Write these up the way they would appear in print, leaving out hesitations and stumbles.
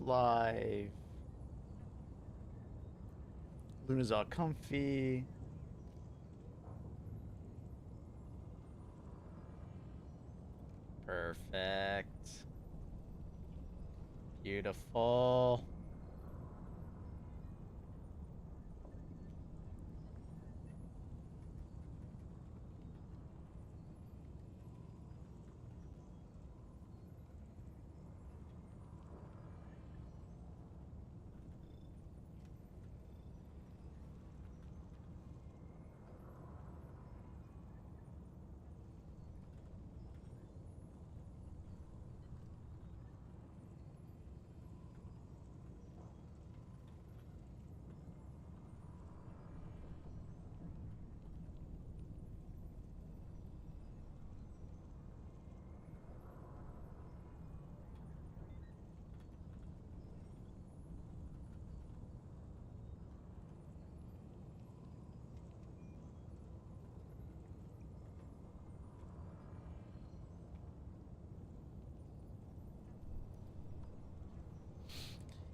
live. Luna's all comfy. Perfect. Beautiful.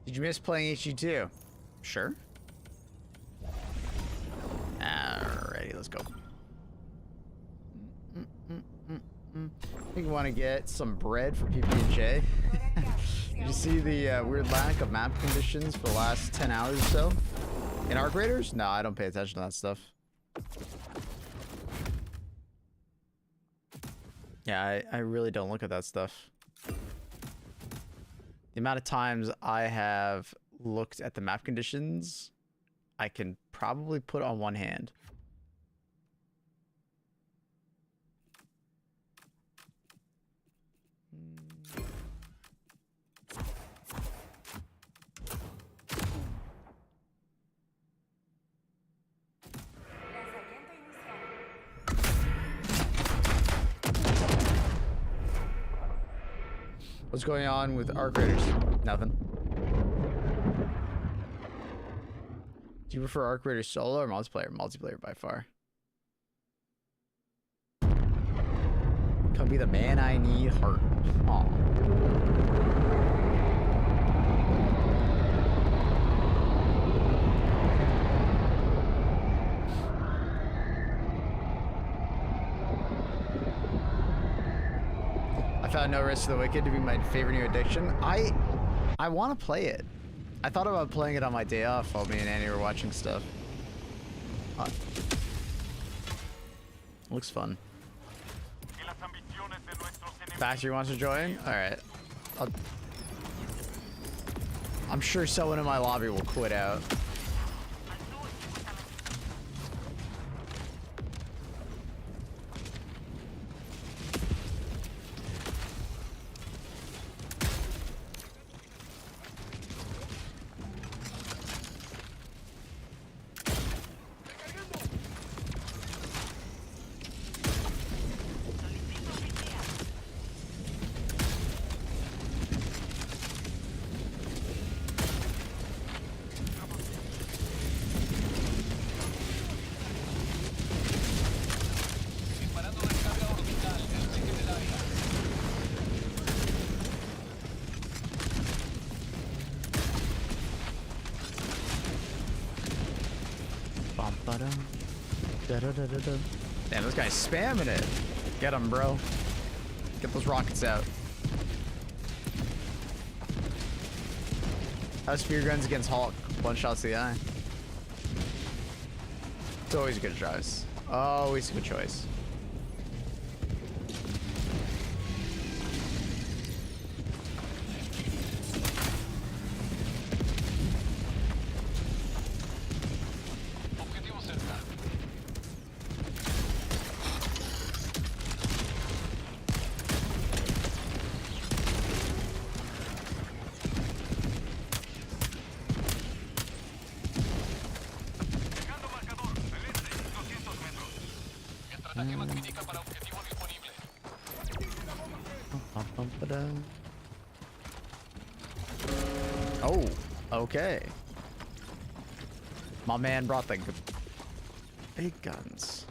Did you miss playing HG2? Sure. Alrighty, let's go. I think we want to get some bread for PB&J. Did you see the weird lack of map conditions for the last 10 hours or so? In Arc Raiders? No, I don't pay attention to that stuff. Yeah, I really don't look at that stuff. The amount of times I have looked at the map conditions, I can probably put on one hand. What's going on with Arc Raiders? Nothing. Do you prefer Arc Raiders solo or multiplayer? Multiplayer by far. Come be the man I need, heart. Aw. I found No Rest of the Wicked to be my favorite new addiction. I want to play it. I thought about playing it on my day off while me and Annie were watching stuff. Looks fun. Factory wants to join? Alright. I'm sure someone in my lobby will quit out. Damn, this guy's spamming it. Get him, bro. Get those rockets out. How's spear guns against Hulk? One shots to the eye. It's always a good choice. Always a good choice. Oh, okay. My man brought the big guns.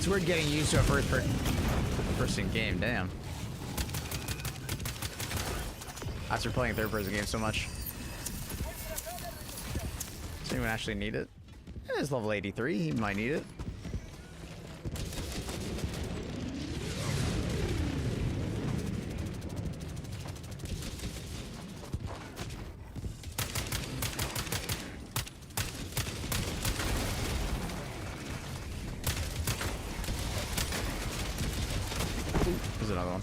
It's weird getting used to a first-person game. Damn. After playing a third-person game so much. Does anyone actually need it? It's level 83. He might need it. There's another one.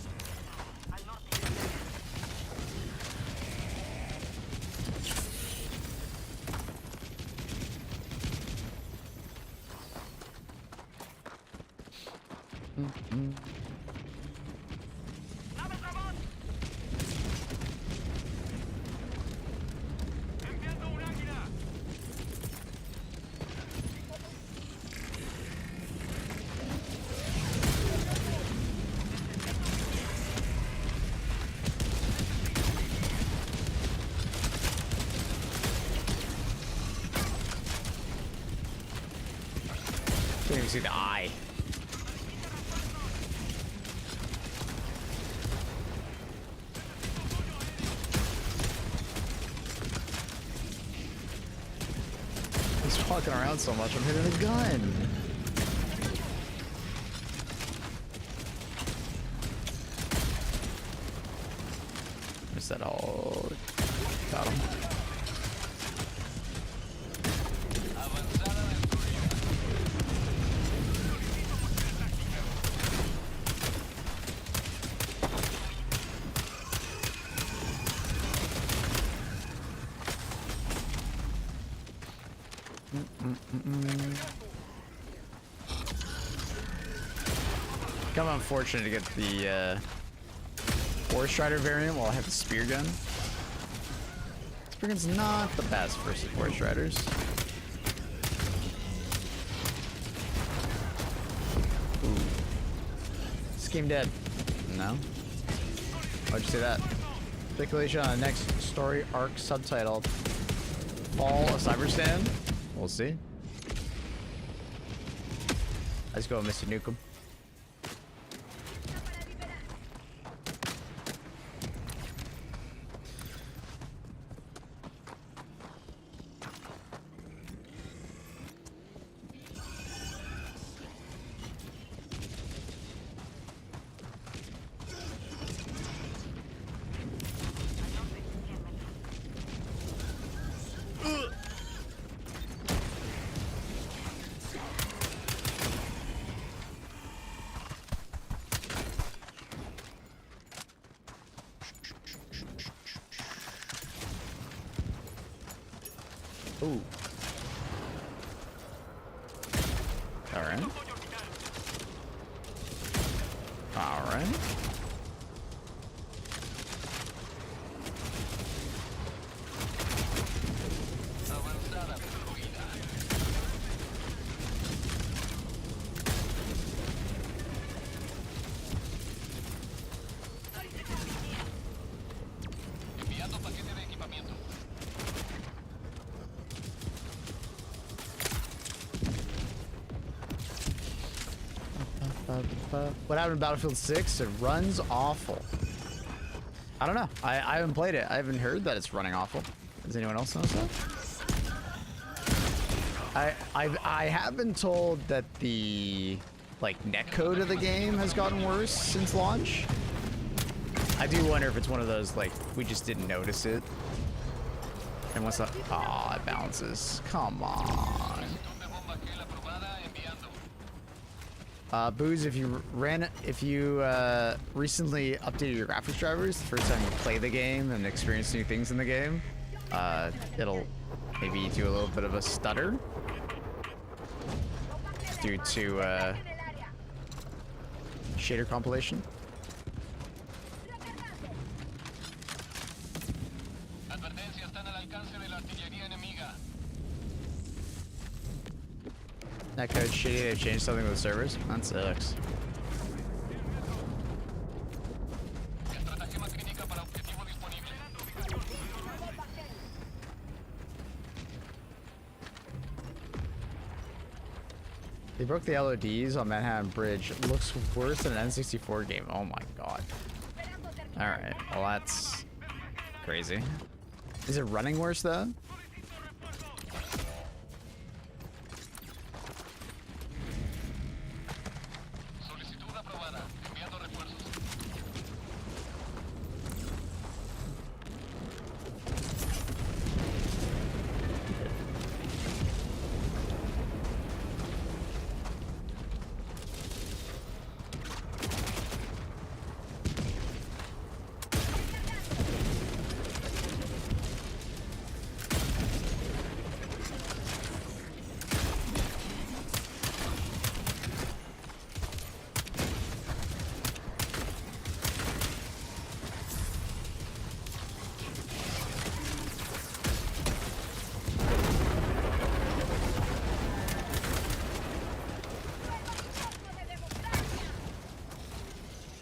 Can't even see the eye. He's walking around so much, I'm hitting the gun. Is that all? Got him. Kind of unfortunate to get the Forest Strider variant while I have the spear gun. Spear gun's not the best versus Forest Riders. Ooh. Is this game dead? No. Why'd you say that? Speculation on the next story arc subtitled Fall of Cyberstan. We'll see. Let's go, Mr. Nukem. Ooh. All right. All right. What happened in Battlefield 6? It runs awful. I don't know. I haven't played it. I haven't heard that it's running awful. Does anyone else know that? I have been told that the netcode of the game has gotten worse since launch. I do wonder if it's one of those we just didn't notice it. And what's up? Aw, it bounces. Come on. Booze, if you recently updated your graphics drivers, the first time you play the game and experience new things in the game, it'll maybe do a little bit of a stutter due to shader compilation. That code's shitty. They've changed something with the servers. That sucks. They broke the LODs on Manhattan Bridge. It looks worse than an N64 game. Oh my god. Alright, well that's crazy. Is it running worse though?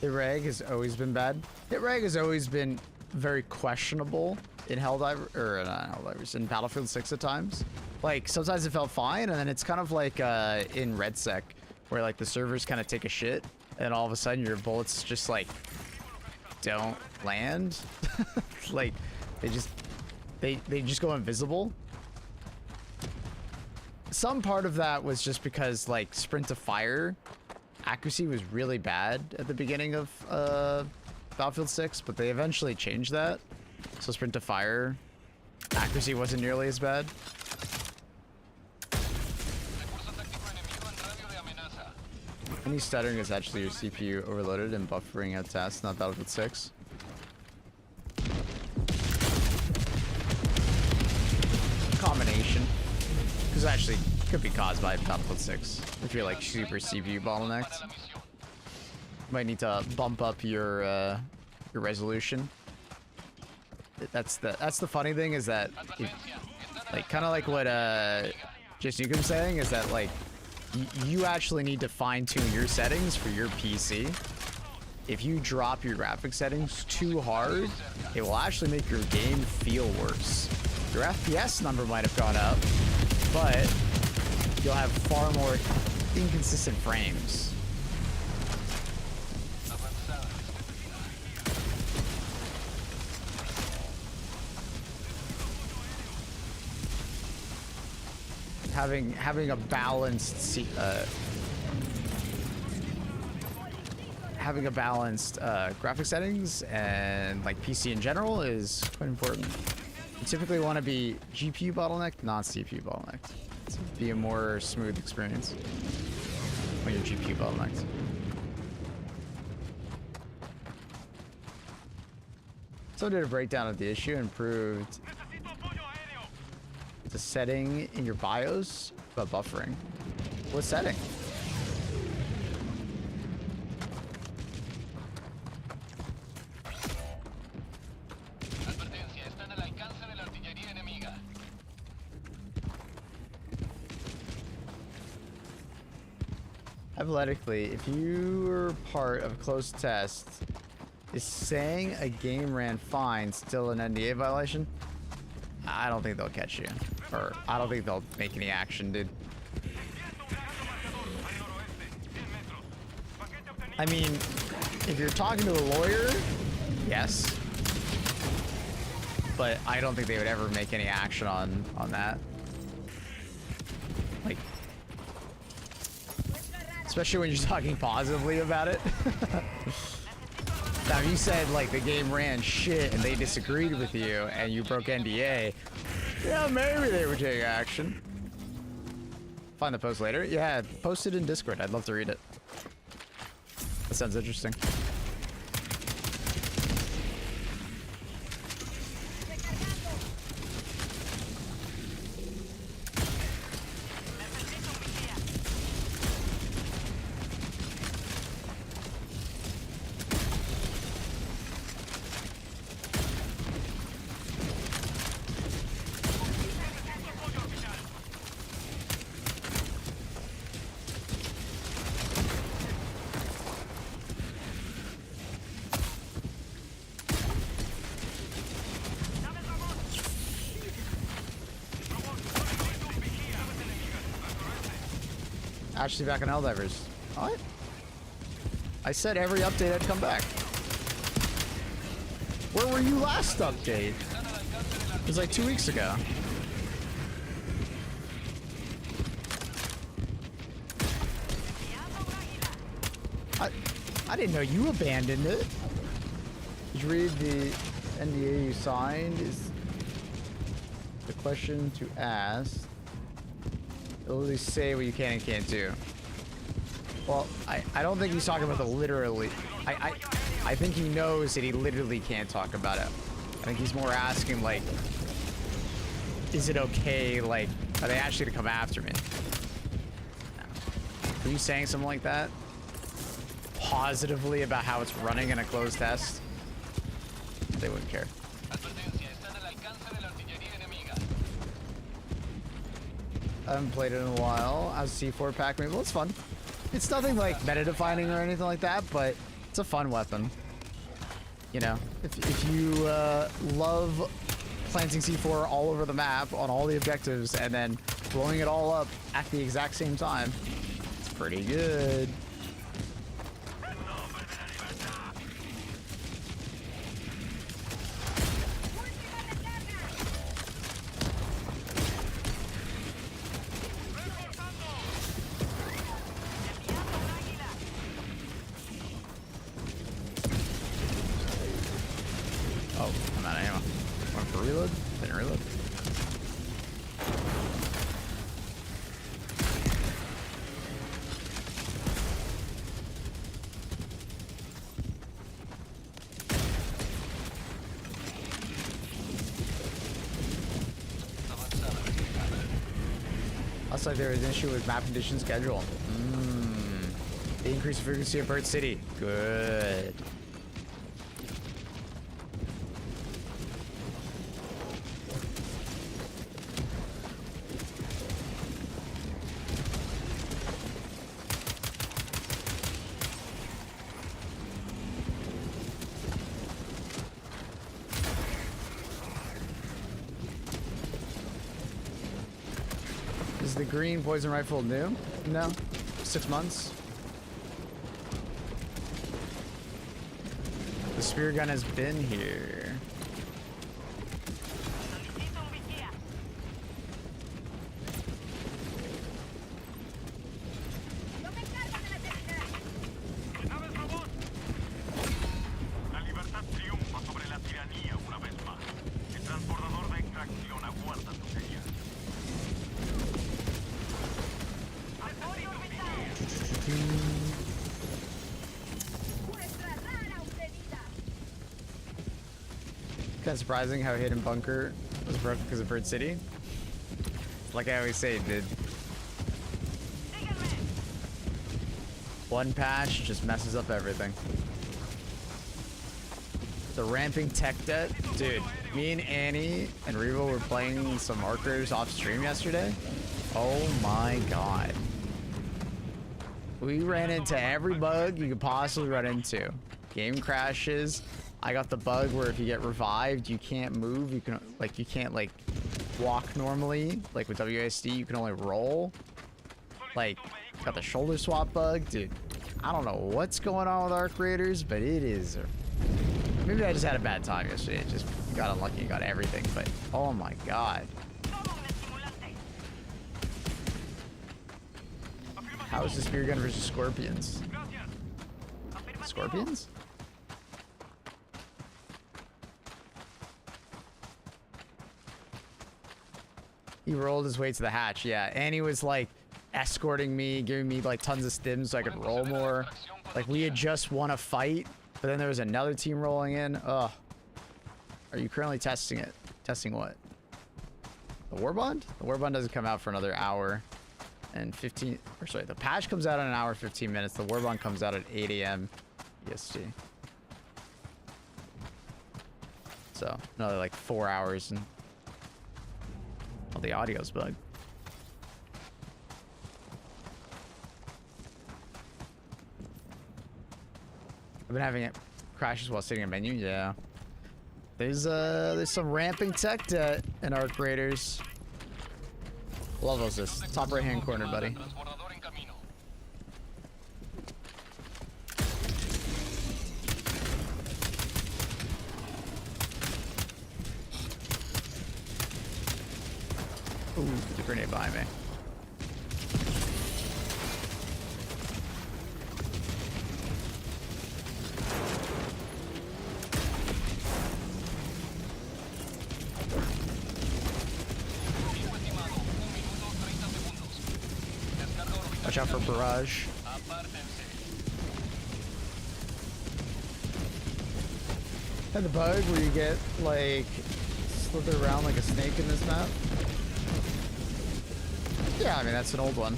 Hit rag has always been bad. Hit rag has always been very questionable in Helldivers, or not Helldivers, in Battlefield 6 at times. Like, sometimes it felt fine, and then it's kind of like in RedSec, where like the servers kind of take a shit, and all of a sudden your bullets just like don't land. Like, they just go invisible. Some part of that was just because like sprint to fire accuracy was really bad at the beginning of Battlefield 6, but they eventually changed that. So sprint to fire accuracy wasn't nearly as bad. Any stuttering is actually your CPU overloaded and buffering out tasks, not Battlefield 6. Combination. Because actually could be caused by Battlefield 6 if you're like super CPU bottlenecked. Might need to bump up your resolution. That's the funny thing is that like kind of like what Jason Newcomb's saying is that like you actually need to fine tune your settings for your PC. If you drop your graphic settings too hard, it will actually make your game feel worse. Your FPS number might have gone up, but you'll have far more inconsistent frames. Having a balanced graphic settings and like PC in general is quite important. You typically want to be GPU bottlenecked, not CPU bottlenecked. To be a more smooth experience when you're GPU bottlenecked. So did a breakdown of the issue and proved the setting in your BIOS about buffering. What setting? Hypothetically, if you were part of a closed test, is saying a game ran fine still an NDA violation? I don't think they'll catch you. Or, I don't think they'll make any action, dude. I mean, if you're talking to a lawyer, yes. But I don't think they would ever make any action on that. Like, especially when you're talking positively about it. Now, if you said, like, the game ran shit and they disagreed with you and you broke NDA, yeah, maybe they would take action. Find the post later? Yeah, post it in Discord. I'd love to read it. That sounds interesting. Actually back in Helldivers. What? I said every update I'd come back. Where were you last update? It was like 2 weeks ago. I didn't know you abandoned it. Did you read the NDA you signed? Is the question to ask. It'll really say what you can and can't do. Well, I don't think he's talking about the literally. I think he knows that he literally can't talk about it. I think he's more asking, like, is it okay, like, are they actually gonna come after me? No. Are you saying something like that? Positively about how it's running in a closed test? They wouldn't care. I haven't played it in a while. How's C4 pack maybe? Well, it's fun. It's nothing like meta defining or anything like that, but it's a fun weapon. You know, if you love planting C4 all over the map on all the objectives and then blowing it all up at the exact same time, it's pretty good. Oh, I'm out of ammo. Want for reload? Didn't reload. Looks like there was an issue with map condition schedule. They increased the frequency of Bird City. Good. Is the green poison rifle new? No. 6 months. The spear gun has been here. Kind of surprising how Hidden Bunker was broken because of Bird City. Like I always say, dude. One patch just messes up everything. The ramping tech debt, dude. Me and Annie and Revo were playing some markers off stream yesterday. Oh my god. We ran into every bug you could possibly run into. Game crashes. I got the bug where if you get revived, you can't move. You can't like walk normally. Like with WASD, you can only roll. Like, got the shoulder swap bug, dude. I don't know what's going on with our creators, but it is. Maybe I just had a bad time yesterday. Just got unlucky and got everything. But oh my god. How is the spear gun versus scorpions? Scorpions? He rolled his way to the hatch, yeah. And he was like escorting me, giving me like tons of stims so I could roll more. Like we had just won a fight, but then there was another team rolling in. Ugh. Are you currently testing it? Testing what? The Warbond? The Warbond doesn't come out for another hour and 15, or sorry, the patch comes out in an hour, 15 minutes. The Warbond comes out at 8 a.m. EST. So another like 4 hours and all the audio's bugged. I've been having it crashes while sitting in menu. Yeah. There's some ramping tech debt in our creators. Love those this. Top right hand corner, buddy. Grenade behind me. Watch out for barrage. Had the bug where you get like slither around like a snake in this map. Yeah, I mean that's an old one.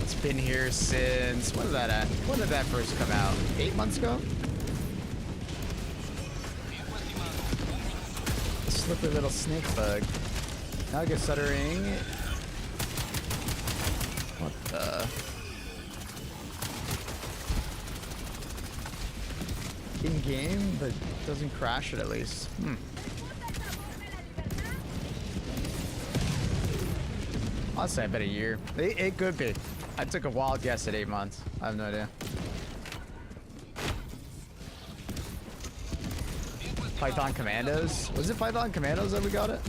It's been here since when did that at? When did that first come out? 8 months ago? A slippery little snake bug. Now I get stuttering. What the? In game, but doesn't crash it at least. I'll say I bet a year. It could be. I took a wild guess at 8 months. I have no idea. Python Commandos? Was it Python Commandos that we got it?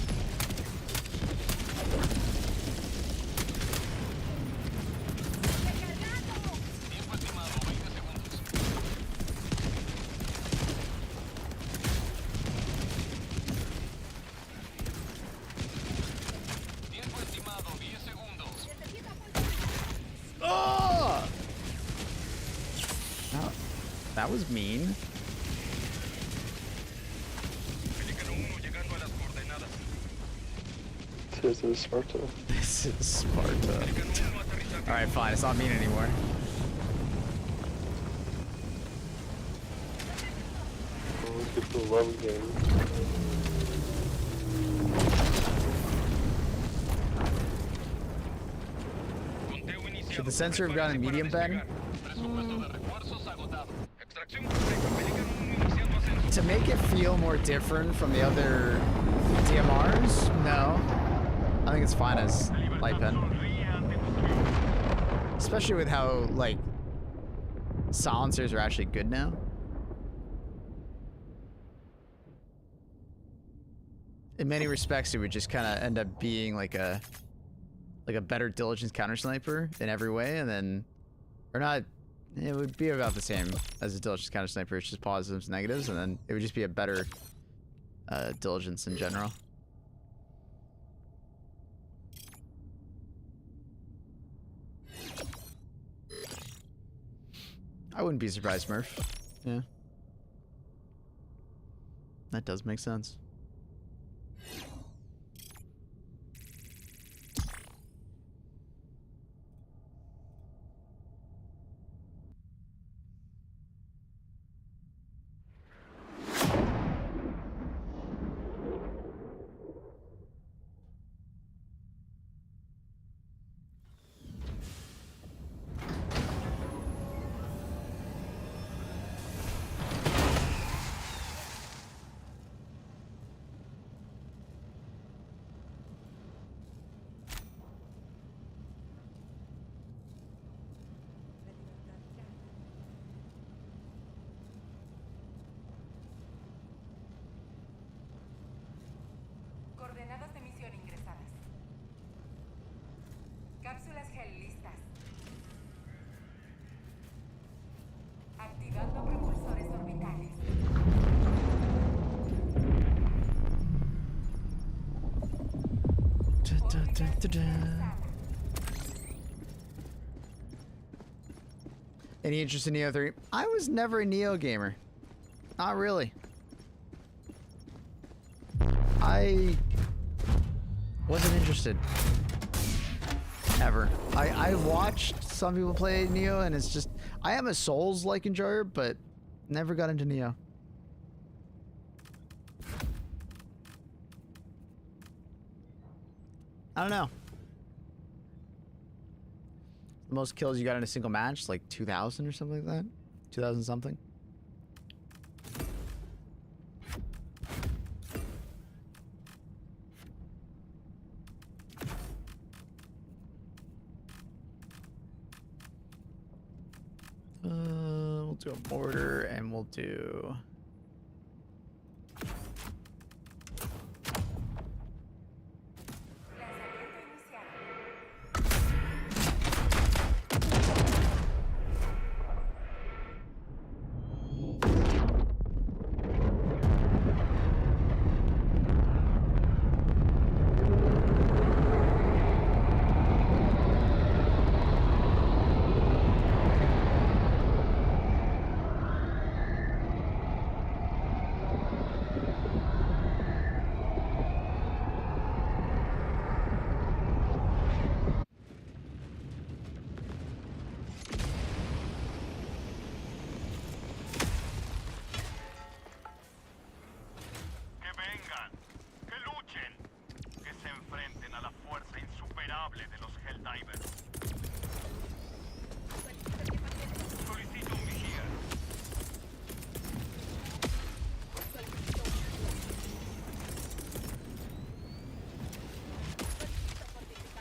That was mean. This is Sparta. This is Sparta. Alright, fine. It's not mean anymore. Oh, people love games. Should the sensor have gotten a medium bend? To make it feel more different from the other DMRs? No. I think it's fine as light pen. Especially with how, like, silencers are actually good now. In many respects, it would just kind of end up being like a better diligence counter sniper in every way, and then, or not. It would be about the same as a diligence counter sniper. It's just positives, negatives, and then it would just be a better diligence in general. I wouldn't be surprised, Murph. Yeah. That does make sense. Coordenadas de misión ingresadas. Cápsulas gel listas. Activando propulsores orbitales. Any interest in Neo 3? I was never a Neo gamer. Not really. I wasn't interested. Ever. I watched some people play Neo, and it's just, I am a Souls-like enjoyer, but never got into Neo. I don't know. The most kills you got in a single match, like 2,000 or something like that? 2,000 something? We'll do a mortar and we'll do vulnerable de los Helldivers. Solicito un vigía.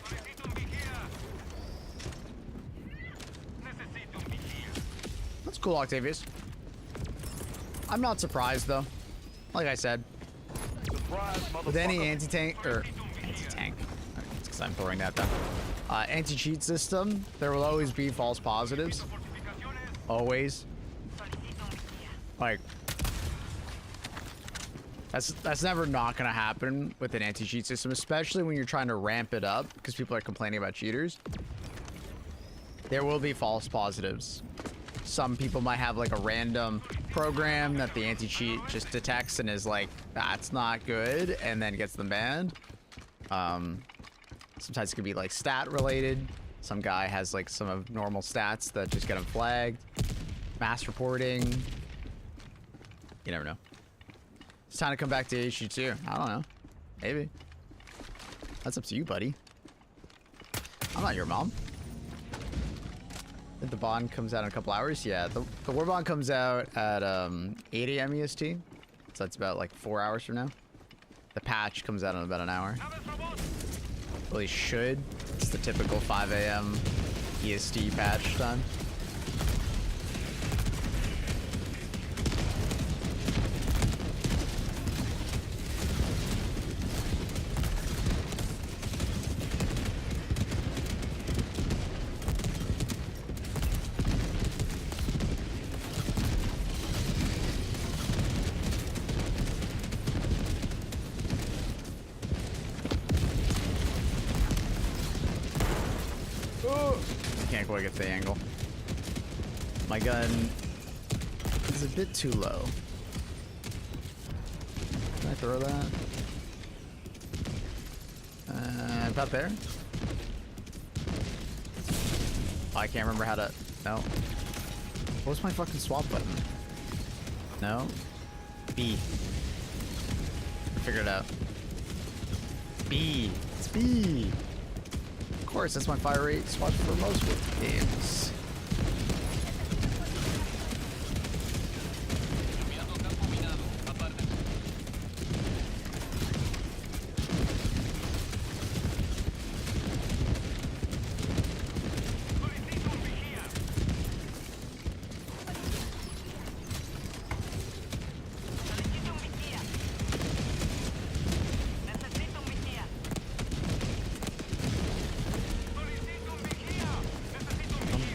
Solicito un vigía. Necesito un vigía. That's cool, Octavius. I'm not surprised though. Like I said, with any anti-tank or anti-tank, it's because I'm throwing that down. Anti-cheat system, there will always be false positives. Always. Like, that's never not gonna happen with an anti-cheat system, especially when you're trying to ramp it up because people are complaining about cheaters. There will be false positives. Some people might have like a random program that the anti-cheat just detects and is like, that's not good, and then gets them banned. Sometimes it could be like stat related. Some guy has like some of normal stats that just get him flagged. Mass reporting. You never know. It's time to come back to HG2. I don't know. Maybe. That's up to you, buddy. I'm not your mom. The bond comes out in a couple hours. Yeah, the Warbond comes out at 8 a.m. EST. So that's about like 4 hours from now. The patch comes out in about an hour. Well, he should. It's the typical 5 a.m. EST patch time. Can't quite get the angle. My gun is a bit too low. Can I throw that? About there? Oh, I can't remember how to... No. What's my fucking swap button? No? B. Figure it out. B. It's B. Of course, that's my fire rate swap for most games.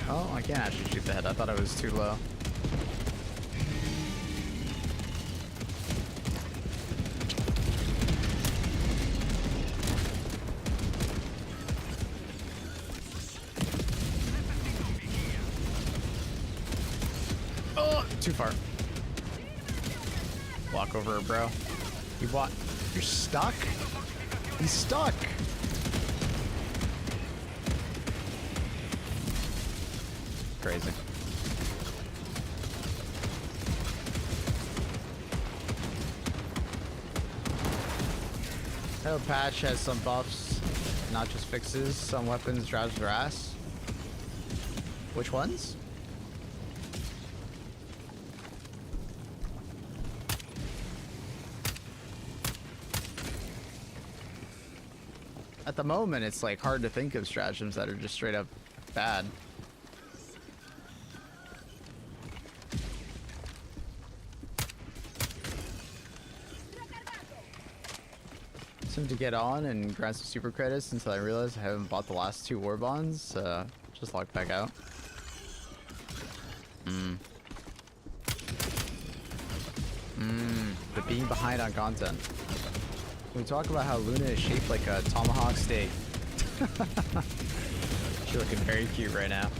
Oh, I can't actually shoot the head. I thought it was too low. Oh, too far. Walk over, bro. You walk. You're stuck? He's stuck. Crazy. Hell patch has some buffs, not just fixes. Some weapons drives their ass. Which ones? At the moment, it's like hard to think of stratagems that are just straight up bad. To get on and grant some super credits until I realized I haven't bought the last two war bonds. Just log back out. The being behind on content. Can we talk about how Luna is shaped like a tomahawk steak? She's looking very cute right now.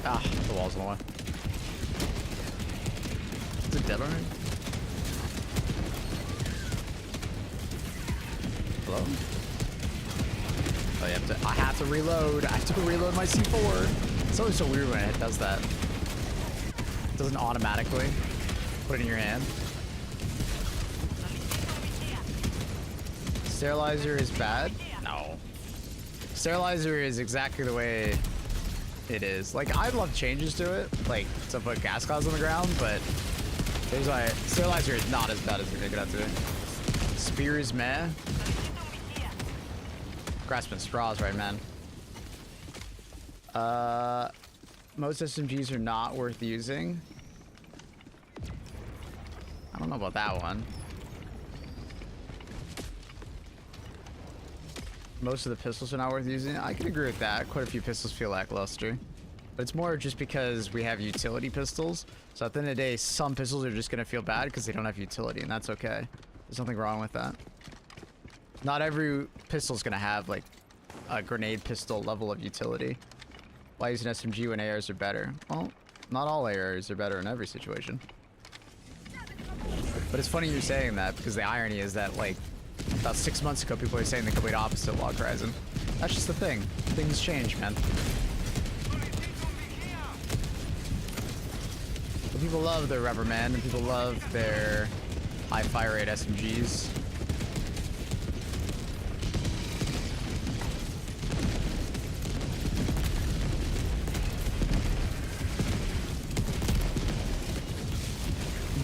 Ah, the wall's in the way. It's a Predictability. Hello? Oh, I have to reload. I have to reload my C4. It's always so weird when it does that. It doesn't automatically put it in your hand. Sterilizer is bad? No. Sterilizer is exactly the way it is. Like, I'd love changes to it, like to put gas clouds on the ground, but there's like Sterilizer is not as bad as they make it out to be. Spear is meh. Grasping straws, right, man? Most SMGs are not worth using. I don't know about that one. Most of the pistols are not worth using. I can agree with that. Quite a few pistols feel lackluster. But it's more just because we have utility pistols. So at the end of the day, some pistols are just going to feel bad because they don't have utility, and that's okay. There's nothing wrong with that. Not every pistol is going to have, like, a grenade pistol level of utility. Why use an SMG when ARs are better? Well, not all ARs are better in every situation. But it's funny you're saying that, because the irony is that, like, about 6 months ago, people were saying the complete opposite while Horizon. That's just the thing. Things change, man. But people love their rubber man, and people love their high fire rate SMGs.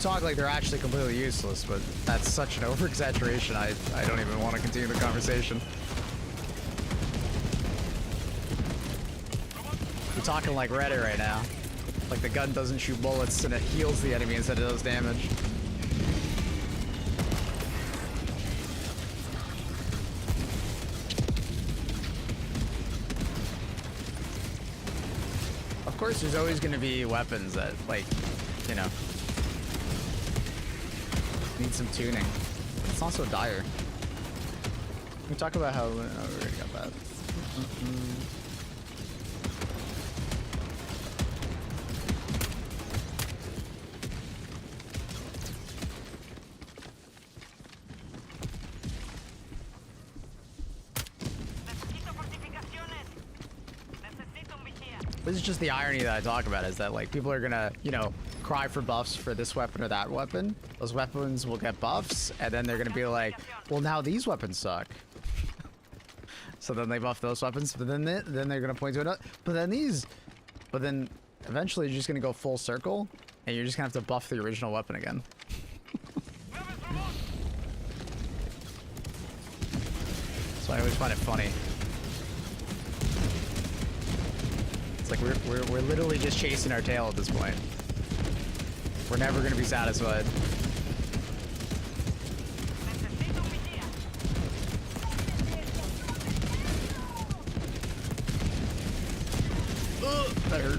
Talk like they're actually completely useless, but that's such an over-exaggeration, I don't even want to continue the conversation. You're talking like Reddit right now. Like the gun doesn't shoot bullets and it heals the enemy instead of does damage. Of course, there's always going to be weapons that, like, you know, need some tuning. It's not so dire. We talk about how we already got that. This is just the irony that I talk about, is that, like, people are gonna, you know, cry for buffs for this weapon or that weapon. Those weapons will get buffs, and then they're gonna be like, well, now these weapons suck. So then they buff those weapons, but then they're gonna point to another. But then eventually you're just gonna go full circle, and you're just gonna have to buff the original weapon again. So I always find it funny. It's like we're literally just chasing our tail at this point. We're never gonna be satisfied. Ugh, that hurt.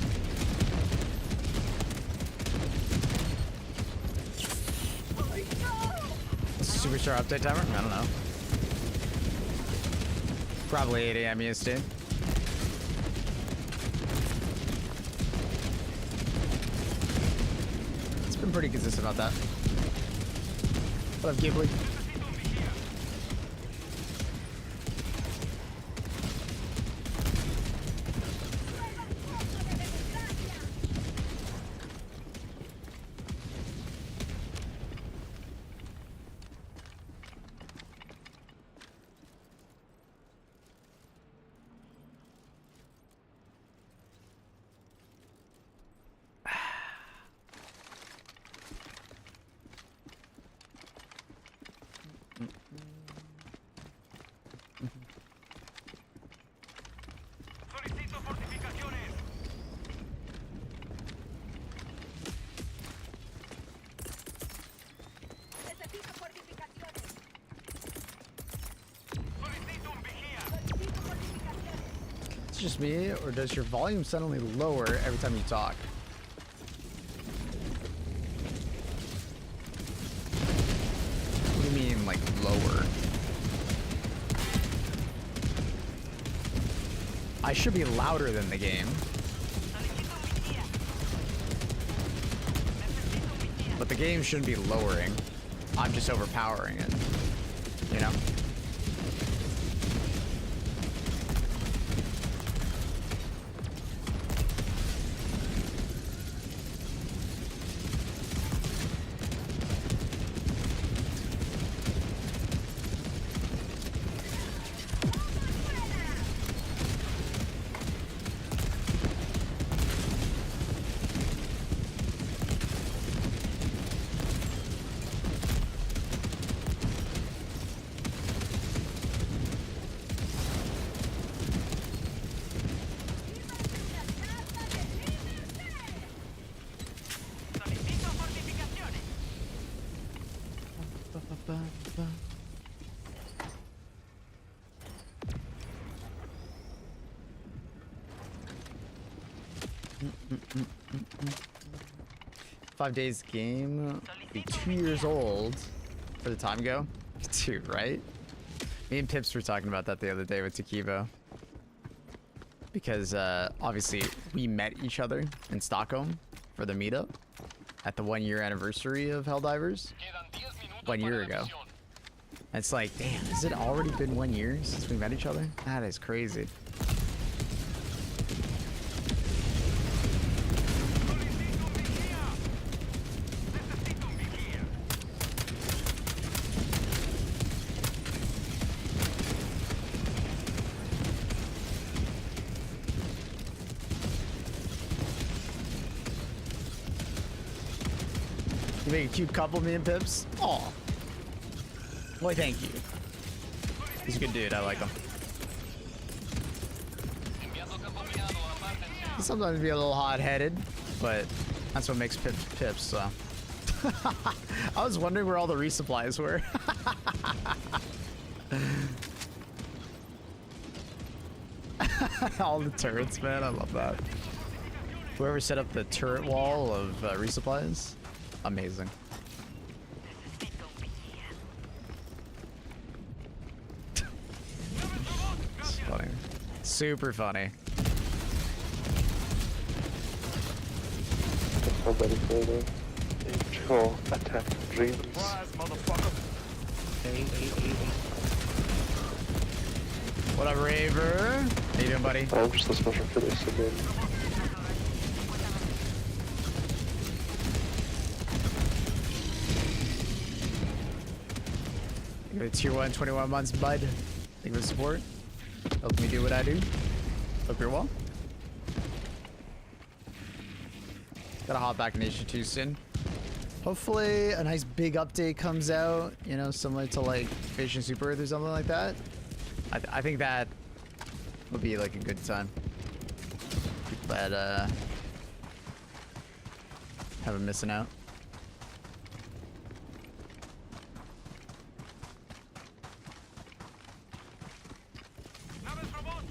Superstar update timer? I don't know. Probably 8 AM EST. It's been pretty consistent about that. What up, Ghibli? Just me, or does your volume suddenly lower every time you talk? What do you mean, like, lower? I should be louder than the game. But The game shouldn't be lowering. I'm just overpowering it. You know? Solicito fortificaciones. 5 days game, be 2 years old for the time go. Dude, right? Me and Pips were talking about that the other day with Takibo. Because obviously we met each other in Stockholm for the meetup at the 1 year anniversary of Helldivers Quedan 10 minutos 1 year para la ago. misión. And it's like, damn, has it already been 1 year since we met each other? That is crazy. Solicito un vigía. Necesito un vigía. You make a cute couple, me and Pips? Aw. Boy, thank you. He's a good dude. I like him. Enviando campo minado, apártense. He sometimes be a little hot-headed, but that's what makes Pips Pips, so. I was wondering where all the resupplies were. All the turrets, man. I love that. Whoever set up the turret wall of resupplies, amazing. It's funny. Super funny. Somebody further. Neutral attack dreams. What up, Raver? How you doing, buddy? I'm just a special for this again. You got a tier 1, 21 months, bud. Thank you for the support. Helping me do what I do. Hope you're well. Gotta hop back in Nation 2 soon. Hopefully a nice big update comes out, you know, similar to like Fish and Super Earth or something like that. I think that would be like a good time. But haven't missing out. Naves robot.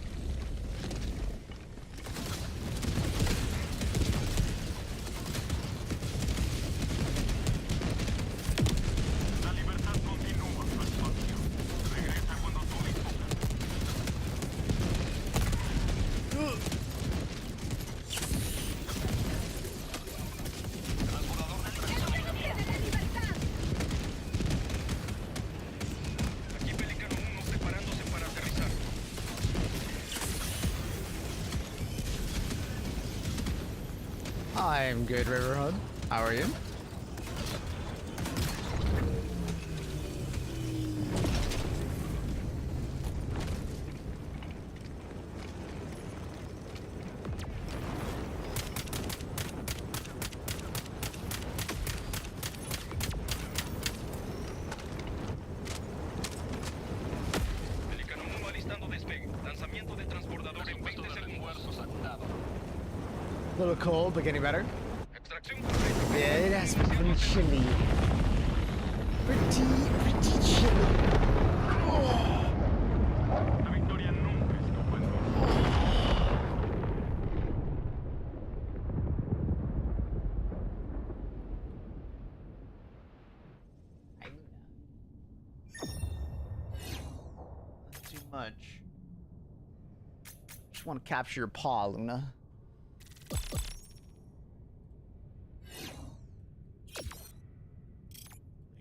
La libertad continúa su expansión. Regresa cuando tú dispongas. Aquí Pelicano 1 preparándose para aterrizar. I'm good, Riverhood. How are you? Pelicano 1 alistando despegue. Lanzamiento de transbordador en 20 segundos. A little cold, but getting better. Extracción completa. Yeah, it has been pretty chilly. Pretty chilly. La victoria nunca estuvo en duda. Not too much. Just want to capture your paw, Luna.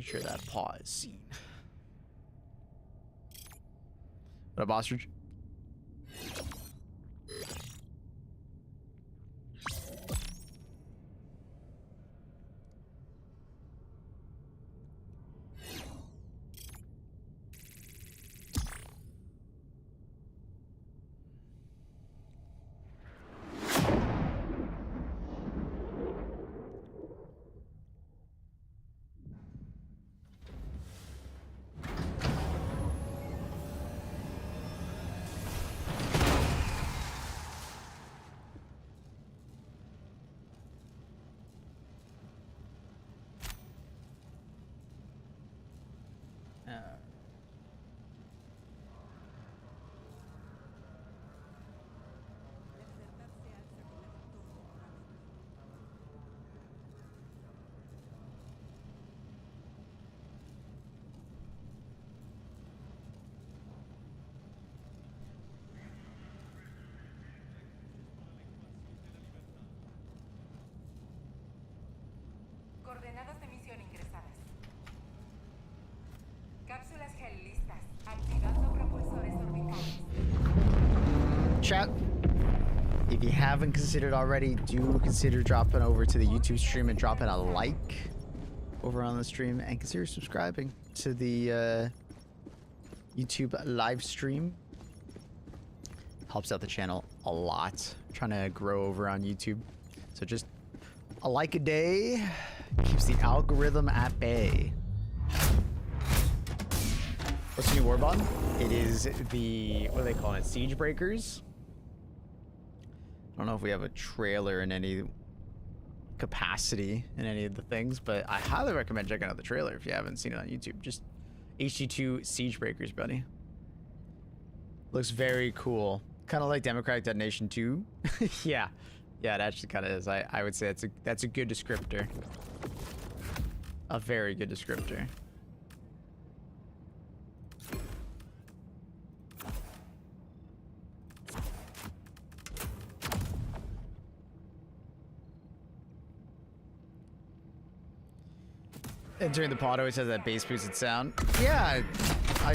Share that pause scene. What up, ostrich? Coordenadas de misión ingresadas. Cápsulas Hell listas. Activando propulsores orbitales. Chat, if you haven't considered already, do consider dropping over to the YouTube stream and dropping a like over on the stream, and consider subscribing to the YouTube live stream. Helps out the channel a lot. I'm trying to grow over on YouTube, so just a like a day keeps the algorithm at bay. What's the new Warbond? It is the, what do they call it? Siege Breakers? I don't know if we have a trailer in any capacity in any of the things, but I highly recommend checking out the trailer if you haven't seen it on YouTube. Just HG2 Siege Breakers, buddy. Looks very cool. Kind of like Democratic Detonation 2. Yeah. Yeah, it actually kind of is. I would say that's a good descriptor. A very good descriptor. Entering the pod always has that bass boosted sound. Yeah, I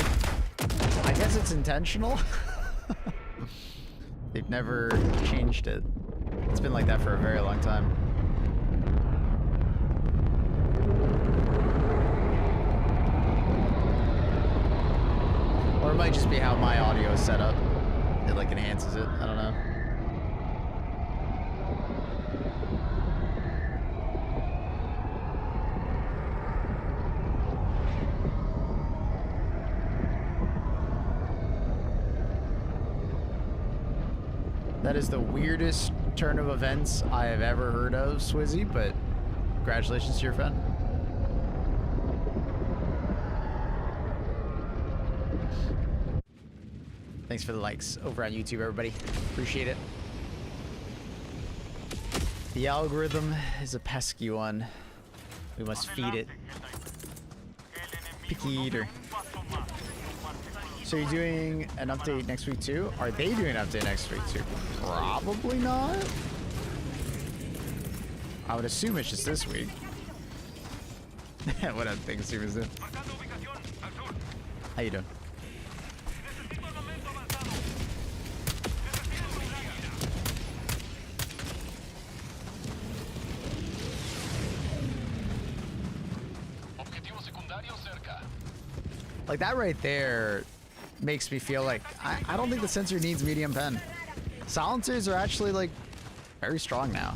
guess it's intentional. They've never changed it. It's been like that for a very long time. Or it might just be how my audio is set up. It like enhances it. I don't know. That is the weirdest turn of events I have ever heard of, Swizzy, but congratulations to your friend. Thanks for the likes over on YouTube, everybody. Appreciate it. The algorithm is a pesky one. We must feed it. Picky eater. So you're doing an update next week too? Are they doing an update next week too? Probably not. I would assume it's just this week. What up, things is it? How you doing? Like that right there makes me feel like I don't think the sensor needs medium pen. Silencers are actually like very strong now.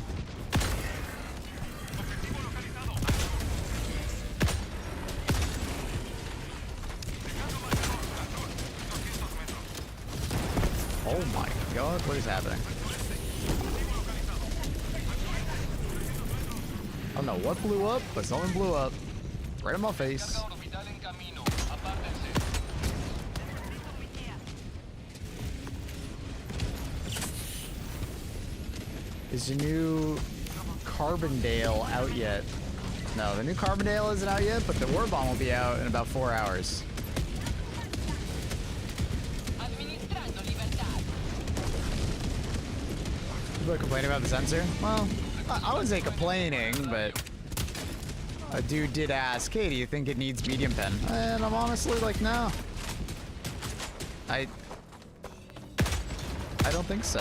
Oh my god, what is happening? I don't know what blew up, but something blew up. Right in my face. Is the new Carbondale out yet? No, the new Carbondale isn't out yet, but the Warbond will be out in about 4 hours. People are complaining about the sensor? Well, I wouldn't say complaining, but A dude did ask, hey, do you think it needs medium pen? And I'm honestly like, no. I don't think so.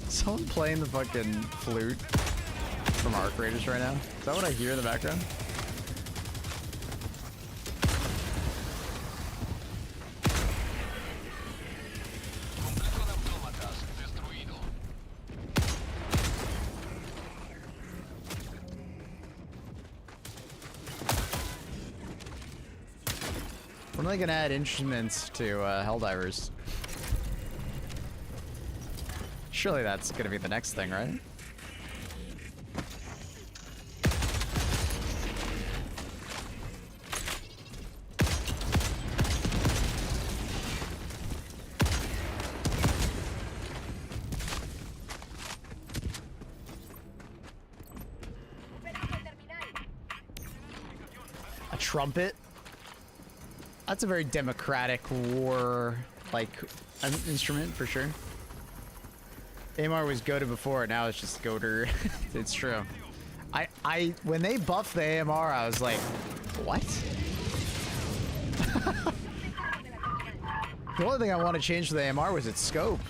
Someone playing the fucking flute from Arc Raiders right now? Is that what I hear in the background? Complejo de autómatas destruido. When are they gonna add instruments to Helldivers? Surely that's gonna be the next thing, right? A trumpet? That's a very democratic war, like, an instrument for sure. AMR was goated before, now it's just goater. It's true. When they buffed the AMR, I was like, what? The only thing I want to change for the AMR was its scope.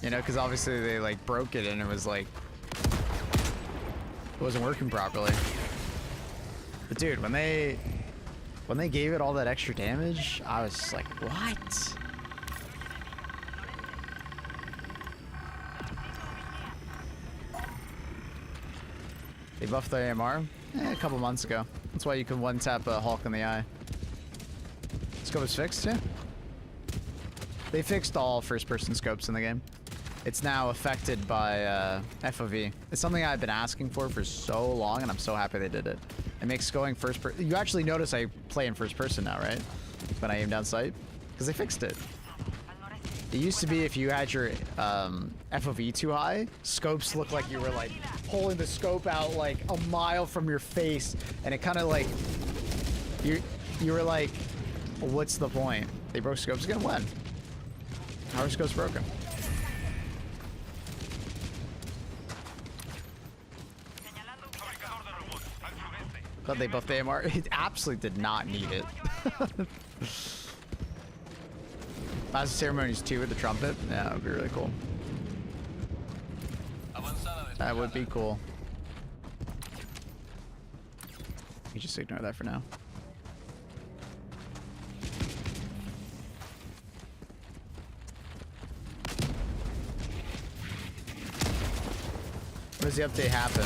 You know, because obviously they like broke it and it was like, it wasn't working properly. But dude, when they gave it all that extra damage, I was just like, what? They buffed the AMR a couple months ago. That's why you can one-tap a Hulk in the eye. Scope is fixed, yeah. They fixed all first-person scopes in the game. It's now affected by FOV. It's something I've been asking for so long, and I'm so happy they did it. It makes going first person. You actually notice I play in first person now, right? When I aim down sight, because they fixed it. It used to be if you had your FOV too high, scopes looked like you were like pulling the scope out like a mile from your face, and it kind of like you were like, what's the point? They broke scopes again. When? How are scopes broken? Glad they buffed AMR. It absolutely did not need it. Last ceremonies too with the trumpet. Yeah, that would be really cool. That would be cool. You just ignore that for now. When does the update happen?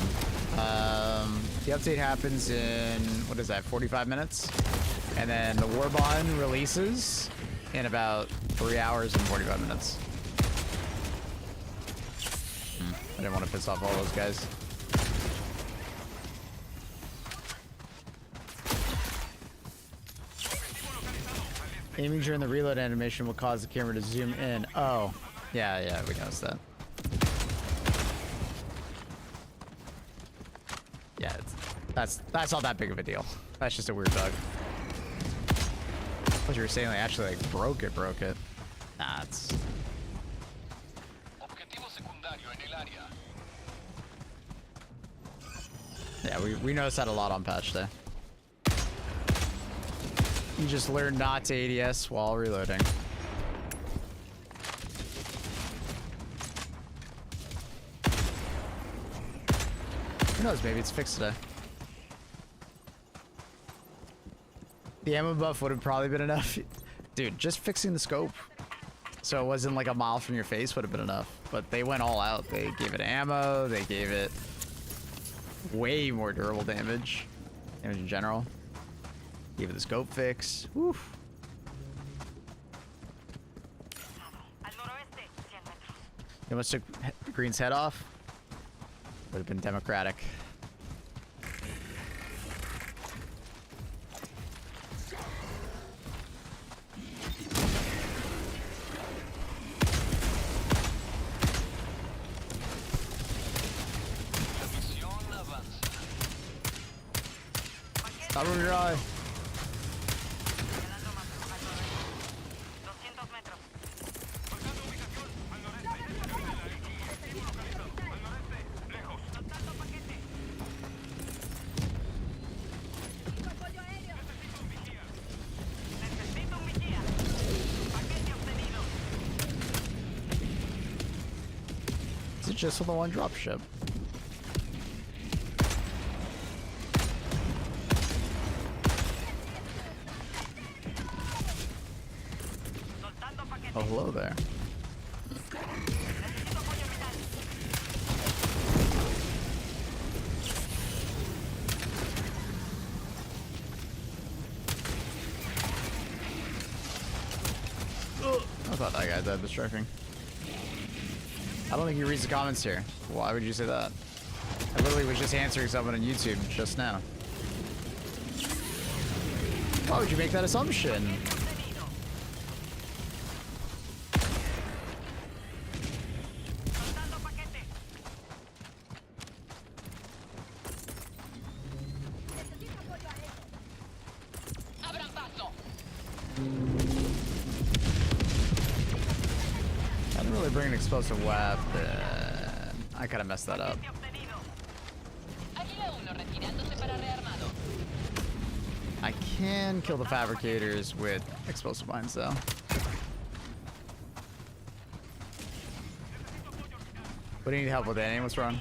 The update happens in, what is that, 45 minutes? And then the Warbond releases in about 3 hours and 45 minutes. I didn't want to piss off all those guys. Aiming during the reload animation will cause the camera to zoom in. Oh, yeah, we noticed that. Yeah, that's not that big of a deal. That's just a weird bug. What you were saying, like actually like broke it. Nah, it's. Yeah, we noticed that a lot on patch day. You just learn not to ADS while reloading. Who knows, maybe it's fixed today. The ammo buff would have probably been enough. Dude, just fixing the scope so it wasn't like a mile from your face would have been enough. But they went all out. They gave it ammo, they gave it way more durable damage in general. Gave it the scope fix. Woof. They almost took Green's head off. Would have been democratic. Stop on your eye. just with the one drop ship. Oh, hello there. I thought that guy died the strafing. I don't think he reads the comments here. Why would you say that? I literally was just answering someone on YouTube just now. Why would you make that assumption? I didn't really bring an explosive weapon. I kind of messed that up. I can kill the fabricators with explosive mines, though. What do you need help with, Danny? What's wrong?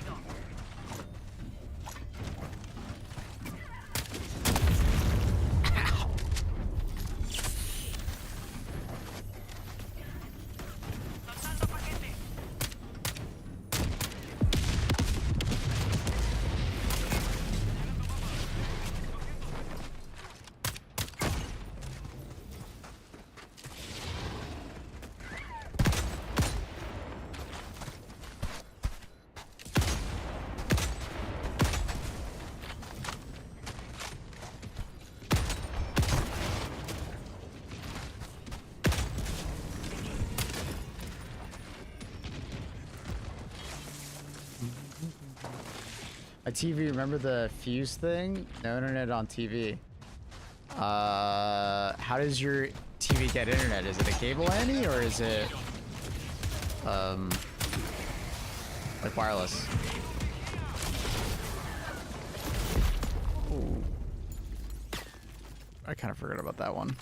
A TV, remember the fuse thing? No internet on TV. How does your TV get internet? Is it a cable, Annie, or is it like wireless? Ooh. I kind of forgot about that one.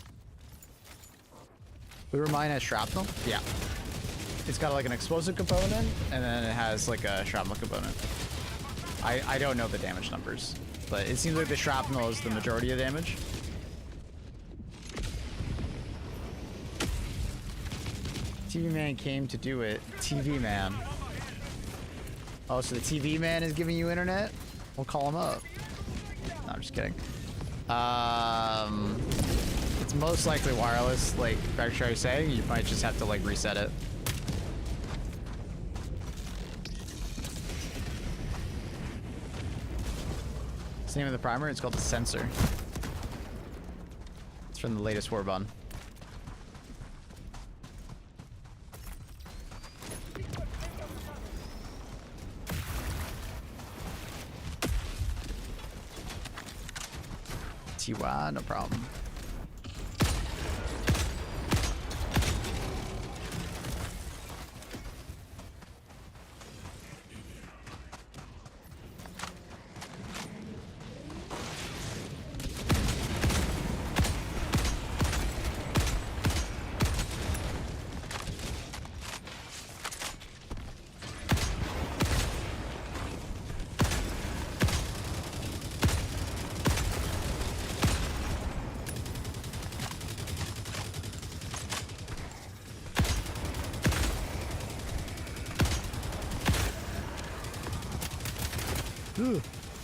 Lure mine has shrapnel? Yeah. It's got like an explosive component, and then it has like a shrapnel component. I don't know the damage numbers, but it seems like the shrapnel is the majority of damage. TV man came to do it. TV man. Oh, so the TV man is giving you internet? We'll call him up. No, I'm just kidding. It's most likely wireless, like Factory is saying. You might just have to like reset it. Name of the primer, it's called the sensor. It's from the latest Warbond. TY, no problem.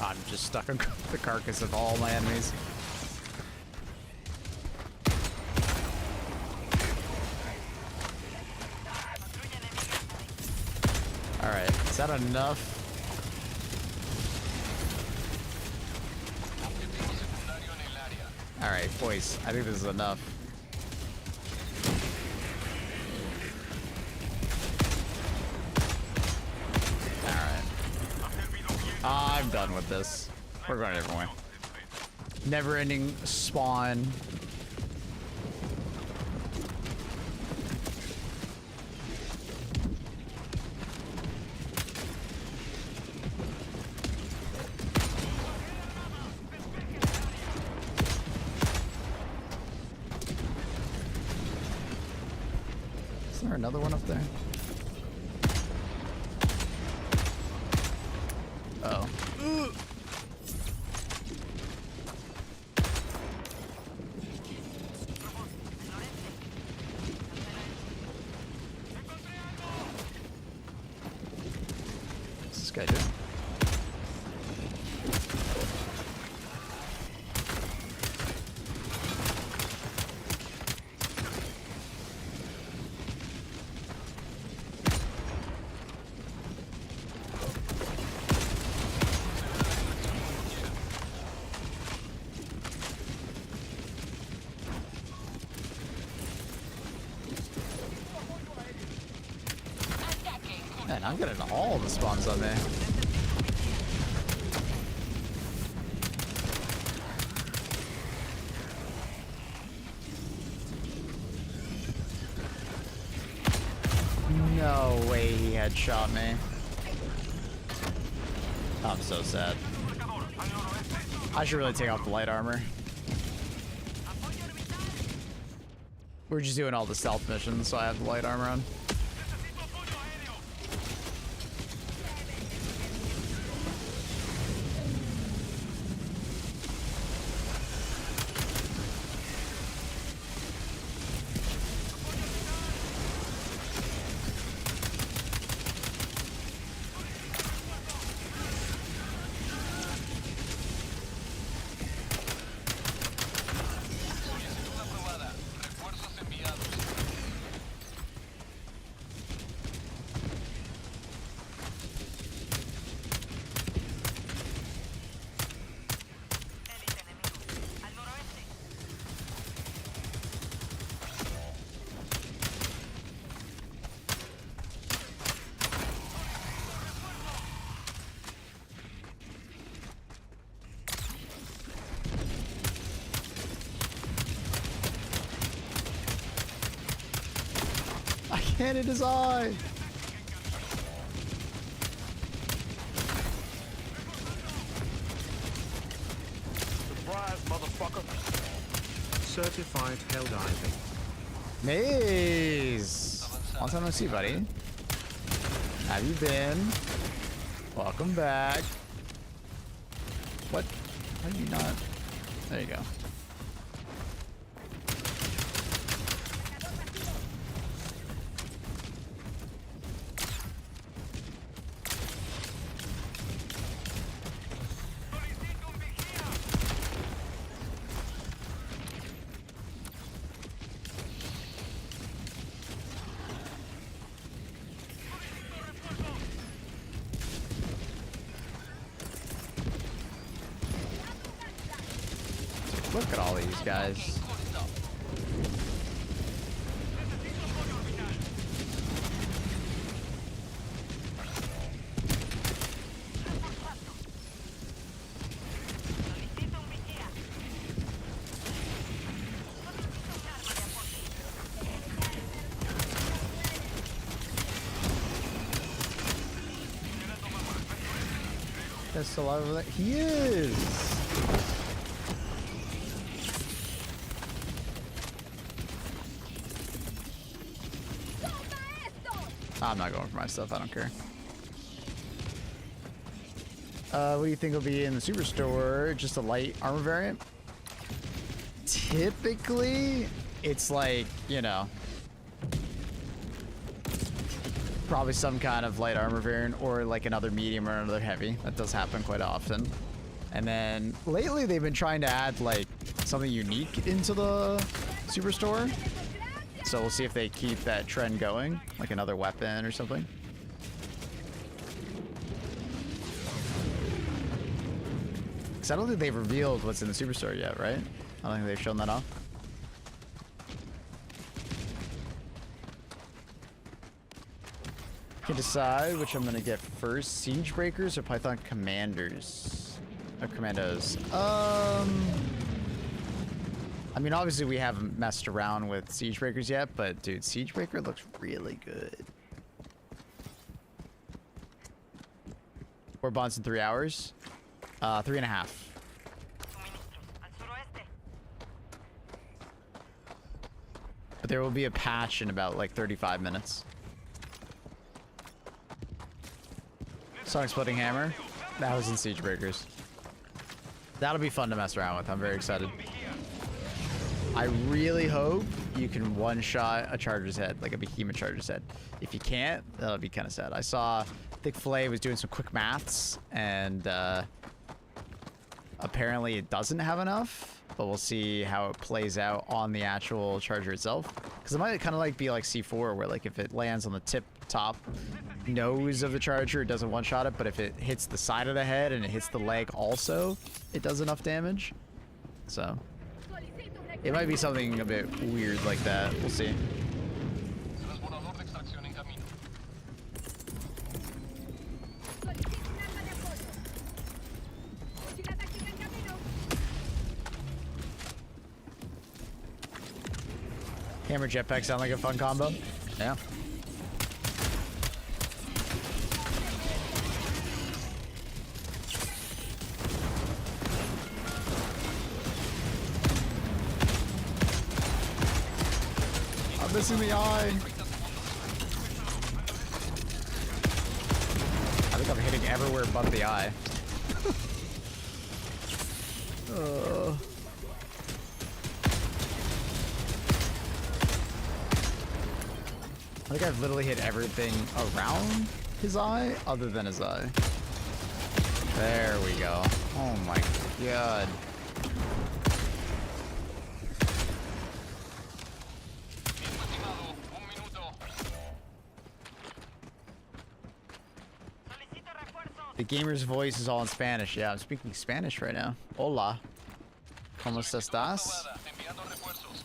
I'm just stuck on the carcass of all my enemies. Alright, is that enough? Alright, boys, I think this is enough. I'm done with this. We're going a different way. Never-ending spawn. Is there another one up there? What's this guy doing? Man, I'm getting all the spawns on me. No way he headshot me. I'm so sad. I should really take off the light armor. We're just doing all the stealth missions, so I have the light armor on. I can't hit his eye. Surprise, motherfucker. Certified Helldiving. Maze! Long time no see, buddy. Have you been? Welcome back. What? How do you not? There you go. Look at all these guys. That's still over there. He is. I'm not going for my stuff. I don't care. What do you think will be in the superstore? Just a light armor variant? Typically, it's like, you know, probably some kind of light armor variant or like another medium or another heavy. That does happen quite often. And then lately they've been trying to add like something unique into the superstore. So we'll see if they keep that trend going, like another weapon or something. Because I don't think they've revealed what's in the superstore yet, right? I don't think they've shown that off. Can decide which I'm gonna get first: Siege Breakers or Python Commanders? Or Commandos. I mean, obviously we haven't messed around with Siege Breakers yet, but dude, Siege Breaker looks really good. Warbond's in 3 hours. 3.5. But there will be a patch in about like 35 minutes. Sonic Splitting Hammer. 1,000 siege breakers. That'll be fun to mess around with. I'm very excited. I really hope you can one-shot a charger's head, like a behemoth charger's head. If you can't, that'll be kind of sad. I saw Thick Fillet was doing some quick maths, and apparently it doesn't have enough, but we'll see how it plays out on the actual charger itself. Because it might kind of like be like C4, where like if it lands on the top nose of the charger, it doesn't one-shot it, but if it hits the side of the head and it hits the leg also, it does enough damage. So it might be something a bit weird like that. We'll see. Transbordador de extracción en camino. Hammer jetpack sound like a fun combo. Yeah. I'm missing the eye. I think I'm hitting everywhere but the eye. I think I've literally hit everything around his eye other than his eye. There we go. Oh my god. The gamer's voice is all in Spanish. Yeah, I'm speaking Spanish right now. Hola. ¿Cómo estás? Enviando refuerzos.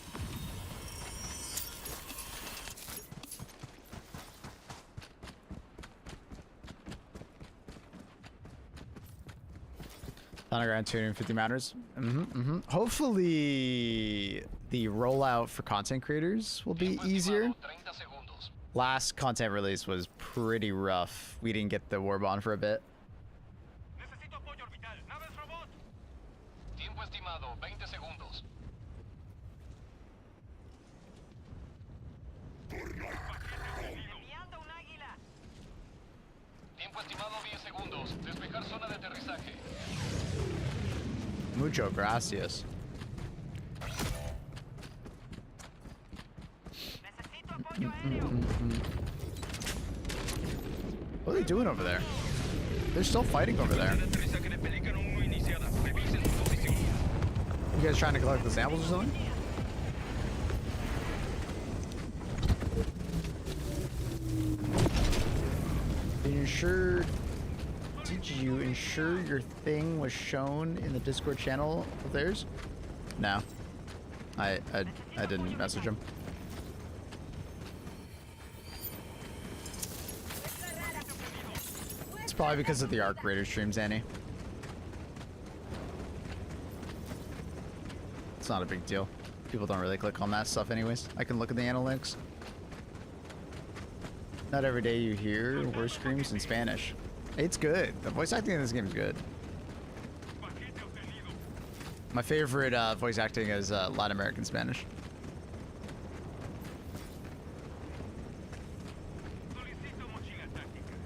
Underground 250 matters. Hopefully the rollout for content creators will be easier. 30 segundos. Last content release was pretty rough. We didn't get the Warbond for a bit. Necesito apoyo orbital. Naves robot. Tiempo estimado, 20 segundos. Enviando un águila. Tiempo estimado 10 segundos. Despejar zona de aterrizaje. Mucho gracias. Necesito apoyo aéreo. What are they doing over there? They're still fighting over there. Aterrizaje de Pelícano 1 iniciada. Revisen su posición. You guys trying to collect the samples or something? Did you ensure your thing was shown in the Discord channel of theirs? No. I didn't message him. It's probably because of the Arc Raider streams, Annie. It's not a big deal. People don't really click on that stuff anyways. I can look at the analytics. Not every day you hear worse screams in Spanish. It's good. The voice acting in this game is good. My favorite voice acting is Latin American Spanish. Solicito mochila táctica.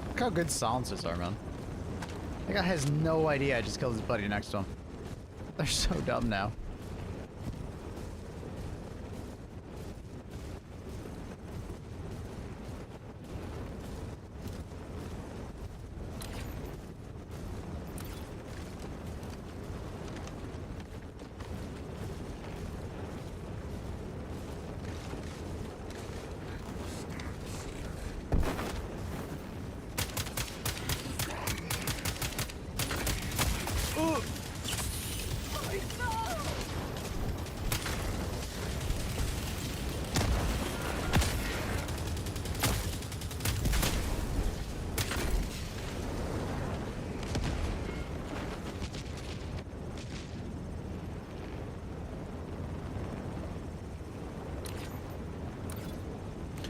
Look how good silencers are, man. That guy has no idea I just killed his buddy next to him. They're so dumb now.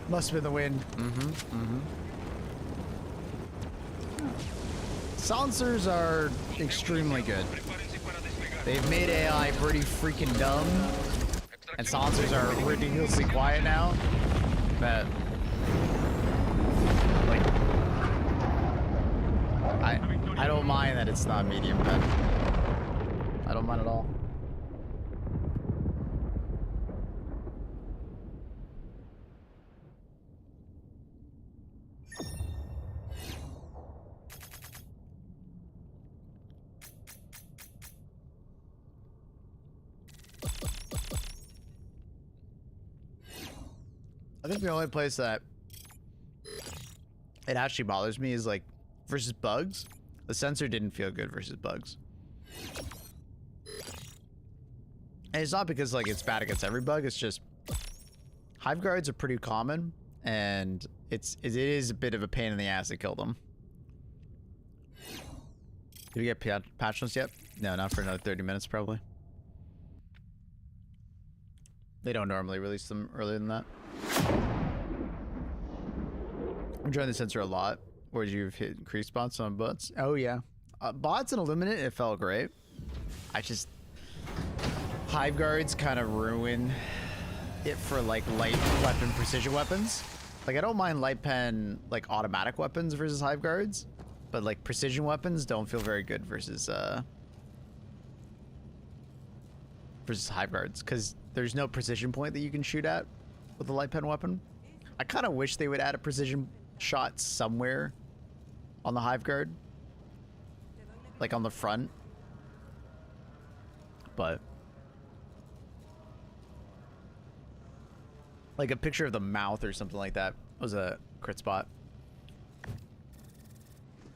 Must have been the wind. Silencers are extremely good. They've made AI pretty freaking dumb, and silencers are ridiculously quiet now. That, like, I don't mind that it's not medium pen. I don't mind at all. I think the only place that it actually bothers me is like versus bugs. The sensor didn't feel good versus bugs. And it's not because like it's bad against every bug, it's just Hive guards are pretty common and it is a bit of a pain in the ass to kill them. Did we get patch notes yet? No, not for another 30 minutes probably. They don't normally release them earlier than that. I'm enjoying the sensor a lot. Where'd you hit increased spots on bots? Oh yeah. Bots and Illuminate, it felt great. I just... Hive guards kind of ruin it for like light weapon precision weapons. Like I don't mind light pen like automatic weapons versus Hive guards, but like precision weapons don't feel very good versus Hive guards because there's no precision point that you can shoot at with a light pen weapon. I kind of wish they would add a precision shot somewhere on the Hive guard, like on the front, but like a picture of the mouth or something like that was a crit spot.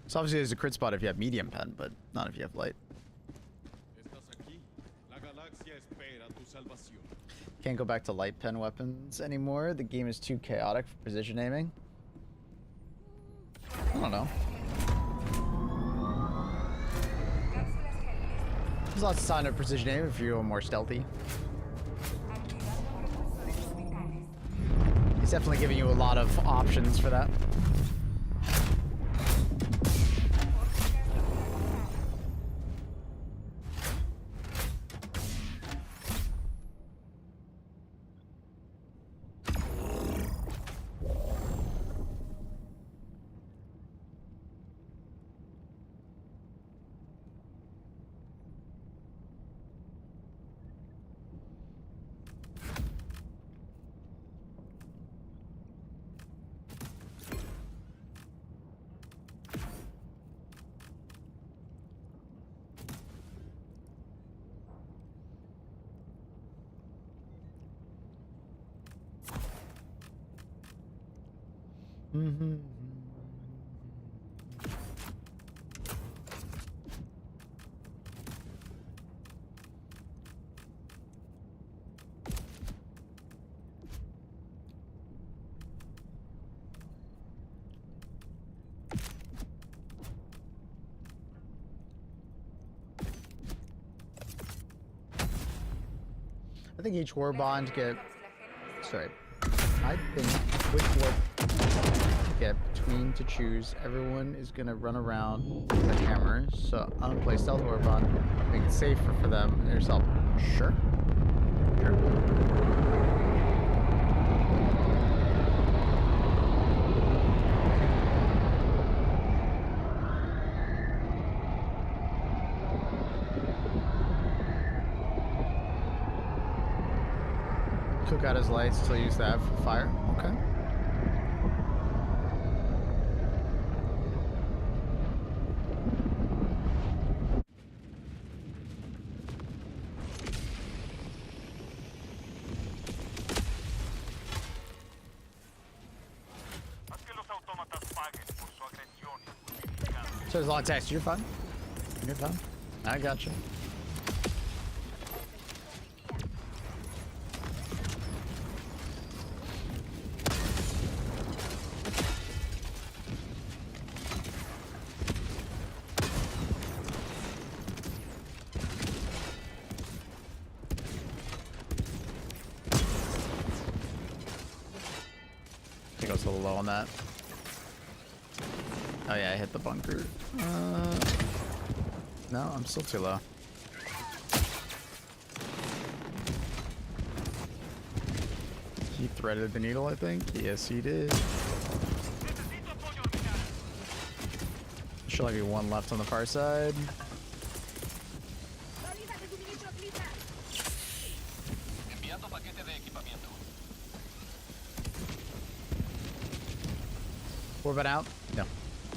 So obviously there's a crit spot if you have medium pen, but not if you have light. Can't go back to light pen weapons anymore. The game is too chaotic for precision aiming. I don't know. There's lots of sign of precision aim if you're more stealthy. It's definitely giving you a lot of options for that. I think each Warbond get... Sorry. I think which Warbond get between to choose. Everyone is going to run around with a hammer. So I'm going to play Stealth Warbond. Make it safer for them and yourself. Sure. Sure. Took out his lights till he used that for fire. Okay. So there's a lot of text. You're fine. You're fine. I got you. a little low on that. Oh yeah, I hit the bunker. No, I'm still too low. He threaded the needle, I think. Yes, he did. Should only be one left on the far side. Enviando paquete de equipamiento. Warbond out? No.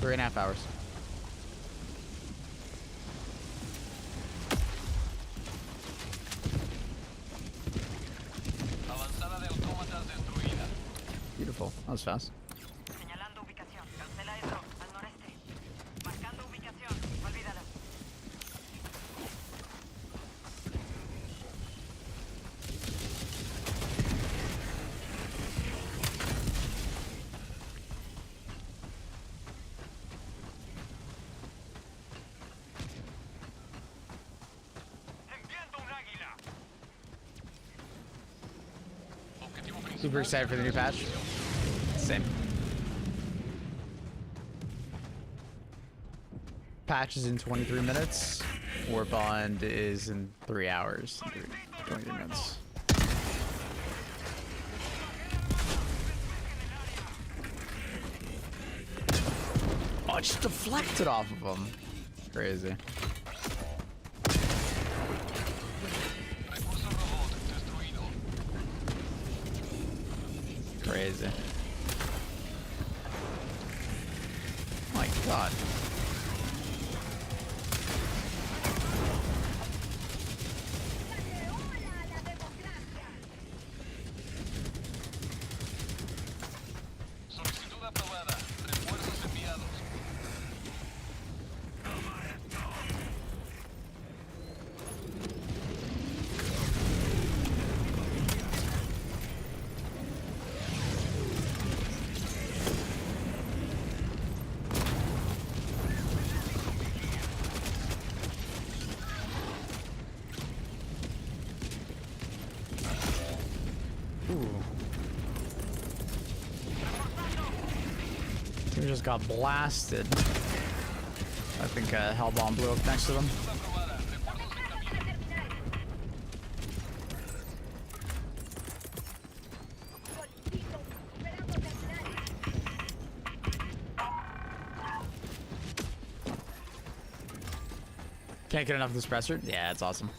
3.5 hours. Avanzada de autómatas destruida. Beautiful. That was fast. Señalando ubicación. Cancela el drop. Al noreste. Marcando ubicación. Olvídalo. Enviando un águila. Objetivo Super principal. excited for the new patch. Same. Patch is in 23 minutes. Warbond is in 3 hours. 23 minutes. Oh, it just deflected off of him. Crazy. Recurso robot destruido. Crazy. My God. Solicitud aprobada. Refuerzos enviados. Ooh. He just got blasted. I think Hellbomb blew up next to them. Aprobada. Refuerzos en camino. Can't get enough of this suppressor? Yeah, it's awesome.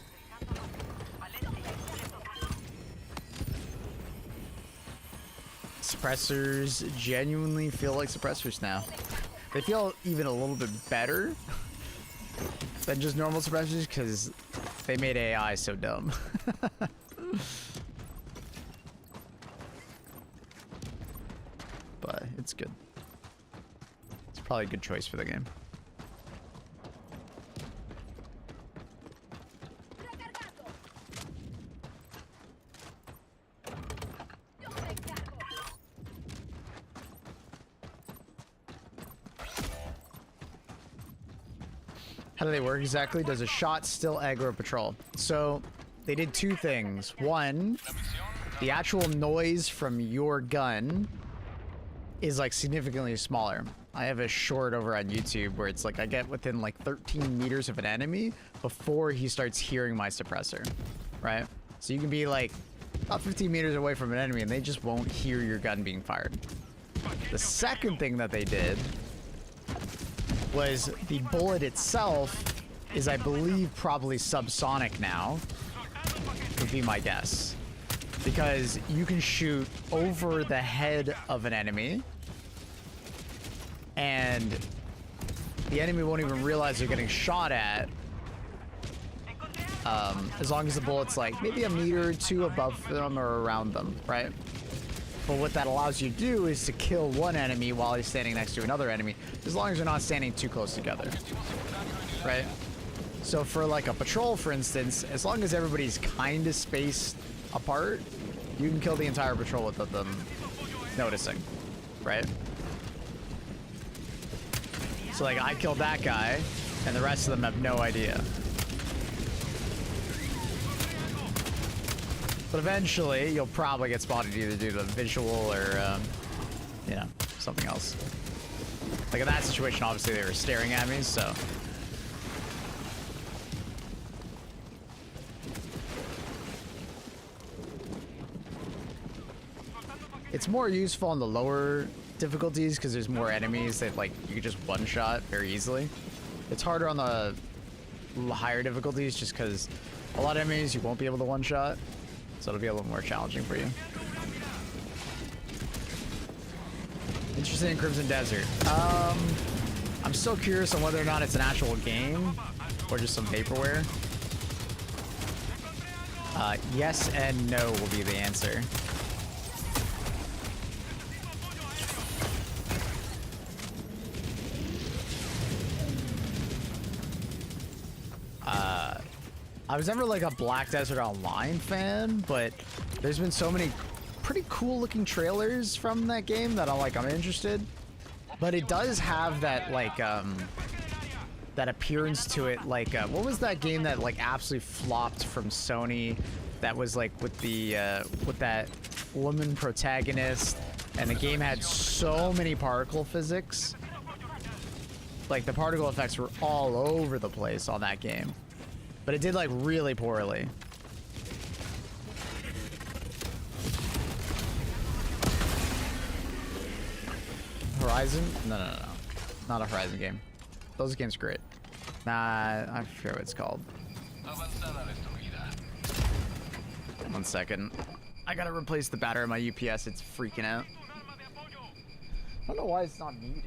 Suppressors genuinely feel like suppressors now. They feel even a little bit better than just normal suppressors because they made AI so dumb. But it's good. It's probably a good choice for the game. How do they work exactly? Does a shot still aggro patrol? So they did two things. One, the actual noise from your gun is like significantly smaller. I have a short over on YouTube where it's like I get within like 13 meters of an enemy before he starts hearing my suppressor, right? So you can be like about 15 meters away from an enemy and they just won't hear your gun being fired. The second thing that they did was the bullet itself is, I believe, probably subsonic now, would be my guess. Because you can shoot over the head of an enemy, and the enemy won't even realize they're getting shot at, as long as the bullet's like maybe a meter or two above them or around them, right? But what that allows you to do is to kill one enemy while he's standing next to another enemy, as long as they're not standing too close together, right? So for like a patrol, for instance, as long as everybody's kind of spaced apart, you can kill the entire patrol without them noticing, right? So like I killed that guy, and the rest of them have no idea. But eventually, you'll probably get spotted either due to visual or you know, something else. Like in that situation, obviously they were staring at me, so. It's more useful on the lower difficulties because there's more enemies that like you can just one-shot very easily. It's harder on the higher difficulties just because a lot of enemies you won't be able to one-shot, so it'll be a little more challenging for you. Interested in Crimson Desert. I'm still curious on whether or not it's an actual game or just some vaporware. Yes and no will be the answer. I was never like a Black Desert Online fan, but there's been so many pretty cool looking trailers from that game that I'm interested. But it does have that like that appearance to it, like what was that game that like absolutely flopped from Sony that was like with the with that woman protagonist, and the game had so many particle physics. Like the particle effects were all over the place on that game. But it did like really poorly. Horizon? No. Not a Horizon game. Those games are great. Nah, I forget what it's called. 1 second. I gotta replace the battery on my UPS. It's freaking out. I don't know why it's not needed.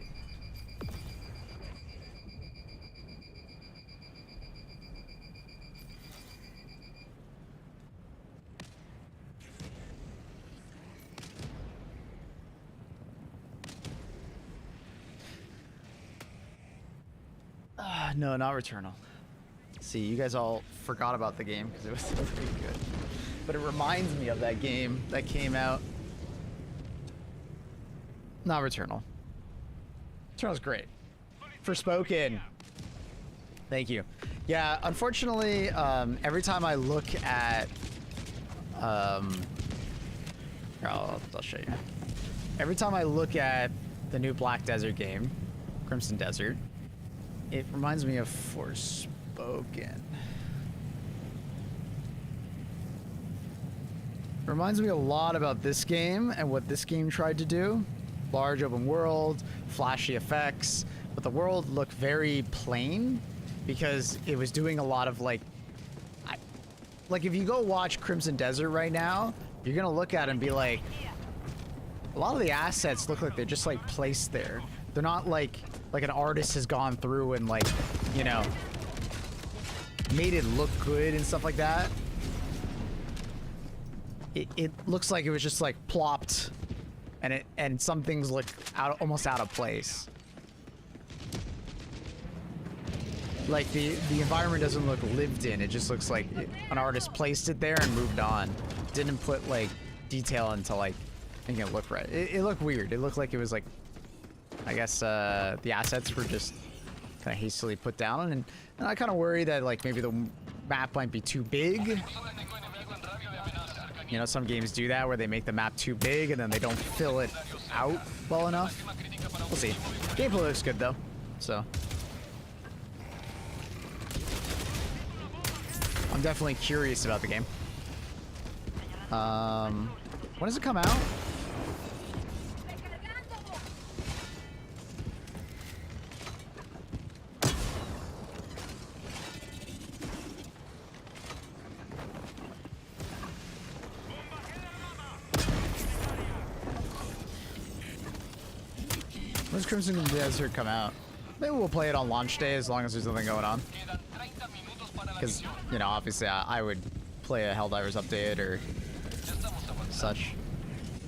No, not Returnal. See, you guys all forgot about the game because it was pretty good. But it reminds me of that game that came out. Not Returnal. Returnal's great. Forspoken. Thank you. Yeah, unfortunately, every time I look at... Here, I'll show you. Every time I look at the new Black Desert game, Crimson Desert, it reminds me of Forspoken. Reminds me a lot about this game and what this game tried to do. Large open world, flashy effects, but the world looked very plain because it was doing a lot of like if you go watch Crimson Desert right now, you're gonna look at it and be like, a lot of the assets look like they're just like placed there. They're not like an artist has gone through and like, you know, made it look good and stuff like that. It looks like it was just like plopped, and some things look almost out of place. Like the environment doesn't look lived in. It just looks like an artist placed it there and moved on. Didn't put like detail into like making it look right. It looked weird. It looked like it was like, I guess the assets were just kind of hastily put down, and I kind of worry that like maybe the map might be too big. You know, some games do that where they make the map too big and then they don't fill it out well enough. We'll see. Gameplay looks good though, so I'm definitely curious about the game. When does it come out? When does Crimson Desert come out? Maybe we'll play it on launch day as long as there's nothing going on. Because, you know, obviously I would play a Helldivers update or such.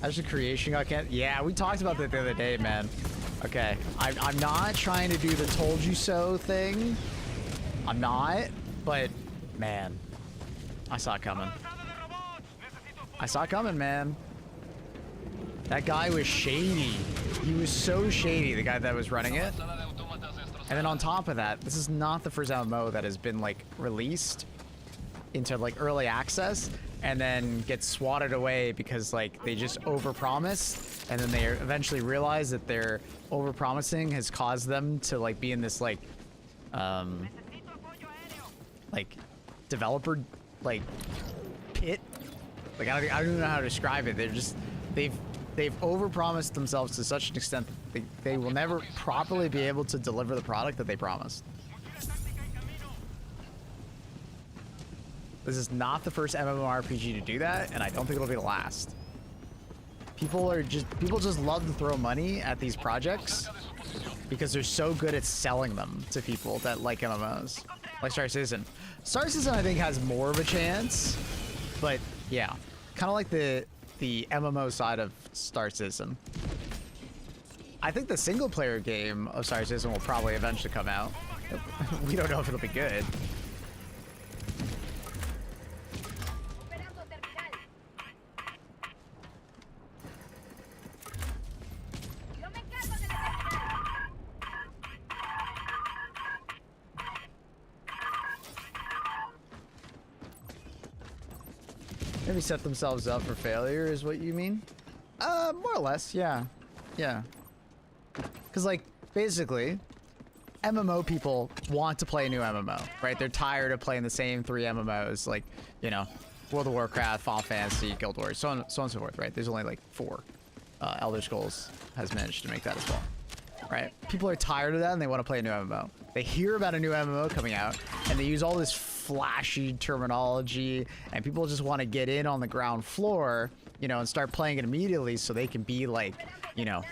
Actually, creation got canceled. Yeah, we talked about that the other day, man. Okay, I'm not trying to do the told you so thing. I'm not, but man, I saw it coming. I saw it coming, man. That guy was shady. He was so shady, the guy that was running it. And then on top of that, this is not the first MMO that has been like released into like early access and then get swatted away because like they just overpromised, and then they eventually realize that their overpromising has caused them to like be in this like developer like pit. Like I don't even know how to describe it. They're just they've overpromised themselves to such an extent that they will never properly be able to deliver the product that they promised. This is not the first MMORPG to do that, and I don't think it'll be the last. People just love to throw money at these projects because they're so good at selling them to people that like MMOs. Like Star Citizen. Star Citizen I think has more of a chance, but yeah, kind of like the MMO side of Star Citizen. I think the single player game of Star Citizen will probably eventually come out. We don't know if it'll be good. Maybe set themselves up for failure is what you mean? More or less, yeah. Yeah. Because, like, basically, MMO people want to play a new MMO, right? They're tired of playing the same 3 MMOs, like, you know, World of Warcraft, Final Fantasy, Guild Wars, so on and so forth, right? There's only, like, 4. Elder Scrolls has managed to make that as well, right? People are tired of that and they want to play a new MMO. They hear about a new MMO coming out and they use all this flashy terminology, and people just want to get in on the ground floor, you know, and start playing it immediately so they can be like, you know,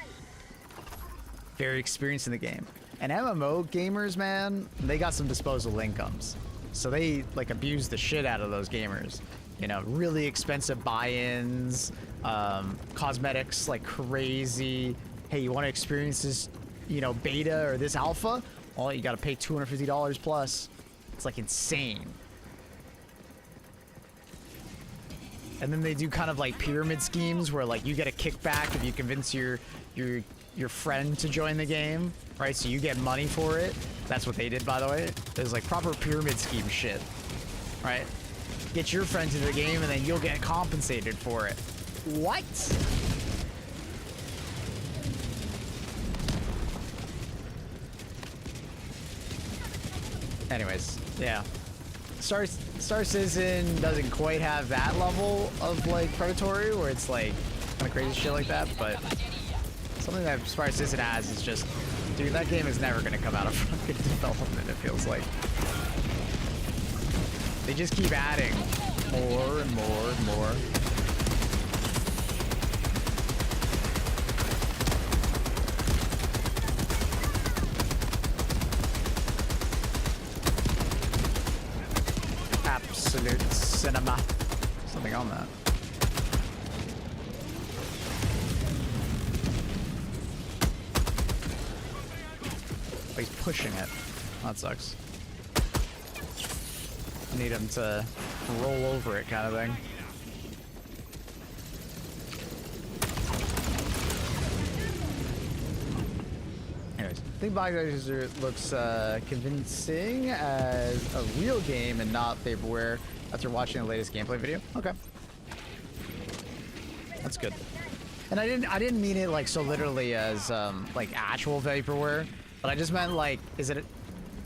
very experienced in the game. And MMO gamers, man, they got some disposable incomes, so they like abuse the shit out of those gamers. You know, really expensive buy-ins, cosmetics like crazy. Hey, you want to experience this, you know, beta or this alpha? Well, you got to pay $250 plus. It's like insane. And then they do kind of like pyramid schemes where like you get a kickback if you convince your friend to join the game, right? So you get money for it. That's what they did, by the way. There's like proper pyramid scheme shit, right? Get your friend to the game and then you'll get compensated for it. What? Anyways, yeah. Star Citizen doesn't quite have that level of like predatory where it's like kind of crazy shit like that, but something that Star Citizen has is just, dude, that game is never gonna come out of fucking development, it feels like. They just keep adding more and more and more. Absolute cinema. Something on that. Oh, he's pushing it. That sucks. I need him to roll over it, kind of thing. Anyways, I think Biodegradation looks convincing as a real game and not vaporware after watching the latest gameplay video. Okay, that's good. And I didn't mean it like so literally as like actual vaporware, but I just meant like, is it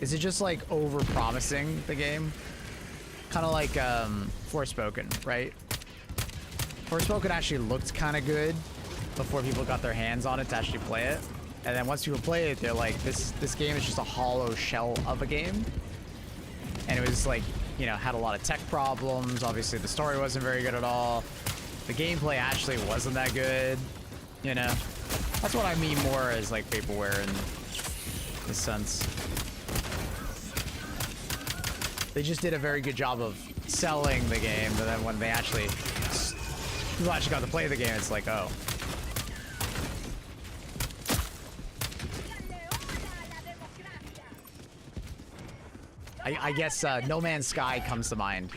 just like over promising the game? Kind of like Forspoken, right? Forspoken actually looked kind of good before people got their hands on it to actually play it. And then once people play it, they're like, this game is just a hollow shell of a game. And it was like, you know, had a lot of tech problems. Obviously, the story wasn't very good at all. The gameplay actually wasn't that good, you know? That's what I mean more as like vaporware in this sense. They just did a very good job of selling the game, but then when they actually got to play the game, it's like, oh. I guess No Man's Sky comes to mind.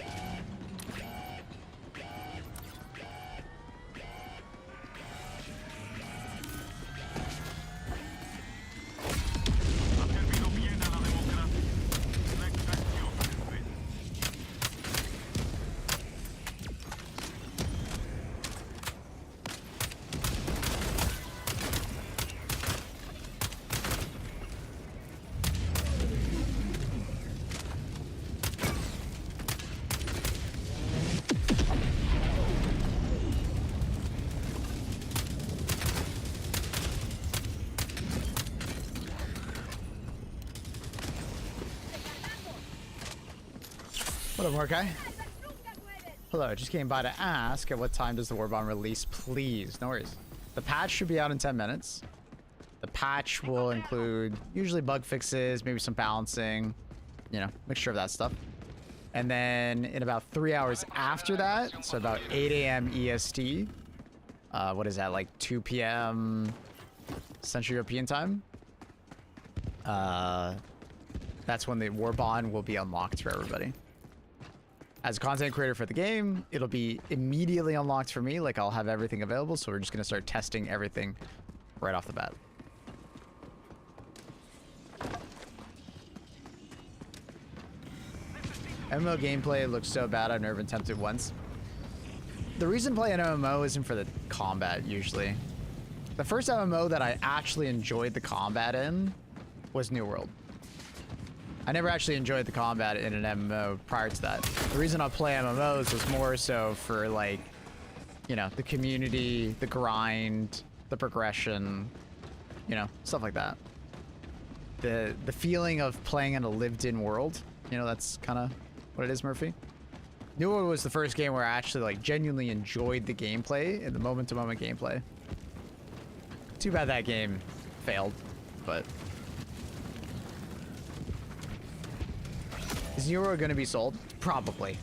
What up, Markai? Hello, just came by to ask at what time does the Warbond release, please. No worries. The patch should be out in 10 minutes. The patch will include usually bug fixes, maybe some balancing, you know, mixture of that stuff. And then in about 3 hours after that, so about 8 a.m. EST, what is that, like 2 p.m. Central European time? That's when the Warbond will be unlocked for everybody. As a content creator for the game, it'll be immediately unlocked for me. Like, I'll have everything available, so we're just gonna start testing everything right off the bat. MMO gameplay looks so bad, I've never been tempted once. The reason to play an MMO isn't for the combat, usually. The first MMO that I actually enjoyed the combat in was New World. I never actually enjoyed the combat in an MMO prior to that. The reason I play MMOs was more so for, like, you know, the community, the grind, the progression, you know, stuff like that. The feeling of playing in a lived-in world, you know, that's kind of what it is, Murphy. New World was the first game where I actually, like, genuinely enjoyed the gameplay and the moment-to-moment gameplay. Too bad that game failed, but... Is New World going to be sold? Probably.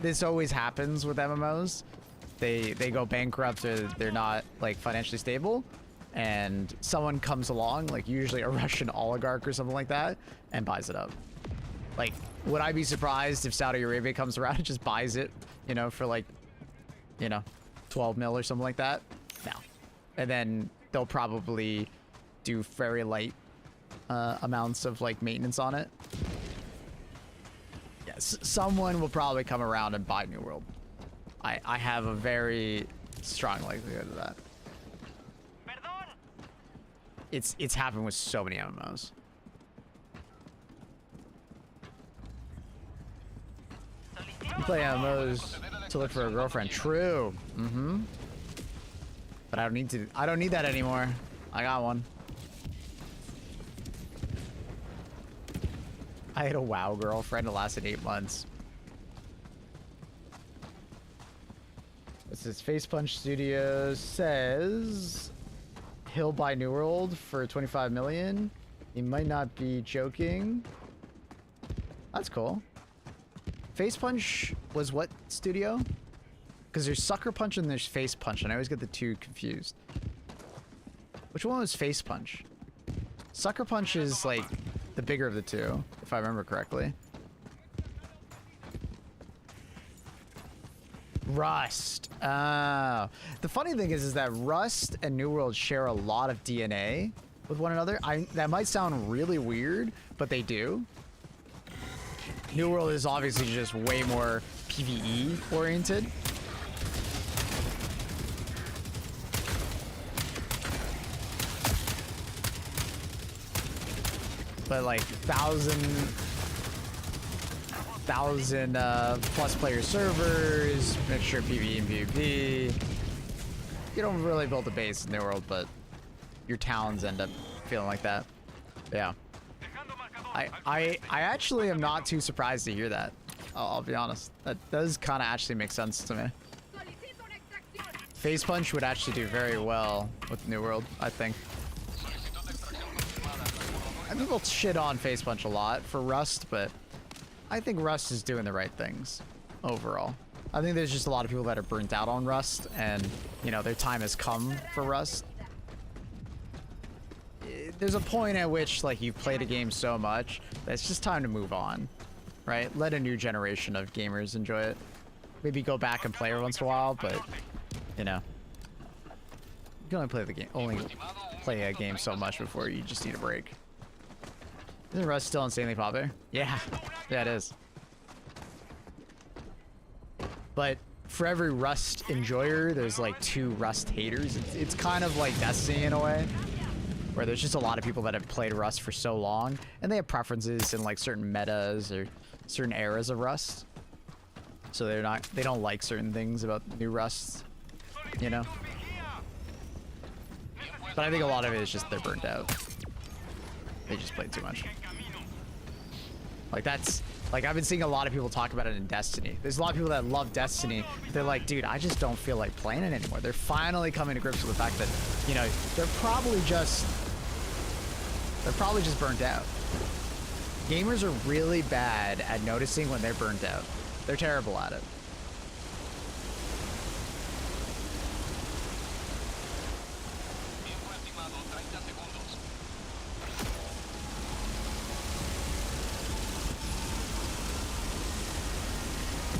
This always happens with MMOs. They go bankrupt or they're not, like, financially stable, and someone comes along, like usually a Russian oligarch or something like that, and buys it up. Like, would I be surprised if Saudi Arabia comes around and just buys it, you know, for like, you know, 12 mil or something like that? No. And then they'll probably do very light amounts of, like, maintenance on it. Yes, someone will probably come around and buy New World. I have a very strong likelihood of that. It's happened with so many MMOs. You play MMOs to look for a girlfriend. True. Mm-hmm. But I don't need that anymore. I got one. I had a WoW girlfriend that lasted 8 months. This is Face Punch Studios says he'll buy New World for 25 million. He might not be joking. That's cool. Face Punch was what studio? Because there's Sucker Punch and there's Face Punch, and I always get the two confused. Which one was Face Punch? Sucker Punch is like the bigger of the two, if I remember correctly. Rust. The funny thing is that Rust and New World share a lot of DNA with one another. That might sound really weird, but they do. New World is obviously just way more PvE oriented. But like 1,000 plus player servers, mixture of PvE and PvP. You don't really build a base in New World, but your towns end up feeling like that. Yeah. I actually am not too surprised to hear that. I'll be honest. That does kind of actually make sense to me. Face Punch would actually do very well with New World, I think. And people shit on Face Punch a lot for Rust, but I think Rust is doing the right things overall. I think there's just a lot of people that are burnt out on Rust, and, you know, their time has come for Rust. There's a point at which, like, you've played a game so much that it's just time to move on, right? Let a new generation of gamers enjoy it. Maybe go back and play every once in a while, but, you know, you can only play a game so much before you just need a break. Isn't Rust still insanely popular? Yeah, yeah, it is. But for every Rust enjoyer, there's like 2 Rust haters. It's kind of like Destiny in a way, where there's just a lot of people that have played Rust for so long, and they have preferences in like certain metas or certain eras of Rust. So they don't like certain things about new Rust, you know? But I think a lot of it is just they're burnt out. They just played too much. Like that's like I've been seeing a lot of people talk about it in Destiny. There's a lot of people that love Destiny, but they're like, dude, I just don't feel like playing it anymore. They're finally coming to grips with the fact that, you know, they're probably just burnt out. Gamers are really bad at noticing when they're burnt out. They're terrible at it.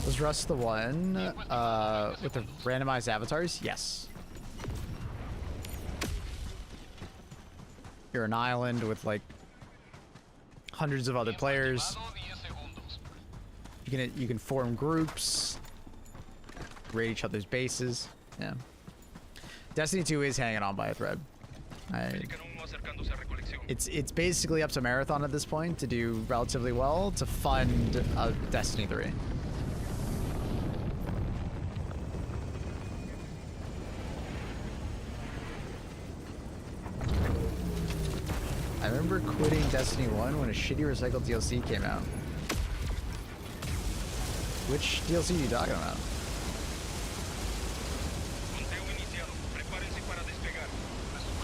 Was Rust the one with the randomized avatars? Yes. You're an island with like hundreds of other players. You can form groups, raid each other's bases. Yeah. Destiny 2 is hanging on by a thread. It's basically up to Marathon at this point to do relatively well to fund Destiny 3. I remember quitting Destiny 1 when a shitty recycled DLC came out. Which DLC are you talking about?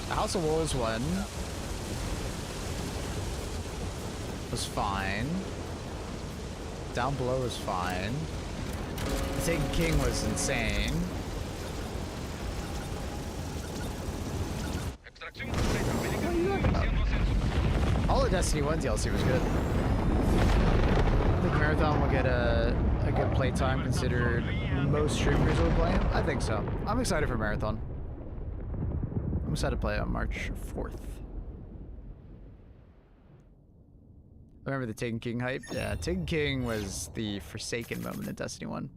The House of Wolves one was fine. Down Below was fine. The Taken King was insane. What are you talking about? All of Destiny 1 DLC was good. I think Marathon will get a good playtime considered most streamers will play him. I think so. I'm excited for Marathon. I'm excited to play it on March 4th. Remember the Taken King hype? Yeah, Taken King was the Forsaken moment in Destiny 1.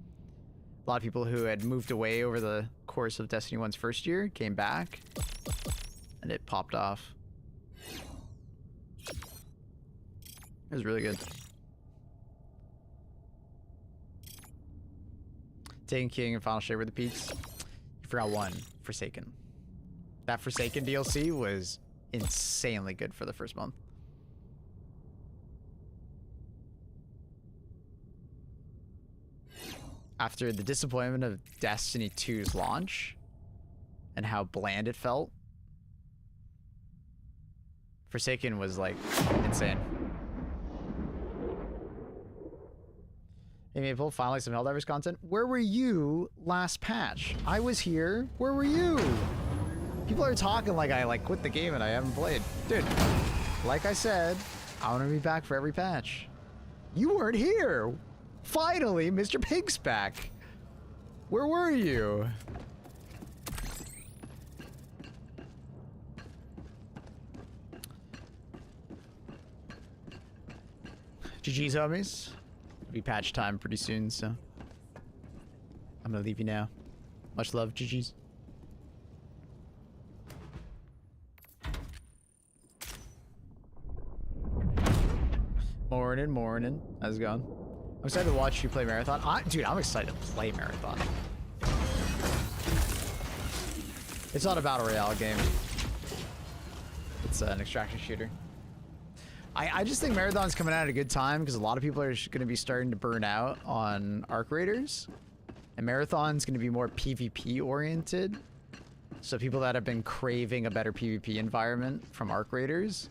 A lot of people who had moved away over the course of Destiny 1's first year came back, and it popped off. It was really good. Taken King and Final Shape were the peaks. You forgot one, Forsaken. That Forsaken DLC was insanely good for the first month. After the disappointment of Destiny 2's launch and how bland it felt, Forsaken was like insane. Hey Maple, finally some Helldivers content. Where were you last patch? I was here. Where were you? People are talking like I quit the game and I haven't played. Dude, like I said, I want to be back for every patch. You weren't here. Finally, Mr. Pig's back. Where were you? GG's, homies. It'll be patch time pretty soon, so I'm gonna leave you now. Much love, GG's. Morning. How's it going? I'm excited to watch you play Marathon. Dude, I'm excited to play Marathon. It's not a battle royale game. It's an extraction shooter. I just think Marathon's coming out at a good time because a lot of people are going to be starting to burn out on Arc Raiders. And Marathon's going to be more PvP oriented. So people that have been craving a better PvP environment from Arc Raiders,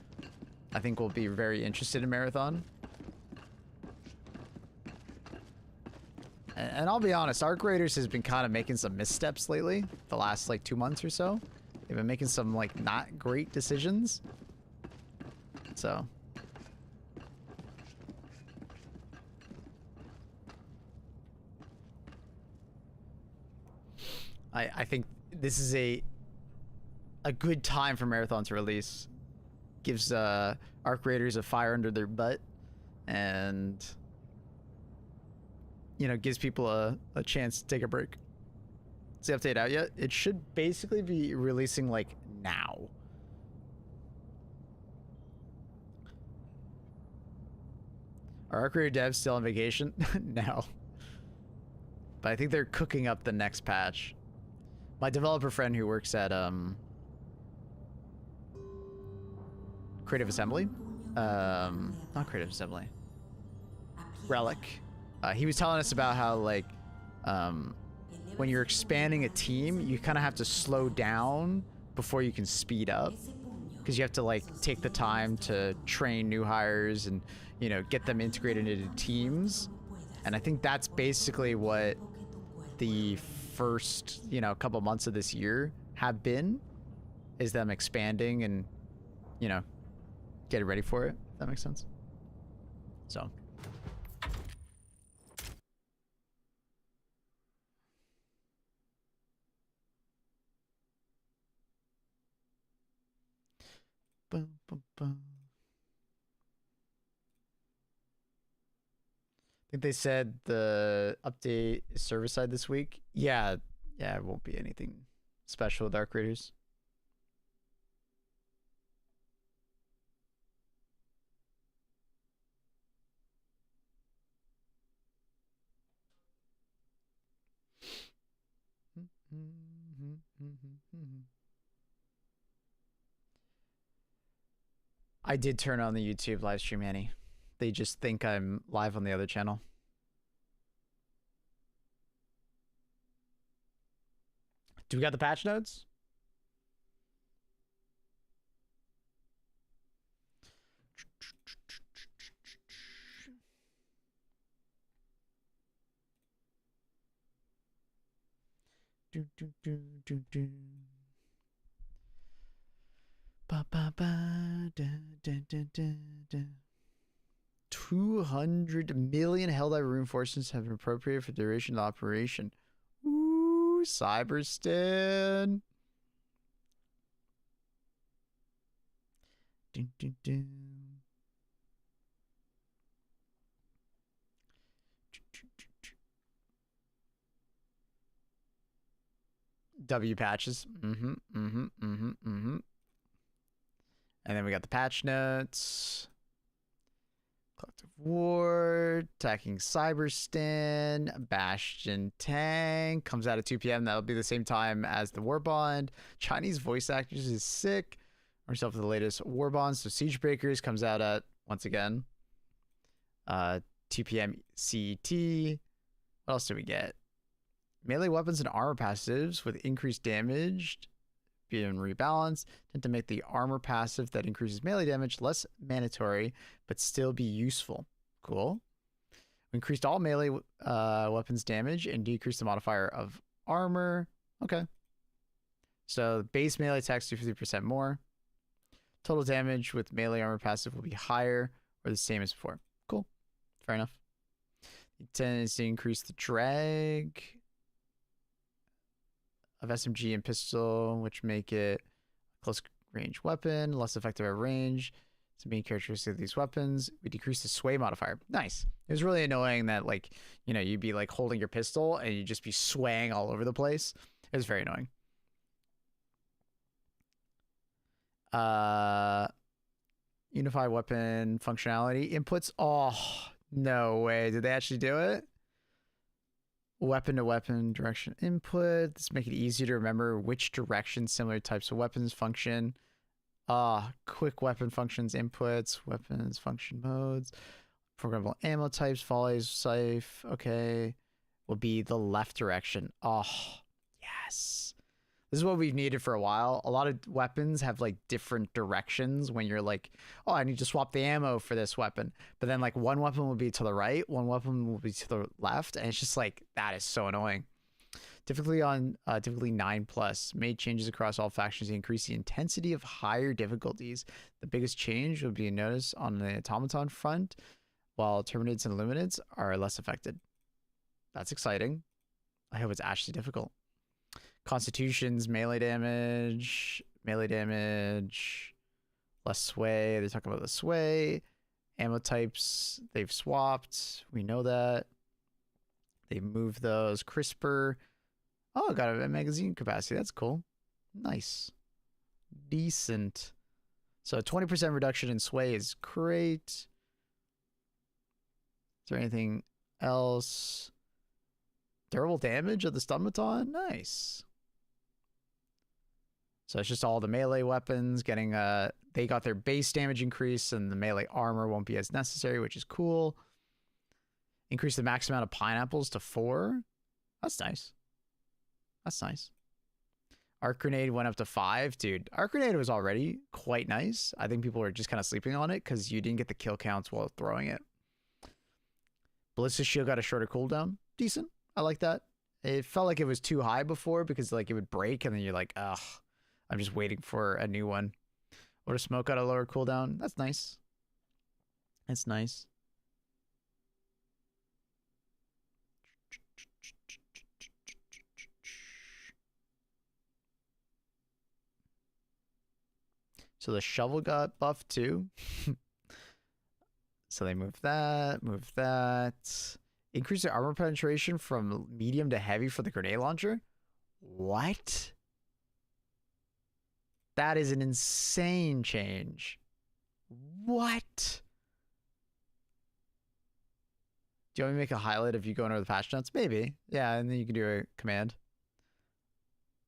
I think will be very interested in Marathon. And I'll be honest, Arc Raiders has been kind of making some missteps lately, the last like 2 months or so. They've been making some like not great decisions. So I think this is a good time for Marathon to release. Gives Arc Raiders a fire under their butt, and you know, gives people a chance to take a break. Is the update out yet? It should basically be releasing like now. Are Arc Raider devs still on vacation? No. But I think they're cooking up the next patch. My developer friend who works at Creative Assembly, not Creative Assembly, relic. He was telling us about how like when you're expanding a team, you kind of have to slow down before you can speed up, because you have to like take the time to train new hires and, you know, get them integrated into teams. And I think that's basically what the first, you know, couple months of this year have been, is them expanding and, you know, getting ready for it. If that makes sense. So. Bum, bum, bum. I think they said the update is server side this week. Yeah, it won't be anything special with Dark Raiders. I did turn on the YouTube live stream, Annie. They just think I'm live on the other channel. Do we got the patch notes? Do, do, do, do, do. Ba, ba, ba, da, da, da, da, da. 200 million Helldiver reinforcements have been appropriated for the duration of the operation. Ooh, Cyberstan. Dun, dun, dun. W patches. And then we got the patch notes. Collective War, attacking Cyberstan, Bastion Tank, comes out at 2 p.m. That'll be the same time as the Warbond. Chinese voice actors is sick. Ourselves with the latest Warbond. So Siege Breakers comes out at, once again, 2 p.m. CET. What else do we get? Melee weapons and armor passives with increased damage being rebalanced tend to make the armor passive that increases melee damage less mandatory, but still be useful. Cool. We increased all melee weapons damage and decreased the modifier of armor. Okay. So base melee attacks do 50% more. Total damage with melee armor passive will be higher or the same as before. Cool. Fair enough. It tends to increase the drag of SMG and pistol, which make it a close range weapon, less effective at range. It's the main characteristic of these weapons. We decrease the sway modifier. Nice. It was really annoying that, like, you know, you'd be like holding your pistol and you'd just be swaying all over the place. It was very annoying. Unified weapon functionality inputs. Oh, no way. Did they actually do it? Weapon to weapon direction input. This make it easier to remember which direction similar types of weapons function. Quick weapon functions inputs, weapons function modes, programmable ammo types, volleys, safe. Okay, will be the left direction. Oh, yes. This is what we've needed for a while. A lot of weapons have like different directions when you're like, oh, I need to swap the ammo for this weapon. But then like one weapon will be to the right, one weapon will be to the left. And it's just like, that is so annoying. Typically 9+, made changes across all factions to increase the intensity of higher difficulties. The biggest change will be noticed on the automaton front, while terminates and illuminates are less affected. That's exciting. I hope it's actually difficult. Constitution's melee damage, less sway. They're talking about the sway. Ammo types, they've swapped. We know that. They moved those. CRISPR. Oh, got a magazine capacity. That's cool. Nice. Decent. So 20% reduction in sway is great. Is there anything else? Durable damage of the stunmaton? Nice. So it's just all the melee weapons getting they got their base damage increase and the melee armor won't be as necessary, which is cool. Increase the max amount of pineapples to 4. That's nice. That's nice. Arc grenade went up to 5. Dude, arc grenade was already quite nice. I think people were just kind of sleeping on it because you didn't get the kill counts while throwing it. Ballista shield got a shorter cooldown. Decent. I like that. It felt like it was too high before because like it would break and then you're like, ugh, I'm just waiting for a new one. Or smoke got a lower cooldown. That's nice. That's nice. So the shovel got buffed too. So they moved that, moved that. Increase the armor penetration from medium to heavy for the grenade launcher? What? That is an insane change. What? Do you want me to make a highlight if you go into the patch notes? Maybe. Yeah, and then you can do a command.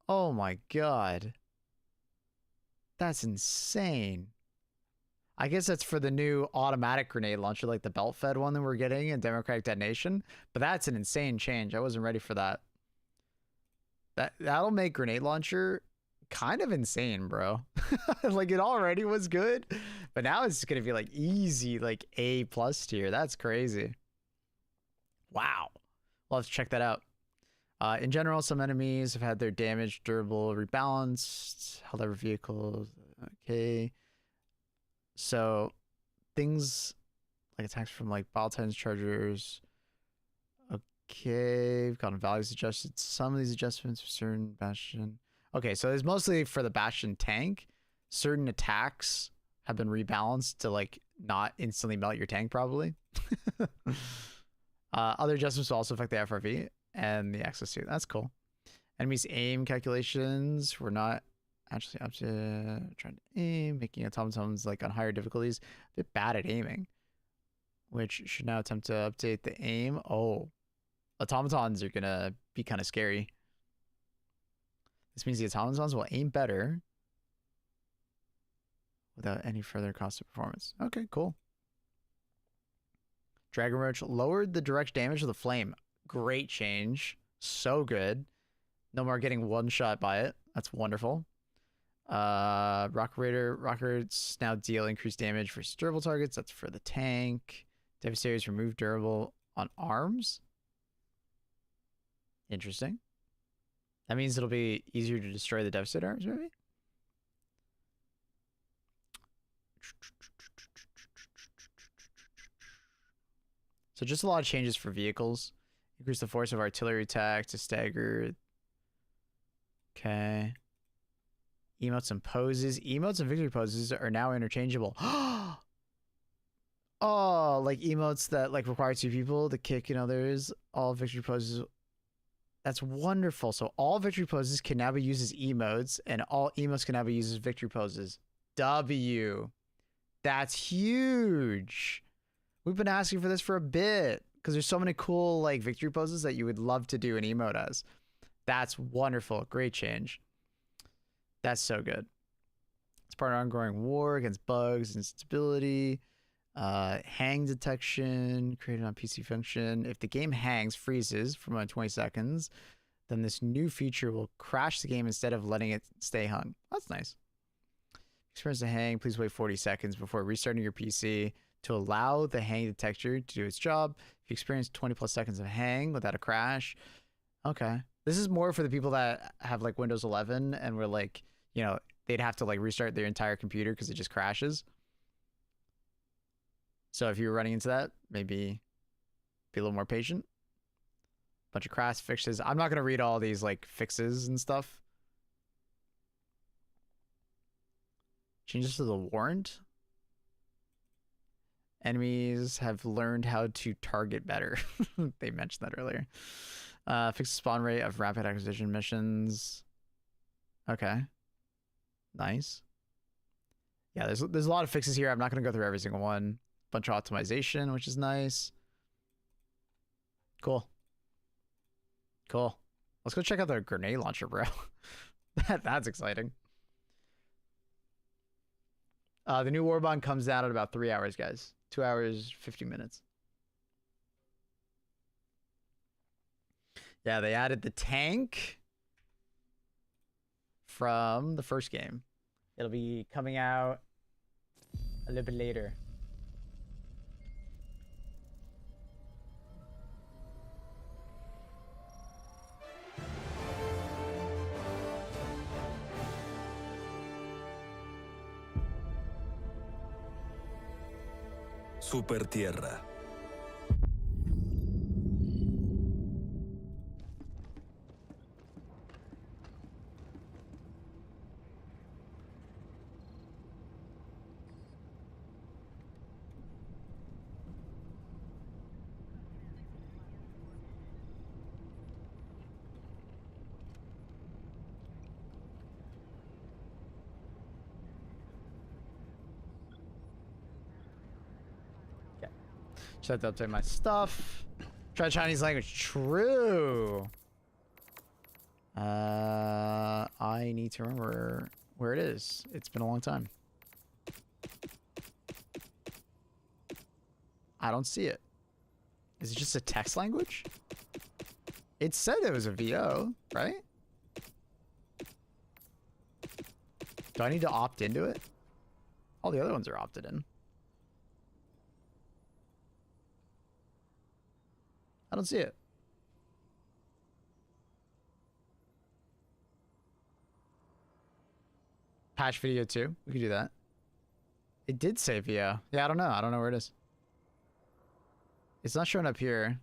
Oh my god. That's insane. I guess that's for the new automatic grenade launcher, like the belt-fed one that we're getting in Democratic Detonation. But that's an insane change. I wasn't ready for that. That'll make grenade launcher kind of insane, bro. Like it already was good, but now it's gonna be like easy, like A+ tier. That's crazy. Wow. We'll have to check that out. In general, some enemies have had their damage durable rebalanced. Helldivers vehicles. Okay. So things like attacks from like Bile Titans chargers. Okay. We've gotten values adjusted. Some of these adjustments for certain Bastion. Okay, so it's mostly for the Bastion tank. Certain attacks have been rebalanced to like not instantly melt your tank probably. Other adjustments will also affect the FRV and the exosuit. That's cool. Enemies aim calculations were not actually up to trying to aim, making automatons like on higher difficulties a bit bad at aiming, which should now attempt to update the aim. Oh, automatons are gonna be kind of scary. This means the automatons will aim better without any further cost of performance. Okay, cool. Dragon Roach lowered the direct damage of the flame. Great change. So good. No more getting one shot by it. That's wonderful. Rocket Raider. Rockets now deal increased damage for durable targets. That's for the tank. Devastators remove durable on arms. Interesting. That means it'll be easier to destroy the Devastator arms, maybe? So just a lot of changes for vehicles. Increase the force of artillery attack to stagger. Okay. Emotes and poses. Emotes and victory poses are now interchangeable. Oh, like emotes that like require 2 people, the kick and others. All victory poses. That's wonderful. So all victory poses can now be used as emotes, and all emotes can now be used as victory poses. W. That's huge. We've been asking for this for a bit because there's so many cool like victory poses that you would love to do an emote as. That's wonderful. Great change. That's so good. It's part of ongoing war against bugs and instability. Hang detection created on PC function. If the game hangs, freezes for more than 20 seconds, then this new feature will crash the game instead of letting it stay hung. That's nice. Experience the hang. Please wait 40 seconds before restarting your PC to allow the hang detector to do its job. If you experience 20+ seconds of hang without a crash, okay. This is more for the people that have like Windows 11 and were like, you know, they'd have to like restart their entire computer because it just crashes. So if you're running into that, maybe be a little more patient. Bunch of crash fixes. I'm not going to read all these like fixes and stuff. Changes to the warrant. Enemies have learned how to target better. They mentioned that earlier. Fix the spawn rate of rapid acquisition missions. Okay. Nice. Yeah, there's a lot of fixes here. I'm not going to go through every single one. Bunch of optimization, which is nice. Cool. Cool. Let's go check out the grenade launcher, bro. That's exciting. The new Warbond comes out at about 3 hours, guys. 2 hours, 50 minutes. Yeah, they added the tank from the first game. It'll be coming out a little bit later. Super Tierra. Just have to update my stuff. Try Chinese language. True. I need to remember where it is. It's been a long time. I don't see it. Is it just a text language? It said it was a VO, right? Do I need to opt into it? All the other ones are opted in. I don't see it. Patch video too. We could do that. It did say VO. Yeah, I don't know. I don't know where it is. It's not showing up here.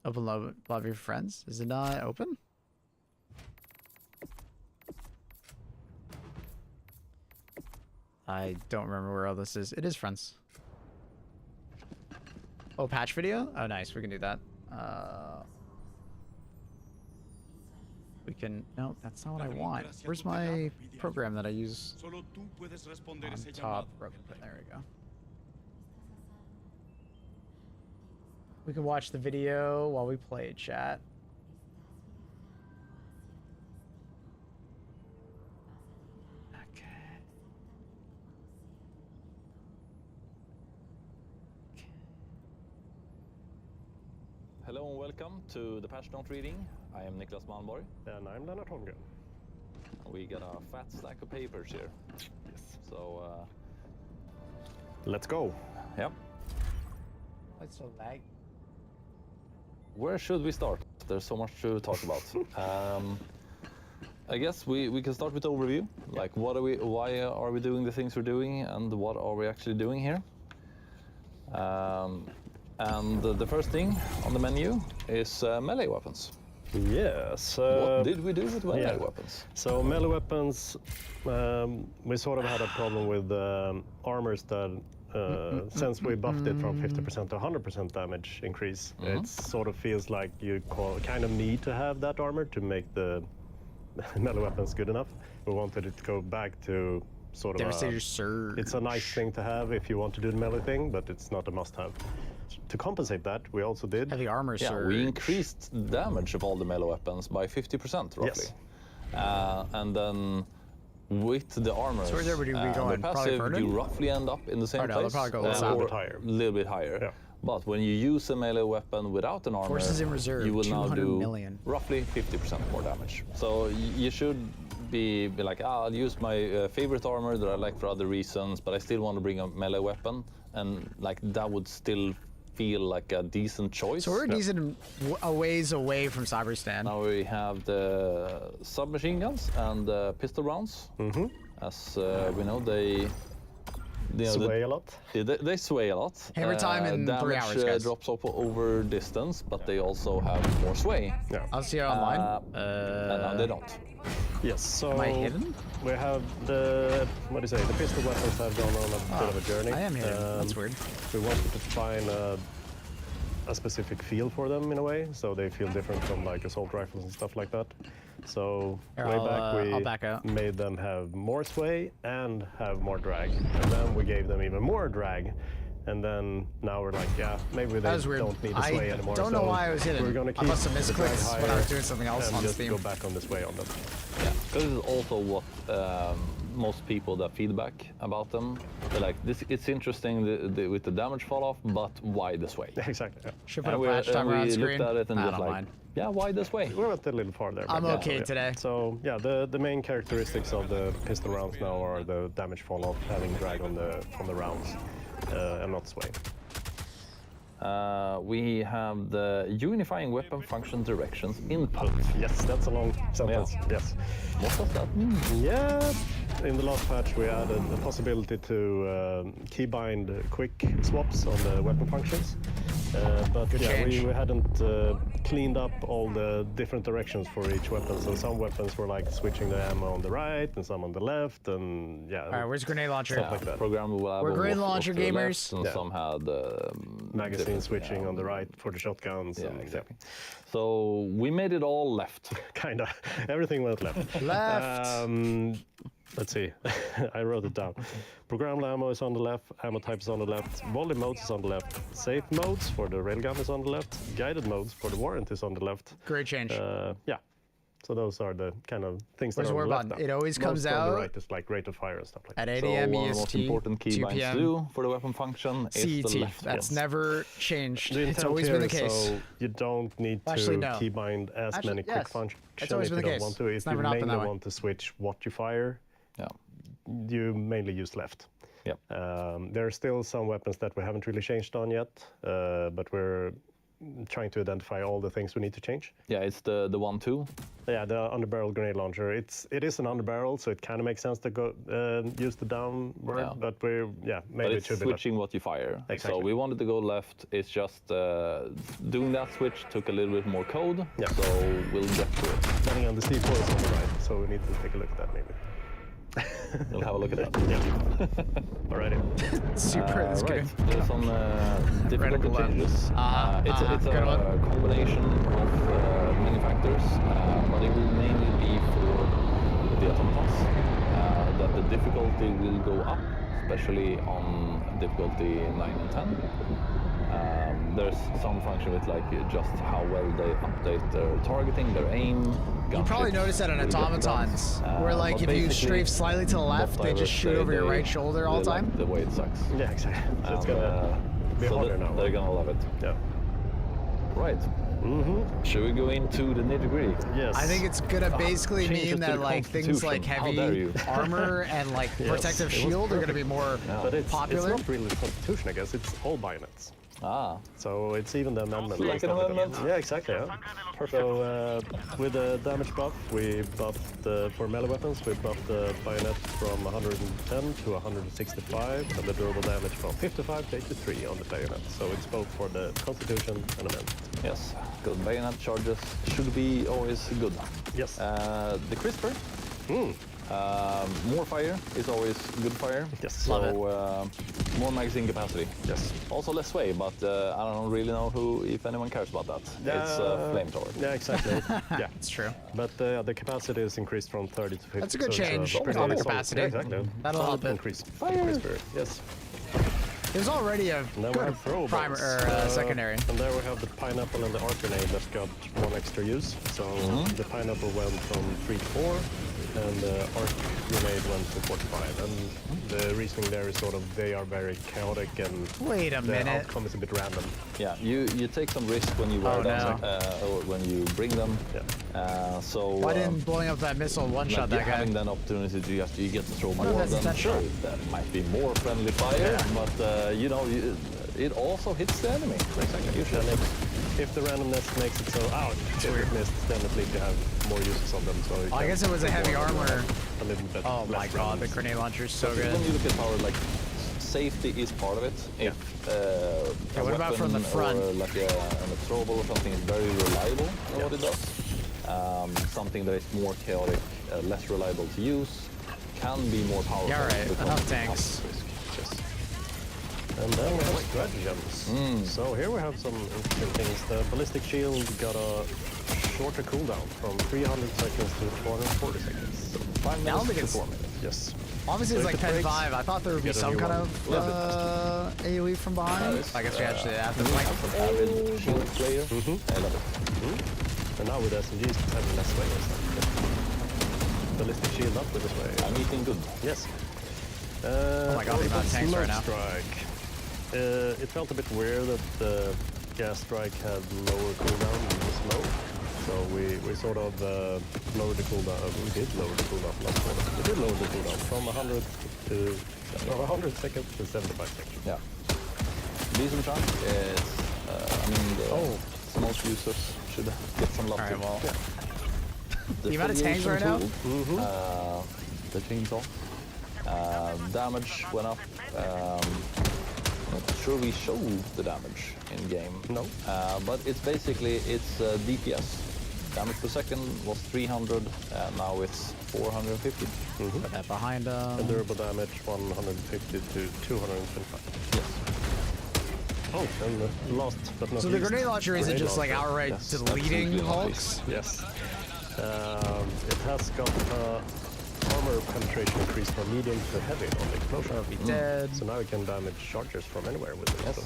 Open love your friends. Is it not open? I don't remember where all this is. It is friends. Oh, patch video? Oh, nice. We can do that. We can... No, that's not what I want. Where's my program that I use on top? There we go. We can watch the video while we play, chat. Hello and welcome to the Patch Note reading. I am Niklas Malmborg. And I'm Lennart Holmgren. We got a fat stack of papers here. Yes. So, Let's go. yep. What's so lag? Where should we start? There's so much to talk about. I guess we can start with the overview. Like, why are we doing the things we're doing, and what are we actually doing here? And the first thing on the menu is melee weapons. Yes. What did we do with melee weapons? So melee weapons, we sort of had a problem with armors that, since we buffed it from 50% to 100% damage increase, it sort of feels like you kind of need to have that armor to make the melee weapons good enough. We wanted it to go back to sort of Devastator Surge. It's a nice thing to have if you want to do the melee thing, but it's not a must-have. To compensate that, we also did... Heavy armor surge. Yeah, we increased damage of all the melee weapons by 50% roughly. Yes. And then with the armor So where would we be and going? the Probably passive, further? you roughly end up in the same They'll place. probably go a little or bit higher. A little bit higher. Yeah. But when you use a melee weapon without an armor, Forces in reserve, you will now 200 do million. roughly 50% more damage. So you should be like, I'll use my favorite armor that I like for other reasons, but I still want to bring a melee weapon, and like that would still feel like a decent choice. So we're decent a ways away from Cyberstan. Now we have the submachine guns and the pistol rounds. As we know, they sway a lot. They sway a lot. Hammer time in 3 hours, Damage guys. drops up over distance, but they also have more sway. Yeah. I'll see you online. And now they don't. Yes, so Am I hidden? we have the, what do you say, the pistol weapons have gone on a bit of a journey. I am hidden. That's weird. We wanted to find a specific feel for them in a way, so they feel different from like assault rifles and stuff like that. So Here, way back I'll back out. we made them have more sway and have more drag, and then we gave them even more drag. And then now we're like, yeah, maybe they That was weird. don't need the sway I anymore. don't know so why I was hidden. We're gonna I keep must have missed the drag clicks when I higher was doing something else and on just Steam. go back on the sway on them. Yeah, because it's also what most people that feedback about them. They're like, it's interesting with the damage fall off, but why this way? Exactly. Yeah. Should put And a patch timer on we screen. looked at it and I just don't like, mind. yeah, why this way? We went a little far there. I'm but okay yeah. today. So yeah, the main characteristics of the pistol rounds now are the damage fall off, having drag on the rounds, and not sway. We have the unifying weapon function directions input. Yes, that's a long sentence. Yeah. Yes. What does that mean? Yeah. In the last patch, we added the possibility to keybind quick swaps on the weapon functions. But Good yeah, change. we hadn't cleaned up all the different directions for each weapon. So some weapons were like switching the ammo on the right and some on the left, and yeah. All right, where's grenade launcher? Stuff like that. Programmable ammo We're grenade was launcher to the gamers. left, and Yeah. some had Magazine different- switching yeah, on the right for the shotguns. Yeah, and, exactly. So we made it all left. Kinda. Everything went left. Left. Let's see. I wrote it down. Programmable ammo is on the left. Ammo type is on the left. Volley modes is on the left. Safe modes for the railgun is on the left. Guided modes for the warrant is on the left. Great change. Yeah. So those are the kind of things Where's that are on the left Warbond? now. It always comes Most on out the right is like rate of fire and stuff like at that. 8 So a.m. one of the most EST, important 2 keybinds to p.m. do for the weapon function is the CET. left That's one. never changed. The It's intent always here been the is case. So you don't need to Actually, no. keybind as Actually, many quick yes. functions It's always if been you the don't case. want to. It's If you never not been mainly that way. want to switch what you fire, Yeah. you mainly use left. Yep. There are still some weapons that we haven't really changed on yet, but we're trying to identify all the things we need to change. Yeah, it's the 1-2. Yeah, the underbarrel grenade launcher. It is an underbarrel, so it kind of makes sense to go use the downward. Yeah. But But maybe it it's should be left. switching what you fire. So Exactly. we wanted to go left. It's just doing that switch took a little bit more code. Yeah. So we'll get to it. Depending on the C4 is on the right, so we need to take a look at that maybe. We'll have a look at that. Yeah. Alrighty. Super. That's right. good. There's some difficulty Radical left. changes. It's Good a one. combination of many factors, but it will mainly be for the automatons. That the difficulty will go up, especially on difficulty 9 and 10. There's some function with like just how well they update their targeting, their aim. You probably noticed that on automatons, where like but if you basically, strafe slightly to the left, they just shoot over your right shoulder all the they like time. the way it sucks. Yeah, exactly. So it's And, gonna be so harder now. They're gonna love it. Yeah. Right. Should we go into the nitty-gritty? Yes. I think it's gonna basically changes mean to that the like things like Constitution. How dare heavy you. armor and like protective it was shield are gonna be more But it's popular. not really the Constitution, I guess. It's all bayonets. Ah, So it's even the amendment. Like and an stuff like that. amendment? Yeah, exactly. Yeah. So with the damage buff, we buffed for melee weapons. We buffed the bayonet from 110 to 165, and the durable damage from 55 to 83 on the bayonet. So it's both for the Constitution and amendment. yes. Because bayonet charges should be always good. Yes. The crisper. More fire is always good fire. Yes. So Love it. more magazine capacity. Yes. Also less sway, but I don't really know if anyone cares about that. It's a flamethrower. Yeah, exactly. Yeah. It's true. But the capacity is increased from 30 to 50. That's a good so it's change. pretty Solid solid. capacity. Yeah, exactly. That'll Solid help it. increase. Fire. Crisper. Yes. There's already a Now we good have throwables. primer or secondary. And there we have the pineapple and the arc grenade that got one extra use. So the pineapple went from 3 to 4, and the arc grenade went to 45. And the reasoning there is sort of they are very chaotic and Wait a the minute. outcome is a bit random. Yeah, you take some risk when you wear Oh, them no. or when you bring them. Yeah. So Why didn't blowing up that missile one-shot that guy? having that opportunity to you get to throw What more if of that's them. intentional? That might be more friendly fire, but it also hits the enemy. Exactly. You should. And if the randomness makes it so, if it missed, then at least you have more uses of them. So you Oh, I can guess it was a heavy avoid armor. a little bit Oh my less god, the randoms. grenade launcher is so When good. you look at power, like safety is part of it. If a what about from the weapon front? or like a throwable or something is very reliable in what it does, something that is more chaotic, less reliable to use, can be more powerful. Yeah, right. because Enough it tanks. has risk. Yes. And then we have stratagems. So here we have some interesting things. The ballistic shield got a shorter cooldown from 300 seconds to 440 seconds. 5 Now minutes we to can 4 minutes. Yes. Obviously, So it's if like it Pen breaks, 5. I thought there would be get a some new kind one. of AoE from behind. I guess we actually have to flank. Some avid shield player. I love it. And now with SMGs, having less weight and stuff. ballistic shield up with this way. I'm eating good. Yes. Oh my god, the amount of tanks right now. Strike. It felt a bit weird that the gas strike had lower cooldown than the smoke. So we sort of lowered the cooldown. We did lower the cooldown. We did lower the cooldown from 100 to 100 seconds to 75 seconds. Yeah. Decent chunk. It's, I mean, the smoke users should get some love. Alright, well. The The amount of tanks right now? The chainsaw. Damage went up. Not sure we show the damage in game. No. But it's basically DPS. Damage per second was 300, and now it's 450. Put that behind And durable damage 150 to 225. Yes. Oh, and last but not So least, the grenade launcher isn't grenade just like launcher. outright Yes, deleting absolutely not. hulks? Yes. It has got armor penetration increased from medium to heavy on the explosion. Be dead. So now we can damage chargers from anywhere with it. Yes. So,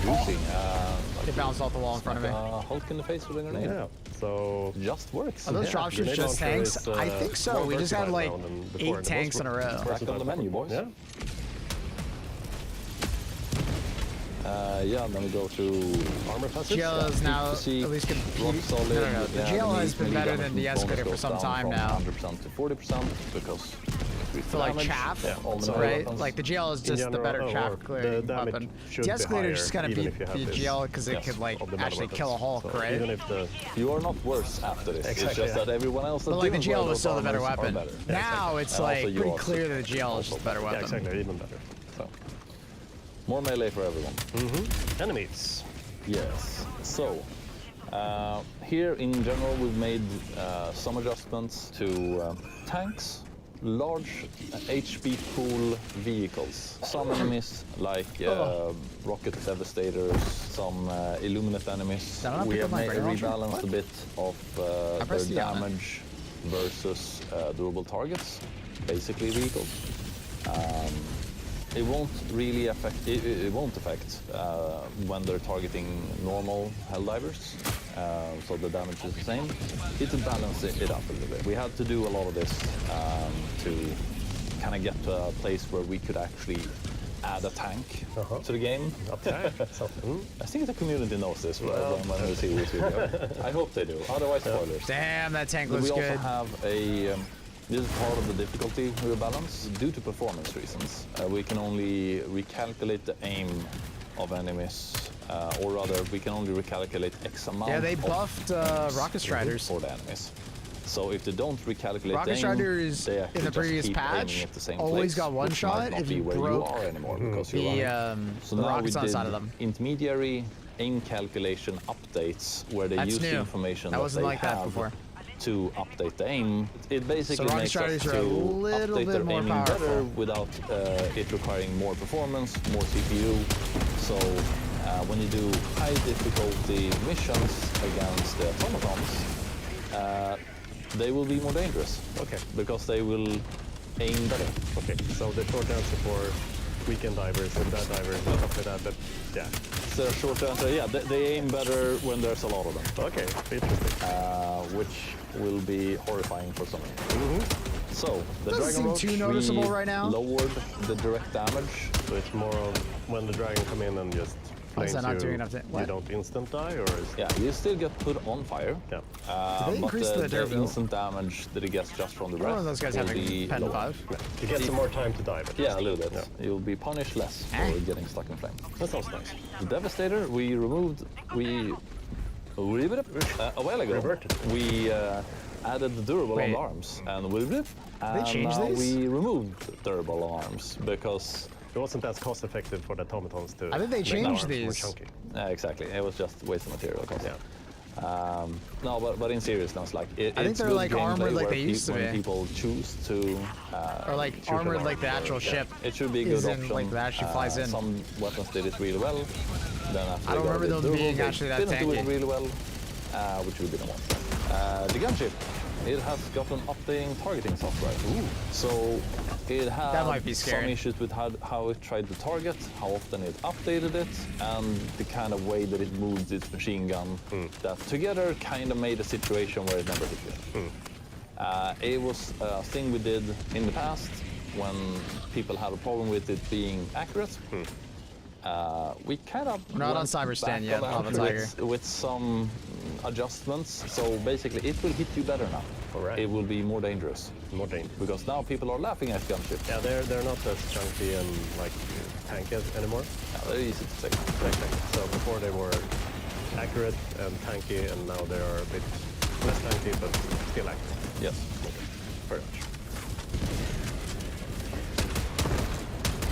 Juicing. It bounced off the wall in front of me. Hulk in the face with a grenade. yeah. So Just works. Are those yeah, dropships grenade just launcher tanks? is, I think so. more We just had versatile like now than before, 8 and it was tanks in a row. Back on the menu, boys. Yeah. Yeah, then we go to Armor passes. GL is now efficiency, at least rock competing. solid. No. The Yeah, GL has melee been better damage than the bonus escalator for goes some down time from now. 100% to 40% because For like chaff, right? Like the GL is just the better chaff clearing weapon. The escalator is just gonna beat the GL because it could like actually kill a Hulk, right? Even if the you are not worse after this. Exactly, it's just yeah. that everyone else that But like the didn't wear GL was those still the better armors are weapon. better. Now it's And like also you pretty also- clear that the GL is just the better yeah, weapon. exactly, even better. So, more melee for everyone. Enemies. Yes. So, here in general we've made some adjustments to tanks, large HP pool vehicles. Some enemies like rocket devastators, some illuminate enemies. Did I not We pick have up my grenade launcher? rebalanced a bit of their pressed the on it. damage versus durable targets, basically vehicles. It won't really affect. It won't affect when they're targeting normal Helldivers, so the damage is the same. It will balance it up a little bit. We had to do a lot of this to kind of get to a place where we could actually add a tank to the game. I think the community knows this when they see this video. I hope they do. Otherwise, spoilers. Damn, that tank We looks also good. have a. This is part of the difficulty rebalance. Due to performance reasons, we can only recalculate the aim of enemies, or rather, we can only recalculate X amount. Yeah, they of buffed Rocket Striders. for the enemies. So if they don't recalculate Rocket the aim, Striders they in actually the just previous keep patch aiming at the same always place, got one which might shot not if be you where you broke are anymore because you're the running. So the now we rockets on the did side of them. intermediary aim calculation updates where they That's use the new. information That wasn't they like that have before. to update the aim. It basically Rocket makes us Striders are a to little update bit their more aiming powerful. better without it requiring more performance, more CPU. So when you do high difficulty missions against the automatons, they will be more dangerous. Okay. Because they will aim better. Okay. So the short answer for weekend divers and bad divers and stuff like that, but yeah. So short answer, yeah, they aim better when there's a lot of them. Okay, interesting. Which will be horrifying for some. So the Doesn't Dragon seem Roach, too noticeable we right now. lowered the direct damage. So it's more of when the dragon come in and just Why is flames that not you, doing enough to- you what? don't instant die, or is Yeah, you still get put on fire. yeah. Did they increase the the durability? instant damage that it gets just from the One breath of those guys will having be pen lower. 5. You get some more time to die, but Yeah, a little bit. Yeah. You'll be punished less for Eh? getting stuck in flame. that sounds nice. The Devastator, we removed. A while ago, Reverted. we added the durable on Wait. the arms, and and changed now these? we removed durable on arms because It wasn't as cost effective for the automatons to I think they make the changed arms more these. chunky. exactly, it was just waste of material cost. Yeah. No, but in seriousness, like I think it's they're good like gameplay armored like where they used to when be. people choose to Or like shoot an armored arm. like the actual ship. It should be a is good in, option. like, that actually flies in. Some weapons did it really well. Then after I don't they got remember a bit those durable, being they actually that didn't do it tanky. really well, which we didn't want. The gunship, it has got an updating targeting software. So it had That might be some scary. issues with how it tried to target, how often it updated it, and the kind of way that it moved its machine gun. That together kind of made a situation where it never hit you. It was a thing we did in the past when people had a problem with it being accurate. We kind of We're not on went Cyberstan back yet, on Lava that Tiger. with some adjustments. So basically, it will hit you better now. All right. It will be more dangerous More dangerous. because now people are laughing at gunship. Yeah, they're not as chunky and like tanky anymore. Yeah, they're easy to take. Exactly. So before they were accurate and tanky, and now they are a bit less tanky but still accurate. Yes. Very much.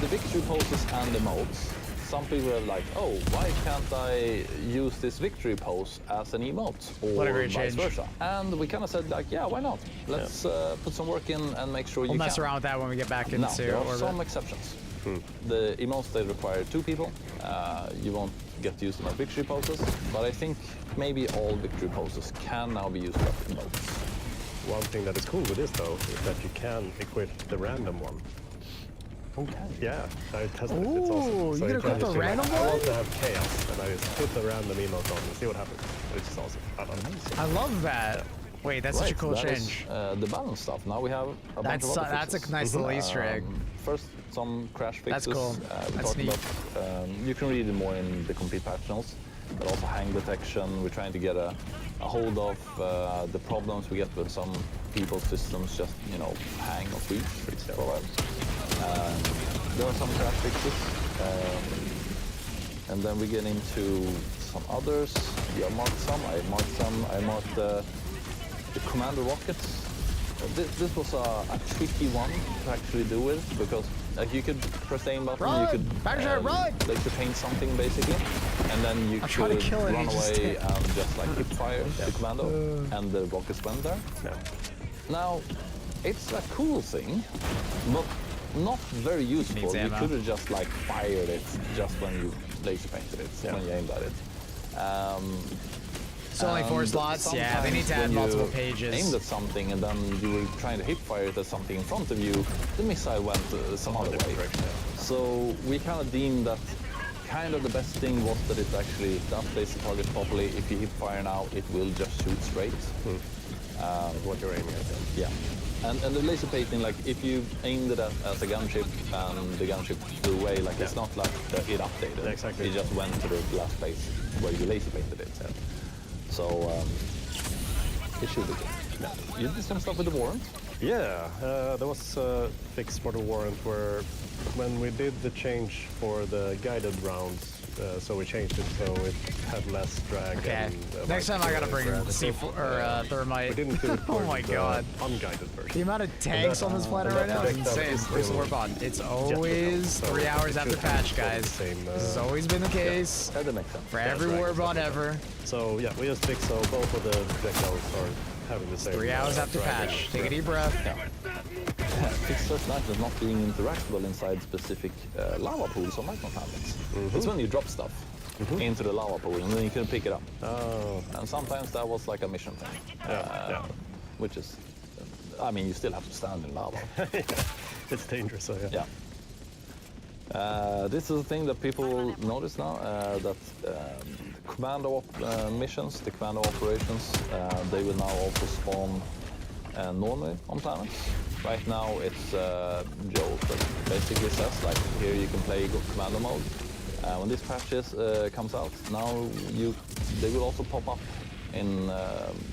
The victory poses and the modes. Some people are like, oh, why can't I use this victory pose as an emote or What a great vice change. versa? And we kind of said like, yeah, why not? Let's put some work in and make sure We'll you mess can. around with that when we get back into Now, there are orbit. some exceptions. The emotes, they require 2 people. You won't get to use them as victory poses, but I think maybe all victory poses can now be used as emotes. One thing that is cool with this though is that you can equip the random one. Okay. Yeah, I tested it. It's Ooh, awesome. you can can equip just the be random I want one? to have chaos, and I just put the random emote on and see what happens. Which is awesome. I love it. I love that. Wait, that's such a cool that is, change. the balance stuff. Now we have a bunch of other That's a fixes. nice little Easter egg. First, some crash fixes. That's cool. We That's talked neat. about. You can read it more in the complete patch notes. But also hang detection. We're trying to get a hold of the problems we get with some people's systems just hang or freeze for a while. There are some crash fixes. And then we get into some others. You marked some. I marked some. I marked the commander rockets. This was a tricky one to actually do with because like you could press the aim button, Run! you could Badger, run! like to paint something basically, and then you I'm trying to could kill it, run he just away did. and just like hip fire the commando, and the rockets went there. Yeah. Now, it's a cool thing, but not very useful. Needs You ammo. could have just like fired it just when you laser painted it, when you aimed at it. It's only 4 slots. Yeah, they need to add Sometimes when multiple you pages. aimed at something and then you were trying to hip fire it at something in front of you, the missile went some other way. So we kind of deemed that kind of the best thing was that it actually does place the target properly. If you hip fire now, it will just shoot straight. What you're aiming at. Yeah. And the laser painting, like if you aimed it as a gunship and the gunship flew away, like it's not like it updated. Yeah, exactly. It just went to the last place where you laser painted it. Yeah. So it should be good. Yeah. You did some stuff with the warrant. Yeah, there was a fix for the warrant where when we did the change for the guided rounds, so we changed it so it had less drag. Okay. And, Next time I gotta bring gravity. C4 or Thermite. We didn't do it for Oh my the god. unguided The version. amount of tanks on this planet right now is insane. Where's the Warbond? It's always So 3 hours it after should patch, have the guys. same, This has always been the case That makes sense. for every right. Warbond ever. So yeah, we just fixed so both of the projectiles are having the same. 3 hours after drag patch. and Take a deep breath. Fix certain items not being interactable inside specific lava pools or magma planets. It's when you drop stuff into the lava pool and then you can pick it up. Oh, And sometimes that was like a mission thing. yeah. Which is, I mean, you still have to stand in lava. It's dangerous. So yeah. Yeah. This is a thing that people notice now, that commando missions, the commando operations, they will now also spawn normally on planets. Right now it's Joe that basically says, like, here you can play commando mode. When this patch comes out, now they will also pop up in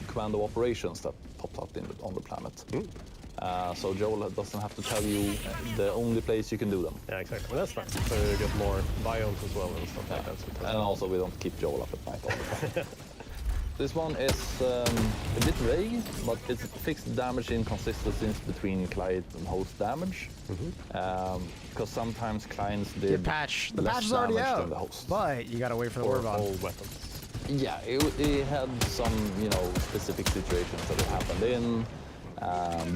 commando operations that popped up on the planet. So Joel doesn't have to tell you the only place you can do them. Yeah, exactly. Well, that's nice. So you get more biomes as well and stuff like that. So And also we don't keep Joel up at night all the time. This one is a bit vague, but it's fixed damage inconsistencies between client and host damage. Because sometimes clients did Your patch. The less patch is already damage out. than the host. But you gotta wait for the or Warbond. all weapons. Yeah, it had some, specific situations that it happened in,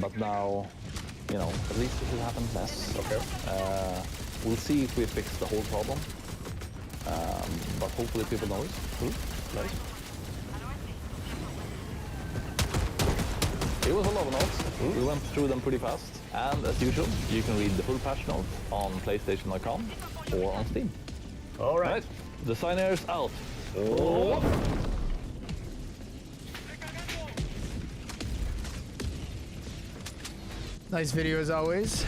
but now, at least it will happen less. Okay. We'll see if we fix the whole problem, but hopefully people notice. Nice. It was a lot of notes. We went through them pretty fast, and as usual, you can read the full patch note on PlayStation.com or on Steam. All right. Designers out. Nice video as always.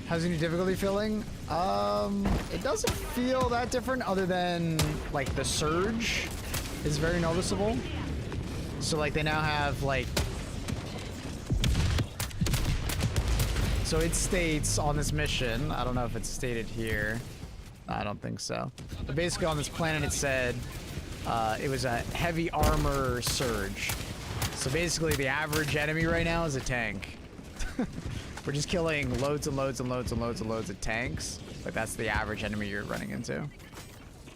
How's your difficulty feeling? It doesn't feel that different other than like the surge is very noticeable. So like they now have like, so it states on this mission, I don't know if it's stated here. I don't think so. But basically on this planet it said it was a heavy armor surge. So basically the average enemy right now is a tank. We're just killing loads and loads and loads and loads and loads of tanks. But that's the average enemy you're running into.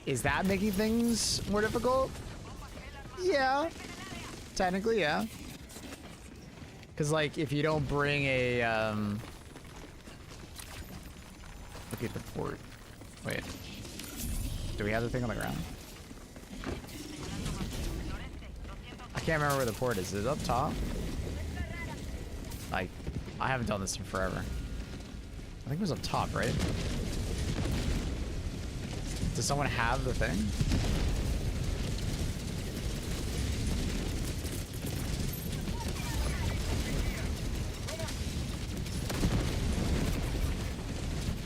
Is that making things more difficult? Yeah. Technically, yeah. Because like if you don't bring a look at the port. Wait. Do we have the thing on the ground? I can't remember where the port is. Is it up top? Like, I haven't done this in forever. I think it was up top, right? Does someone have the thing?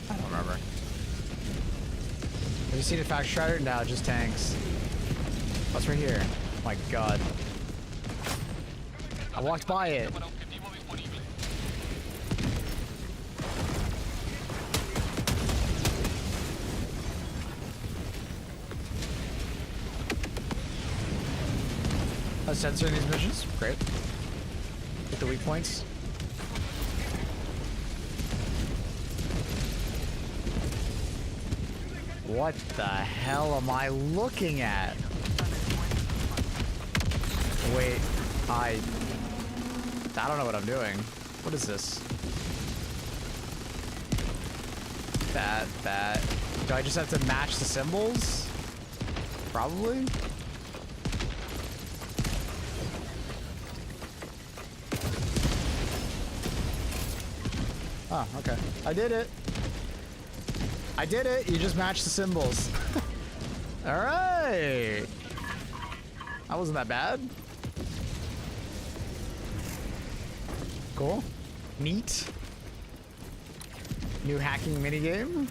I don't remember. Have you seen a fact strider? No, just tanks. What's right here? Oh my god. I walked by it. A sensor in these missions? Great. Get the weak points. What the hell am I looking at? Wait, I don't know what I'm doing. What is this? That. Do I just have to match the symbols? Probably. Oh, okay. I did it. I did it. You just matched the symbols. All right. That wasn't that bad. Cool. Neat. New hacking minigame.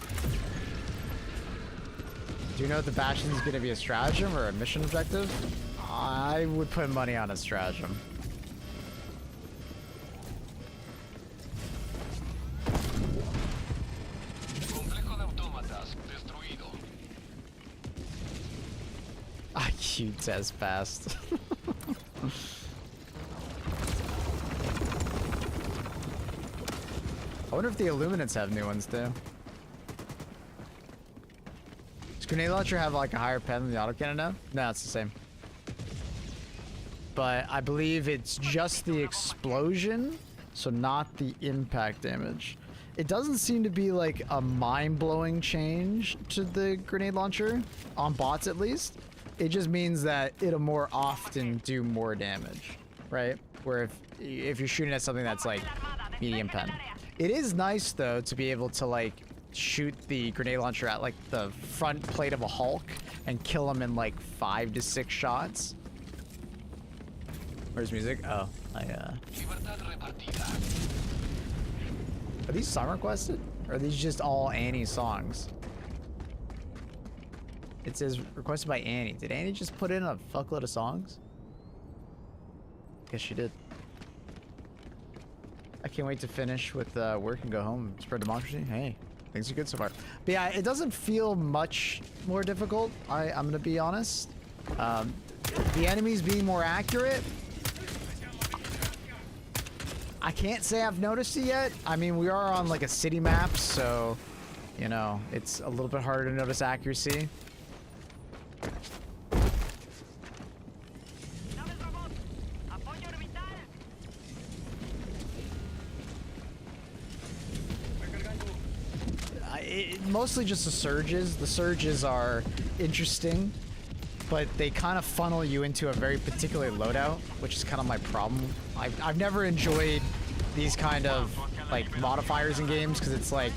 Do you know if the Bastion is going to be a stratagem or a mission objective? I would put money on a stratagem. Shoots as fast. I wonder if the Illuminants have new ones too. Does Grenade Launcher have like a higher pen than the autocannon now? No, it's the same. But I believe it's just the explosion, so not the impact damage. It doesn't seem to be like a mind-blowing change to the Grenade Launcher, on bots at least. It just means that it'll more often do more damage, right? Where if you're shooting at something that's like medium pen. It is nice though to be able to like shoot the grenade launcher at like the front plate of a Hulk and kill him in like 5 to 6 shots. Where's music? Oh, Are these song requested? Or are these just all Annie songs? It says requested by Annie. Did Annie just put in a fuckload of songs? Guess she did. I can't wait to finish with work and go home and spread democracy. Hey, things are good so far. But yeah, it doesn't feel much more difficult. I'm gonna be honest. The enemies being more accurate. I can't say I've noticed it yet. I mean, we are on like a city map, so you know, it's a little bit harder to notice accuracy. Mostly just the surges. The surges are interesting, but they kind of funnel you into a very particular loadout, which is kind of my problem. I've never enjoyed these kind of like modifiers in games because it's like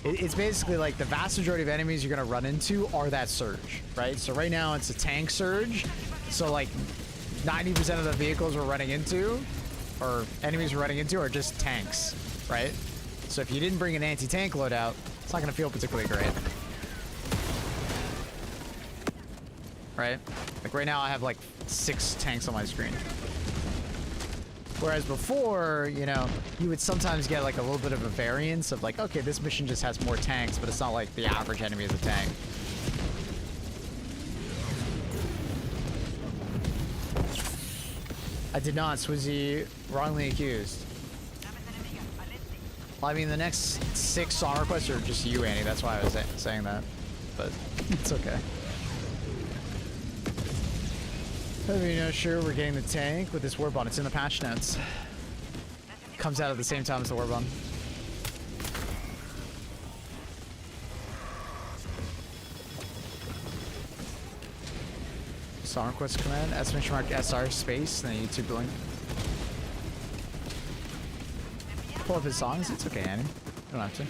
it's basically like the vast majority of enemies you're gonna run into are that surge, right? So right now it's a tank surge, so like 90% of the vehicles we're running into or enemies we're running into are just tanks, right? So if you didn't bring an anti-tank loadout, it's not gonna feel particularly great. Right? Like right now I have like 6 tanks on my screen. Whereas before, you know, you would sometimes get like a little bit of a variance of like, okay, this mission just has more tanks, but it's not like the average enemy is a tank. I did not, Swizzy, wrongly accused. Well, I mean, the next 6 song requests are just you, Annie. That's why I was saying that. But it's okay. You know, sure, we're getting the tank with this Warbond. It's in the patch notes. Comes out at the same time as the Warbond. Song request command, !SR space, and then YouTube link. Pull up his songs. It's okay, Annie. You don't have to.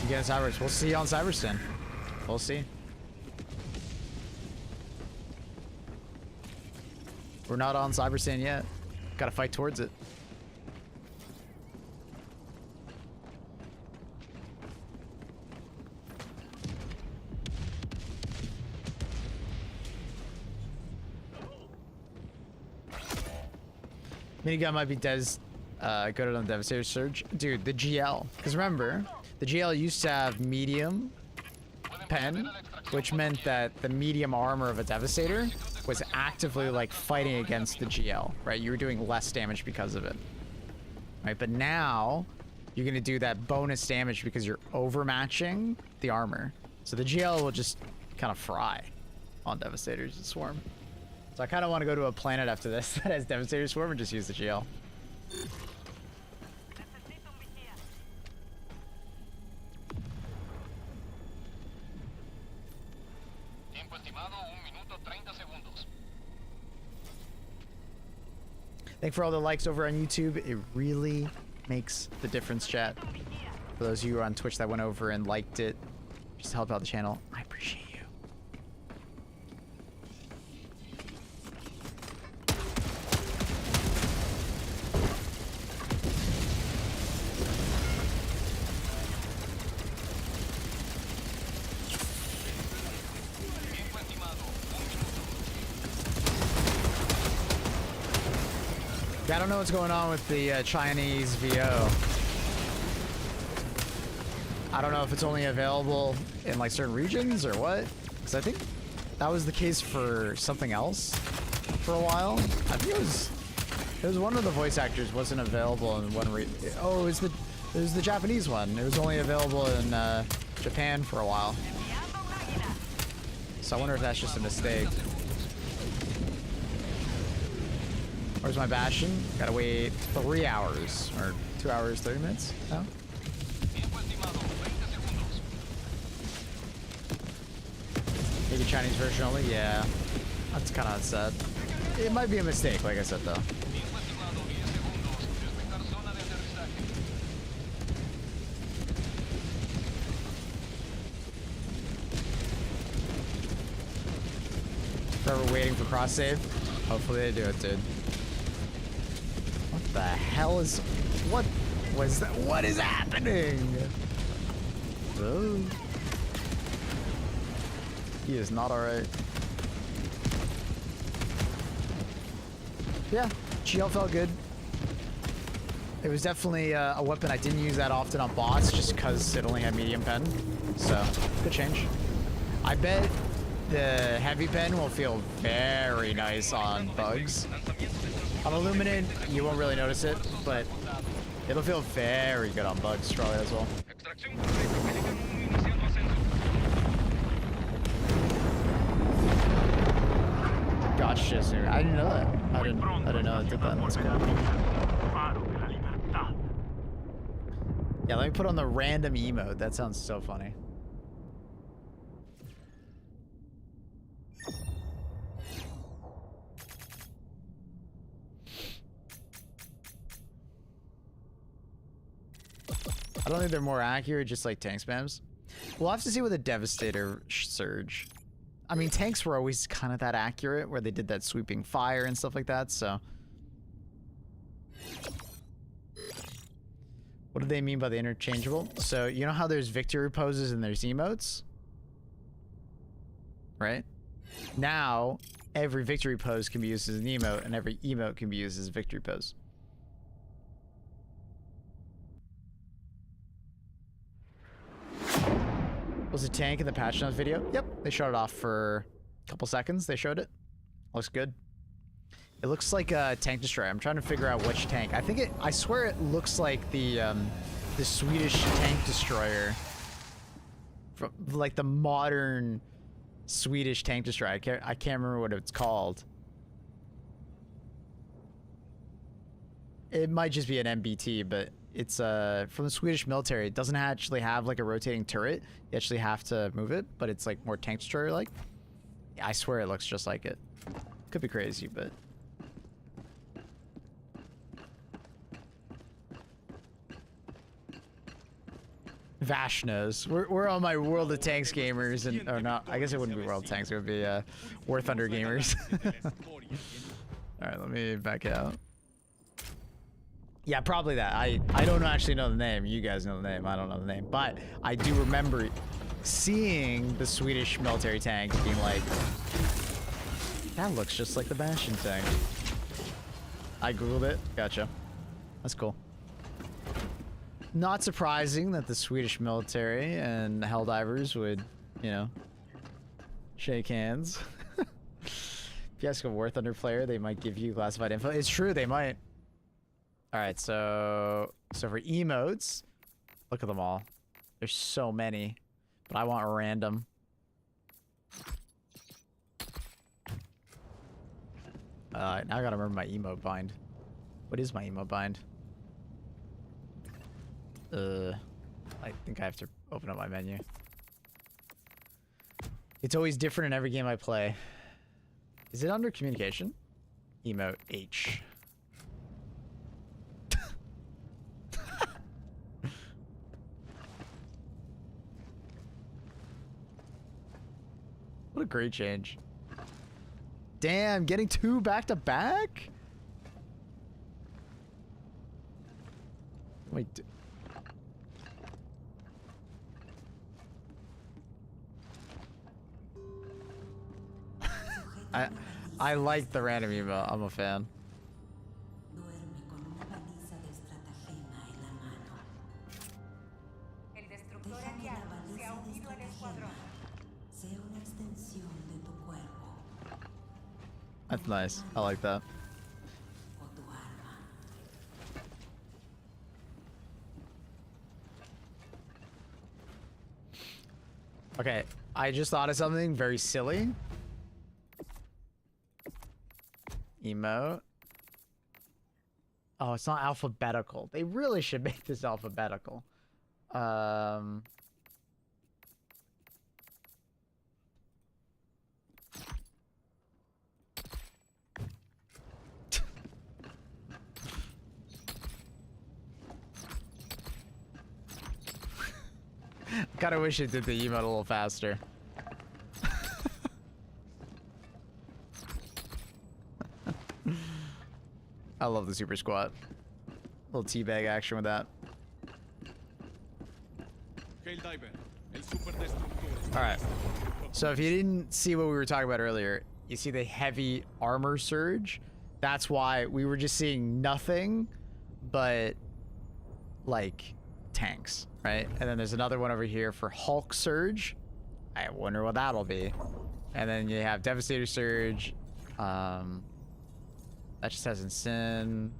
You get Cybers. We'll see you on Cyberston. We'll see. We're not on Cyberstan yet. Gotta fight towards it. Minigun might be Des. Go to the Devastator Surge. Dude, the GL. Because remember, the GL used to have medium pen, which meant that the medium armor of a Devastator was actively like fighting against the GL, right? You were doing less damage because of it, right? But now you're gonna do that bonus damage because you're overmatching the armor. So the GL will just kind of fry on Devastators and Swarm. So I kind of want to go to a planet after this that has Devastator Swarm and just use the GL. Thank for all the likes over on YouTube. It really makes the difference, chat. For those of you who are on Twitch that went over and liked it, just to help out the channel, I appreciate you. I don't know what's going on with the Chinese VO. I don't know if it's only available in like certain regions or what. Because I think that was the case for something else for a while. I think it was one of the voice actors wasn't available in one region. Oh, it was the Japanese one. It was only available in Japan for a while. So I wonder if that's just a mistake. Where's my Bastion? Gotta wait 3 hours, or 2 hours, 30 minutes? No? Maybe Chinese version only? Yeah. That's kind of sad. It might be a mistake, like I said, though. Forever waiting for cross save. Hopefully they do it, dude. What the hell is... What was that? What is happening? Oh. He is not alright. Yeah, GL felt good. It was definitely a weapon I didn't use that often on bots just because it only had medium pen. So, good change. I bet the heavy pen will feel very nice on bugs. On Illuminate, you won't really notice it, but it'll feel very good on bugs probably as well. Gotcha, sir. I didn't know that. I didn't know it did that. That's cool. Yeah, let me put on the random emote. That sounds so funny. I don't think they're more accurate, just like tank spams. We'll have to see with the Devastator surge. I mean, tanks were always kind of that accurate, where they did that sweeping fire and stuff like that, so. What do they mean by the interchangeable? So, you know how there's victory poses and there's emotes? Right? Now, every victory pose can be used as an emote, and every emote can be used as a victory pose. Was a tank in the patch notes video? Yep, they showed it off for a couple seconds. They showed it. Looks good. It looks like a tank destroyer. I'm trying to figure out which tank. I swear it looks like the Swedish tank destroyer, from like the modern Swedish tank destroyer. I can't remember what it's called. It might just be an MBT, but it's from the Swedish military. It doesn't actually have like a rotating turret. You actually have to move it, but it's like more tank destroyer like. I swear it looks just like it. Could be crazy, but. Vash knows. We're on my World of Tanks gamers, and or not. I guess it wouldn't be World of Tanks. It would be War Thunder gamers. All right, let me back out. Yeah, probably that. I don't actually know the name. You guys know the name. I don't know the name, but I do remember seeing the Swedish military tank, being like, that looks just like the Bastion tank. I googled it. Gotcha. That's cool. Not surprising that the Swedish military and the Helldivers would, you know, shake hands. If you ask a War Thunder player, they might give you classified info. It's true, they might. All right, so for emotes, look at them all. There's so many, but I want random. Now I gotta remember my emote bind. What is my emote bind? I think I have to open up my menu. It's always different in every game I play. Is it under communication? Emote H. What a great change. Damn, getting 2 back to back? Wait. I like the random emote. I'm a fan. That's nice. I like that. Okay, I just thought of something very silly. Emote. Oh, it's not alphabetical. They really should make this alphabetical. Kinda wish it did the emote a little faster. I love the super squat. Little teabag action with that. Alright. So if you didn't see what we were talking about earlier, you see the heavy armor surge? That's why we were just seeing nothing but like tanks, right? And then there's another one over here for Hulk surge. I wonder what that'll be. And then you have Devastator surge. That just has Ensign.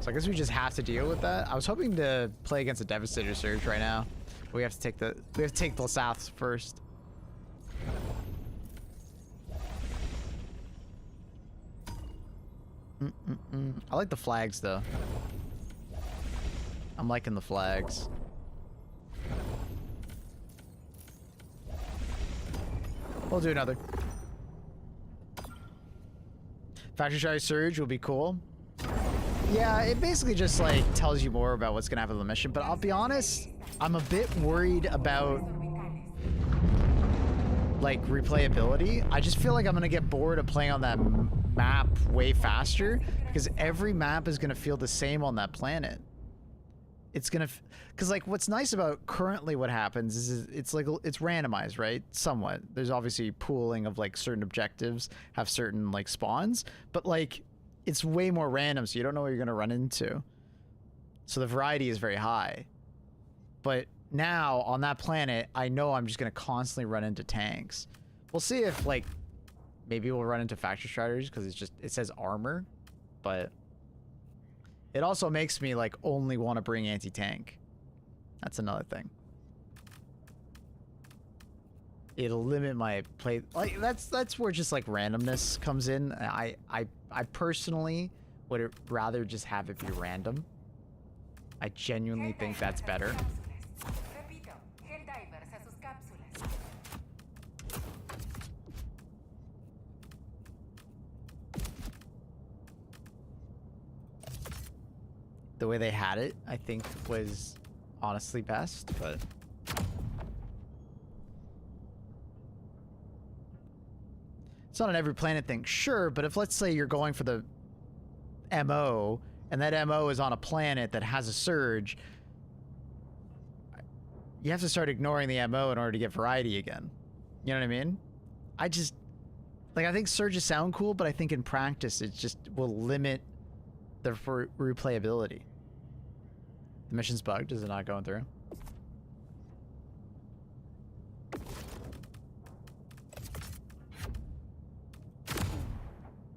So I guess we just have to deal with that. I was hoping to play against a Devastator surge right now. But we have to take the south first. I like the flags though. I'm liking the flags. We'll do another. Factory Strike Surge will be cool. Yeah, it basically just like tells you more about what's gonna happen in the mission, but I'll be honest, I'm a bit worried about like replayability. I just feel like I'm gonna get bored of playing on that map way faster because every map is gonna feel the same on that planet. It's gonna, because like what's nice about currently what happens is it's like it's randomized, right? Somewhat. There's obviously pooling of like certain objectives have certain like spawns, but like it's way more random, so you don't know what you're gonna run into. So the variety is very high. But now on that planet, I know I'm just gonna constantly run into tanks. We'll see if like maybe we'll run into factory striders because it says armor, but it also makes me like only want to bring anti-tank. That's another thing. It'll limit my play. Like that's where just like randomness comes in. I personally would rather just have it be random. I genuinely think that's better. Repito, Helldivers a sus cápsulas. The way they had it, I think, was honestly best, but it's not an every planet thing, sure, but if let's say you're going for the MO and that MO is on a planet that has a surge, you have to start ignoring the MO in order to get variety again. You know what I mean? I just like, I think surges sound cool, but I think in practice it just will limit the replayability. The mission's bugged. Is it not going through?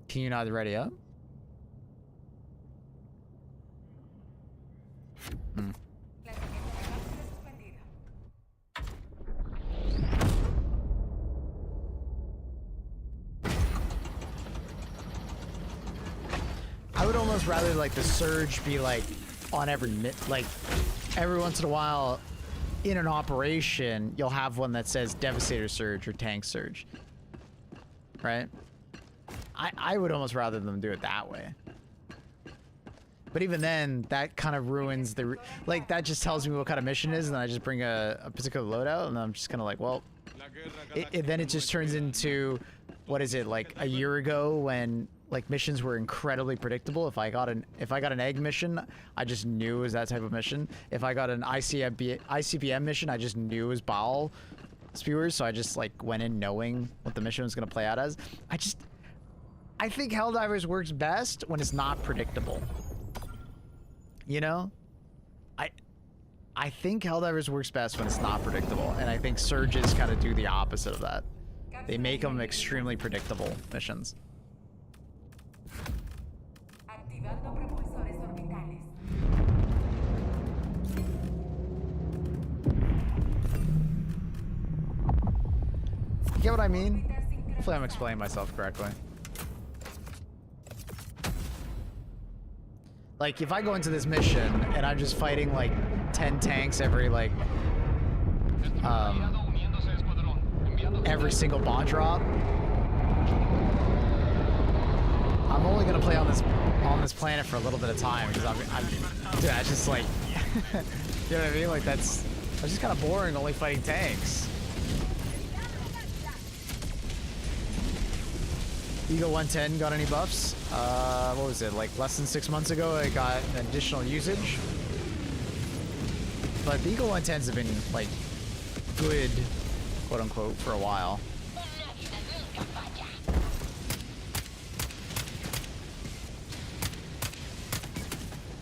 Can you not ready up? Hmm. La siguiente cápsula suspendida. I would almost rather like the surge be like on every like every once in a while in an operation you'll have one that says Devastator Surge or Tank Surge, right? I would almost rather them do it that way. But even then, that kind of ruins the like that just tells me what kind of mission it is, and then I just bring a particular loadout, and I'm just kind of like, well, then it just turns into, what is it, like a year ago when like missions were incredibly predictable. If I got an egg mission, I just knew it was that type of mission. If I got an ICBM mission, I just knew it was bowel spewers, so I just like went in knowing what the mission was gonna play out as. I think Helldivers works best when it's not predictable. You know? I think Helldivers works best when it's not predictable, and I think Surges kind of do the opposite of that. They make them extremely predictable missions. Activando propulsores orbitales. You get what I mean? Hopefully I'm explaining myself correctly. Like, if I go into this mission and I'm just fighting like 10 tanks every like every single bot drop, I'm only gonna play on this planet for a little bit of time because dude, I just like you know what I mean? Like that's just kind of boring only fighting tanks. Eagle 110 got any buffs? What was it, like less than 6 months ago I got an additional usage. But the Eagle 110s have been like good, quote unquote, for a while.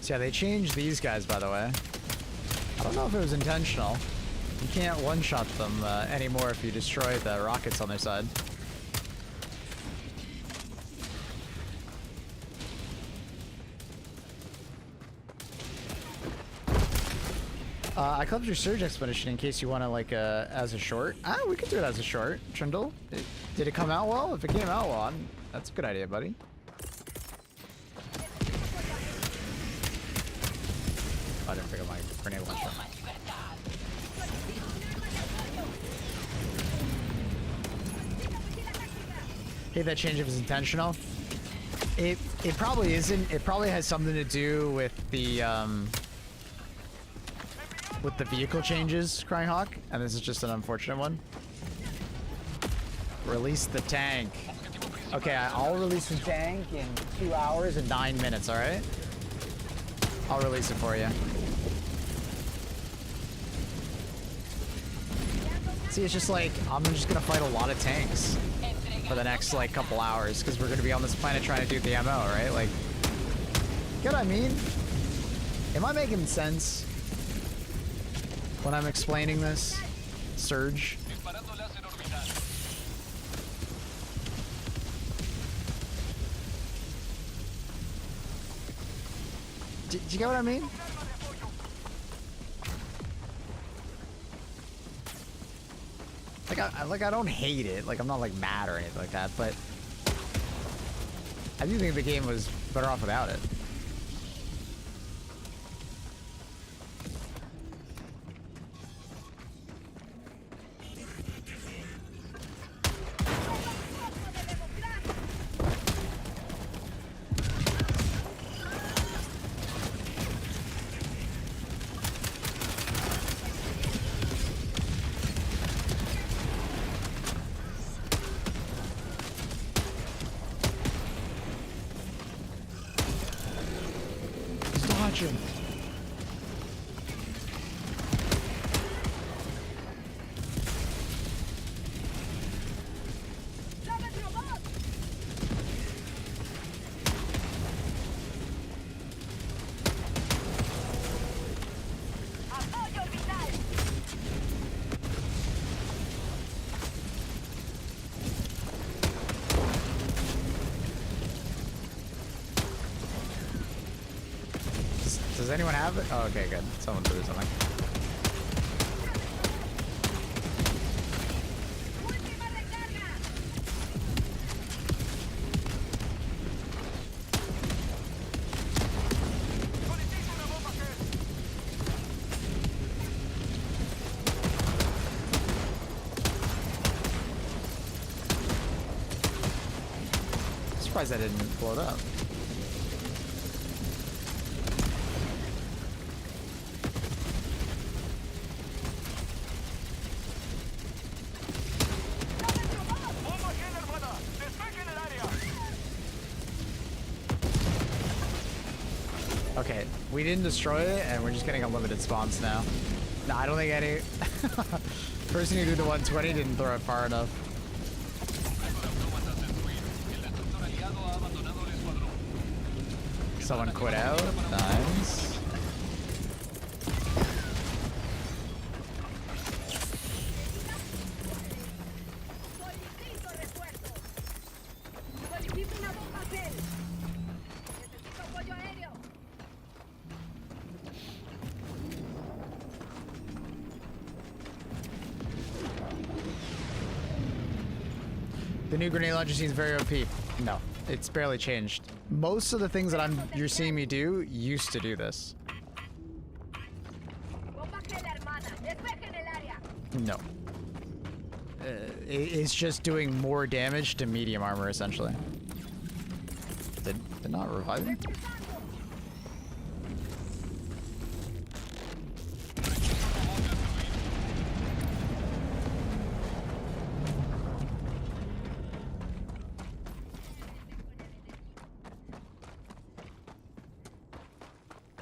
So yeah, they changed these guys, by the way. I don't know if it was intentional. You can't one-shot them anymore if you destroy the rockets on their side. I clubbed your Surge Expedition in case you want to, like, as a short. We could do it as a short, Trindle. Did it come out well? If it came out well, that's a good idea, buddy. Oh, I didn't pick up my grenade launcher. Hey, that change if it's intentional. It probably isn't. It probably has something to do with the vehicle changes, Crying Hawk, and this is just an unfortunate one. Release the tank. Okay, I'll release the tank in 2 hours and 9 minutes, all right? I'll release it for you. See, it's just like, I'm just gonna fight a lot of tanks for the next, like, couple hours, because we're gonna be on this planet trying to do the MO, right? Like, you know what I mean? Am I making sense when I'm explaining this? Surge. Do you get what I mean? Like I don't hate it. Like I'm not like mad or anything like that, but I do think the game was better off without it. Dodging. Does anyone have it? Oh, okay, good. Someone threw something. I'm surprised I didn't blow it up. Okay, we didn't destroy it, and we're just getting unlimited spawns now. No, I don't think any... person who did the 120 didn't throw it far enough. Someone quit out. Nice. The new grenade launcher seems very OP. No, it's barely changed. Most of the things that you're seeing me do used to do this. No. It's just doing more damage to medium armor, essentially. Did not revive him?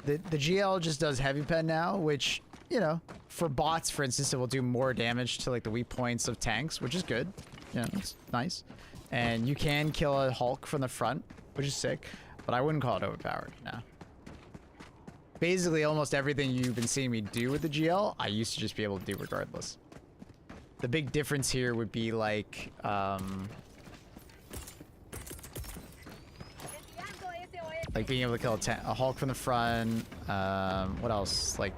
The GL just does heavy pen now, which, you know, for bots, for instance, it will do more damage to like the weak points of tanks, which is good. Yeah, it's nice. And you can kill a Hulk from the front, which is sick, but I wouldn't call it overpowered, no. Basically, almost everything you've been seeing me do with the GL, I used to just be able to do regardless. The big difference here would be like, like being able to kill a Hulk from the front. What else? Like,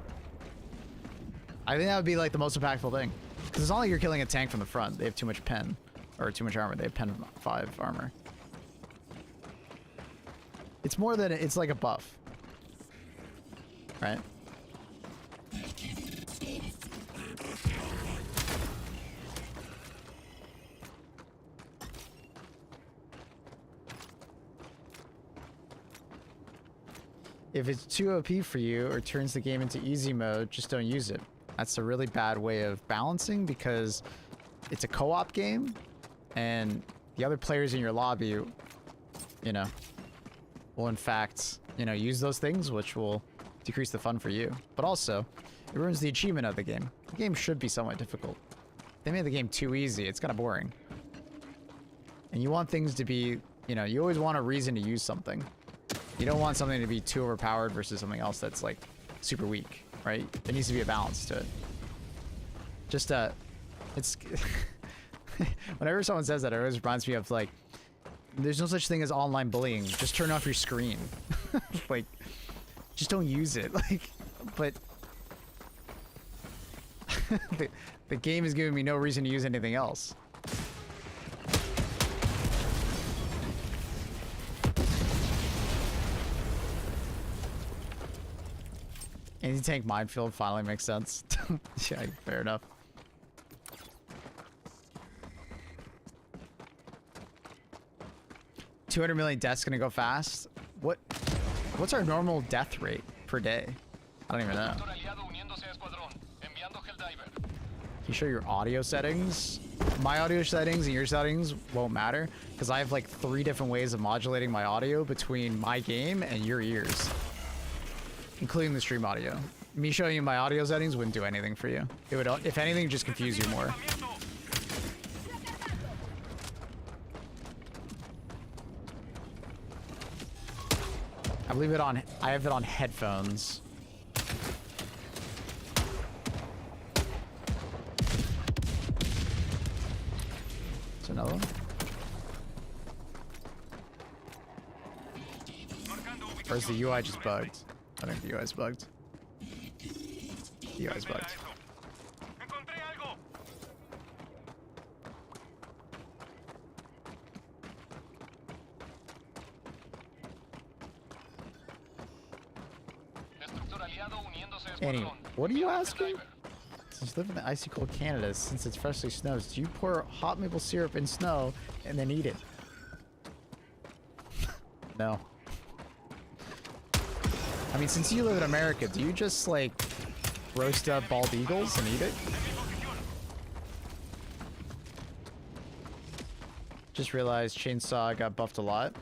I think that would be like the most impactful thing. Because it's not like you're killing a tank from the front. They have too much pen. Or too much armor. They have pen 5 armor. It's more than, it's like a buff. Right? If it's too OP for you or turns the game into easy mode, just don't use it. That's a really bad way of balancing because it's a co-op game and the other players in your lobby, you know, will in fact, you know, use those things, which will decrease the fun for you. But also, it ruins the achievement of the game. The game should be somewhat difficult. They made the game too easy. It's kind of boring. And you want things to be, you know, you always want a reason to use something. You don't want something to be too overpowered versus something else that's like super weak, right? There needs to be a balance to it. Just, it's... Whenever someone says that, it always reminds me of like, there's no such thing as online bullying. Just turn off your screen. Like, just don't use it. Like, but the game is giving me no reason to use anything else. Anti-tank minefield finally makes sense. Yeah, fair enough. $200 million deaths gonna go fast? What's our normal death rate per day? I don't even know. Can you show your audio settings? My audio settings and your settings won't matter because I have like 3 different ways of modulating my audio between my game and your ears, including the stream audio. Me showing you my audio settings wouldn't do anything for you. It would, if anything, just confuse you more. I have it on headphones. There's another one. Or is the UI just bugged? I think the UI is bugged. The UI is bugged. Anyway, what are you asking? Since you live in the icy cold Canada, since it's freshly snows, do you pour hot maple syrup in snow and then eat it? No. I mean, since you live in America, do you just like roast up bald eagles and eat it? Just realized Chainsaw got buffed a lot.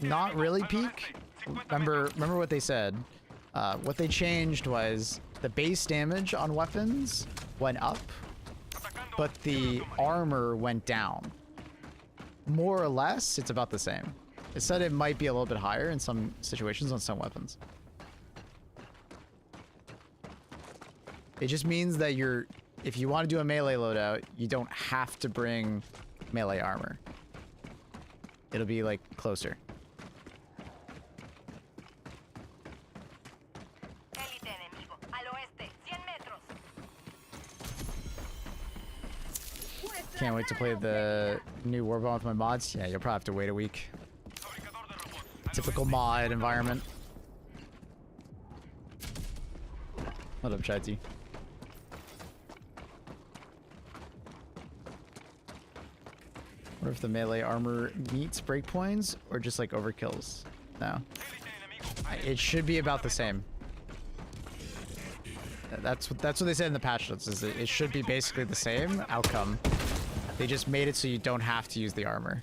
Not really peak. Remember what they said. What they changed was the base damage on weapons went up, but the armor went down. More or less, it's about the same. It said it might be a little bit higher in some situations on some weapons. It just means that if you want to do a melee loadout, you don't have to bring melee armor. It'll be like closer. Can't wait to play the new Warbond with my mods. Yeah, you'll probably have to wait a week. Typical mod environment. What up, Chatty? What if the melee armor meets breakpoints or just like overkills? No. It should be about the same. That's what they said in the patch notes. Is it should be basically the same outcome. They just made it so you don't have to use the armor.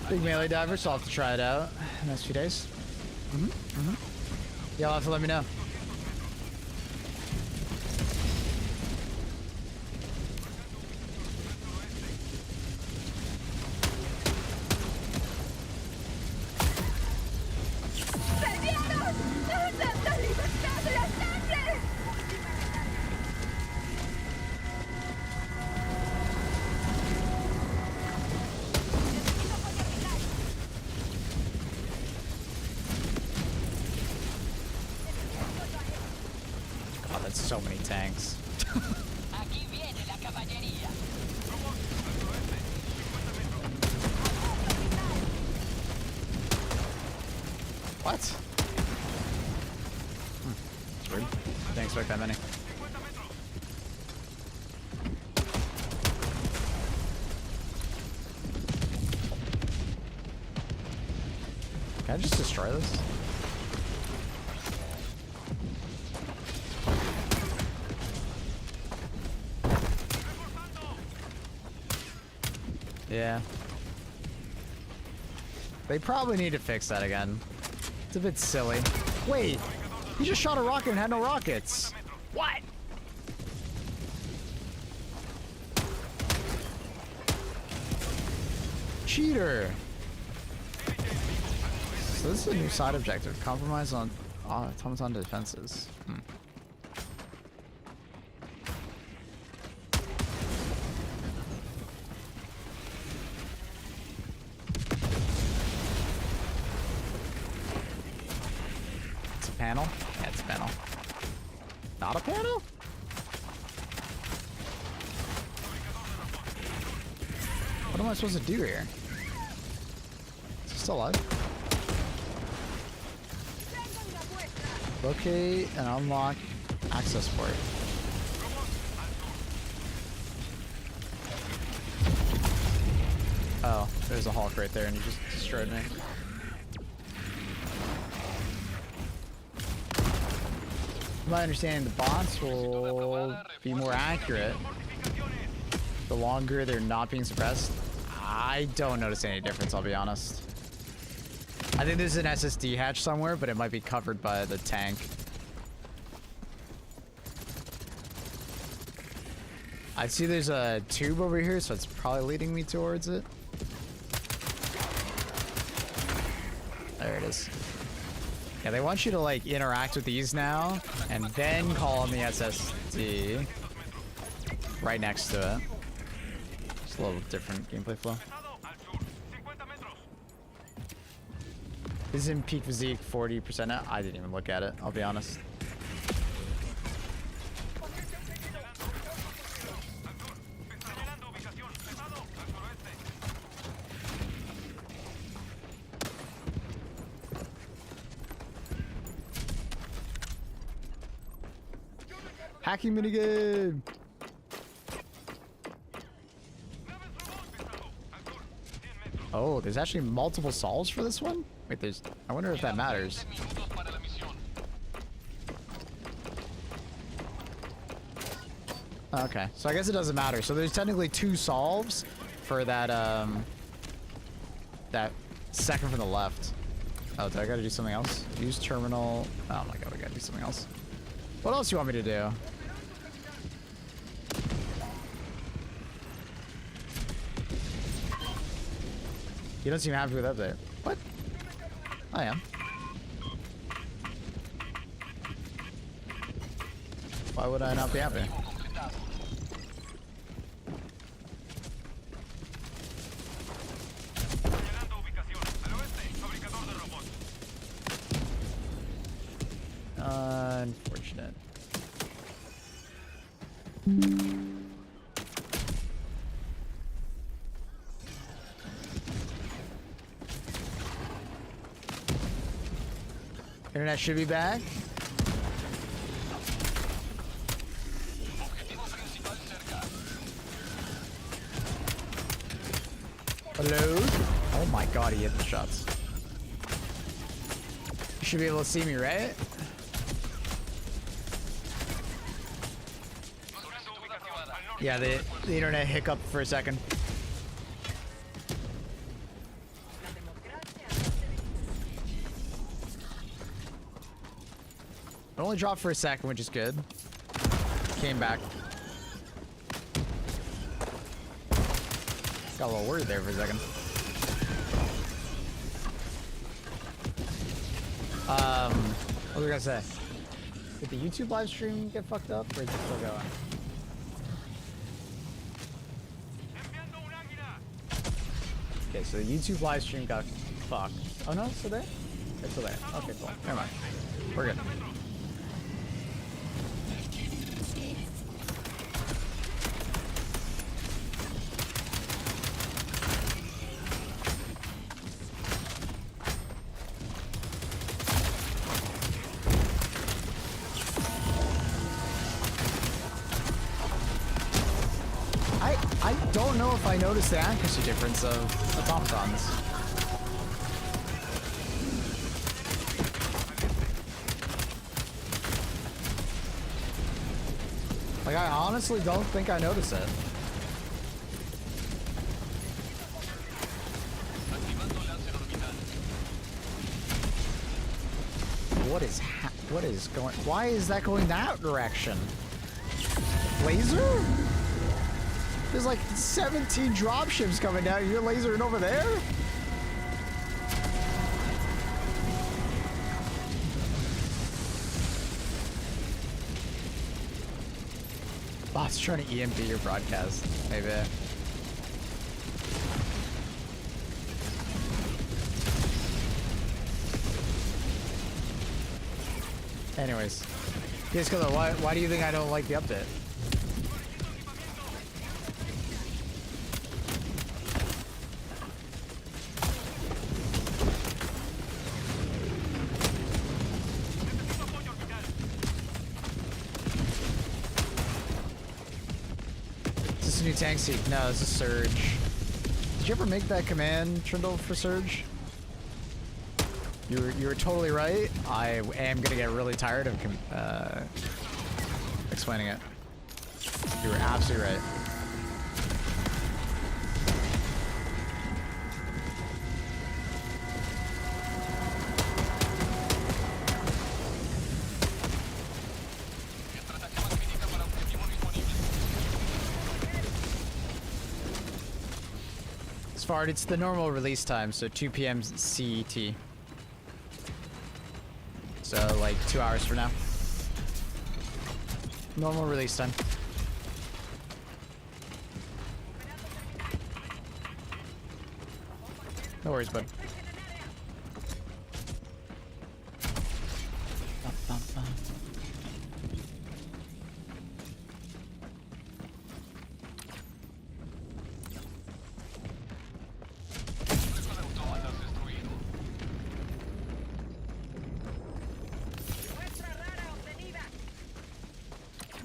Big melee diver, so I'll have to try it out in the next few days. Yeah, I'll have to let me know. That's so many tanks. Aquí viene la caballería. What? That's weird. Didn't expect that many. Can I just destroy this? Yeah. They probably need to fix that again. It's a bit silly. Wait! He just shot a rocket and had no rockets! What? Cheater! So this is a new side objective. Compromise on automaton defenses. It's a panel? Yeah, it's a panel. Not a panel? What am I supposed to do here? Is he still alive? Locate and unlock access port. Oh, there's a Hulk right there and he just destroyed me. My understanding, the bots will be more accurate the longer they're not being suppressed. I don't notice any difference, I'll be honest. I think there's an SSD hatch somewhere, but it might be covered by the tank. I see there's a tube over here, so it's probably leading me towards it. There it is. Yeah, they want you to like interact with these now, and then call on the SSD right next to it. Just a little different gameplay flow. This is in peak physique 40% now. I didn't even look at it, I'll be honest. Hacking minigame! Oh, there's actually multiple solves for this one? Wait, there's... I wonder if that matters. Okay, so I guess it doesn't matter. So there's technically 2 solves for that, that second from the left. Oh, did I gotta do something else? Use terminal... Oh my god, we gotta do something else. What else do you want me to do? You don't seem happy with that there. What? I am. Why would I not be happy? Unfortunate. Internet should be back. Hello? Oh my god, he hit the shots. You should be able to see me, right? Yeah, the internet hiccuped for a second. It only dropped for a second, which is good. Came back. Got a little worried there for a second. What was I gonna say? Did the YouTube live stream get fucked up, or is it still going? Okay, so the YouTube live stream got fucked. Oh no, it's still there? It's still there. Okay, cool. Never mind. We're good. I don't know if I noticed the accuracy difference of automatons. Like, I honestly don't think I noticed it. What is going? Why is that going that direction? Laser? There's like 17 dropships coming down. You're lasering over there? Bot's trying to EMP your broadcast. Maybe. Anyways. Yes, why do you think I don't like the update? Is this a new tank seek? No, this is Surge. Did you ever make that command, Trindle, for Surge? You were totally right. I am gonna get really tired of explaining it. You were absolutely right. As far as it's the normal release time, so 2 p.m. CET. So, like, 2 hours from now. Normal release time. No worries, bud.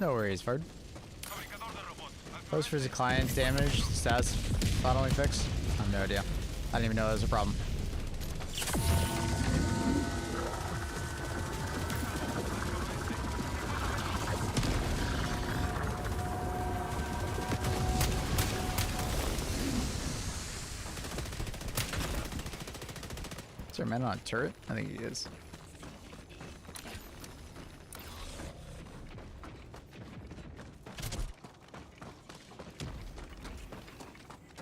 No worries, Fard. Post for the client damage, stats, finally fixed. I have no idea. I didn't even know that was a problem. Is there a man on a turret? I think he is.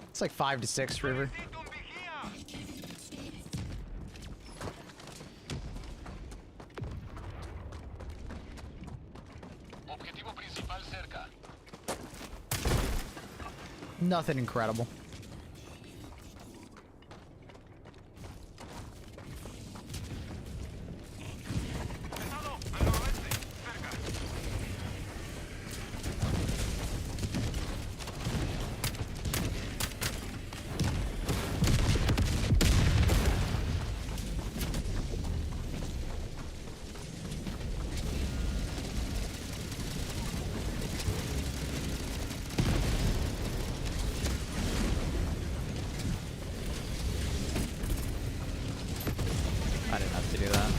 It's like 5 to 6, River. Nothing incredible. I didn't have to do that.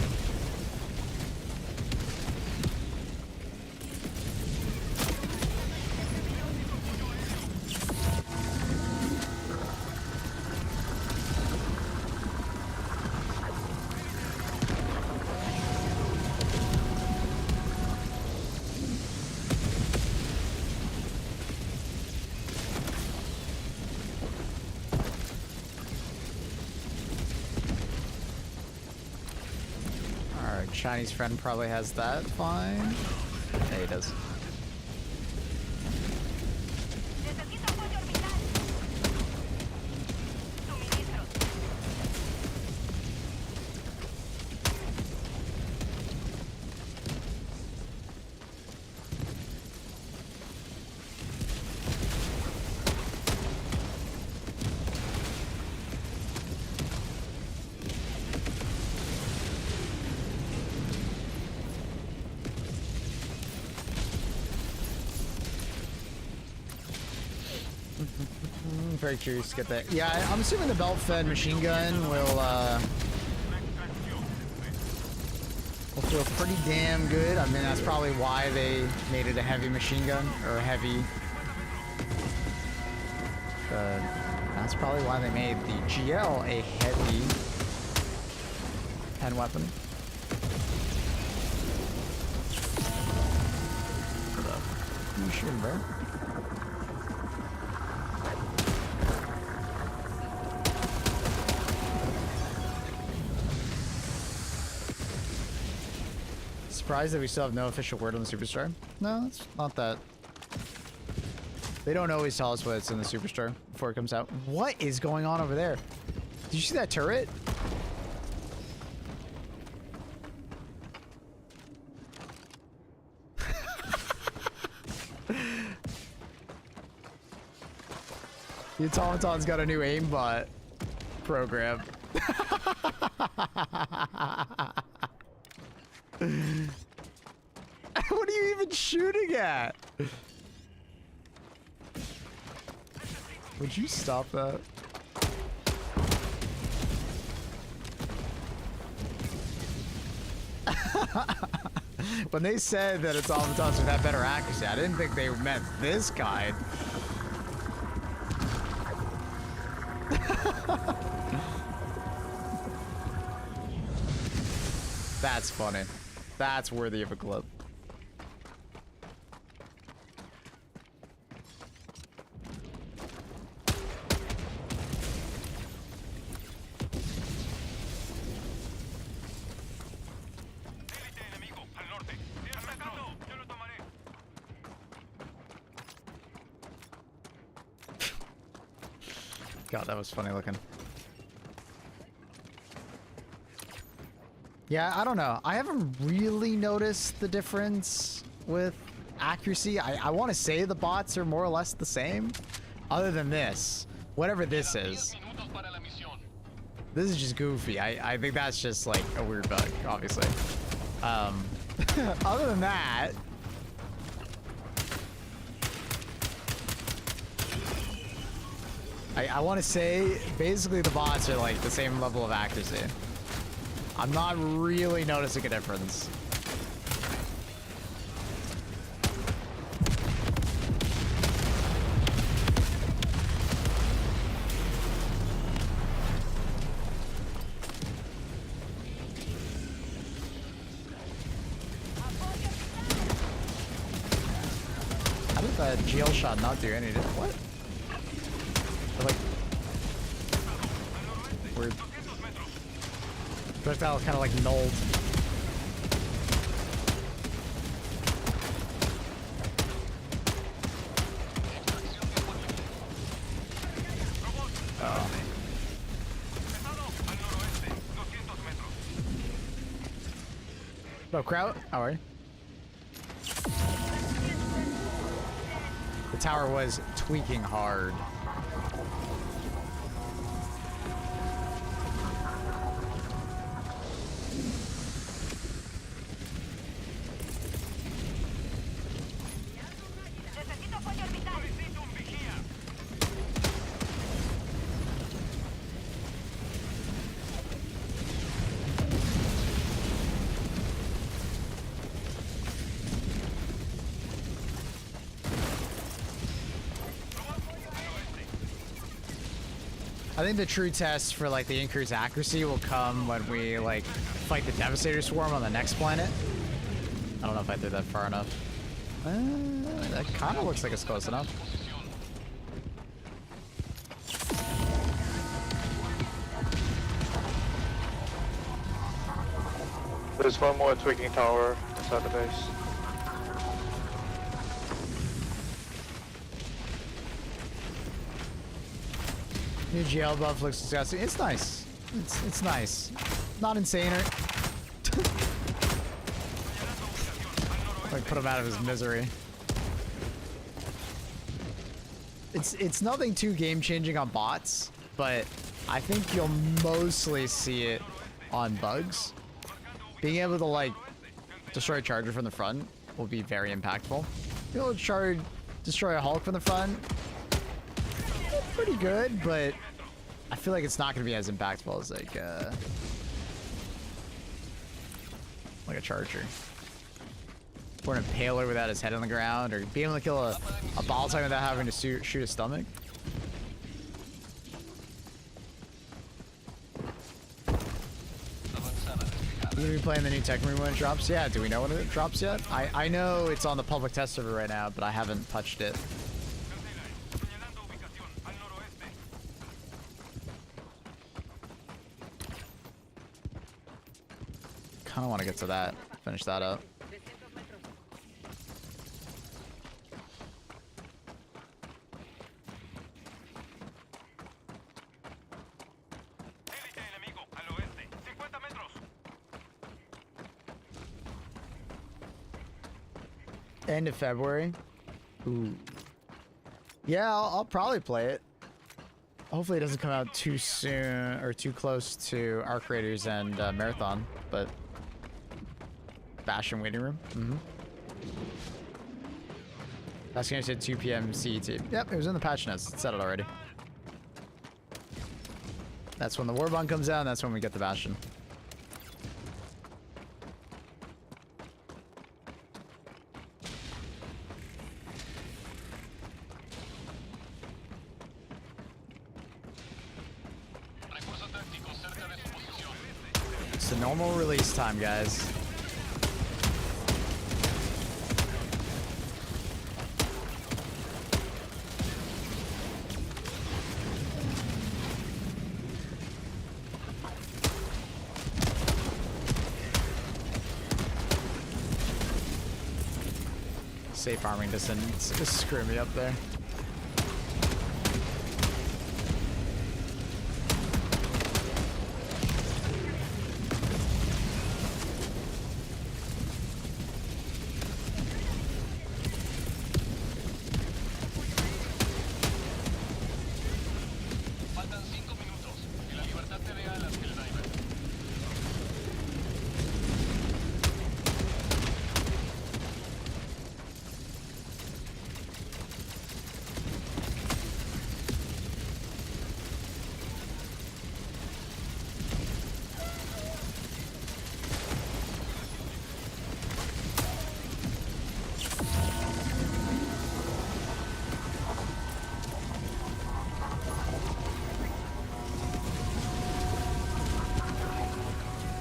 Chinese friend probably has that. Fine. Yeah, he does. very curious to get that. Yeah, I'm assuming the belt-fed machine gun will feel pretty damn good. I mean, that's probably why they made it a heavy machine gun, or a heavy. That's probably why they made the GL a heavy pen weapon. What are you shooting, bro? Surprised that we still have no official word on the Superstar. No, it's not that. They don't always tell us what's in the Superstar before it comes out. What is going on over there? Did you see that turret? The automaton's got a new aimbot program. What are you even shooting at? Would you stop that? When they said that it's automatons would have better accuracy, I didn't think they meant this kind. That's funny. That's worthy of a clip. God, that was funny looking. Yeah, I don't know. I haven't really noticed the difference with accuracy. I want to say the bots are more or less the same. Other than this. Whatever this is. This is just goofy. I think that's just like a weird bug, obviously. Other than that... I want to say, basically the bots are like the same level of accuracy. I'm not really noticing a difference. How did that GL shot not do any? What? Like, weird. Projectile kind of like nulled. Oh. No, Kraut, how are you? The tower was tweaking hard. I think the true test for like the increased accuracy will come when we like fight the Devastator Swarm on the next planet. I don't know if I threw that far enough. That kind of looks like it's close enough. There's one more tweaking tower inside the base. New GL buff looks disgusting. It's nice. It's nice. Not insane. Like put him out of his misery. It's nothing too game changing on bots, but I think you'll mostly see it on bugs. Being able to like destroy a charger from the front will be very impactful. Being able to destroy a Hulk from the front, pretty good, but I feel like it's not going to be as impactful as like a charger. Or an impaler without his head on the ground, or being able to kill a ball time without having to shoot his stomach. You gonna be playing the new Tech Marine when it drops? Yeah, do we know when it drops yet? I know it's on the public test server right now, but I haven't touched it. Señalando ubicación al noroeste. Kind of want to get to that, finish that up. Élite enemigo al oeste. 50 metros. End of February. Ooh. Yeah, I'll probably play it. Hopefully it doesn't come out too soon or too close to Arc Raiders and Marathon, but Bastion waiting room. That's gonna say 2 p.m. CET. Yep, it was in the patch notes. It said it already. That's when the Warbond comes out, and that's when we get the Bastion. Recurso táctico cerca de su posición. It's the normal release time, guys. Safe arming doesn't screw me up there. Faltan 5 minutos. Que la libertad te dé alas, Helldivers.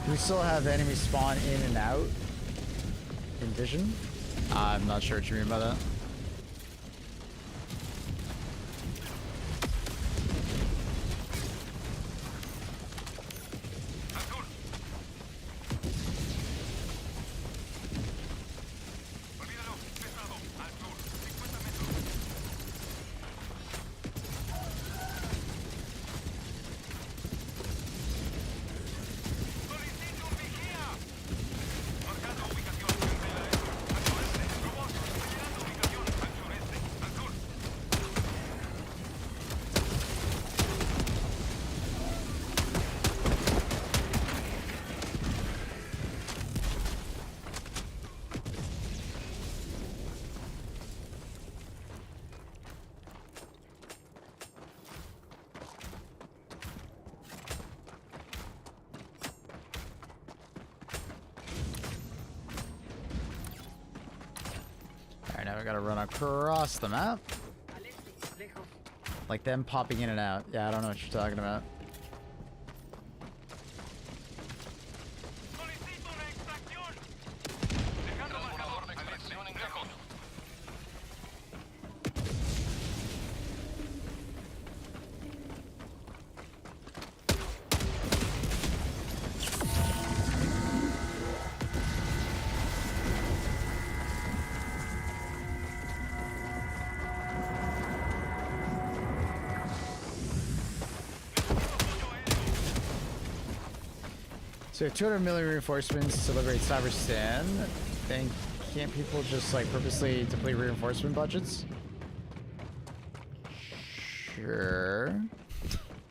Do we still have enemies spawn in and out in vision? I'm not sure what you mean by that. Al sur. Olvídalo. Pesado. Al sur. 50 metros. Solicito un vigía. Marcando ubicación. Cancela esto. Al noreste. Robot. Señalando ubicación. Al sureste. Al sur. Alright, now we gotta run across the map. Like them popping in and out. Yeah, I don't know what you're talking about. Solicito una extracción. Dejando marcador de extracción en camino. So 200 million reinforcements to liberate Cyber Stand. Then can't people just like purposely deplete reinforcement budgets? Sure.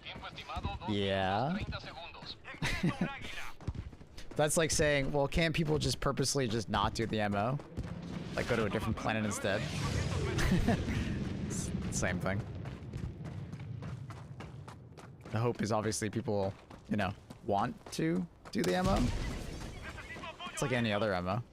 Tiempo estimado 2 Yeah. minutos 30 segundos. Empiezo un águila. That's like saying, well, can't people just purposely just not do the MO? Like go to a different planet instead? Same thing. The hope is obviously people, you know, want to do the ammo. It's like any other ammo.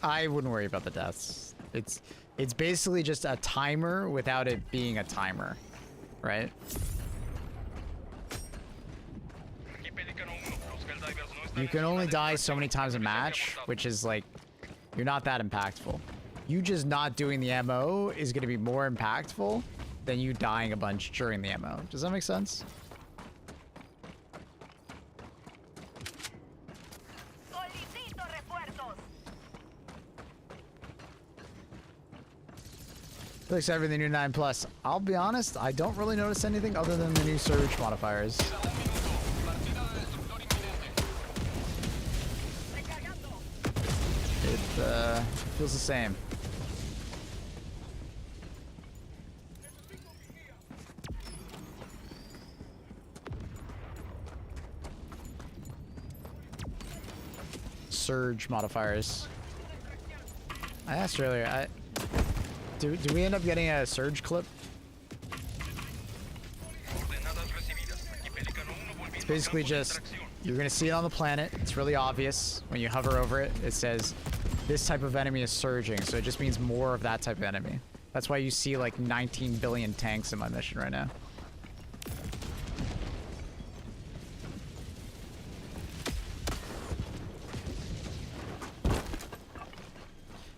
I wouldn't worry about the deaths. It's basically just a timer without it being a timer, right? You can only die so many times a match, which is like, you're not that impactful. You just not doing the MO is going to be more impactful than you dying a bunch during the MO. Does that make sense? Solicito refuerzos. Looks everything new 9+. I'll be honest, I don't really notice anything other than the new surge modifiers. It feels the same. Surge modifiers. I asked earlier, do we end up getting a surge clip? It's basically just, you're gonna see it on the planet. It's really obvious. When you hover over it, it says, this type of enemy is surging. So it just means more of that type of enemy. That's why you see like 19 billion tanks in my mission right now.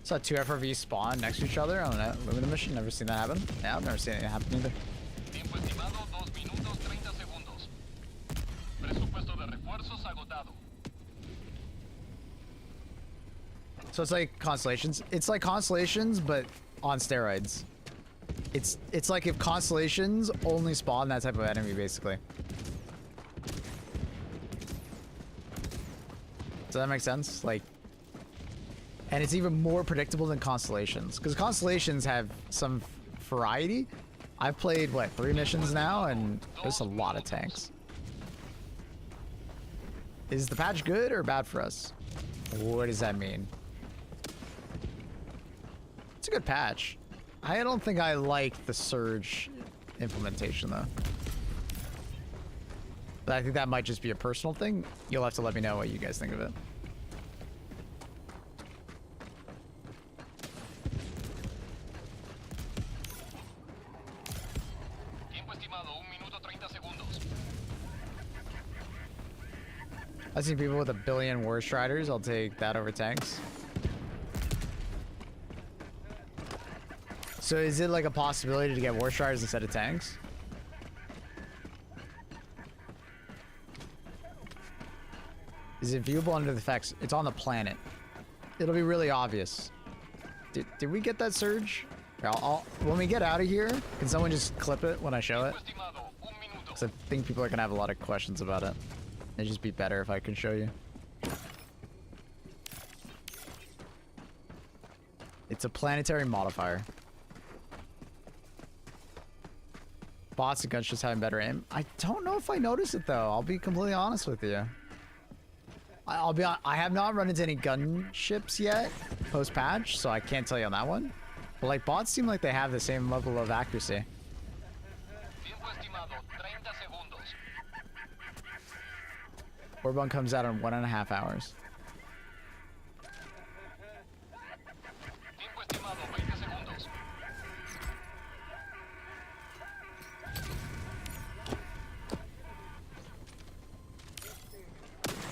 Saw two FRVs spawn next to each other on a limited mission. Never seen that happen. Yeah, I've never seen it happen either. Tiempo estimado 2 minutos 30 segundos. Presupuesto de refuerzos agotado. So it's like Constellations. It's like Constellations, but on steroids. It's like if Constellations only spawn that type of enemy, basically. Does that make sense? Like, and it's even more predictable than Constellations, because Constellations have some variety. I've played, what, 3 missions now, and there's a lot of tanks. Is the patch good or bad for us? What does that mean? It's a good patch. I don't think I like the surge implementation, though. But I think that might just be a personal thing. You'll have to let me know what you guys think of it. Tiempo estimado 1 minuto 30 segundos. I've seen people with 1 billion War Striders. I'll take that over tanks. So is it like a possibility to get War Striders instead of tanks? Is it viewable under the effects? It's on the planet. It'll be really obvious. Did we get that surge? Here, when we get out of here, can someone just clip it when I show it? Estimado 1 minuto. Because I think people are going to have a lot of questions about it. It'd just be better if I can show you. It's a planetary modifier. Bots and guns just having better aim. I don't know if I noticed it though. I'll be completely honest with you. I'll be on, I have not run into any gunships yet post patch, so I can't tell you on that one. But like bots seem like they have the same level of accuracy. Tiempo estimado 30 segundos. Warbond comes out in 1.5 hours. Tiempo estimado 20 segundos.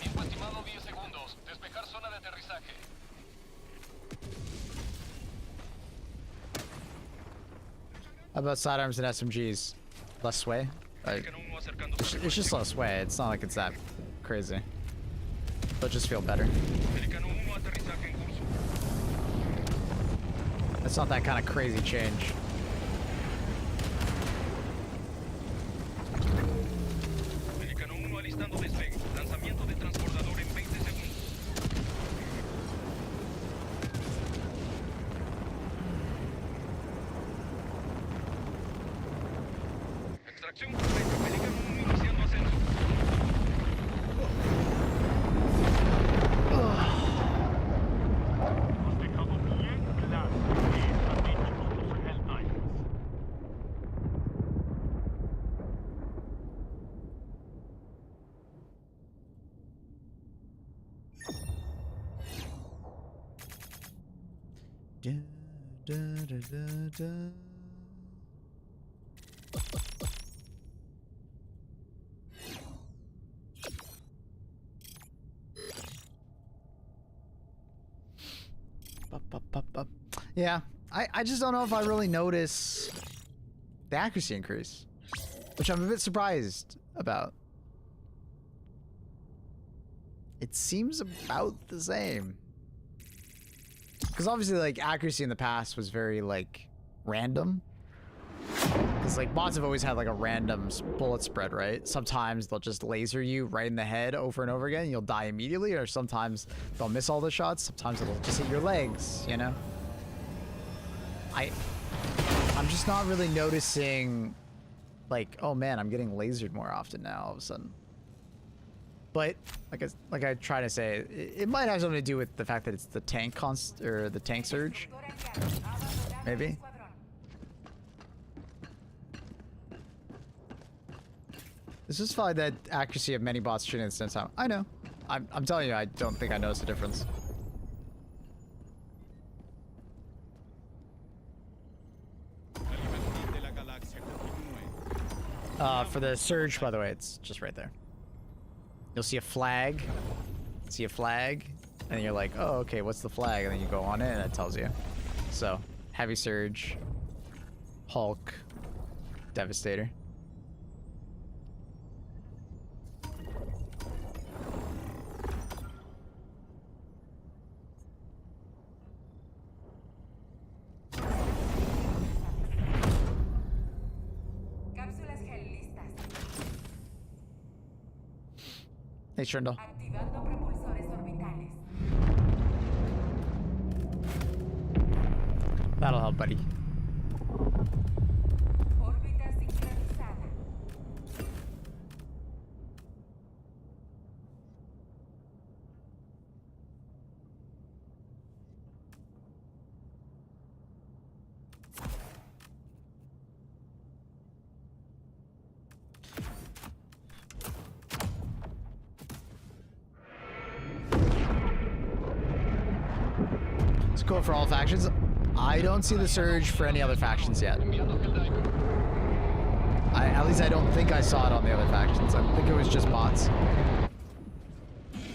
Tiempo estimado 10 segundos. Despejar zona de aterrizaje. How about sidearms and SMGs? Less sway? It's just less sway. It's not like it's that crazy. They'll just feel better. It's not that kind of crazy change. Extracción correcta. Pelican iniciando ascenso. Has dejado bien claro que están hechos los Helldivers. Da, da, da, da, da. Up. Yeah, I just don't know if I really notice the accuracy increase, which I'm a bit surprised about. It seems about the same. Because obviously, like, accuracy in the past was very, like, random. Because, like, bots have always had, like, a random bullet spread, right? Sometimes they'll just laser you right in the head over and over again, and you'll die immediately, or sometimes they'll miss all the shots, sometimes it'll just hit your legs, you know? I'm just not really noticing, like, oh man, I'm getting lasered more often now all of a sudden. But like I try to say, it might have something to do with the fact that it's the tank or the tank surge. Maybe. This is fine that accuracy of many bots shooting at the same time. I know. I'm telling you, I don't think I noticed a difference. For the surge, by the way, it's just right there. You'll see a flag, and then you're like, oh, okay, what's the flag? And then you go on it, and it tells you. So, heavy surge, Hulk, Devastator. Hey, Trindle. Activando propulsores orbitales. That'll help, buddy. Órbita sincronizada. It's cool for all factions. I don't see the surge for any other factions yet. At least I don't think I saw it on the other factions. I think it was just bots. El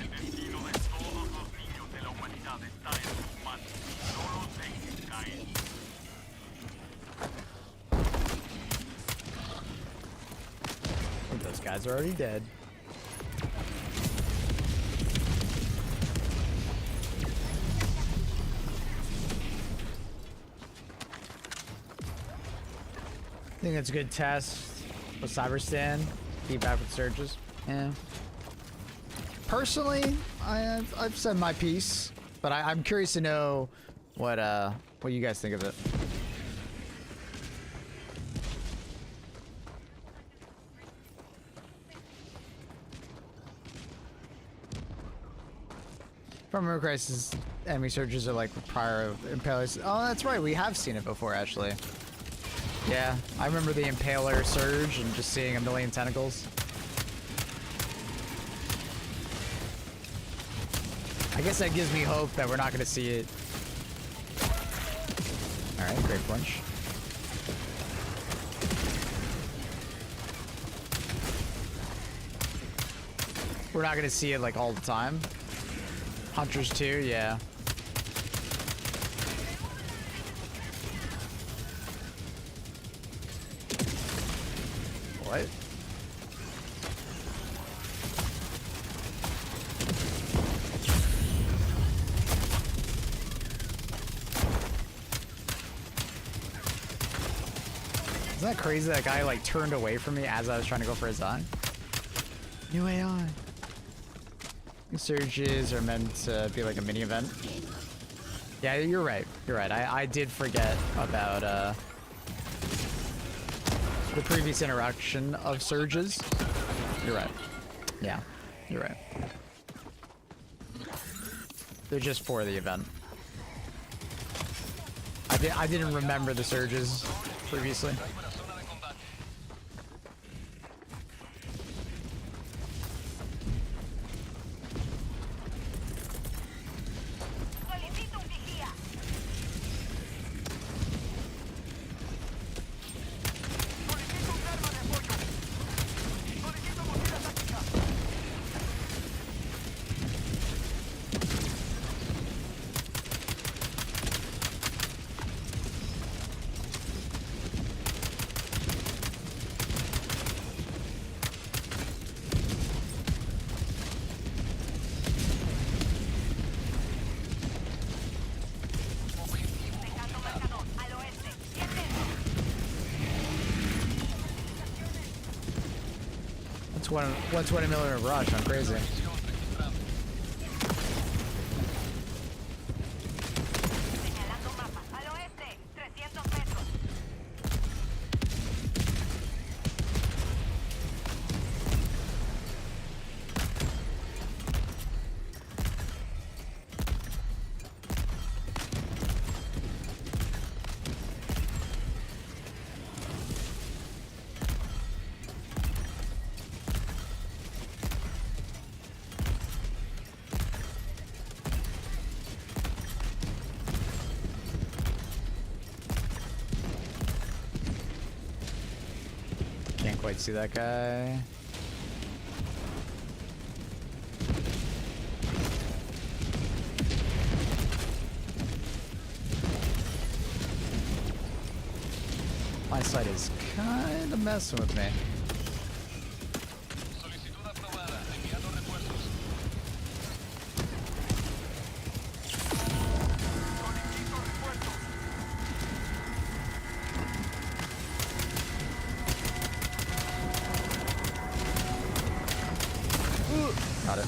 destino de todos los niños de la humanidad está en sus manos. No los dejen caer. I think those guys are already dead. I think that's a good test with Cyberstan. Feedback with surges. Yeah. Personally, I've said my piece, but I'm curious to know what you guys think of it. From Armor Crisis, enemy surges are like prior impalers. Oh, that's right. We have seen it before, actually. Yeah, I remember the Impaler surge and just seeing a million tentacles. I guess that gives me hope that we're not going to see it. Alright, great punch. We're not going to see it like all the time. Hunters too, yeah. What? Isn't that crazy? That guy like turned away from me as I was trying to go for his eye. New AI. Surges are meant to be like a mini event. Yeah, you're right. You're right. I did forget about the previous interaction of surges. You're right. Yeah, you're right. They're just for the event. I didn't remember the surges previously. Solicito un vigía. Solicito un arma de apoyo. Solicito mochila táctica. Dejando marcador. Al oeste. 100 metros. That's 120 millimeter rush. I'm crazy. Señalando mapa. Al oeste. 300 metros. Can't quite see that guy. My sight is kind of messing with me. Solicitud aprobada. Enviando refuerzos. Solicito refuerzos. Got it.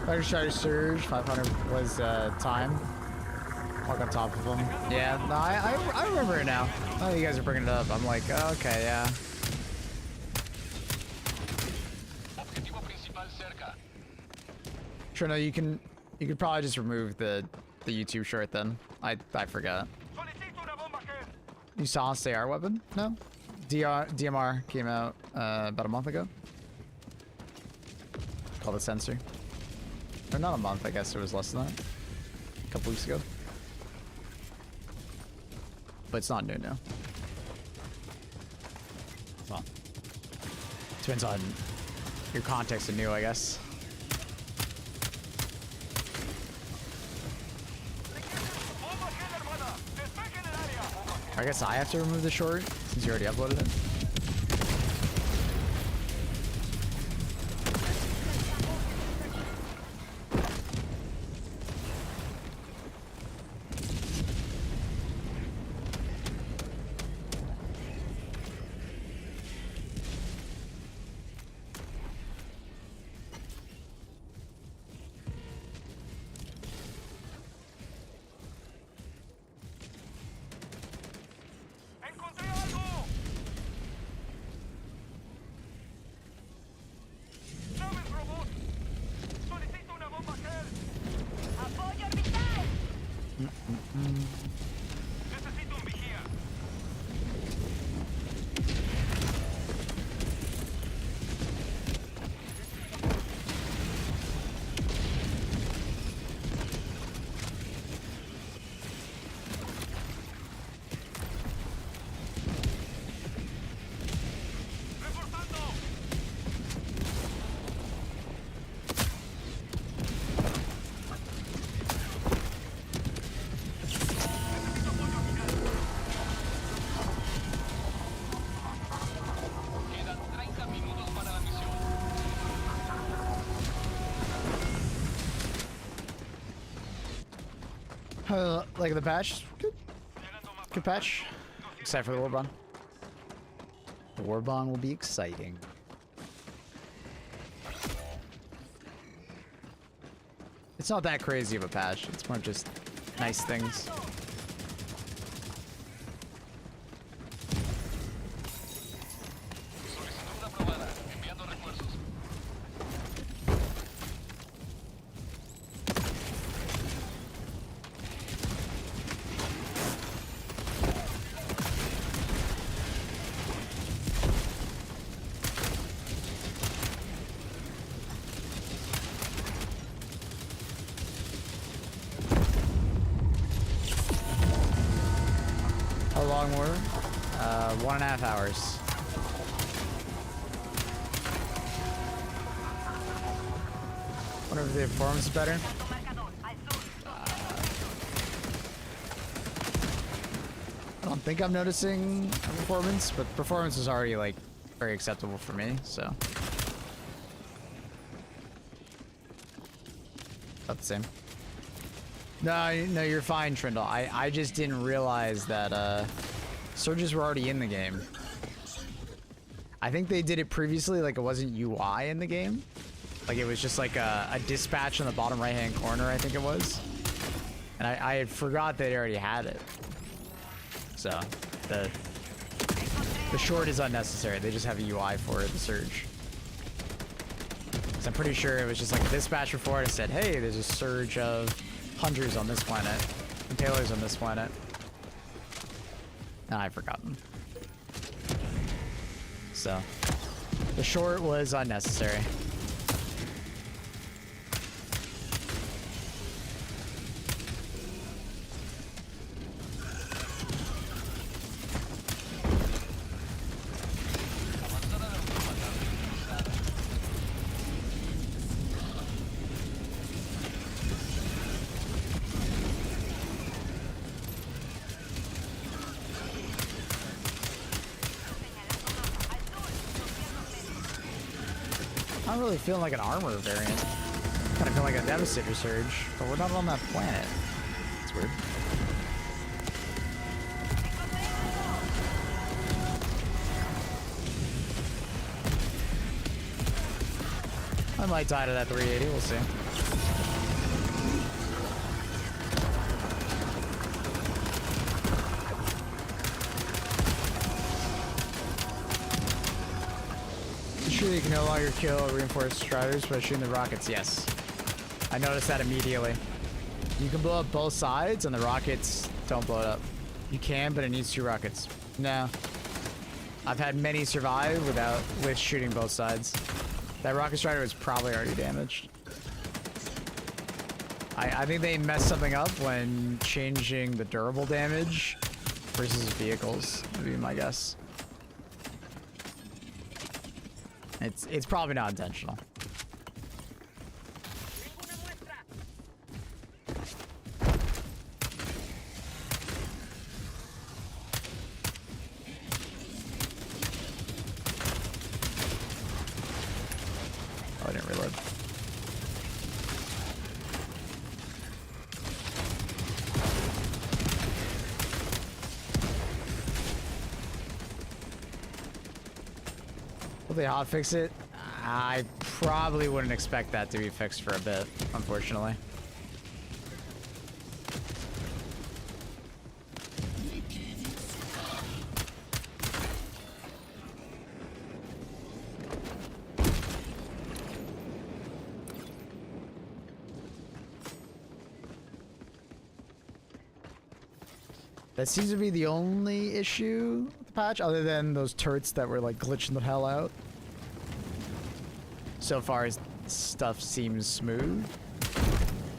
Fire Shatter Surge, 500 was time. Walk on top of him. Yeah, no, I remember it now. Now that you guys are bringing it up, I'm like, oh, okay, yeah. Objetivo principal cerca. Sure, no, you could probably just remove the YouTube short then. I forgot. Solicito una bomba gel. You saw us say our weapon? No? DMR came out about a month ago. Called a sensor. Or not a month, I guess it was less than that. A couple weeks ago. But it's not new now. Well, depends on your context of new, I guess. Bomba gel armada. Despeje en el área. I guess I have to remove the short since you already uploaded it. Encontré algo. Naves robot. Solicito una bomba gel. Apoyo orbital. Necesito un vigía. Reforzando. Necesito apoyo final. Quedan 30 minutos para la misión. Like the patch? Good. Llegando mapa. Good patch. Except for the Warbond. The Warbond will be exciting. It's not that crazy of a patch. It's more just nice things. long were? 1.5 hours. Wonder if the performance is better. I don't think I'm noticing a performance, but performance is already like very acceptable for me, so. About the same. No, you're fine, Trindle. I just didn't realize that surges were already in the game. I think they did it previously, like it wasn't UI in the game. Like it was just like a dispatch in the bottom right-hand corner, I think it was. And I had forgot they already had it. So the short is unnecessary. They just have a UI for the surge. So I'm pretty sure it was just like a dispatch before it said, hey, there's a surge of hunters on this planet, impalers on this planet. And I've forgotten. So the short was unnecessary. I'm really feeling like an armor variant. Kind of feel like a Devastator Surge, but we're not on that planet. It's weird. I might die to that 380, we'll see. Sure, you can no longer kill reinforced striders by shooting the rockets. Yes, I noticed that immediately. You can blow up both sides, and the rockets don't blow it up. You can, but it needs 2 rockets. No, I've had many survive with shooting both sides. That rocket strider was probably already damaged. I think they messed something up when changing the durable damage versus vehicles. Would be my guess. It's probably not intentional. Oh, I didn't reload. Will they hotfix it? I probably wouldn't expect that to be fixed for a bit, unfortunately. That seems to be the only issue with the patch, other than those turrets that were like glitching the hell out. So far, stuff seems smooth.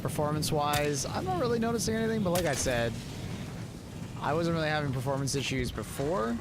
Performance-wise, I'm not really noticing anything, but like I said, I wasn't really having performance issues before.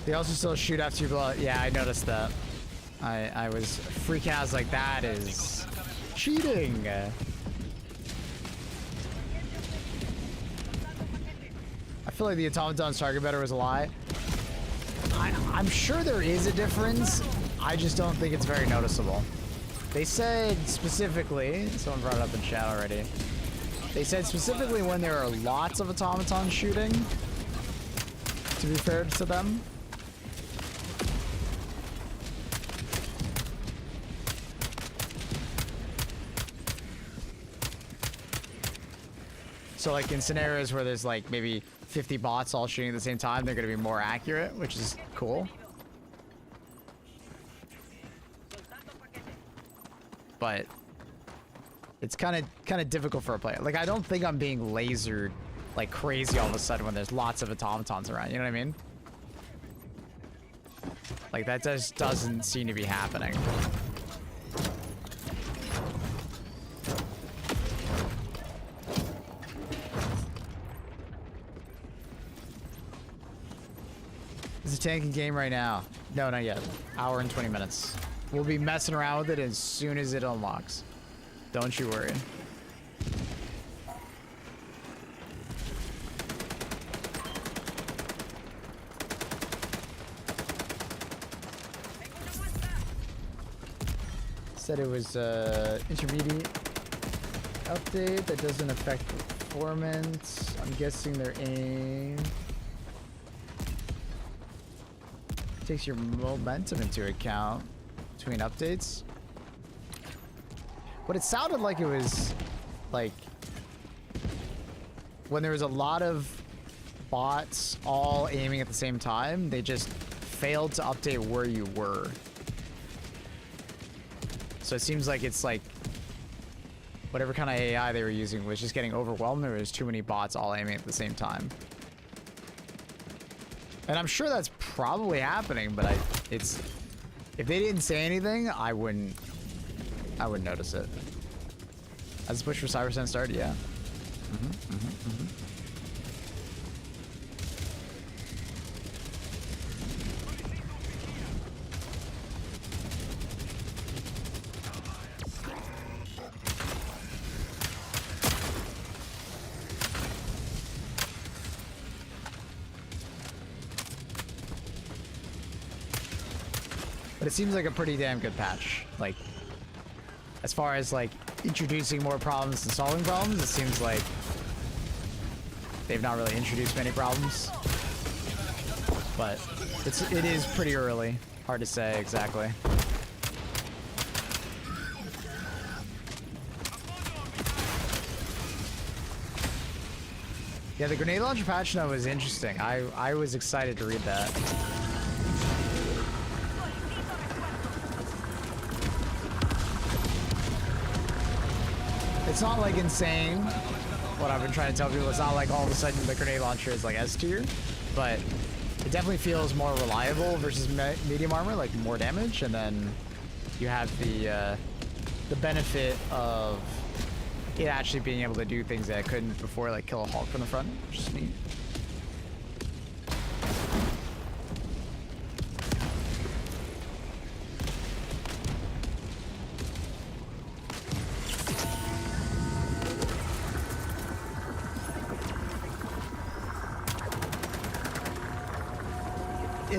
They also still shoot after you blow up. Yeah, I noticed that. I was freaking out. I was like, that is cheating. I feel like the automaton's target better was a lie. I'm sure there is a difference. I just don't think it's very noticeable. They said specifically, someone brought it up in chat already. They said specifically when there are lots of automatons shooting, to be fair to them. So like in scenarios where there's like maybe 50 bots all shooting at the same time, they're gonna be more accurate, which is cool. But it's kind of difficult for a player. Like I don't think I'm being lasered like crazy all of a sudden when there's lots of automatons around. You know what I mean? Like that just doesn't seem to be happening. Is a tanking game right now? No, not yet. Hour and 20 minutes. We'll be messing around with it as soon as it unlocks. Don't you worry. Said it was intermediate update that doesn't affect performance. I'm guessing their aim takes your momentum into account between updates. What it sounded like it was like when there was a lot of bots all aiming at the same time, they just failed to update where you were. So it seems like it's like whatever kind of AI they were using was just getting overwhelmed. There was too many bots all aiming at the same time. And I'm sure that's probably happening, but if they didn't say anything, I wouldn't notice it. Has the push for Cybersen started? Yeah. But it seems like a pretty damn good patch. Like, as far as like introducing more problems and solving problems, it seems like they've not really introduced many problems. But it is pretty early. Hard to say exactly. Yeah, the grenade launcher patch note was interesting. I was excited to read that. It's not like insane. What I've been trying to tell people, it's not like all of a sudden the grenade launcher is like S tier, but it definitely feels more reliable versus medium armor, like more damage, and then you have the benefit of it actually being able to do things that it couldn't before, like kill a Hulk from the front, which is neat.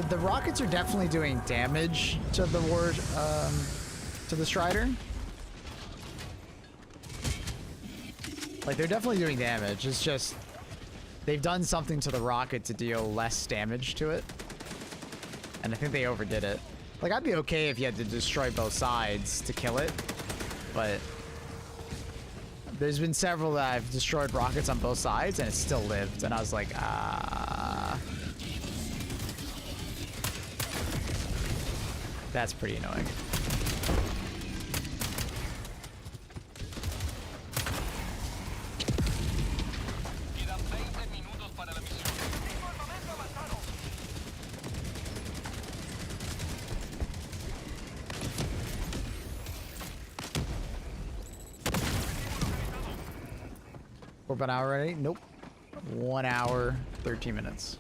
The rockets are definitely doing damage to the to the Strider. Like they're definitely doing damage. It's just they've done something to the rocket to deal less damage to it, and I think they overdid it. Like I'd be okay if you had to destroy both sides to kill it, but there's been several that I've destroyed rockets on both sides and it still lived, and I was like, that's pretty annoying. We're about an hour already? Nope. 1 hour, 13 minutes.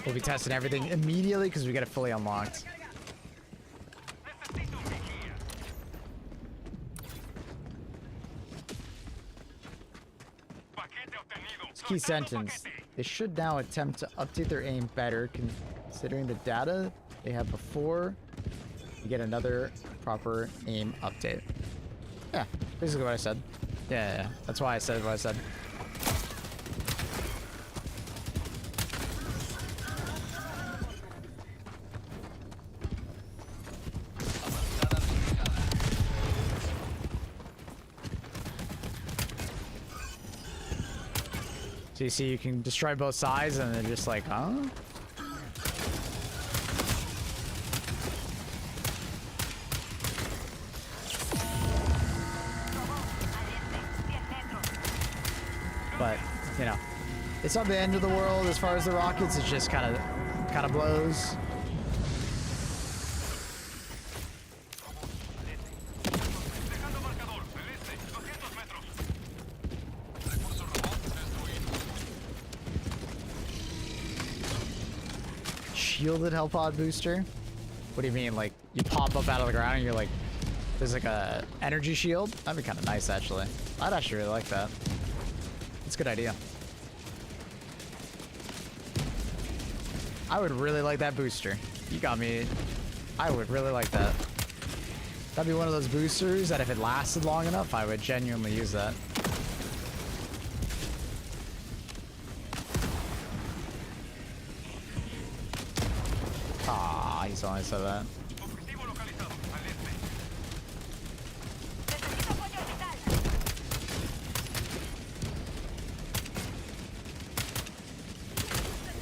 We'll be testing everything immediately because we get it fully unlocked. Key sentence. They should now attempt to update their aim better considering the data they had before you get another proper aim update. Yeah, basically what I said. Yeah, that's why I said what I said. So you see you can destroy both sides and they're just like, huh? But, you know, it's not the end of the world as far as the rockets. It's just kind of blows. Dejando marcador. Al este. 200 metros. Recurso robot destruido. Shielded health pod booster? What do you mean? Like, you pop up out of the ground and you're like, there's like a energy shield? That'd be kind of nice, actually. I'd actually really like that. It's a good idea. I would really like that booster. You got me. I would really like that. That'd be one of those boosters that if it lasted long enough, I would genuinely use that. Ah, he's only said that. Objetivo localizado. Al este. Necesito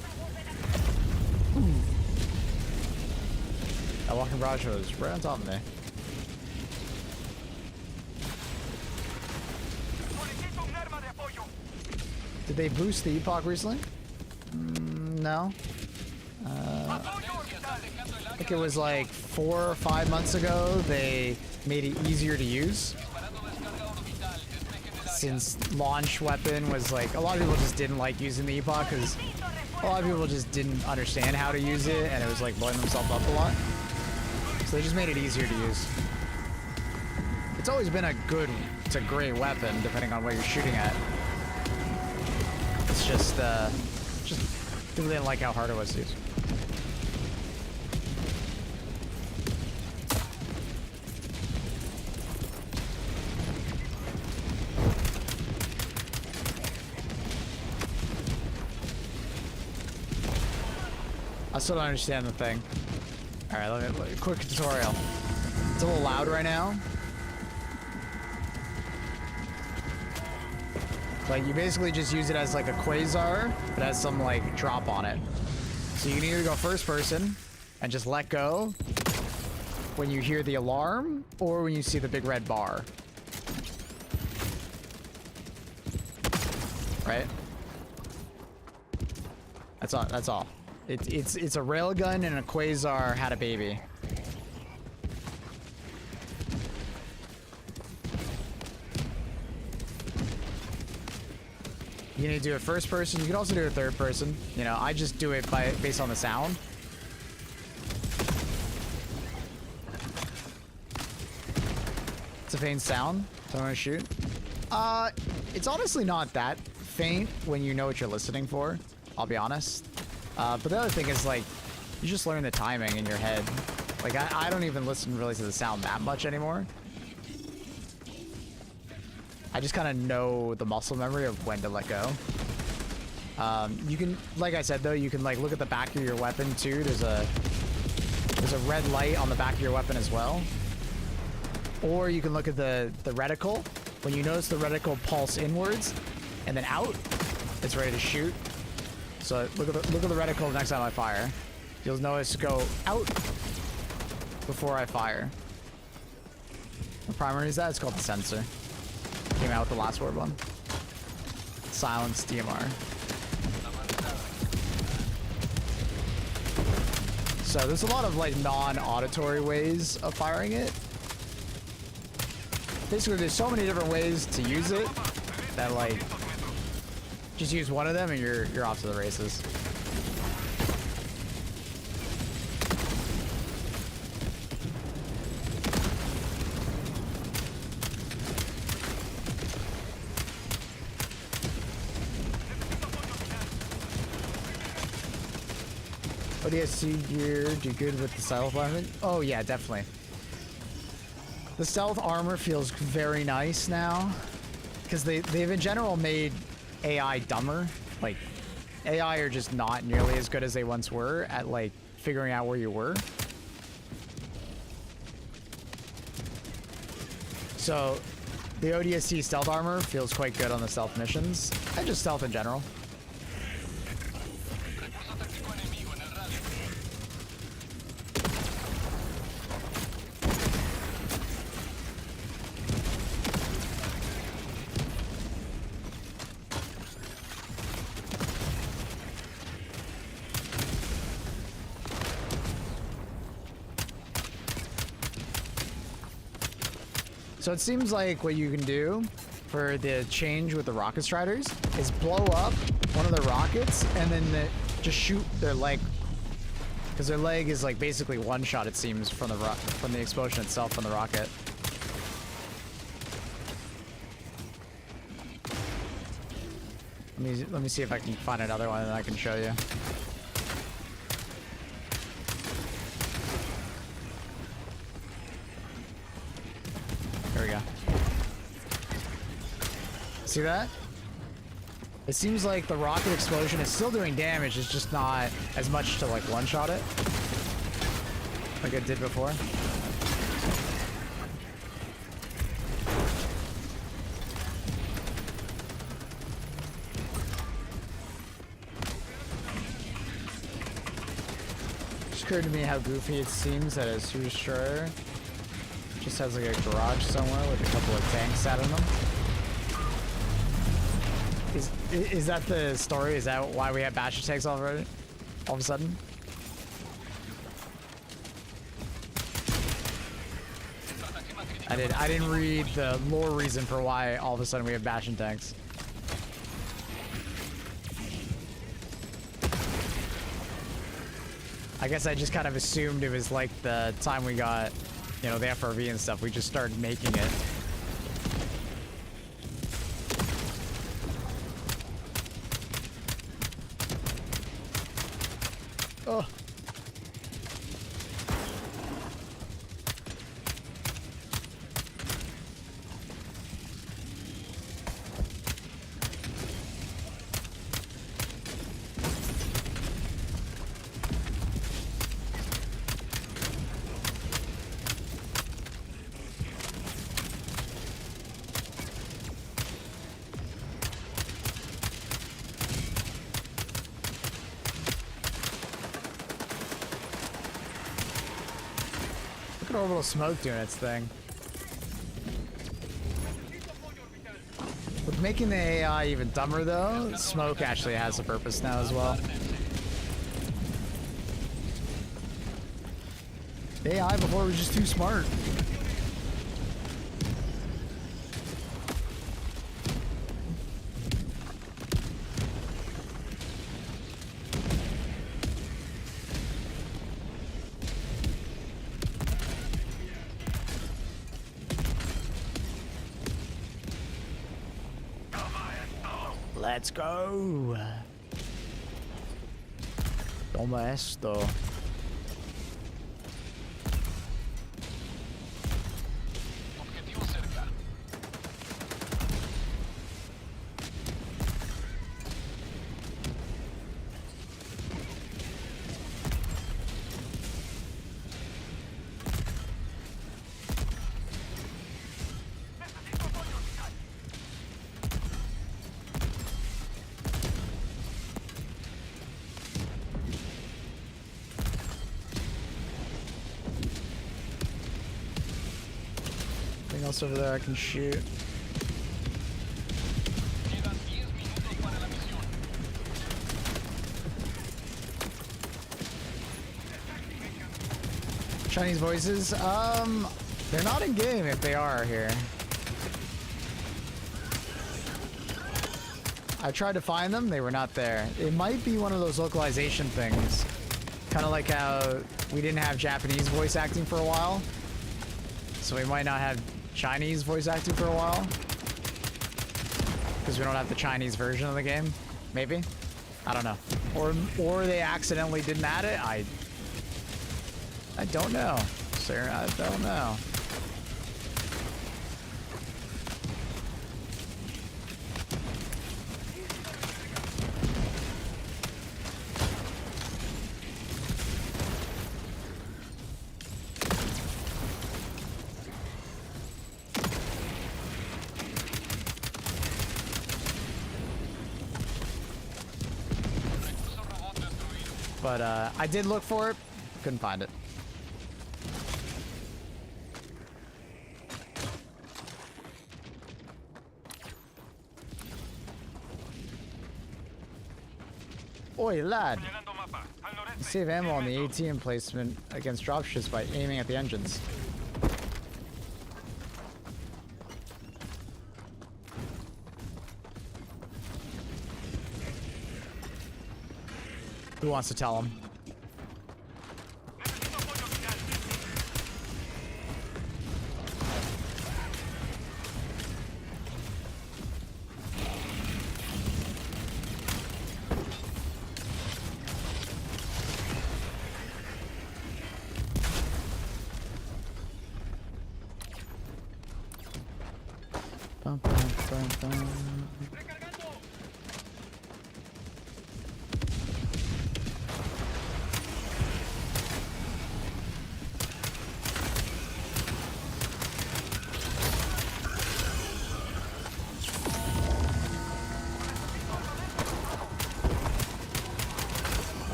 apoyo orbital. That walking barrage was right on top of me. Solicito un arma de apoyo. Did they boost the epoch recently? No. Apoyo orbital. I think it was like 4 or 5 months ago they made it easier to use. Since launch weapon was like, a lot of people just didn't like using the epoch because a lot of people just didn't understand how to use it and it was like blowing themselves up a lot. So they just made it easier to use. It's always been a great weapon depending on what you're shooting at. It's just people didn't like how hard it was to use. I still don't understand the thing. Alright, let me quick tutorial. It's a little loud right now. Like, you basically just use it as like a quasar, but has some like drop on it. So you can either go first person and just let go when you hear the alarm or when you see the big red bar. Right? That's all. That's all. It's a railgun and a quasar had a baby. You need to do it first person. You can also do it third person. You know, I just do it based on the sound. It's a faint sound. So I'm gonna shoot. It's honestly not that faint when you know what you're listening for. I'll be honest. But the other thing is like, you just learn the timing in your head. Like I don't even listen really to the sound that much anymore. I just kind of know the muscle memory of when to let go. You can, like I said though, you can like look at the back of your weapon too. There's a red light on the back of your weapon as well. Or you can look at the reticle. When you notice the reticle pulse inwards and then out, it's ready to shoot. So look at the reticle next time I fire. You'll notice go out before I fire. What primary is that? It's called the sensor. Came out with the last Warbond. Silence DMR. So there's a lot of like non-auditory ways of firing it. Basically, there's so many different ways to use it that like just use one of them and you're off to the races. ODSC gear do good with the stealth weapon? Oh yeah, definitely. The stealth armor feels very nice now because they've in general made AI dumber. Like AI are just not nearly as good as they once were at like figuring out where you were. So the ODSC stealth armor feels quite good on the stealth missions and just stealth in general. So it seems like what you can do for the change with the rocket striders is blow up one of the rockets and then just shoot their leg. Because their leg is like basically one shot, it seems, from the explosion itself from the rocket. Let me see if I can find another one that I can show you. Here we go. See that? It seems like the rocket explosion is still doing damage, it's just not as much to like one-shot it like it did before. Just occurred to me how goofy it seems that a Super Destroyer just has like a garage somewhere with a couple of tanks sat in them. Is that the story? Is that why we have basher tanks already? All of a sudden? I didn't read the lore reason for why all of a sudden we have bastion tanks. I guess I just kind of assumed it was like the time we got, you know, the FRV and stuff. We just started making it. Oh. Look at orbital smoke doing its thing. With making the AI even dumber though, smoke actually has a purpose now as well. The AI before was just too smart. Let's go. Toma esto. Objetivo cerca. Anything else over there I can shoot? Quedan 10 minutos para la misión. Chinese voices? They're not in game if they are here. I tried to find them, they were not there. It might be one of those localization things. Kind of like how we didn't have Japanese voice acting for a while. So we might not have Chinese voice acting for a while. Because we don't have the Chinese version of the game. Maybe? I don't know. Or they accidentally didn't add it? I don't know, sir. I don't know. But I did look for it, couldn't find it. Oi, lad! Señalando mapa. Al noreste. Save ammo on the AT emplacement against dropships by aiming at the engines. Who wants to tell him? Necesito apoyo vital. Bum, bum, bum, bum. ¡Recargando!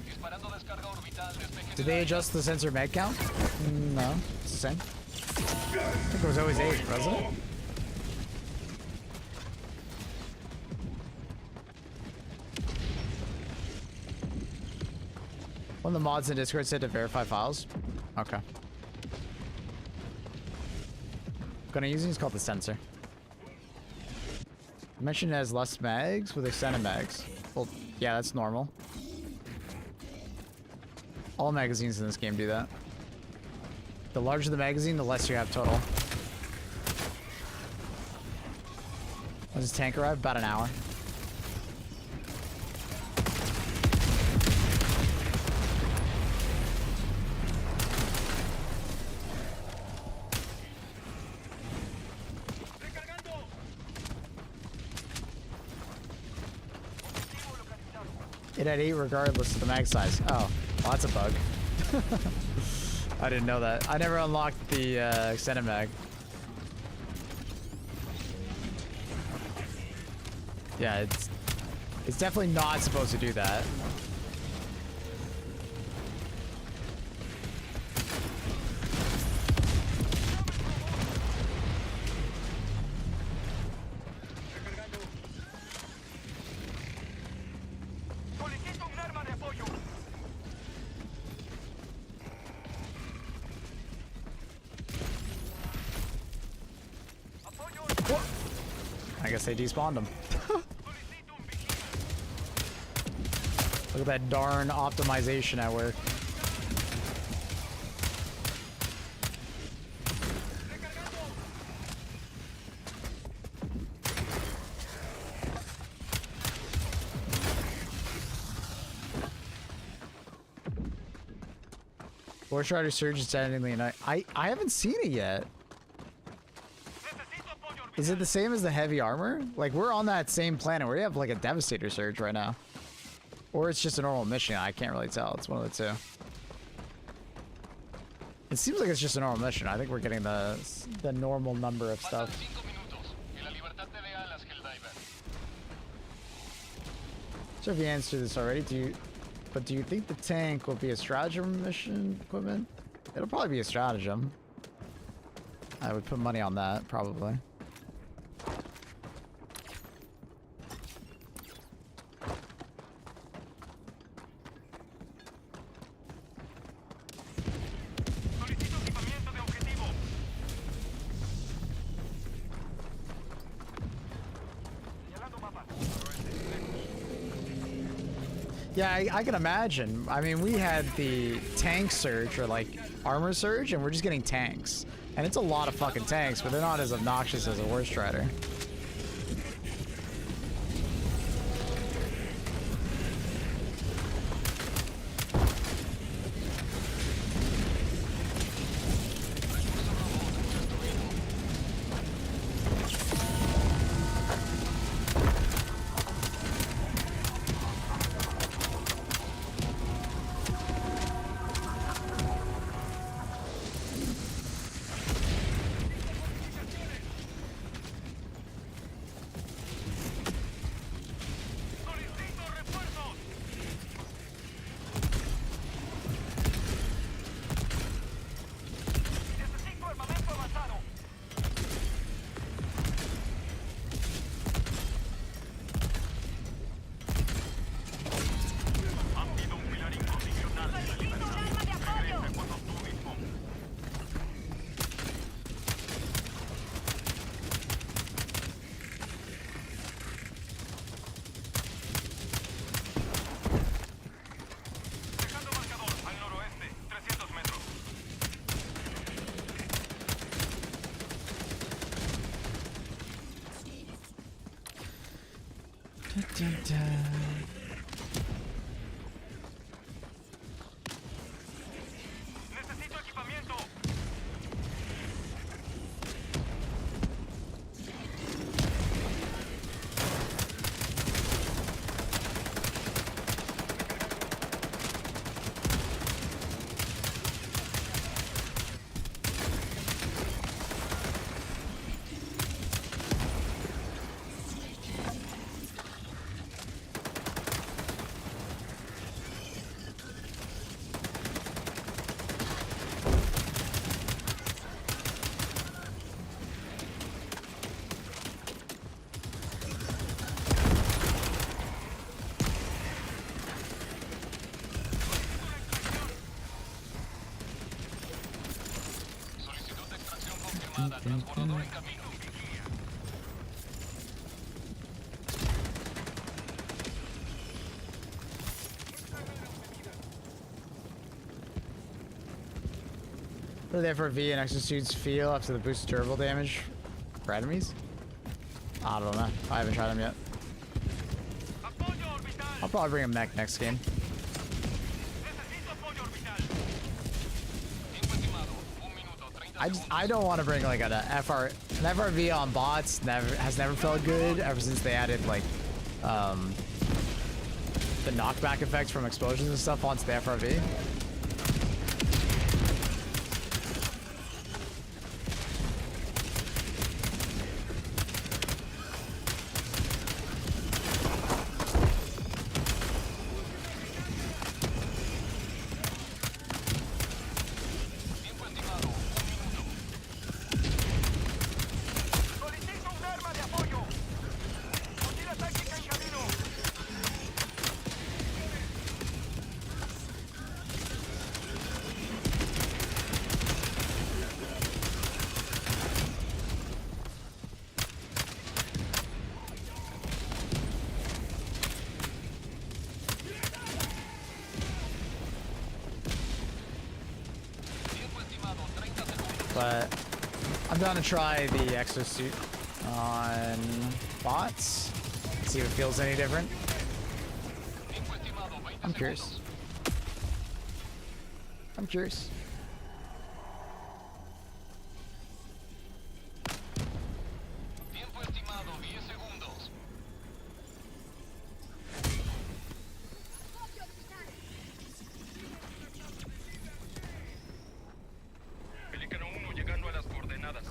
Disparando descarga orbital. Despeje Did they adjust the sensor med count? No, it's the same. I think it was always 8, wasn't it? One of the mods in Discord said to verify files. Okay. Gonna use these called the sensor. I mentioned it has less mags with extended mags. Well, yeah, that's normal. All magazines in this game do that. The larger the magazine, the less you have total. When does tank arrive? About an hour. It had 8 regardless of the mag size. Oh, well, that's a bug. I didn't know that. I never unlocked the extended mag. Yeah, it's definitely not supposed to do that. Solicito un arma de apoyo. Apoyo. I guess they despawned him. Solicito un vigía. Look at that darn optimization at work. Force Rider Surge is technically an I haven't seen it yet. Necesito apoyo orbital. Is it the same as the heavy armor? Like, we're on that same planet where we have like a Devastator Surge right now. Or it's just a normal mission. I can't really tell. It's one of the two. It seems like it's just a normal mission. I think we're getting the normal number of Faltan stuff. 5 minutos. Que la libertad te vea a las Helldivers. So if you answered this already, do you think the tank will be a stratagem mission equipment? It'll probably be a stratagem. I would put money on that, probably. Solicito equipamiento de objetivo. Señalando mapa. Yeah, I can imagine. I mean, we had the tank surge or like armor surge, and we're just getting tanks. And it's a lot of fucking tanks, but they're not as obnoxious as a Worst Rider. dun, dun. Necesito equipamiento. Solicitud de extracción confirmada. Transportador en camino. What do the FRV and exosuits feel after the boosted durable damage for enemies? I don't know. I haven't tried them yet. Apoyo orbital. I'll probably bring a mech next game. Necesito apoyo orbital. Tiempo estimado. 1 minuto 30 I don't want to bring like an FRV on bots. Has never felt good ever since they added like the knockback effects from explosions and stuff onto the FRV. Tiempo estimado. 1 minuto. Solicito un arma de apoyo. Mochila táctica en camino. Tiempo estimado 30 segundos. But I'm down to try the exosuit on bots. See if it feels any different. Tiempo estimado 20 I'm curious. I'm curious. Tiempo estimado 10 segundos. Pelícano 1 llegando a las coordenadas.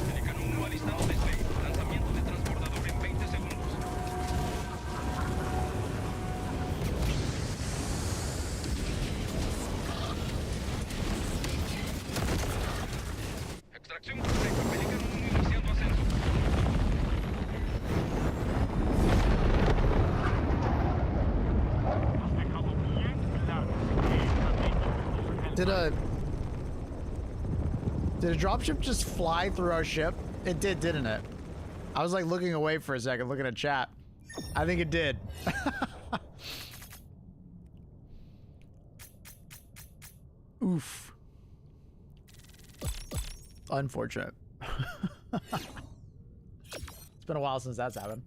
Pelícano 1 alistado desde lanzamiento de transbordador en 20 segundos. Extracción completa. Pelícano 1 iniciando ascenso. Has dejado bien claro que Did a dropship just fly through our ship? It did, didn't it? I was like looking away for a second, looking at chat. I think it did. Oof. Unfortunate. It's been a while since that's happened.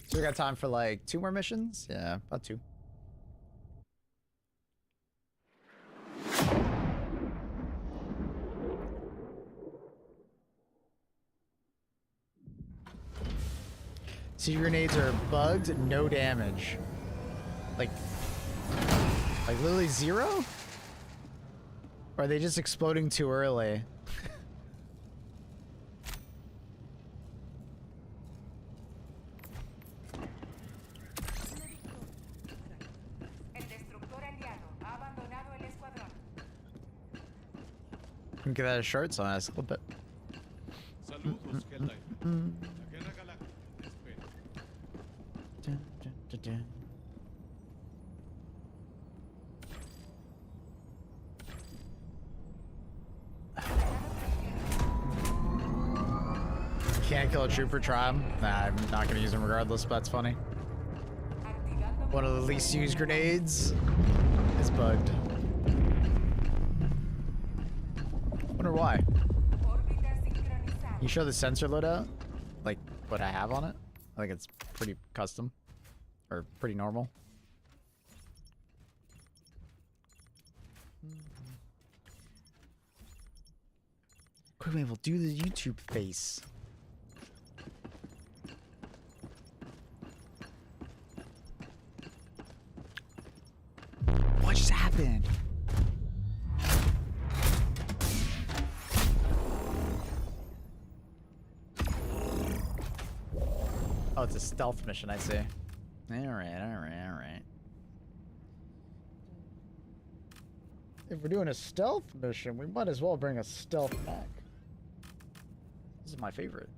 So we got time for like 2 more missions? Yeah, about 2. Sea grenades are bugged, no damage. Like literally 0? Or are they just exploding too early? El destructor aliado ha abandonado el escuadrón. Give that a short, so I ask a little bit. Saludos, Helldivers. La guerra galáctica es Can't kill a trooper, try him. Nah, I'm not gonna use him regardless, but that's funny. One of the least used grenades is bugged. Wonder why. You show the sensor loadout? Like what I have on it? I think it's pretty custom. Or pretty normal. Quick, we'll do the YouTube face. What just happened? Oh, it's a stealth mission, I see. Alright. If we're doing a stealth mission, we might as well bring a stealth back. This is my favorite.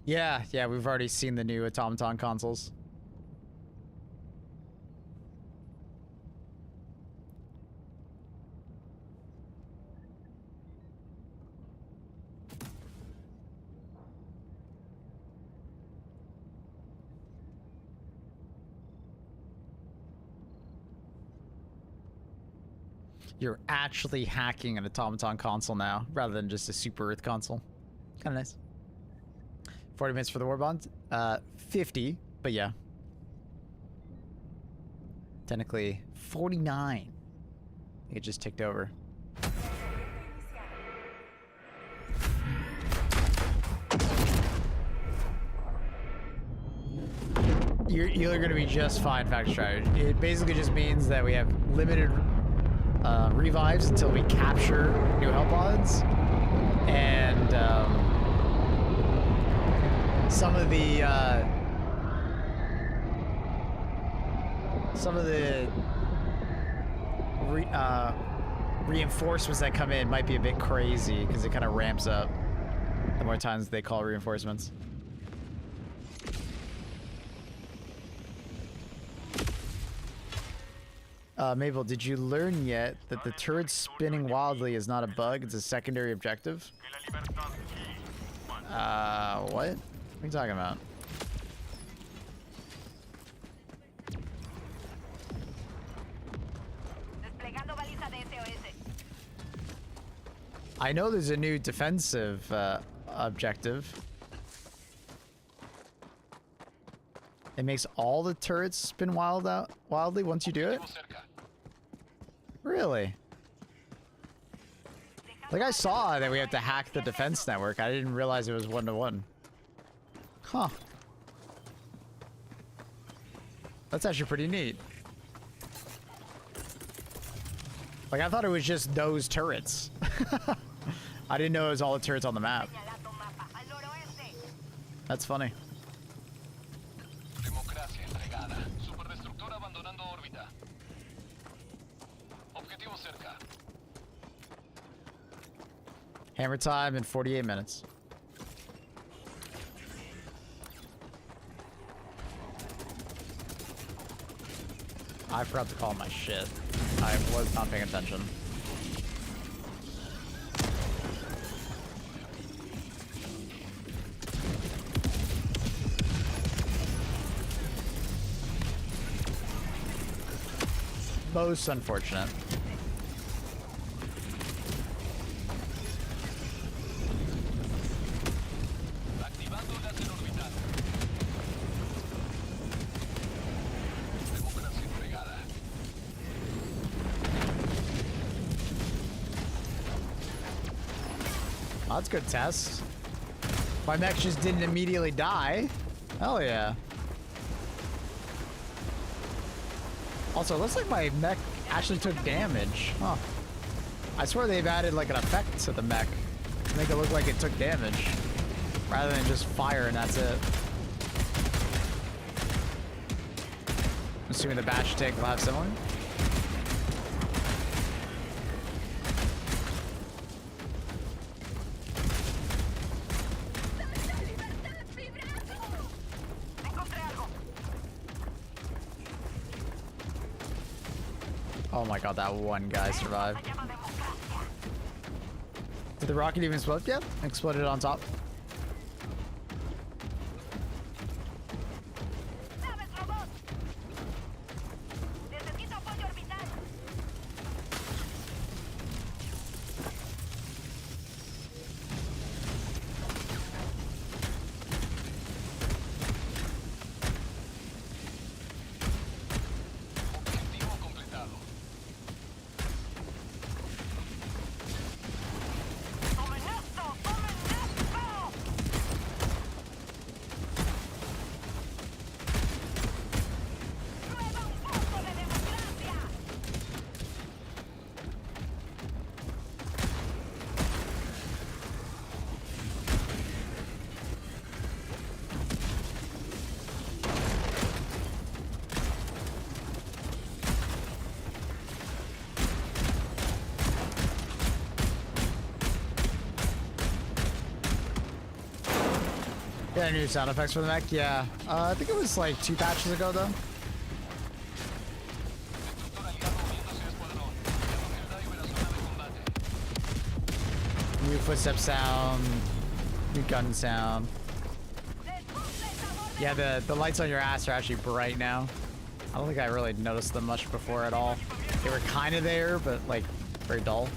Yeah, we've already seen the new automaton consoles. You're actually hacking an automaton console now, rather than just a Super Earth console. Kind of nice. 40 minutes for the Warbond? 50, but yeah. Technically, 49. I think it just ticked over. You're gonna be just fine, Factor Strategy. It basically just means that we have limited revives until we capture new help pods, and some of the reinforcements that come in might be a bit crazy because it kind of ramps up the more times they call reinforcements. Mabel, did you learn yet that the turret spinning wildly is not a bug, it's a secondary objective? What? What are you talking about? I know there's a new defensive objective. It makes all the turrets spin wildly once you do it? Really? Like, I saw that we have to hack the defense network. I didn't realize it was 1-to-1. Huh. That's actually pretty neat. Like, I thought it was just those turrets. I didn't know it was all the turrets on the map. That's funny. Hammer time in 48 minutes. I forgot to call my shit. I was not paying attention. Most unfortunate. That's a good test. My mech just didn't immediately die. Hell yeah. Also, it looks like my mech actually took damage. Huh. I swear they've added like an effect to the mech to make it look like it took damage, rather than just fire and that's it. I'm assuming the batch tank will have similar. Oh my god, that one guy survived. Did the rocket even explode? Yep, exploded on top. ¡Naves robot! Necesito apoyo orbital. ¡Tomen esto! ¡Tomen esto! ¡Prueba un poco de democracia! Yeah, new sound effects for the mech. Yeah, I think it was like 2 patches ago though. New footstep sound, new gun sound. Yeah, the lights on your ass are actually bright now. I don't think I really noticed them much before at all. They were kind of there, but like very dull.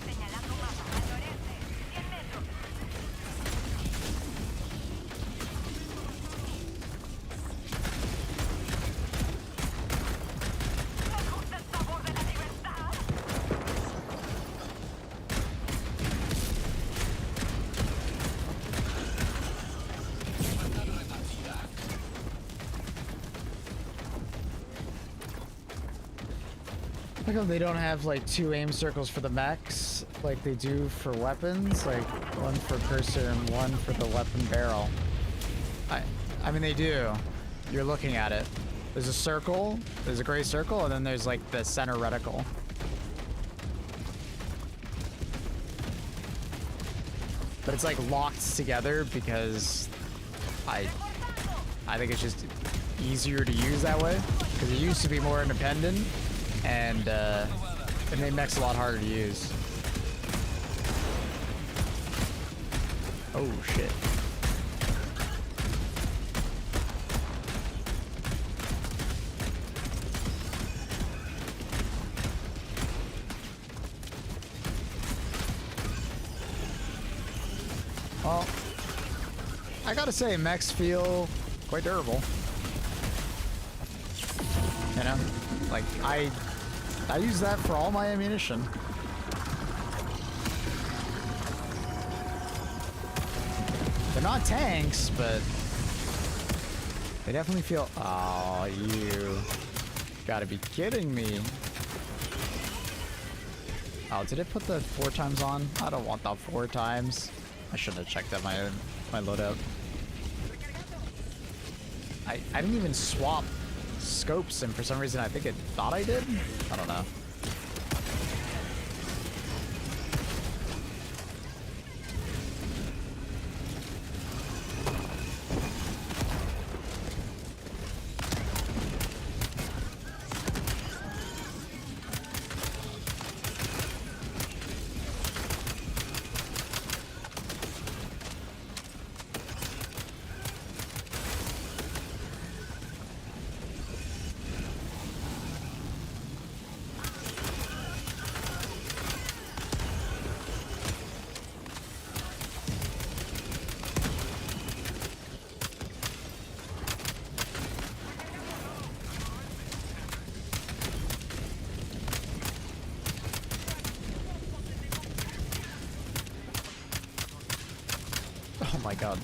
Señalando mapa al noreste. 100 metros. ¿Les gusta el sabor de la libertad? How come they don't have like 2 aim circles for the mechs like they do for weapons? Like one for cursor and one for the weapon barrel. I mean they do. You're looking at it. There's a circle, there's a gray circle, and then there's like the center reticle. But it's like locked together because I think it's just easier to use that way. Because it used to be more independent. And it made mechs a lot harder to use. Oh shit. Well, I gotta say, mechs feel quite durable. You know, like I use that for all my ammunition. They're not tanks, but they definitely feel. Oh, you gotta be kidding me! Oh, did it put the 4 times on? I don't want that 4 times. I shouldn't have checked out my loadout. I didn't even swap scopes, and for some reason I think it thought I did. I don't know. Oh my god.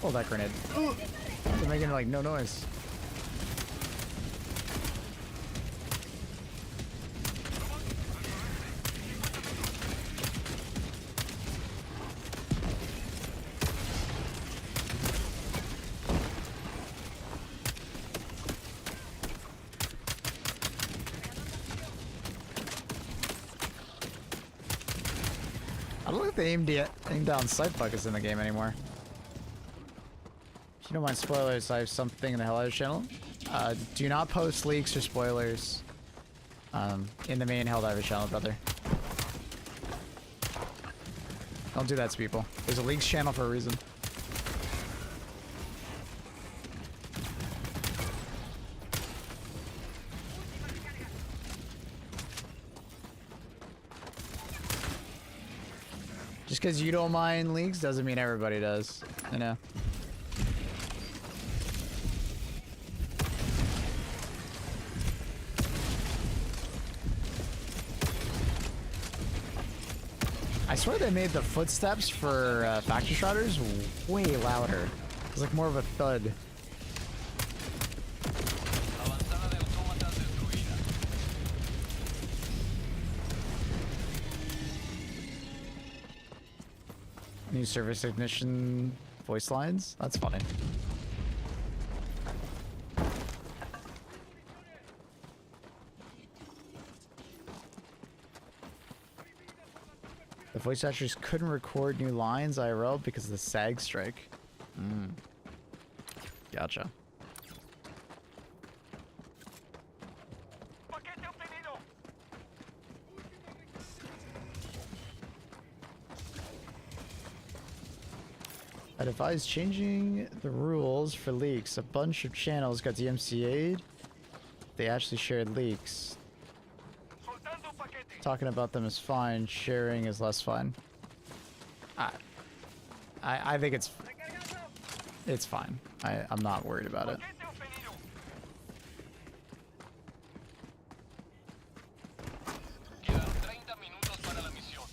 Oh, that grenade. Ugh. They're making like no noise. I don't think they aim down sight buckets in the game anymore. If you don't mind spoilers, I have something in the Helldivers channel. Do not post leaks or spoilers in the main Helldivers channel, brother. Don't do that to people. There's a leaks channel for a reason. Just because you don't mind leaks doesn't mean everybody does, you know? I swear they made the footsteps for Factory Shrouders way louder. It's like more of a thud. New service technician voice lines? That's funny. The voice actors couldn't record new lines IRL because of the SAG strike. Gotcha. Paquete obtenido. I'd advise changing the rules for leaks. A bunch of channels got DMCA'd. They actually shared leaks. Soltando paquete. Talking about them is fine. Sharing is less fine. I think it's fine. I'm not worried about it. Paquete obtenido. Quedan 30 minutos para la misión.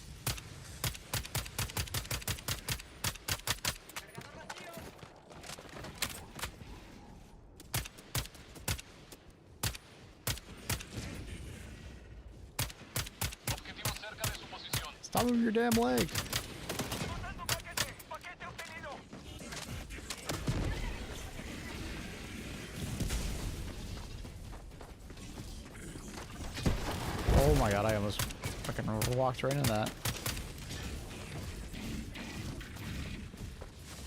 Objetivo cerca de su posición. Stop moving your damn leg. Soltando paquete. Paquete obtenido. Oh my god, I almost fucking walked right into that.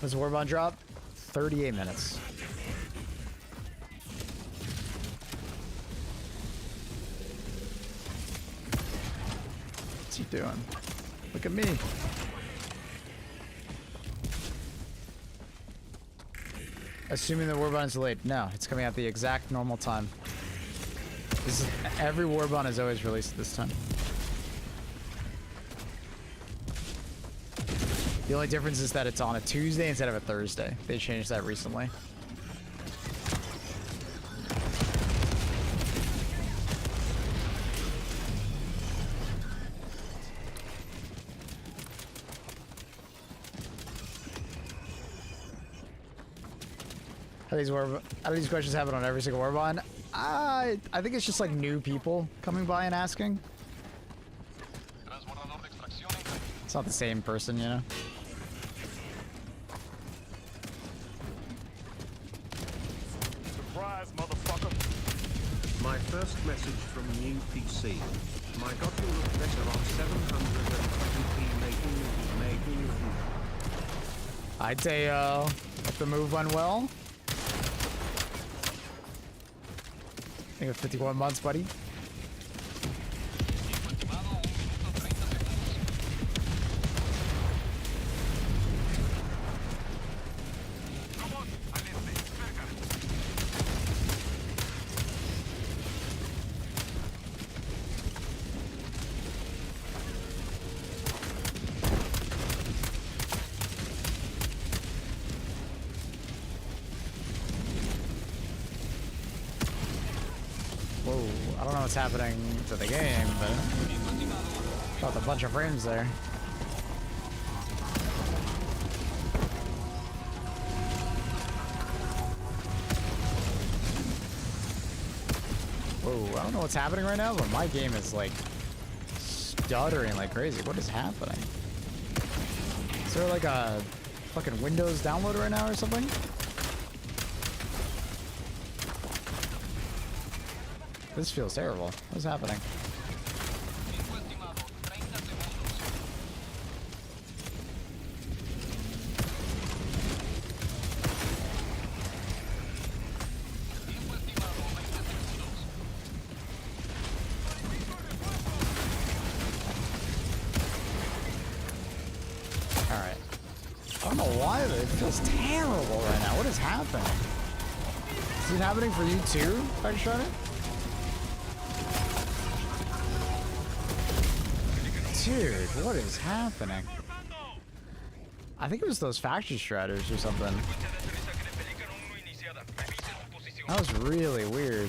Was Warbond drop? 38 minutes. What's he doing? Look at me. Assuming the Warbond is delayed. No, it's coming at the exact normal time. This is, every Warbond is always released at this time. The only difference is that it's on a Tuesday instead of a Thursday. They changed that recently. How do these questions happen on every single Warbond? I think it's just like new people coming by and asking. Transbordador de extracción en camino. It's not the same person, you know? Surprise, motherfucker. My first message from new PC. My god, you look better on 720p making. I'd say, if the move went well. I think it's 51 months, buddy. Robot, al este, cerca. Whoa, I don't know what's happening to the game, but felt a bunch of frames there. I don't know what's happening right now, but my game is like stuttering like crazy. What is happening? Is there like a fucking Windows download right now or something? This feels terrible. What's happening? Alright. I don't know why, but it feels terrible right now. What is happening? Is it happening for you too, Factory Strider? Dude, what is happening? I think it was those Factory Striders or something. That was really weird.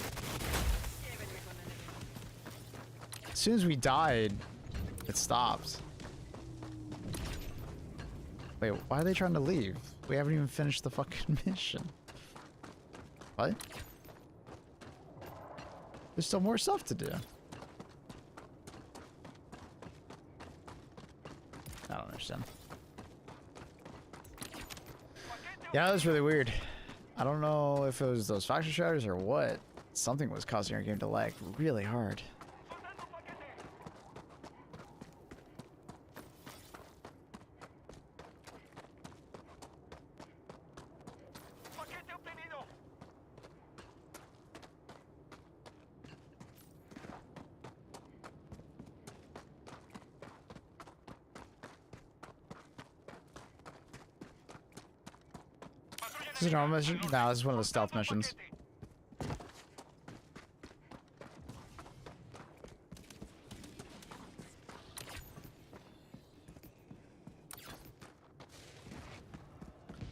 As soon as we died, it stopped. Wait, why are they trying to leave? We haven't even finished the fucking mission. What? There's still more stuff to do. I don't understand. Yeah, that was really weird. I don't know if it was those Factory Striders or what. Something was causing our game to lag really hard. Is this a normal mission? No, this is one of the stealth missions.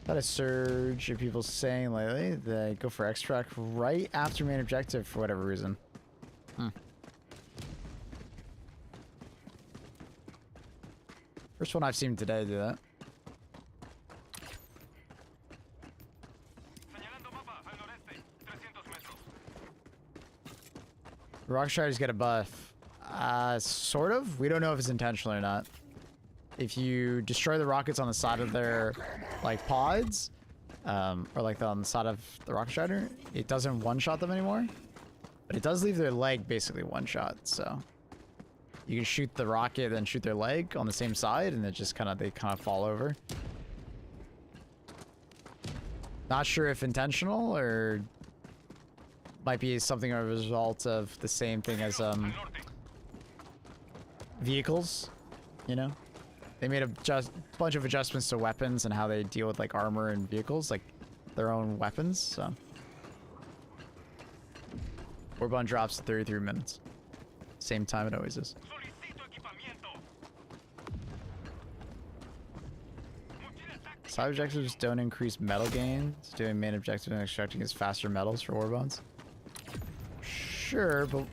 Had a surge of people saying lately they go for extract right after main objective for whatever reason. First one I've seen today do that. Rock Striders get a buff. Sort of. We don't know if it's intentional or not. If you destroy the rockets on the side of their, like, pods, or like on the side of the Rock Strider, it doesn't one-shot them anymore. But it does leave their leg basically one-shot, so you can shoot the rocket and shoot their leg on the same side, and it just they kind of fall over. Not sure if intentional or might be something as a result of the same thing as vehicles, you know? They made a bunch of adjustments to weapons and how they deal with like armor and vehicles, like their own weapons, so. Warbond drops 33 minutes. Same time it always is. Side objectives don't increase metal gains. Doing main objective and extracting is faster metals for Warbonds. Sure, but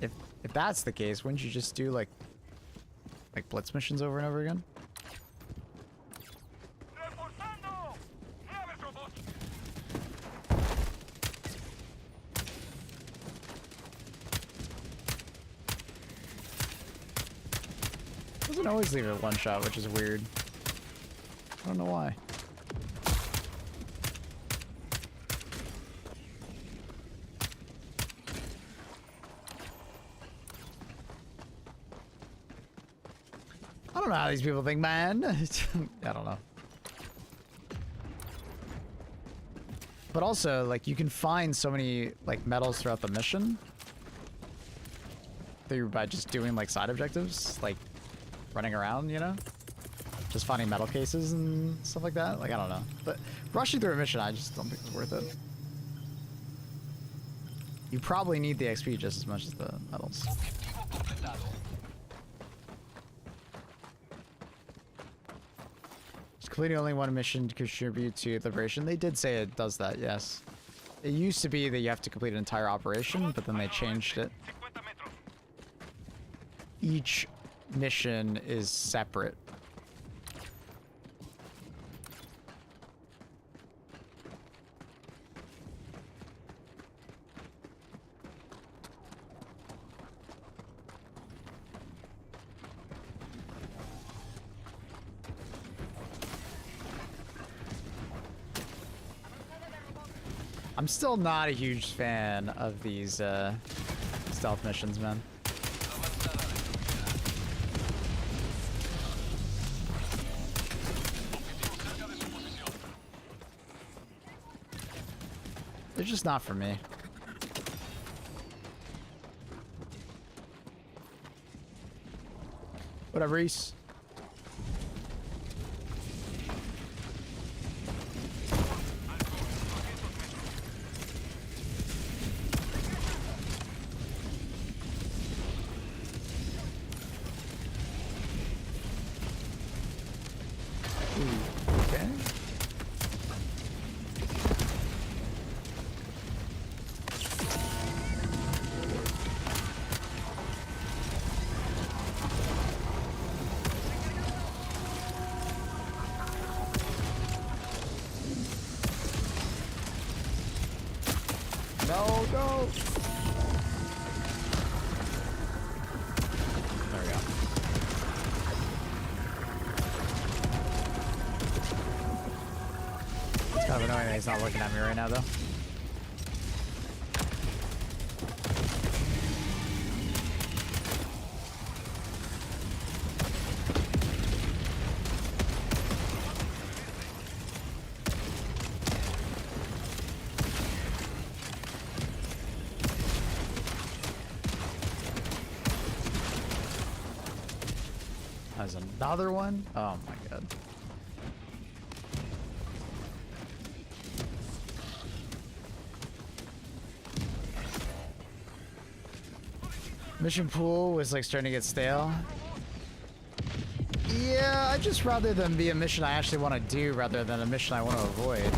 if that's the case, wouldn't you just do like blitz missions over and over again? Doesn't always leave it one shot, which is weird. I don't know why. I don't know how these people think, man. I don't know. But also, like, you can find so many, like, medals throughout the mission by just doing, like, side objectives, like, running around, you know? Just finding metal cases and stuff like that. Like, I don't know. But rushing through a mission, I just don't think it's worth it. You probably need the XP just as much as the medals. Completing only one mission to contribute to liberation. They did say it does that, yes. It used to be that you have to complete an entire operation, but then they changed it. Each mission is separate. I'm still not a huge fan of these stealth missions, man. They're just not for me. Whatever, Reese. Okay. No, no. There we go. It's kind of annoying that he's not looking at me right now, though. There's another one? Oh my god. Mission pool was like starting to get stale. Yeah, I'd just rather than be a mission I actually want to do rather than a mission I want to avoid.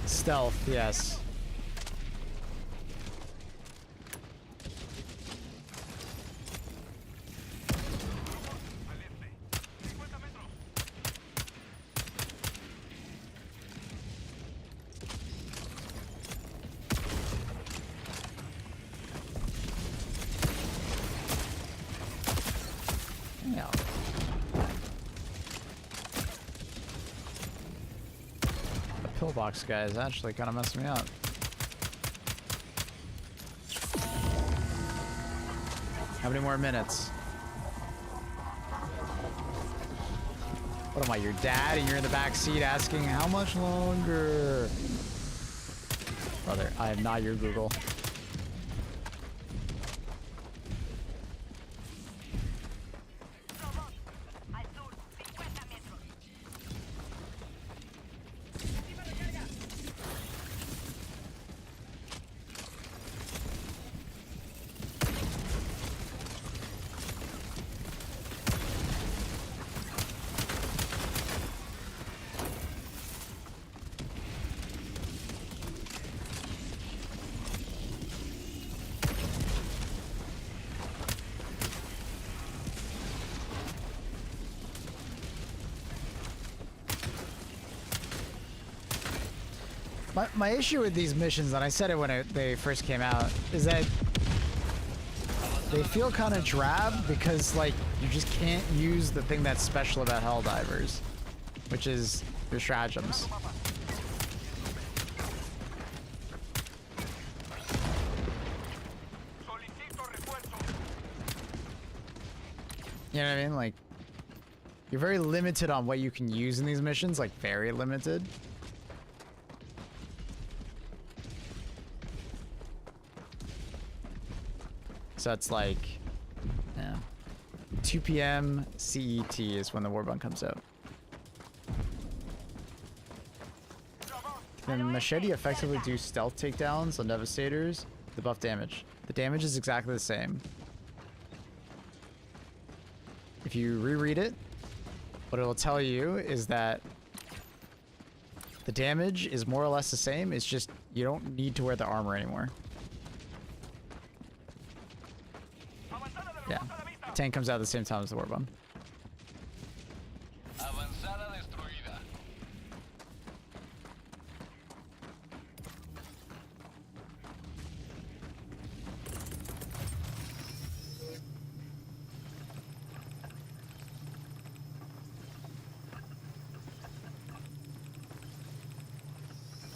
Stealth, yes. Yeah. Pillbox guy is actually kind of messing me up. How many more minutes? What am I, your dad, and you're in the back seat asking how much longer? Brother, I am not your Google. My issue with these missions, and I said it when they first came out, is that they feel kind of drab because, like, you just can't use the thing that's special about Helldivers, which is your stratagems. You know what I mean? Like, you're very limited on what you can use in these missions, like, very limited. So it's like, yeah, 2 p.m. CET is when the Warbond comes out. Can Machete effectively do stealth takedowns on Devastators? The buff damage. The damage is exactly the same. If you reread it, what it'll tell you is that the damage is more or less the same. It's just you don't need to wear the armor anymore. Yeah. Tank comes out at the same time as the Warbond. Avanzada destruida.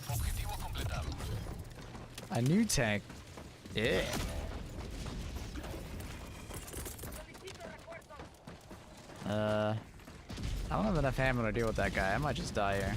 Objetivo completado. A new tank. Yeah. I don't have enough ammo to deal with that guy. I might just die here.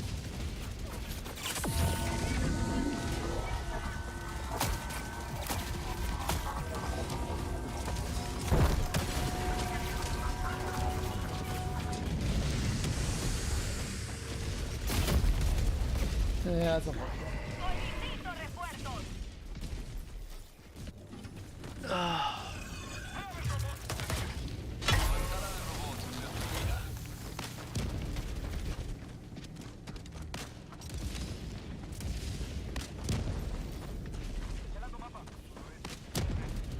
Yeah, that's unfortunate. Solicito refuerzos.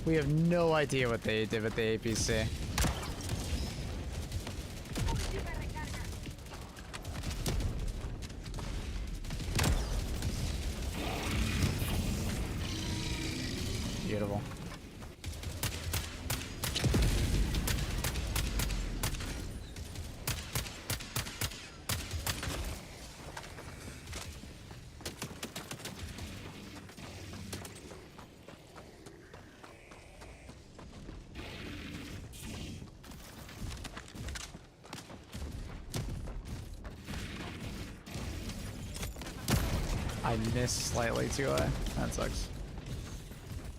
We have no idea what they did with the APC. Beautiful. I missed slightly too high. That sucks.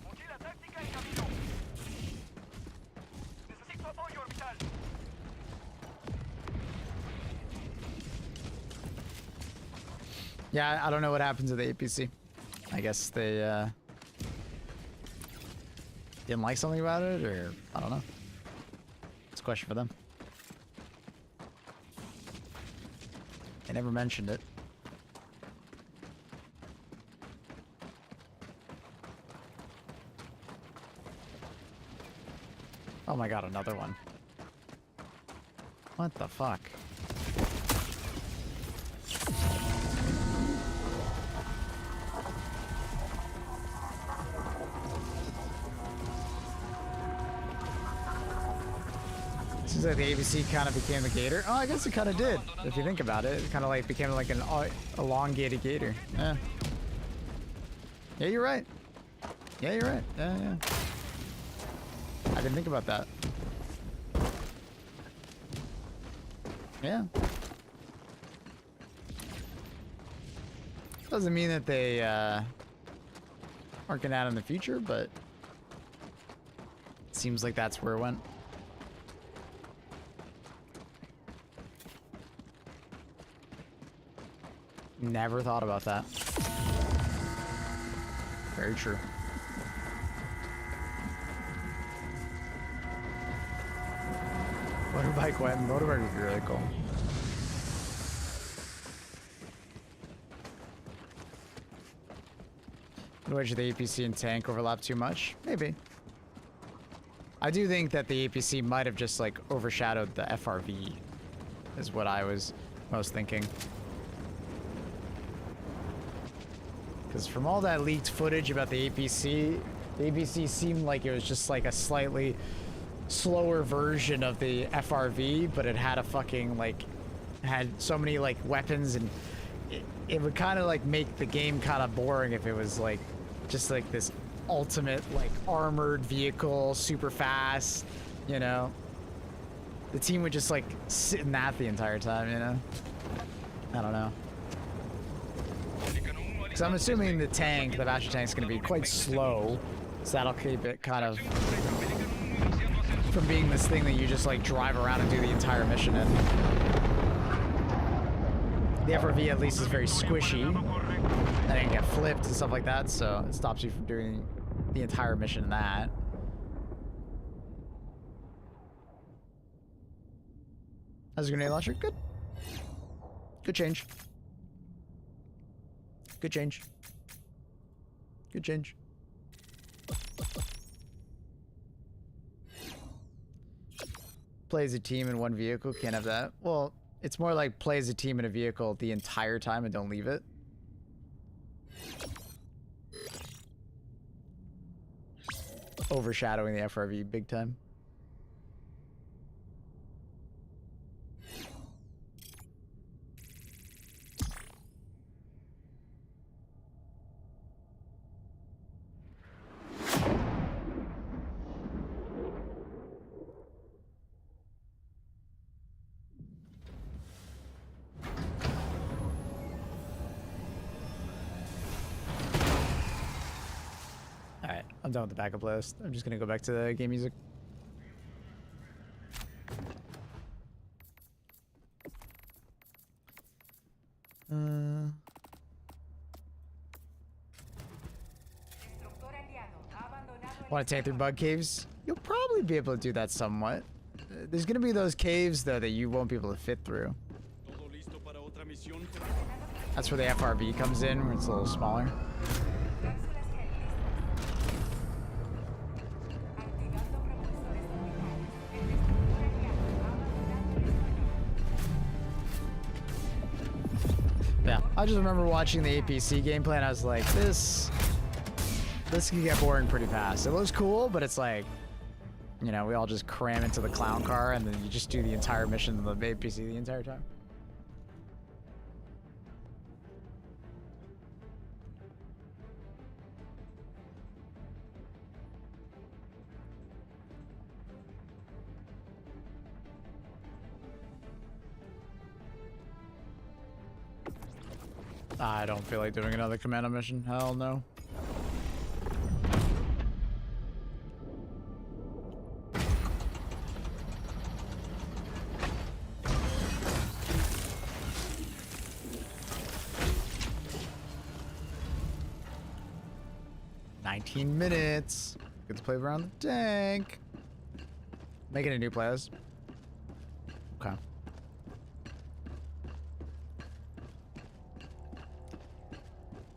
Mochila táctica en camino. Necesito apoyo orbital. Yeah, I don't know what happened to the APC. I guess they didn't like something about it, or I don't know. It's a question for them. They never mentioned it. Oh my god, another one. What the fuck? Seems like the ABC kind of became the gator. Oh, I guess it kind of did. If you think about it, it kind of like became like an elongated gator. Yeah. Yeah, you're right. Yeah, you're right. Yeah, yeah. I didn't think about that. Yeah. Doesn't mean that they aren't gonna add in the future, but it seems like that's where it went. Never thought about that. Very true. Motorbike went. Motorbike would be really cool. Which the APC and tank overlap too much? Maybe. I do think that the APC might have just like overshadowed the FRV, is what I was most thinking. Because from all that leaked footage about the APC seemed like it was just like a slightly slower version of the FRV, but it had a fucking like had so many like weapons, and it would kind of like make the game kind of boring if it was like just like this ultimate like armored vehicle, super fast, you know. The team would just like sit in that the entire time, you know. I don't know. Because I'm assuming the tank, the Bastion tank, is going to be quite slow, so that'll keep it kind of from being this thing that you just like drive around and do the entire mission in. The FRV at least is very squishy, and it can get flipped and stuff like that, so it stops you from doing the entire mission in that. How's your grenade launcher? Good. Good change. Good change. Good change. play as a team in one vehicle. Can't have that. Well, it's more like play as a team in a vehicle the entire time and don't leave it. Overshadowing the FRV big time. Alright, I'm done with the backup playlist. I'm just gonna go back to the game music. Want to tank through bug caves? You'll probably be able to do that somewhat. There's gonna be those caves though that you won't be able to fit through. That's where the FRV comes in, where it's a little smaller. Yeah, I just remember watching the APC gameplay and I was like, this can get boring pretty fast. It looks cool, but it's like, you know, we all just cram into the clown car and then you just do the entire mission in the APC the entire time. I don't feel like doing another commando mission. Hell no. Minutes. Get to play around the tank. Making a new playlist. Okay.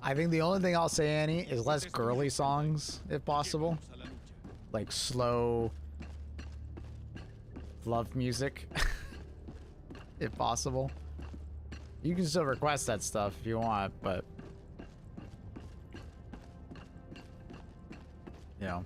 I think the only thing I'll say, Annie, is less girly songs, if possible. Like slow love music, if possible. You can still request that stuff if you want, but you know.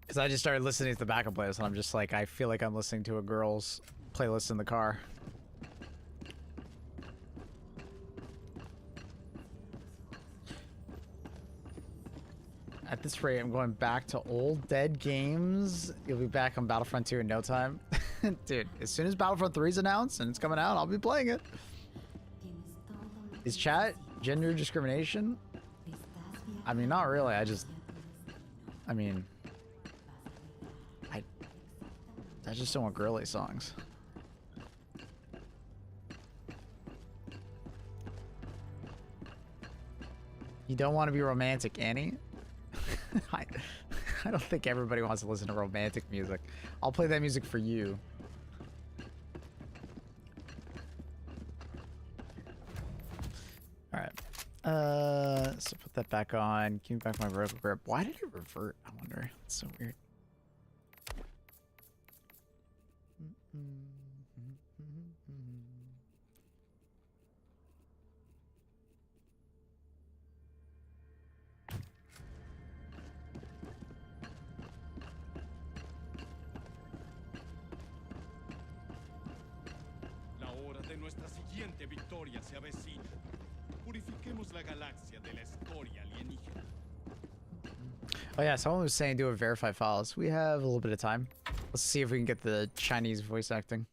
Because I just started listening to the backup playlist and I'm just like, I feel like I'm listening to a girl's playlist in the car. At this rate, I'm going back to old dead games. You'll be back on Battlefront 2 in no time. Dude, as soon as Battlefront 3 is announced and it's coming out, I'll be playing it. Is chat gender discrimination? I mean, not really. I just don't want girly songs. You don't want to be romantic, Annie? I don't think everybody wants to listen to romantic music. I'll play that music for you. Alright. So put that back on. Give me back my vertical grip. Why did it revert? I wonder. It's so weird. La hora de nuestra siguiente victoria se avecina. Purifiquemos la galaxia de la escoria alienígena. Oh yeah, someone was saying do a verify files. We have a little bit of time. Let's see if we can get the Chinese voice acting.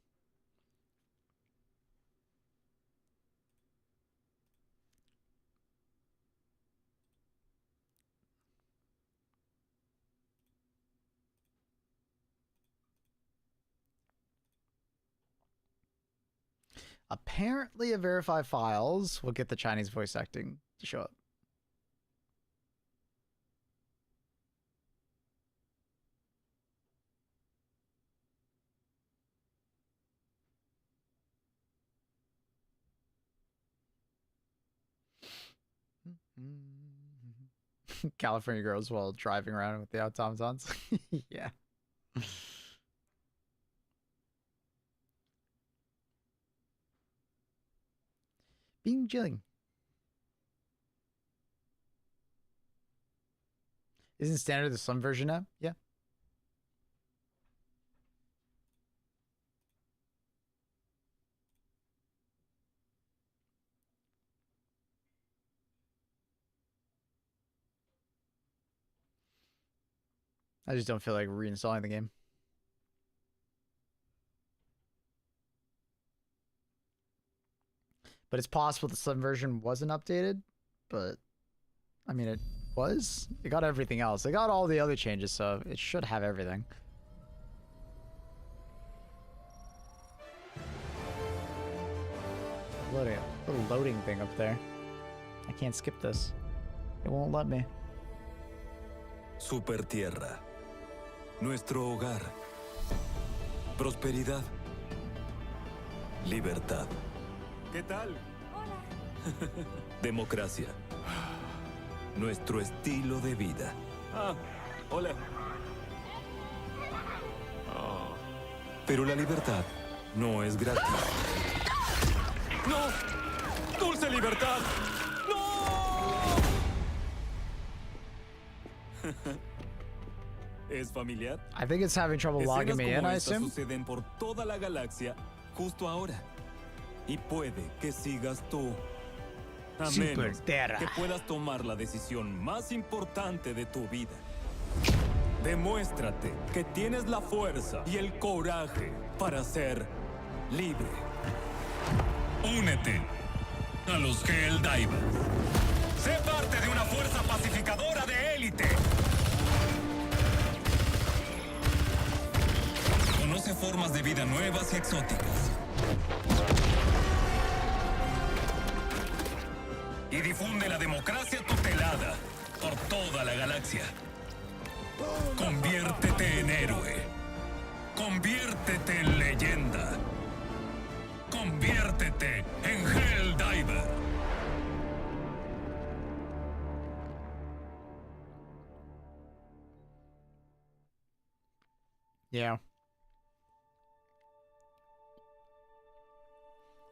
Apparently a verify files will get the Chinese voice acting to show up. California girls while driving around with the automatons. Yeah. Being chilling. Isn't standard the Sun version now? Yeah. I just don't feel like reinstalling the game. But it's possible the Sun version wasn't updated, but I mean it was. It got everything else. It got all the other changes, so it should have everything. Loading, little loading thing up there. I can't skip this. It won't let me. Super Tierra. Nuestro hogar. Prosperidad. Libertad. ¿Qué tal? Democracia. Nuestro estilo de vida. Ah, hola. Pero la libertad no es gratis. ¡No! ¡Dulce libertad! ¿Es familiar? I think it's having trouble logging Escenas me in, como I estas assume. suceden por toda la galaxia justo ahora. Y puede que sigas tú. A Super menos Terra. que puedas tomar la decisión más importante de tu vida. Demuéstrate que tienes la fuerza y el coraje para ser libre. Únete a los Helldivers. Sé parte de una fuerza pacificadora de élite. Conoce formas de vida nuevas y exóticas. Y difunde la democracia tutelada por toda la galaxia. Conviértete en héroe. Conviértete en leyenda. Conviértete en Helldiver. Yeah.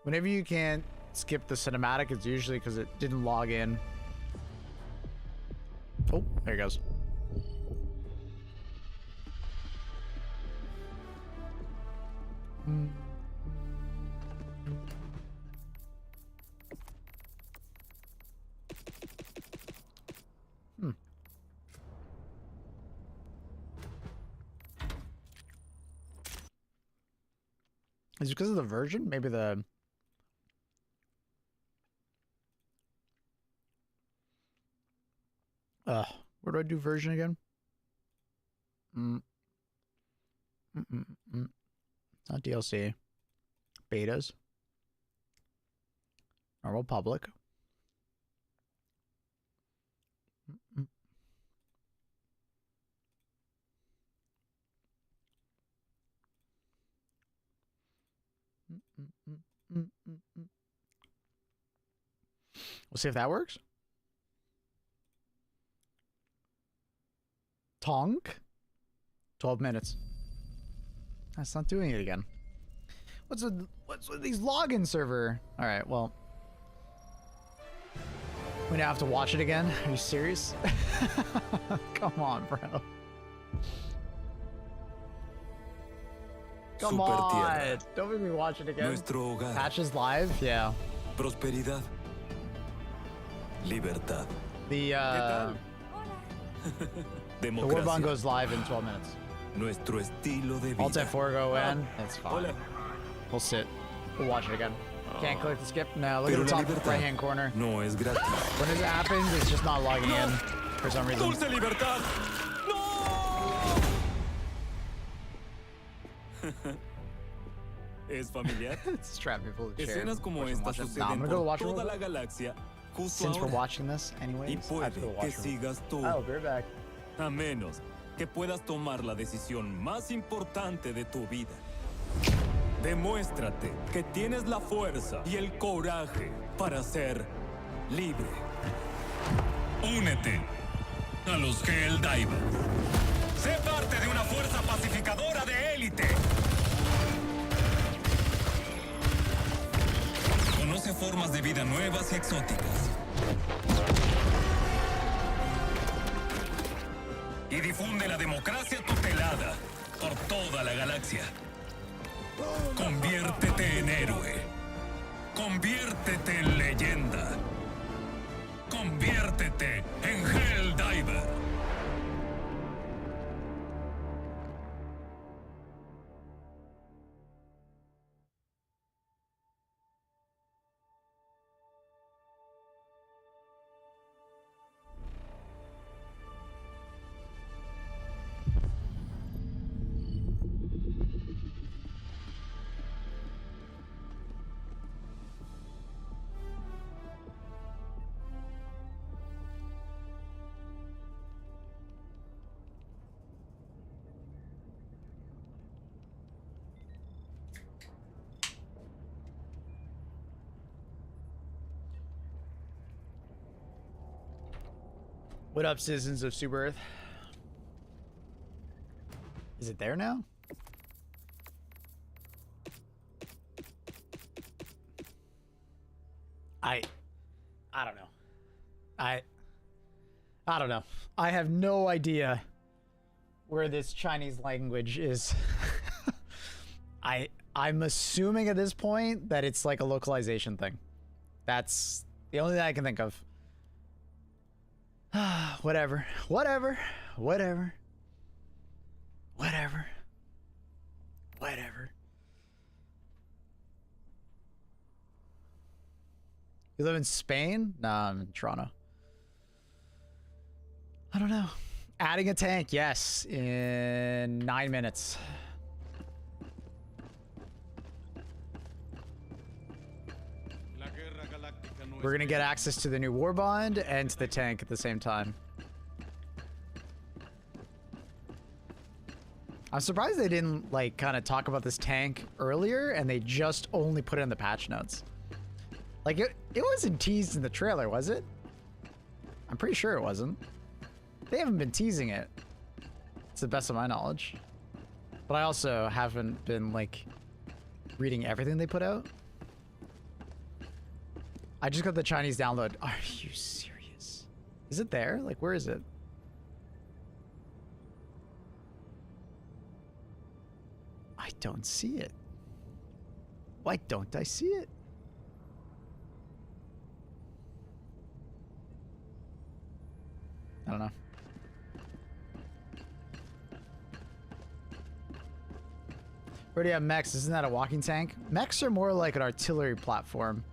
Whenever you can't skip the cinematic, it's usually because it didn't log in. Oh, there it goes. Is it because of the version? Maybe the... where do I do version again? Not DLC. Betas. Normal public. We'll see if that works. Tonk? 12 minutes. That's not doing it again. What's with these login server? All right, well. We now have to watch it again. Are you serious? Come on, bro. Come Super on. Tierra. Don't make me watch it again. Nuestro hogar. Patches live? Yeah. Prosperidad. Libertad. The Democracia. Warbond goes live in 12 minutes. Nuestro estilo de Alt vida. F4 go in. It's fine. Hola. We'll sit. We'll watch it again. Can't click the skip. No, look Pero at the la top libertad right hand corner. no es gratis. When it happens, it's just not logging in for some reason. ¡Dulce libertad! ¿Es familiar? It's trapped me full of chair. Escenas como estas Nah, I'm suceden gonna go por watch it. toda la galaxia justo Since we're ahora. watching this anyways, Y I have puede to go que watch it. sigas tú. Oh, be right back. A menos que puedas tomar la decisión más importante de tu vida. Demuéstrate que tienes la fuerza y el coraje para ser libre. Únete a los Helldivers. Sé parte de una fuerza pacificadora de élite. Conoce formas de vida nuevas y exóticas. Y difunde la democracia tutelada por toda la galaxia. Conviértete en héroe. Conviértete en leyenda. Conviértete en Helldiver. What up, citizens of Super Earth? Is it there now? I don't know. I don't know. I have no idea where this Chinese language is. I'm assuming at this point that it's like a localization thing. That's the only thing I can think of. Whatever. Whatever. Whatever. Whatever. Whatever. You live in Spain? Nah, I'm in Toronto. I don't know. Adding a tank, yes, in 9 minutes. We're gonna get access to the new Warbond and to the tank at the same time. I'm surprised they didn't, like, kind of talk about this tank earlier and they just only put it in the patch notes. Like, it wasn't teased in the trailer, was it? I'm pretty sure it wasn't. They haven't been teasing it, to the best of my knowledge. But I also haven't been, like, reading everything they put out. I just got the Chinese download. Are you serious? Is it there? Like, where is it? I don't see it. Why don't I see it? I don't know. Already have mechs. Isn't that a walking tank? Mechs are more like an artillery platform.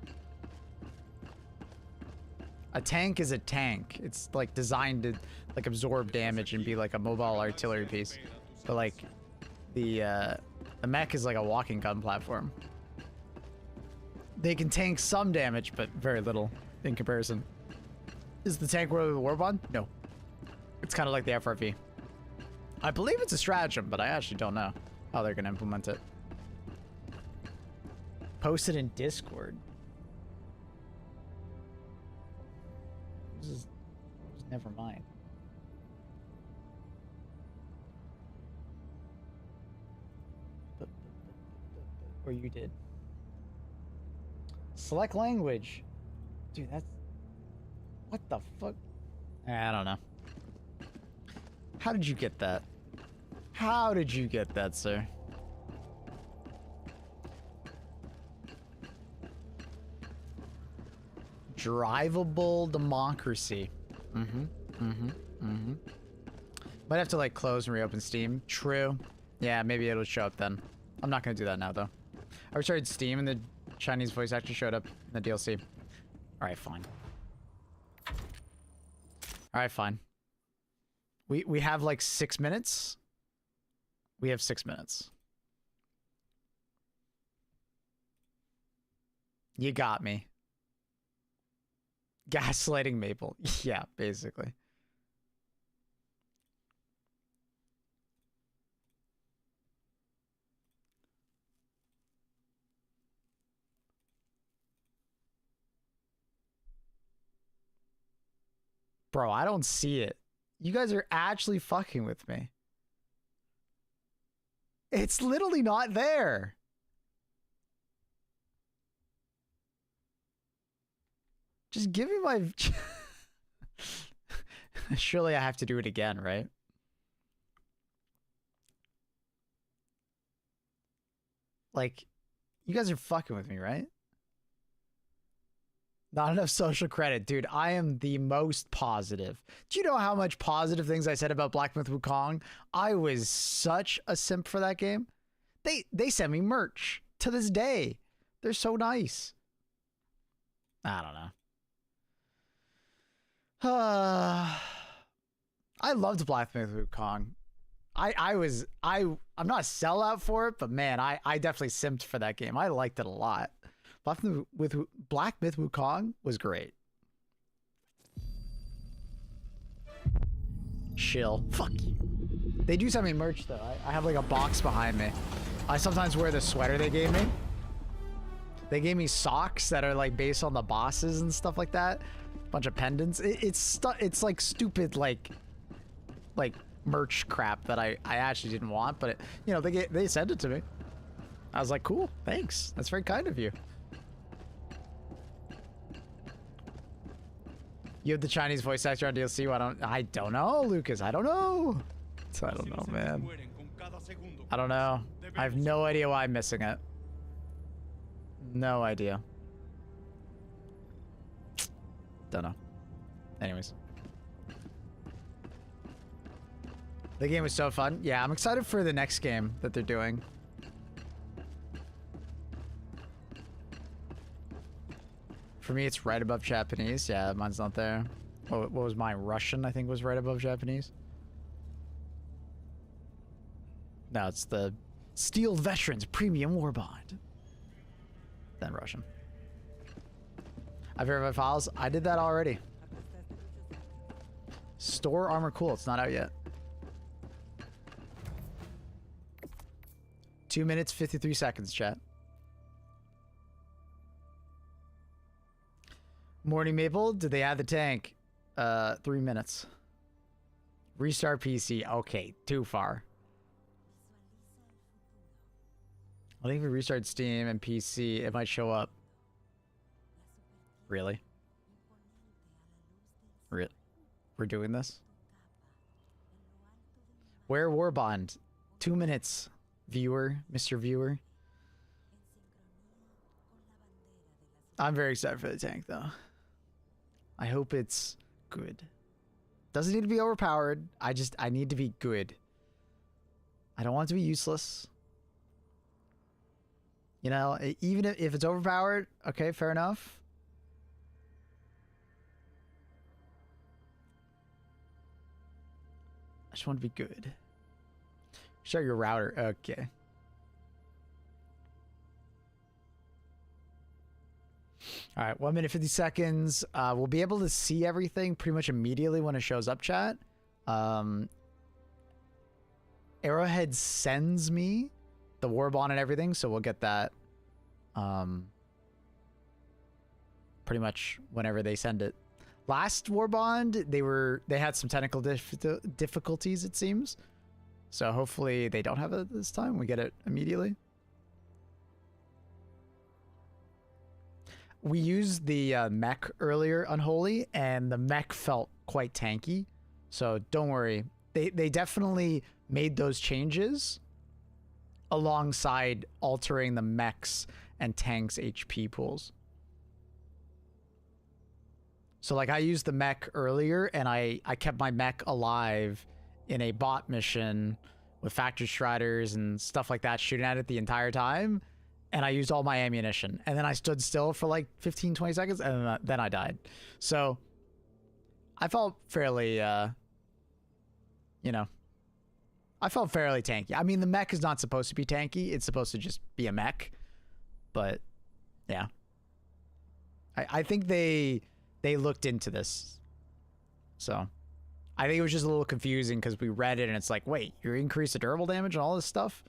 A tank is a tank. It's like designed to like absorb damage and be like a mobile artillery piece. But like the mech is like a walking gun platform. They can tank some damage, but very little in comparison. Is the tank worthy of the Warbond? No. It's kind of like the FRV. I believe it's a stratagem, but I actually don't know how they're going to implement it. Post it in Discord. Just never mind. Or you did. Select language. Dude, that's... What the fuck? I don't know. How did you get that? How did you get that, sir? Drivable democracy. Might have to like close and reopen Steam. True. Yeah, maybe it'll show up then. I'm not gonna do that now though. I restarted Steam and the Chinese voice actually showed up in the DLC. Alright, fine. Alright, fine. We have like 6 minutes. We have 6 minutes. You got me. Gaslighting Maple. Yeah, basically. Bro, I don't see it. You guys are actually fucking with me. It's literally not there. Just give me my... Surely I have to do it again, right? Like, you guys are fucking with me, right? Not enough social credit. Dude, I am the most positive. Do you know how much positive things I said about Black Myth Wukong? I was such a simp for that game. They send me merch to this day. They're so nice. I don't know. I loved Black Myth Wukong. I'm not a sellout for it, but man, I definitely simped for that game. I liked it a lot. Black Myth Wukong was great. Chill. Fuck you. They do send me merch though. I have like a box behind me. I sometimes wear the sweater they gave me. They gave me socks that are like based on the bosses and stuff like that. Bunch of pendants. It's like stupid like merch crap that I actually didn't want, but you know, they sent it to me. I was like, cool, thanks. That's very kind of you. You have the Chinese voice actor on DLC. I don't know, Lucas. I don't know. I don't know, man. I don't know. I have no idea why I'm missing it. No idea. Don't know. Anyways. The game was so fun. Yeah, I'm excited for the next game that they're doing. For me, it's right above Japanese. Yeah, mine's not there. What was mine? Russian, I think, was right above Japanese. No, it's the Steel Veterans Premium Warbond. Then Russian. I verified files. I did that already. Store armor. Cool. It's not out yet. 2 minutes, 53 seconds, chat. Morning Maple, did they add the tank? 3 minutes. Restart PC. Okay, too far. I think if we restart Steam and PC, it might show up. Really? Really? We're doing this? Where Warbond? 2 minutes. Viewer, Mr. Viewer. I'm very excited for the tank, though. I hope it's good. Doesn't need to be overpowered. I need to be good. I don't want it to be useless. You know, even if it's overpowered, okay, fair enough. I just want to be good. Share your router. Okay. All right, 1 minute, 50 seconds. We'll be able to see everything pretty much immediately when it shows up, chat. Arrowhead sends me the Warbond and everything, so we'll get that pretty much whenever they send it. Last Warbond, they had some technical difficulties, it seems. So hopefully they don't have it this time. We get it immediately. We used the mech earlier, Unholy, and the mech felt quite tanky. So don't worry. They definitely made those changes alongside altering the mechs and tanks' HP pools. So like I used the mech earlier and I kept my mech alive in a bot mission with Factory Striders and stuff like that shooting at it the entire time. And I used all my ammunition. And then I stood still for like 15, 20 seconds and then I died. So I felt fairly, you know, I felt fairly tanky. I mean, the mech is not supposed to be tanky. It's supposed to just be a mech. But yeah. I think they looked into this. So I think it was just a little confusing because we read it and it's like, wait, you increase the durable damage and all this stuff?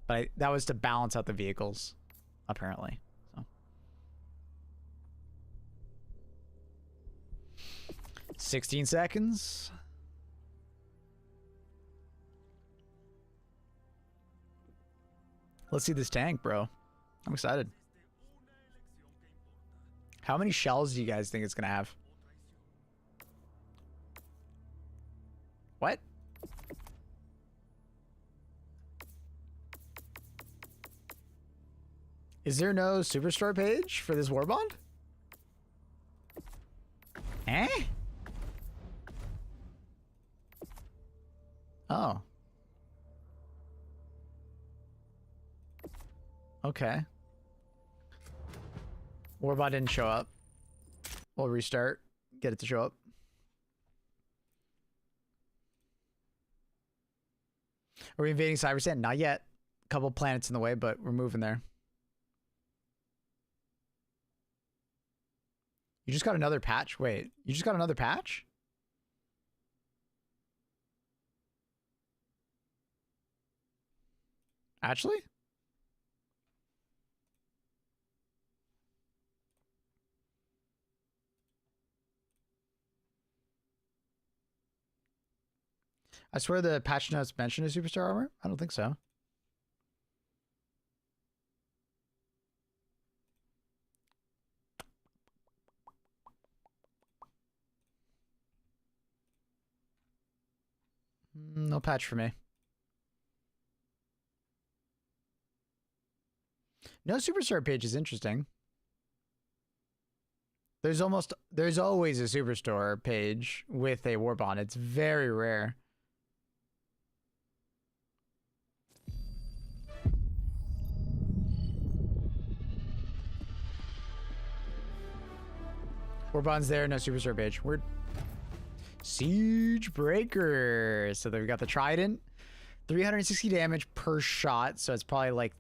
But that was to balance out the vehicles, apparently. So 16 seconds. Let's see this tank, bro. I'm excited. How many shells do you guys think it's gonna have? What? Is there no Superstore page for this Warbond? Eh? Oh. Okay. Warbot didn't show up. We'll restart. Get it to show up. Are we invading Cybersand? Not yet. Couple planets in the way, but we're moving there. You just got another patch? Wait, you just got another patch? Actually? I swear the patch notes mentioned a superstar armor. I don't think so. No patch for me. No superstar page is interesting. There's always a superstore page with a Warbond. It's very rare. Warbond's there, no superstar page. Weird. Siege Breaker. So they've got the Trident. 360 damage per shot. So it's probably like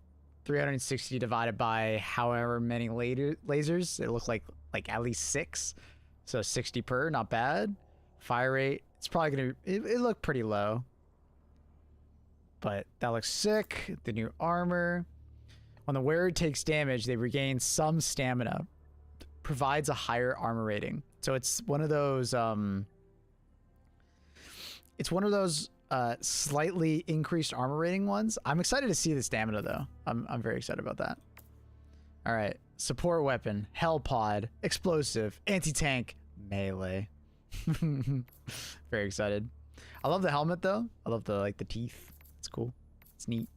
360 divided by however many lasers. It looked like at least 6. So 60 per, not bad. Fire rate. It's probably going to... It looked pretty low. But that looks sick. The new armor. When the wearer takes damage, they regain some stamina. Provides a higher armor rating. So it's one of those slightly increased armor rating ones. I'm excited to see the stamina though. I'm very excited about that. All right, support weapon, hell pod, explosive, anti-tank, melee. Very excited. I love the helmet though. I love the teeth. It's cool. It's neat.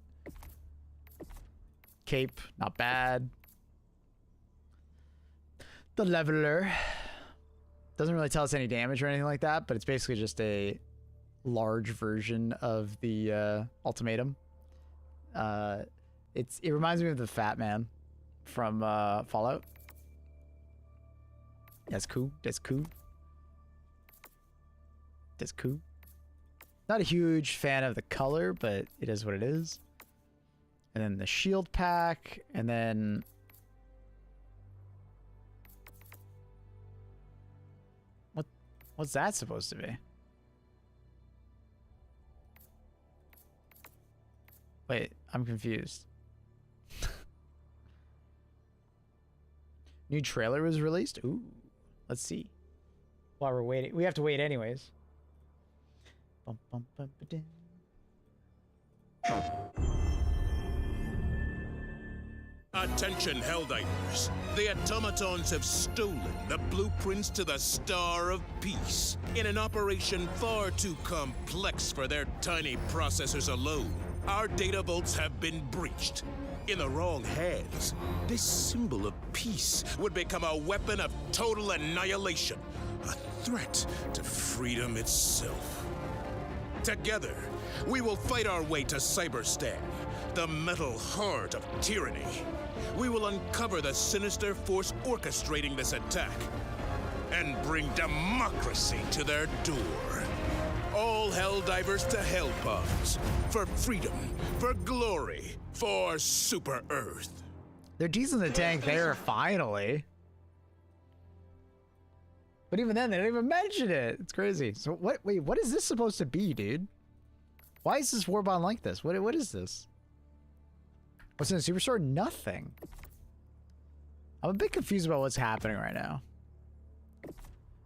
Cape, not bad. The leveler doesn't really tell us any damage or anything like that, but it's basically just a large version of the ultimatum. It reminds me of the Fat Man from Fallout. That's cool. That's cool. That's cool. Not a huge fan of the color, but it is what it is. And then the shield pack, and then what's that supposed to be? Wait, I'm confused. New trailer was released? Ooh, let's see. While we're waiting, we have to wait anyways. Bum, bum, bum, ba-dum. Attention, Helldivers. The automatons have stolen the blueprints to the Star of Peace in an operation far too complex for their tiny processors alone. Our data vaults have been breached. In the wrong hands, this symbol of peace would become a weapon of total annihilation, a threat to freedom itself. Together, we will fight our way to Cyberstan, the metal heart of tyranny. We will uncover the sinister force orchestrating this attack and bring democracy to their door. All Helldivers to Hellpods, for freedom, for glory, for Super Earth. They're teasing the tank there, finally. But even then, they didn't even mention it. It's crazy. So what? Wait, what is this supposed to be, dude? Why is this Warbond like this? What is this? What's in the Superstore? Nothing. I'm a bit confused about what's happening right now.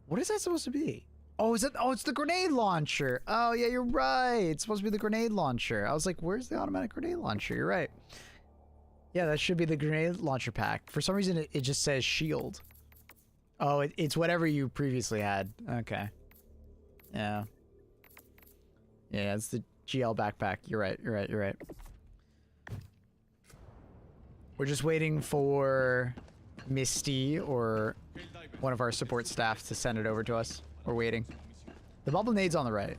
What is that supposed to be? Oh, is it? Oh, it's the grenade launcher. Oh, yeah, you're right. It's supposed to be the grenade launcher. I was like, where's the automatic grenade launcher? You're right. Yeah, that should be the grenade launcher pack. For some reason, it just says shield. Oh, it's whatever you previously had. Okay. Yeah. Yeah, it's the GL backpack. You're right. You're right. You're right. We're just waiting for Misty or one of our support staff to send it over to us. We're waiting. The bubble nade's on the right.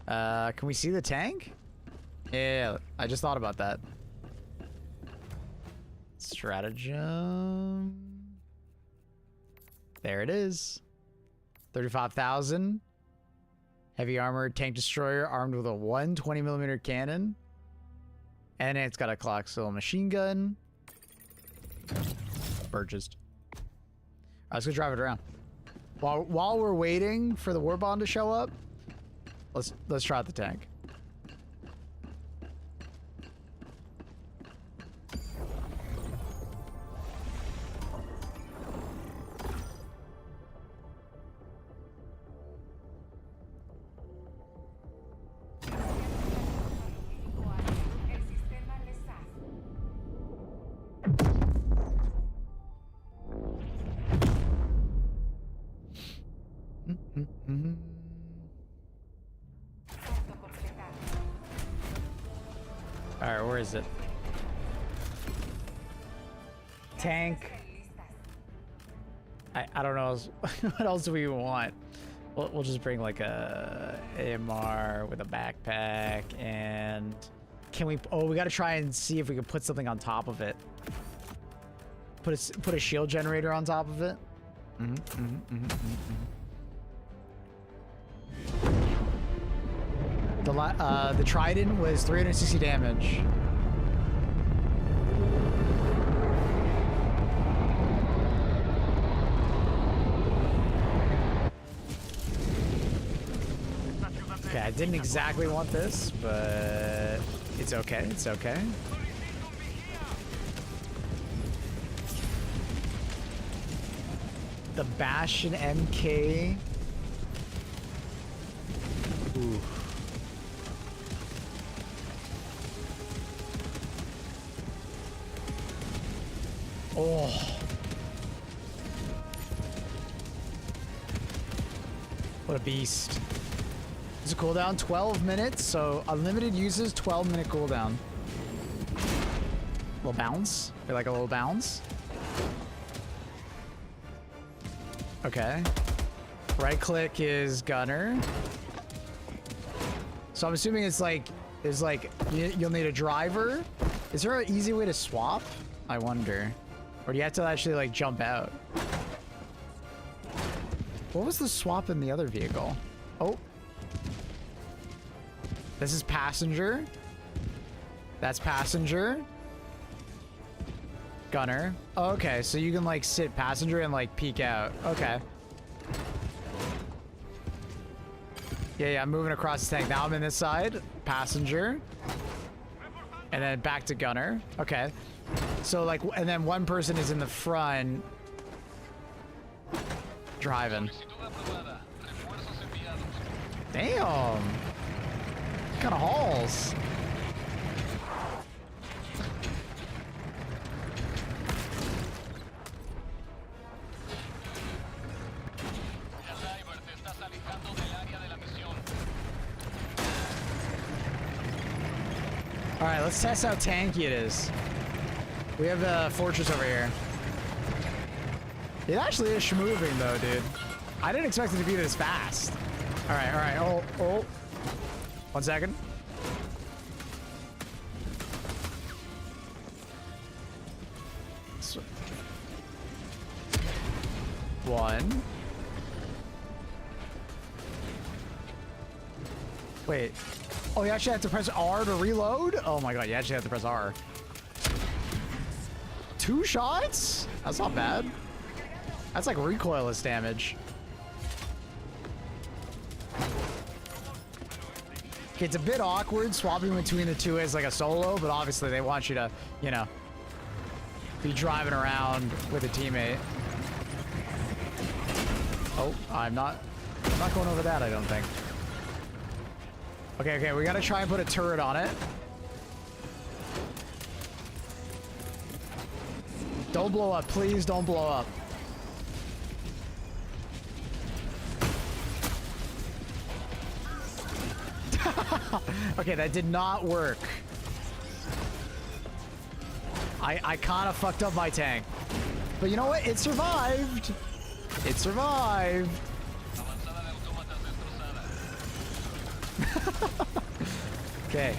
Can we see the tank? Yeah, I just thought about that. Stratagem. There it is. 35,000. Heavy armored tank destroyer armed with a 120mm cannon. And it's got a Cloxil machine gun. Purchased. Alright, let's go drive it around. While we're waiting for the Warbond to show up, let's try out the tank. Alright, where is it? Tank. I don't know what else do we want. We'll just bring like a AMR with a backpack, and can we? Oh, we got to try and see if we can put something on top of it. Put a shield generator on top of it. The Trident was 360 damage. Okay, I didn't exactly want this, but it's okay. It's okay. The Bastion MK. Ooh. Oh. What a beast. There's a cooldown, 12 minutes, so unlimited uses, 12-minute cooldown. Little bounce. We like a little bounce. Okay. Right click is gunner. So I'm assuming it's like, you'll need a driver. Is there an easy way to swap? I wonder. Or do you have to actually like jump out? What was the swap in the other vehicle? Oh. This is passenger. That's passenger. Gunner. Oh, okay, so you can like sit passenger and like peek out. Okay. Yeah, I'm moving across the tank. Now I'm in this side. Passenger. And then back to gunner. Okay. So like, and then one person is in the front driving. Damn. What kind of hauls? All right, let's test how tanky it is. We have a fortress over here. It actually is schmoving though, dude. I didn't expect it to be this fast. All right. Oh. 1 second. One. Wait. Oh, you actually have to press R to reload? Oh my god, you actually have to press R. 2 shots? That's not bad. That's like recoilless damage. Okay, it's a bit awkward swapping between the two as like a solo, but obviously they want you to, you know, be driving around with a teammate. Oh, I'm not going over that, I don't think. Okay, we gotta try and put a turret on it. Don't blow up, please don't blow up. Okay, that did not work. I kind of fucked up my tank. But you know what? It survived. It survived. Okay,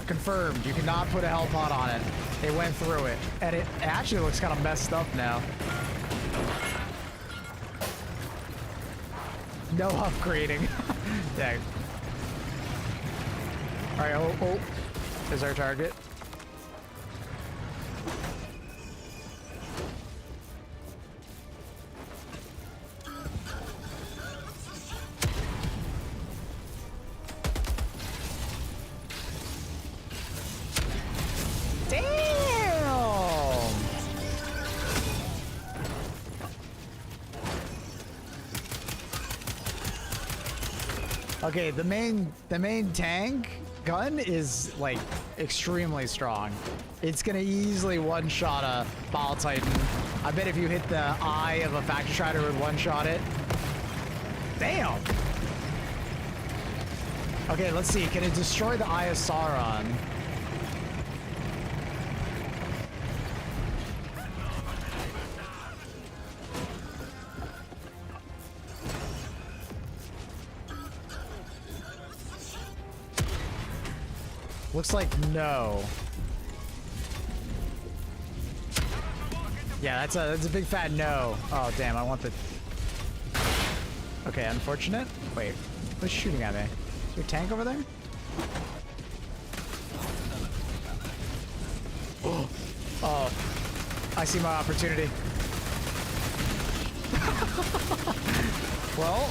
confirmed. You cannot put a hell pod on it. It went through it. And it actually looks kind of messed up now. No upgrading. Dang. Alright, oh. Is our target. Okay, the main tank gun is like extremely strong. It's gonna easily one-shot a Bile Titan. I bet if you hit the eye of a Factory Strider, it would one-shot it. Damn! Okay, let's see. Can it destroy the Eye of Sauron? Looks like no. Yeah, that's a big fat no. Oh damn, I want the. Okay, unfortunate. Wait, who's shooting at me? Is there a tank over there? Oh, I see my opportunity. Well,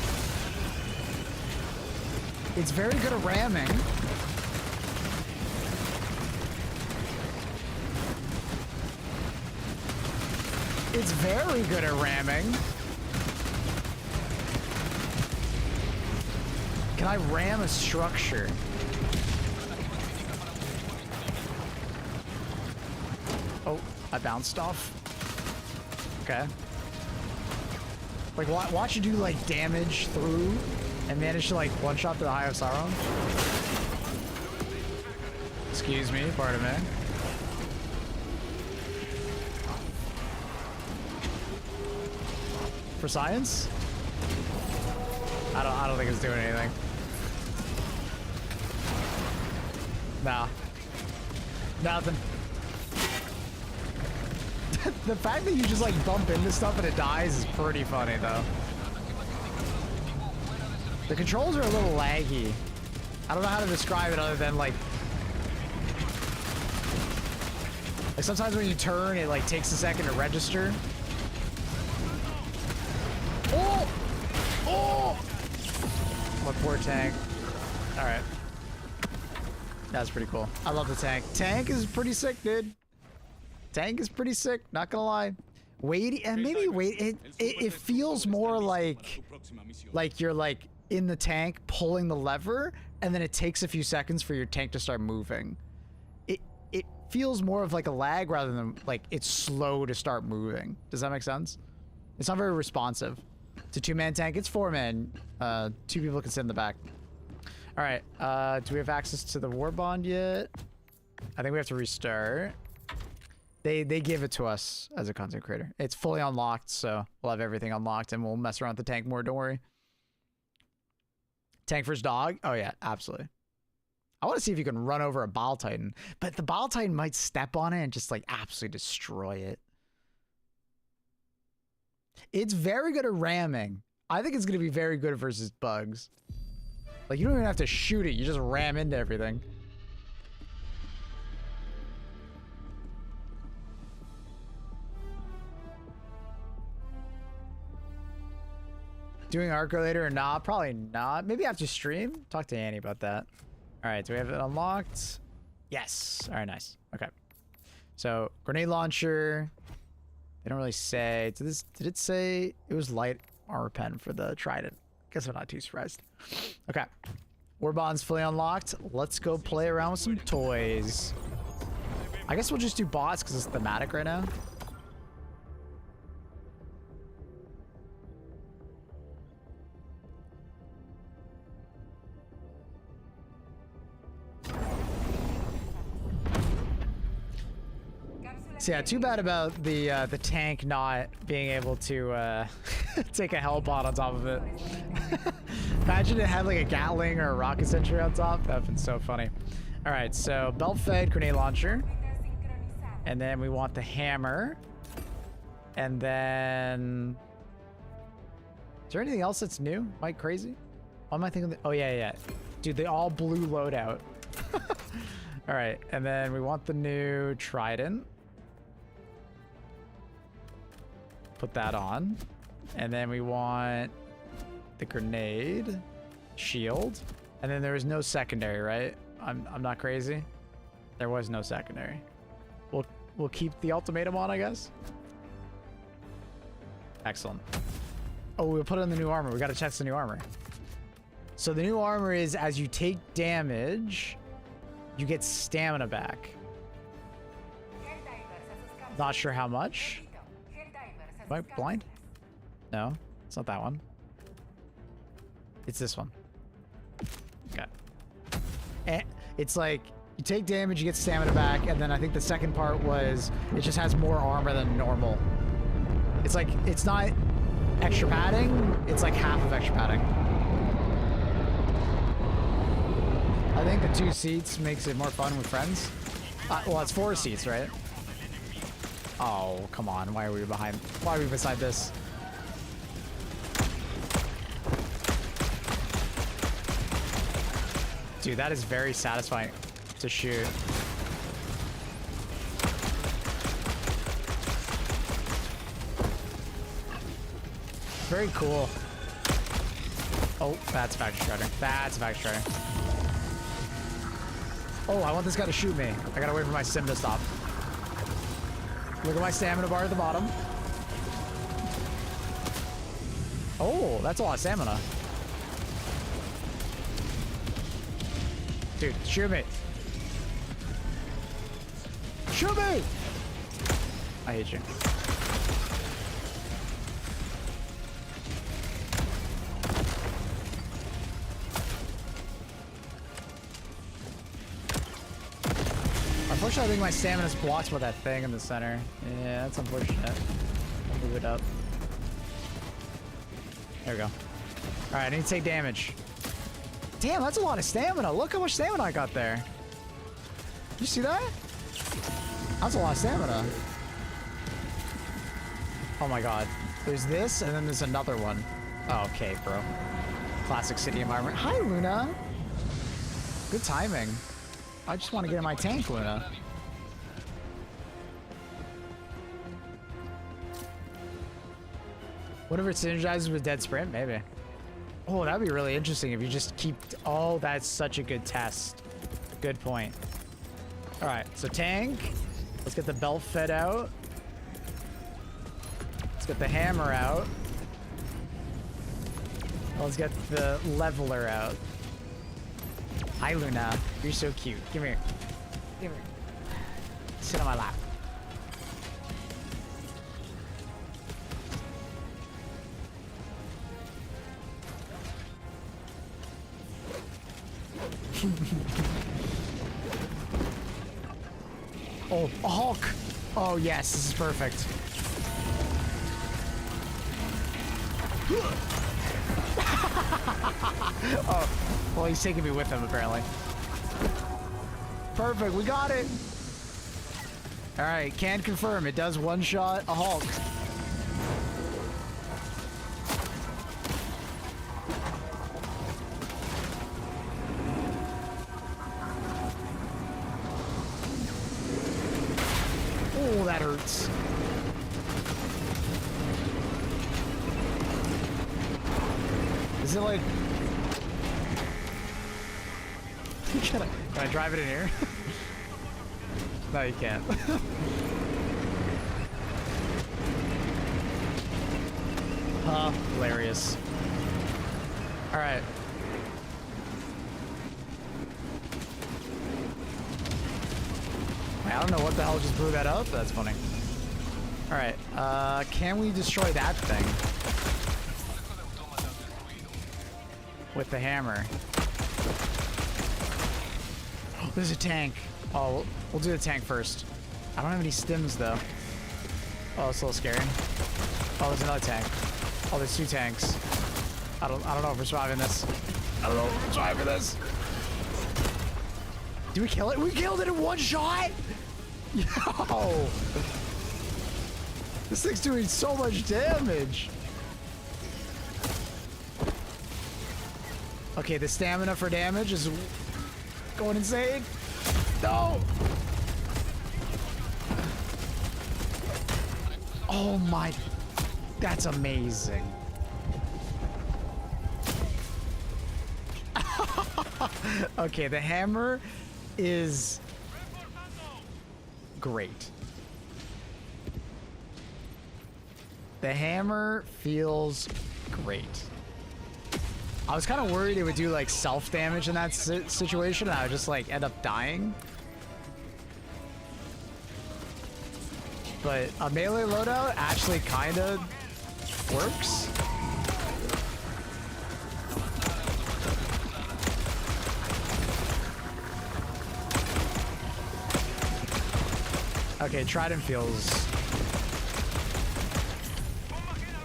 it's very good at ramming. It's very good at ramming. Can I ram a structure? Oh, I bounced off. Okay. Like, watch you do, like, damage through and manage to, like, one-shot the Eye of Sauron. Excuse me, pardon me. For science? I don't think it's doing anything. Nah. Nothing. The fact that you just like bump into stuff and it dies is pretty funny though. The controls are a little laggy. I don't know how to describe it other than like sometimes when you turn it like takes a second to register. Oh! Oh! My poor tank. Alright. That's pretty cool. I love the tank. Tank is pretty sick, dude. Tank is pretty sick, not gonna lie. Wait, and maybe wait, it feels more like you're like in the tank pulling the lever and then it takes a few seconds for your tank to start moving. It feels more of like a lag rather than like it's slow to start moving. Does that make sense? It's not very responsive. It's a 2-man tank. It's 4-man. 2 people can sit in the back. All right. Do we have access to the Warbond yet? I think we have to restart. They give it to us as a content creator. It's fully unlocked, so we'll have everything unlocked and we'll mess around with the tank more. Don't worry. Tank versus dog? Oh yeah, absolutely. I want to see if you can run over a Bile Titan, but the Bile Titan might step on it and just like absolutely destroy it. It's very good at ramming. I think it's going to be very good versus bugs. Like, you don't even have to shoot it. You just ram into everything. Doing Arco later or not? Probably not. Maybe after stream? Talk to Annie about that. All right, do we have it unlocked? Yes. All right, nice. Okay. So grenade launcher. They don't really say. Did it say it was light armor pen for the trident? Guess I'm not too surprised. Okay. Warbond's fully unlocked. Let's go play around with some toys. I guess we'll just do bots because it's thematic right now. So yeah, too bad about the tank not being able to take a hellbot on top of it. Imagine it had like a Gatling or a rocket sentry on top. That'd been so funny. All right, so belt-fed grenade launcher, and then we want the hammer, and then is there anything else that's new? Am I crazy? What am I thinking? Oh yeah, dude, they all blue loadout. All right, and then we want the new trident. Put that on. And then we want the grenade shield. And then there was no secondary, right? I'm not crazy. There was no secondary. We'll keep the ultimatum on, I guess. Excellent. Oh, we'll put on the new armor. We got to test the new armor. So the new armor is as you take damage, you get stamina back. Not sure how much. Am I blind? No, it's not that one. It's this one. Okay. And it's like you take damage, you get stamina back, and then I think the second part was it just has more armor than normal. It's like it's not extra padding, it's like half of extra padding. I think the 2 seats makes it more fun with friends. Well, it's 4 seats, right? Oh, come on. Why are we behind? Why are we beside this? Dude, that is very satisfying to shoot. Very cool. Oh, that's factory shredder. That's factory shredder. Oh, I want this guy to shoot me. I gotta wait for my sim to stop. Look at my stamina bar at the bottom. Oh, that's a lot of stamina. Dude, shoot me. Shoot me! I hate you. Unfortunately, I think my stamina's blocked by that thing in the center. Yeah, that's unfortunate. I'll move it up. There we go. Alright, I need to take damage. Damn, that's a lot of stamina. Look how much stamina I got there. You see that? That's a lot of stamina. Oh my god. There's this, and then there's another one. Oh, okay, bro. Classic city environment. Hi, Luna. Good timing. I just want to get in my tank, Luna. What if it synergizes with Dead Sprint? Maybe. Oh, that'd be really interesting if you just keep... Oh, that's such a good test. Good point. All right, so tank. Let's get the belt fed out. Let's get the hammer out. Let's get the leveler out. Hi, Luna. You're so cute. Come here. Come here. Sit on my lap. Oh, a Hulk. Oh, yes. This is perfect. Oh, well, he's taking me with him, apparently. Perfect, we got it. All right, can confirm it does one-shot a Hulk. Oh, that hurts. Is it like... Can I drive it in here? No, you can't. Hilarious. All right. I don't know what the hell just blew that up. That's funny. All right. Can we destroy that thing with the hammer? Oh, there's a tank. Oh, we'll do the tank first. I don't have any stims though. Oh, it's a little scary. Oh, there's another tank. Oh, there's 2 tanks. I don't know if we're surviving this. I don't know if we're surviving this. Did we kill it? We killed it in 1 shot? Yo! This thing's doing so much damage. Okay, the stamina for damage is going insane. No! Oh my, that's amazing. Okay, the hammer is great. The hammer feels great. I was kind of worried it would do like self damage in that situation and I would just like end up dying. But a melee loadout actually kind of works. Okay, Trident feels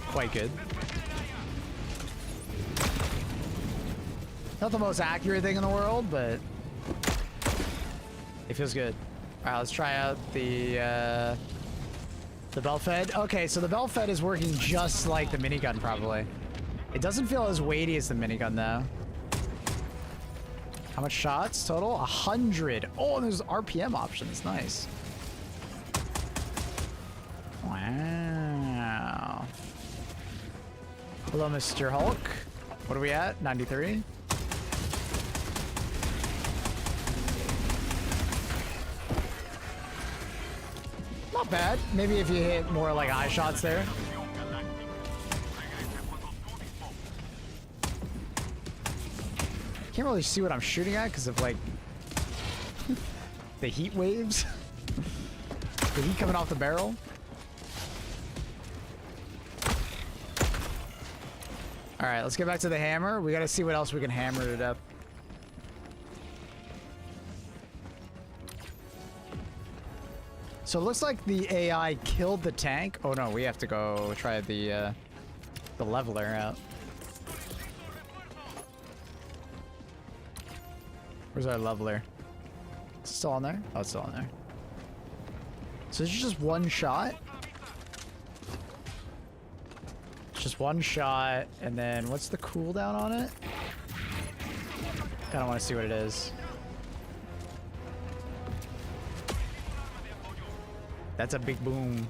quite good. Not the most accurate thing in the world, but it feels good. All right, let's try out the belt fed. Okay, so the belt fed is working just like the minigun, probably. It doesn't feel as weighty as the minigun, though. How much shots total? 100. Oh, and there's RPM options. Nice. Wow. Hello, Mr. Hulk. What are we at? 93? Not bad. Maybe if you hit more like eye shots there. Can't really see what I'm shooting at because of like the heat waves. The heat coming off the barrel. All right, let's get back to the hammer. We got to see what else we can hammer to death. So it looks like the AI killed the tank. Oh no, we have to go try the leveler out. Where's our leveler? Is it still on there? Oh, it's still on there. So it's just 1 shot. It's just 1 shot, and then what's the cooldown on it? Kind of want to see what it is. That's a big boom.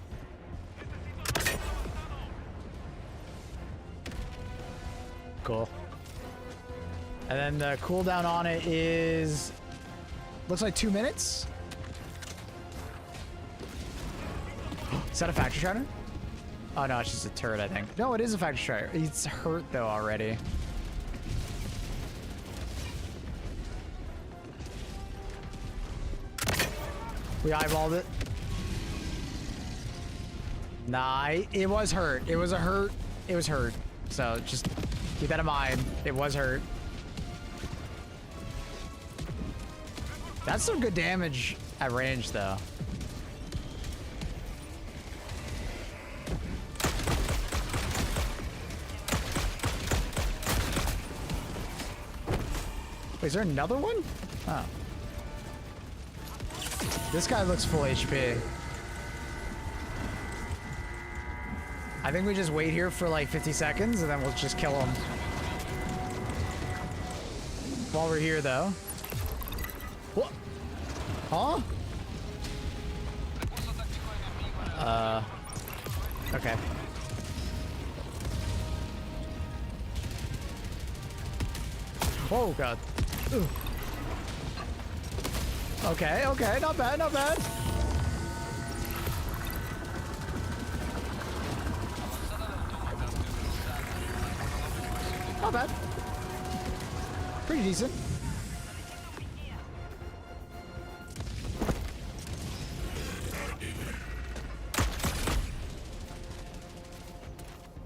Cool. And then the cooldown on it is... looks like 2 minutes. Is that a factory shredder? Oh no, it's just a turret, I think. No, it is a factory shredder. It's hurt though already. We eyeballed it. Nah, it was hurt. It was a hurt. It was hurt. So just keep that in mind. It was hurt. That's some good damage at range, though. Wait, is there another one? Oh. This guy looks full HP. I think we just wait here for like 50 seconds and then we'll just kill him. While we're here, though. What? Huh? Okay. Oh, God. Ooh. Okay, okay, not bad, not bad. Not bad. Pretty decent.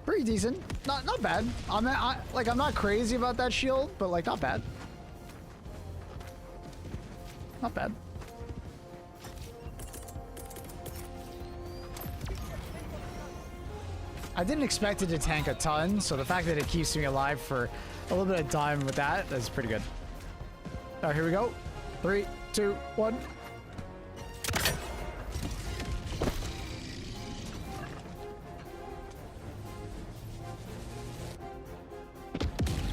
Pretty decent. Not bad. I'm not crazy about that shield, but like not bad. Not bad. I didn't expect it to tank a ton, so the fact that it keeps me alive for a little bit of time with that, that's pretty good. All right, here we go. 3, 2, 1.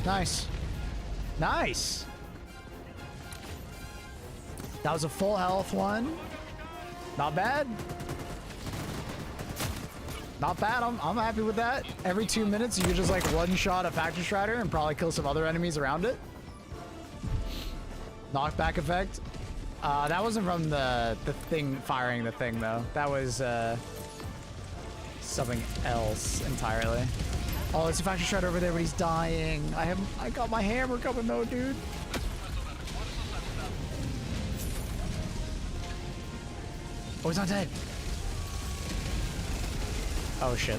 Nice. Nice. That was a full health one. Not bad. Not bad. I'm happy with that. Every 2 minutes, you could just like one shot a Factory Strider and probably kill some other enemies around it. Knockback effect. That wasn't from the thing firing the thing though. That was something else entirely. Oh, there's a Factory Strider over there, but he's dying. I got my hammer coming though, dude. Oh, he's not dead. Oh shit.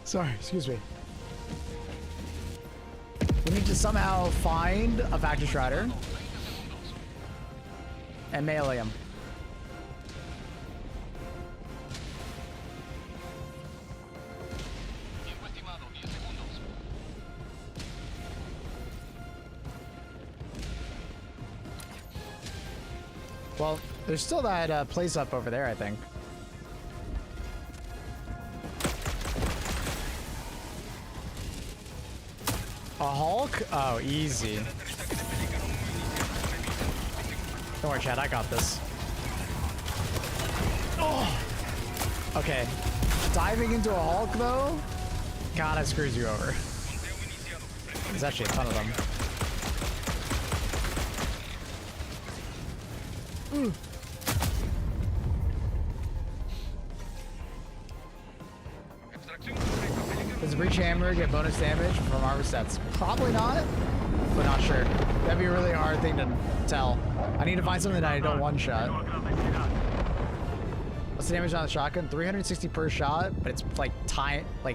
Sorry, excuse me. We need to somehow find a Factory Strider and melee him. Well, there's still that place up over there, I think. A Hulk? Oh, easy. Don't worry, Chad, I got this. Oh! Okay. Diving into a Hulk, though, kinda screws you over. There's actually a ton of them. Ooh. Does a breach hammer get bonus damage from armor sets? Probably not, but not sure. That'd be a really hard thing to tell. I need to find something that I don't one-shot. What's the damage on the shotgun? 360 per shot, but it's like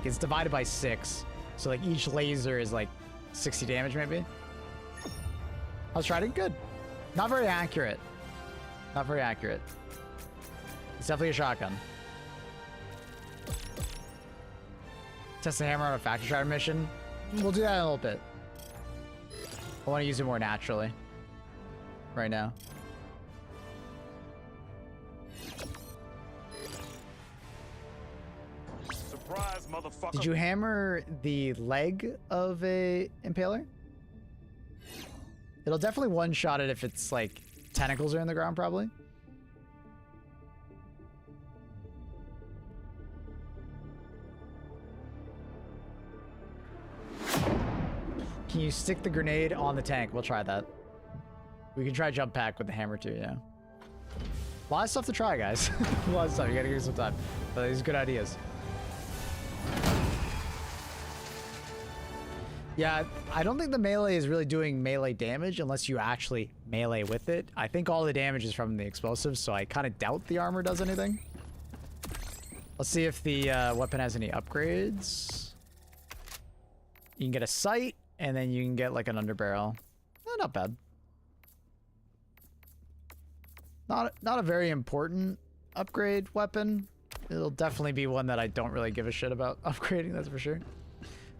it's divided by 6. So like each laser is like 60 damage maybe. I was trying it. Good. Not very accurate. Not very accurate. It's definitely a shotgun. Test the hammer on a Factory Strider mission. We'll do that in a little bit. I want to use it more naturally. Right now. Surprise, motherfucker. Did you hammer the leg of a Impaler? It'll definitely one-shot it if it's like tentacles are in the ground, probably. Can you stick the grenade on the tank? We'll try that. We can try jump pack with the hammer too, yeah. A lot of stuff to try, guys. A lot of stuff. You gotta give it some time. But these are good ideas. Yeah, I don't think the melee is really doing melee damage unless you actually melee with it. I think all the damage is from the explosives, so I kind of doubt the armor does anything. Let's see if the weapon has any upgrades. You can get a sight, and then you can get like an underbarrel. Not bad. Not a very important upgrade weapon. It'll definitely be one that I don't really give a shit about upgrading, that's for sure.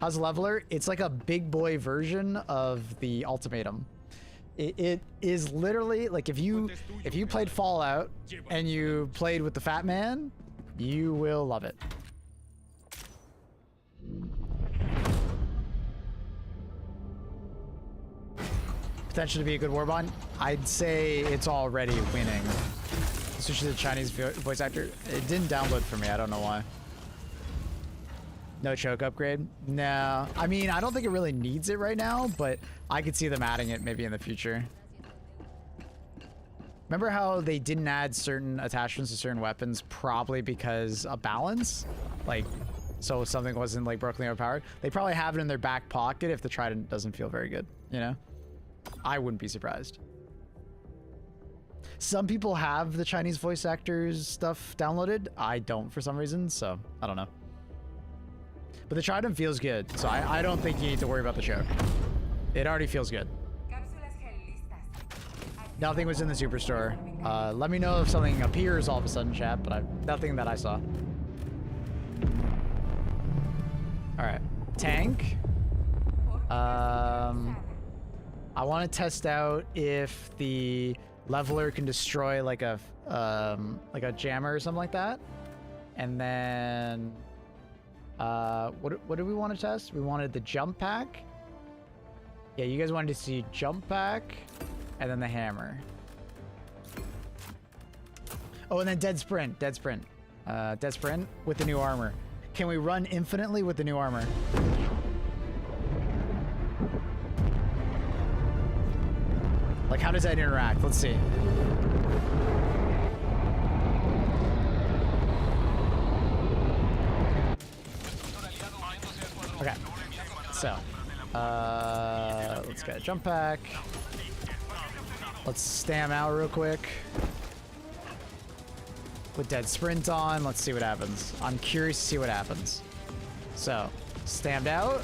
How's Leveler? It's like a big boy version of the Ultimatum. It is literally like if you played Fallout and you played with the Fat Man, you will love it. Potential to be a good Warbond? I'd say it's already winning. Especially the Chinese voice actor. It didn't download for me. I don't know why. No choke upgrade? No. I mean, I don't think it really needs it right now, but I could see them adding it maybe in the future. Remember how they didn't add certain attachments to certain weapons probably because of balance? Like, so something wasn't like brokenly overpowered? They probably have it in their back pocket if the Trident doesn't feel very good, you know? I wouldn't be surprised. Some people have the Chinese voice actors stuff downloaded. I don't for some reason, so I don't know. But the Trident feels good, so I don't think you need to worry about the choke. It already feels good. Nothing was in the superstore. Let me know if something appears all of a sudden, chat, but nothing that I saw. Alright. Tank. I want to test out if the leveler can destroy like a jammer or something like that. And then what do we want to test? We wanted the jump pack. Yeah, you guys wanted to see jump pack and then the hammer. Oh, and then dead sprint with the new armor. Can we run infinitely with the new armor? Like, how does that interact? Let's see. Okay. So, let's get a jump pack. Let's stam out real quick. With dead sprint on, let's see what happens. I'm curious to see what happens. So, stammed out.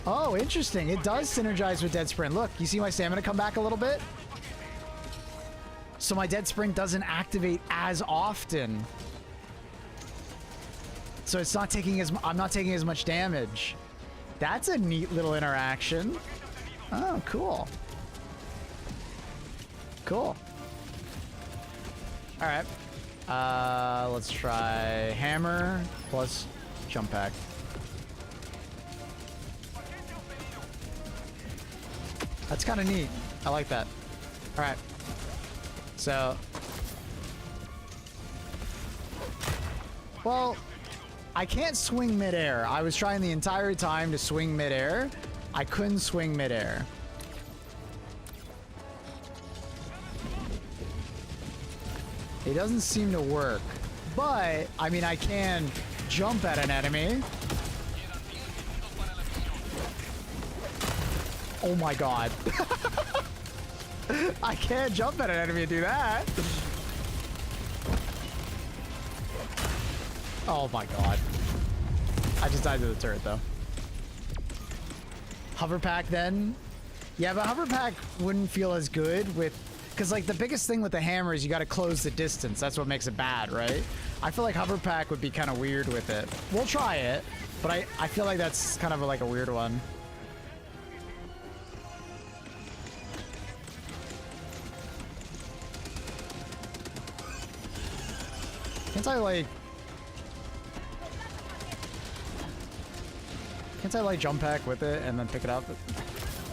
Oh, interesting. It does synergize with dead sprint. Look, you see my stamina come back a little bit? So my dead sprint doesn't activate as often. So it's not taking I'm not taking as much damage. That's a neat little interaction. Oh, cool. Cool. All right. Let's try hammer plus jump pack. That's kind of neat. I like that. All right. So, well, I can't swing midair. I was trying the entire time to swing midair. I couldn't swing midair. It doesn't seem to work. But, I mean, I can jump at an enemy. Oh my god. I can't jump at an enemy and do that. Oh my god. I just died to the turret though. Hover pack then? Yeah, but hover pack wouldn't feel as good with... Because like the biggest thing with the hammer is you got to close the distance. That's what makes it bad, right? I feel like hover pack would be kind of weird with it. We'll try it, but I feel like that's kind of like a weird one. Can't I like jump pack with it and then pick it up?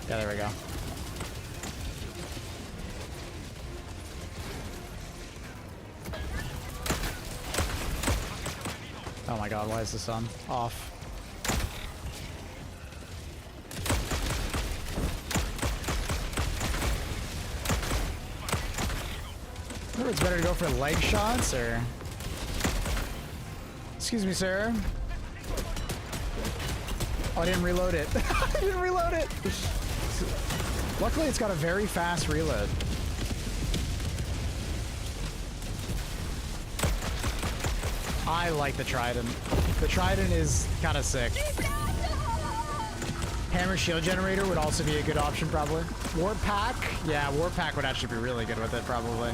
Yeah, there we go. Oh my god, why is the sun off? I think it's better to go for leg shots or... Excuse me, sir. Oh, I didn't reload it. I didn't reload it. Luckily, it's got a very fast reload. I like the Trident. The Trident is kind of sick. Hammer shield generator would also be a good option, probably. Warp pack? Yeah, warp pack would actually be really good with it, probably.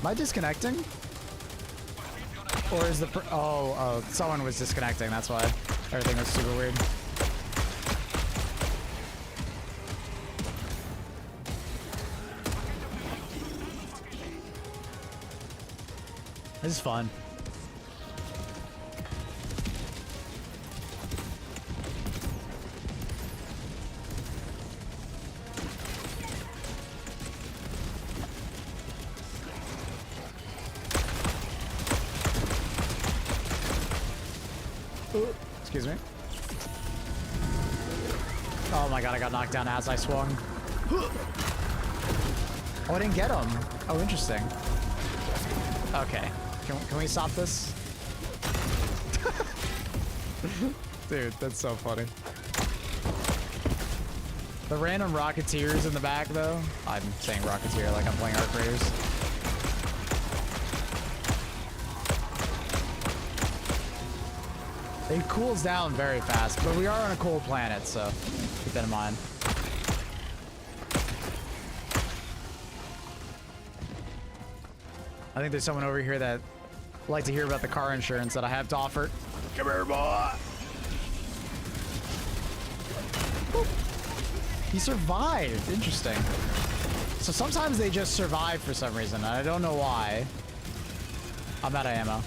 Am I disconnecting? Or is the oh, someone was disconnecting, that's why everything was super weird. This is fun. Ooh, excuse me. Oh my god, I got knocked down as I swung. Oh, I didn't get him. Oh, interesting. Okay. Can we stop this? Dude, that's so funny. The random Rocketeers in the back, though. I'm saying Rocketeer like I'm playing Arc Raiders. It cools down very fast, but we are on a cold planet, so keep that in mind. I think there's someone over here that would like to hear about the car insurance that I have to offer. Come here, boy! Woo. He survived. Interesting. So sometimes they just survive for some reason. I don't know why. I'm out of ammo.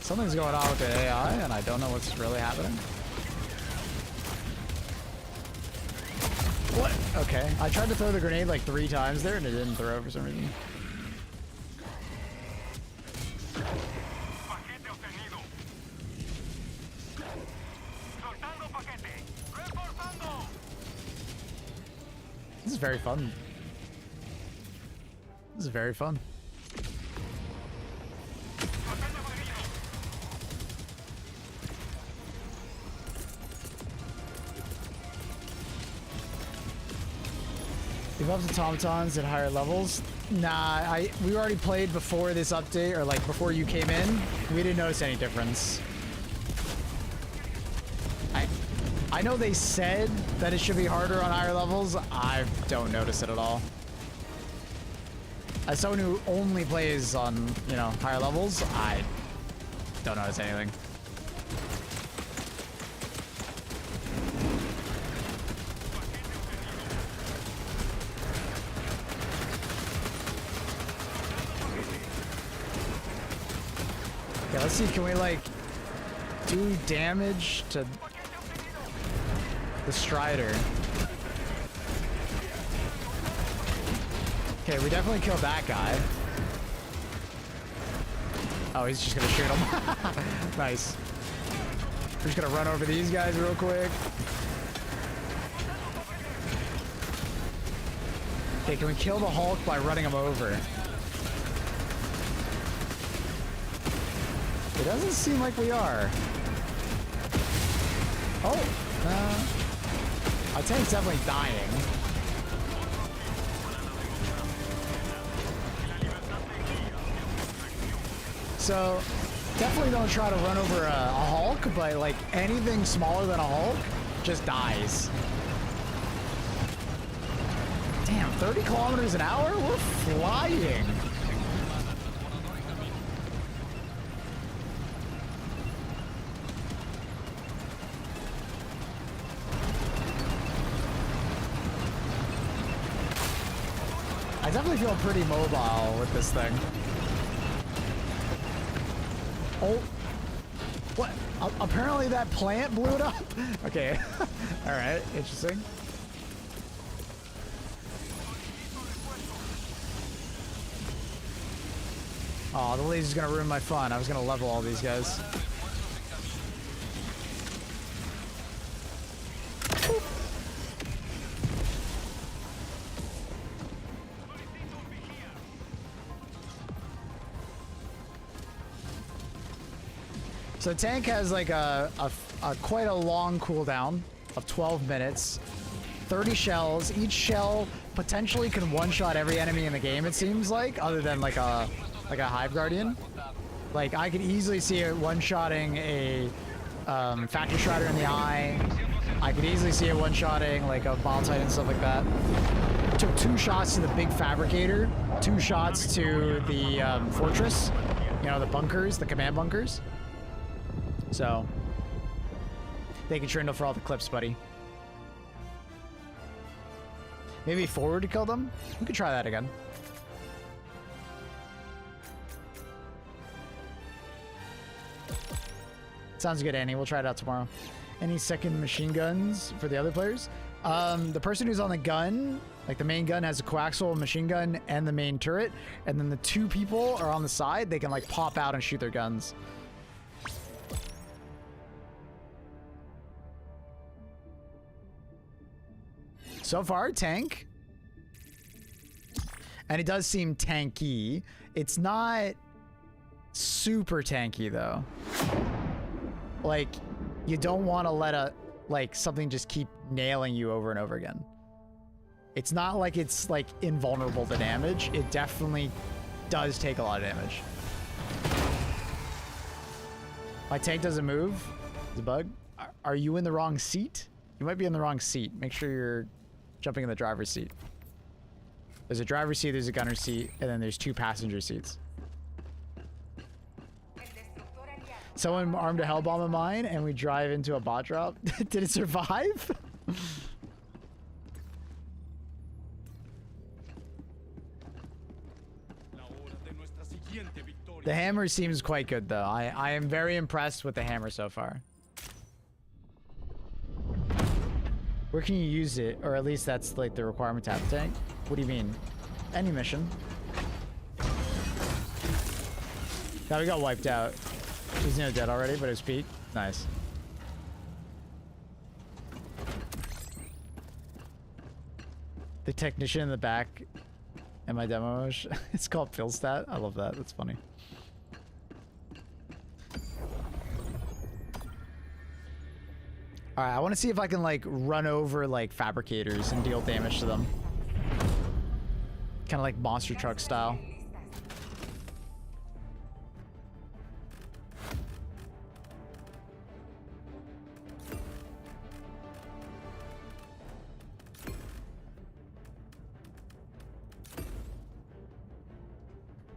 Something's going on with the AI, and I don't know what's really happening. What? Okay. I tried to throw the grenade like 3 times there, and it didn't throw for some reason. Paquete obtenido. Soltando paquete. Reforzando. This is very fun. This is very fun. He loves automatons at higher levels. Nah, we already played before this update, or like before you came in. We didn't notice any difference. I know they said that it should be harder on higher levels. I don't notice it at all. As someone who only plays on, you know, higher levels, I don't notice anything. Okay, let's see, can we like do damage to the Strider? Okay, we definitely killed that guy. Oh, he's just gonna shoot him. Nice. We're just gonna run over these guys real quick. Okay, can we kill the Hulk by running him over? It doesn't seem like we are. Oh, our tank's definitely dying. So, definitely don't try to run over a Hulk, but like anything smaller than a Hulk just dies. Damn, 30 kilometers an hour? We're flying. I definitely feel pretty mobile with this thing. Oh, what? Apparently that plant blew it up? Okay, all right, interesting. Oh, the laser's gonna ruin my fun. I was gonna level all these guys. So the tank has like a quite a long cooldown of 12 minutes, 30 shells. Each shell potentially can one-shot every enemy in the game, it seems like, other than like a Hive Guardian. Like I could easily see it one-shotting a Factory Strider in the eye. I could easily see it one-shotting like a Bile Titan and stuff like that. Took 2 shots to the big Fabricator, 2 shots to the Fortress, you know, the bunkers, the command bunkers. So thank you, Trindle, for all the clips, buddy. Maybe forward to kill them? We could try that again. Sounds good, Annie. We'll try it out tomorrow. Any second machine guns for the other players? The person who's on the gun, like the main gun, has a coaxial machine gun and the main turret, and then the two people are on the side. They can like pop out and shoot their guns. So far, tank. And it does seem tanky. It's not super tanky though. Like, you don't want to let something just keep nailing you over and over again. It's not like it's like invulnerable to damage. It definitely does take a lot of damage. My tank doesn't move. It's a bug. Are you in the wrong seat? You might be in the wrong seat. Make sure you're jumping in the driver's seat. There's a driver's seat, there's a gunner seat, and then there's 2 passenger seats. Someone armed a hell bomb of mine, and we drive into a bot drop. Did it survive? The hammer seems quite good, though. I am very impressed with the hammer so far. Where can you use it? Or at least that's like the requirement to have the tank. What do you mean? Any mission. Now we got wiped out. He's near dead already, but his peak. Nice. The technician in the back in my demo. It's called Philstat. I love that. That's funny. Alright, I want to see if I can like run over like fabricators and deal damage to them. Kind of like monster truck style.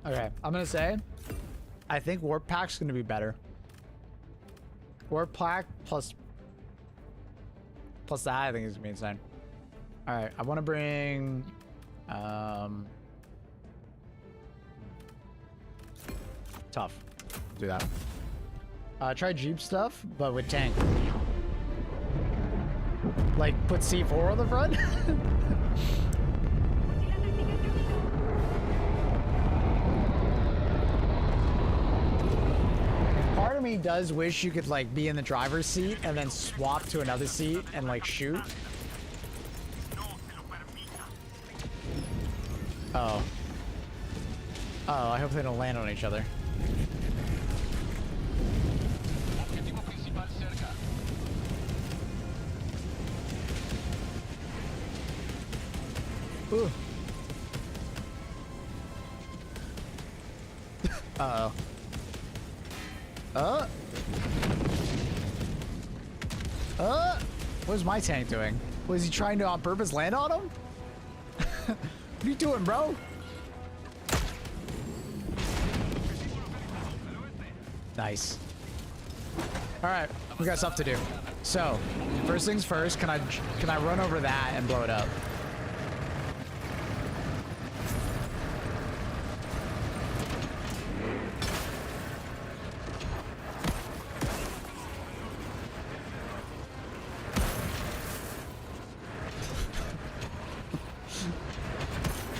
Okay, I'm gonna say, I think Warp Pack's gonna be better. Warp Pack plus that, I think is gonna be insane. All right, I want to bring, tough. Do that. Try Jeep stuff, but with tank. Like put C4 on the front. Part of me does wish you could like be in the driver's seat and then swap to another seat and like shoot. Oh. Oh, I hope they don't land on each other. Ooh. Uh-oh. What's my tank doing? Was he trying to on purpose land on him? What are you doing, bro? Nice. All right, we got stuff to do. So, first things first, can I run over that and blow it up?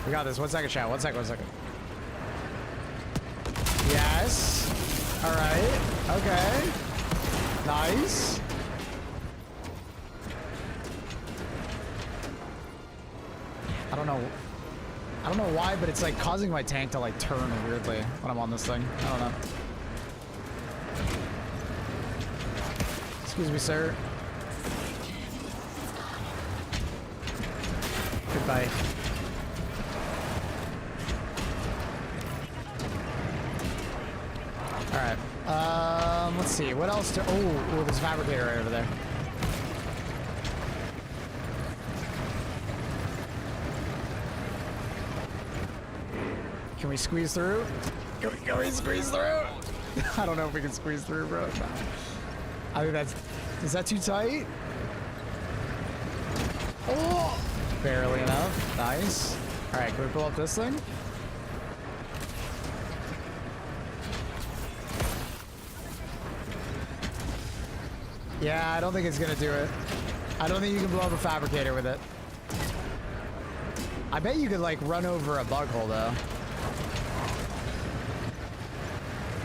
We got this. 1 second, chat. 1 second, 1 second. Yes. All right. Okay. Nice. I don't know why, but it's like causing my tank to like turn weirdly when I'm on this thing. I don't know. Excuse me, sir. Goodbye. All right. Let's see. What else? Oh, there's a fabricator right over there. Can we squeeze through? Can we squeeze through? I don't know if we can squeeze through, bro. I think that's... Is that too tight? Oh! Barely enough. Nice. Alright, can we pull up this thing? Yeah, I don't think it's gonna do it. I don't think you can blow up a fabricator with it. I bet you could like run over a bug hole though.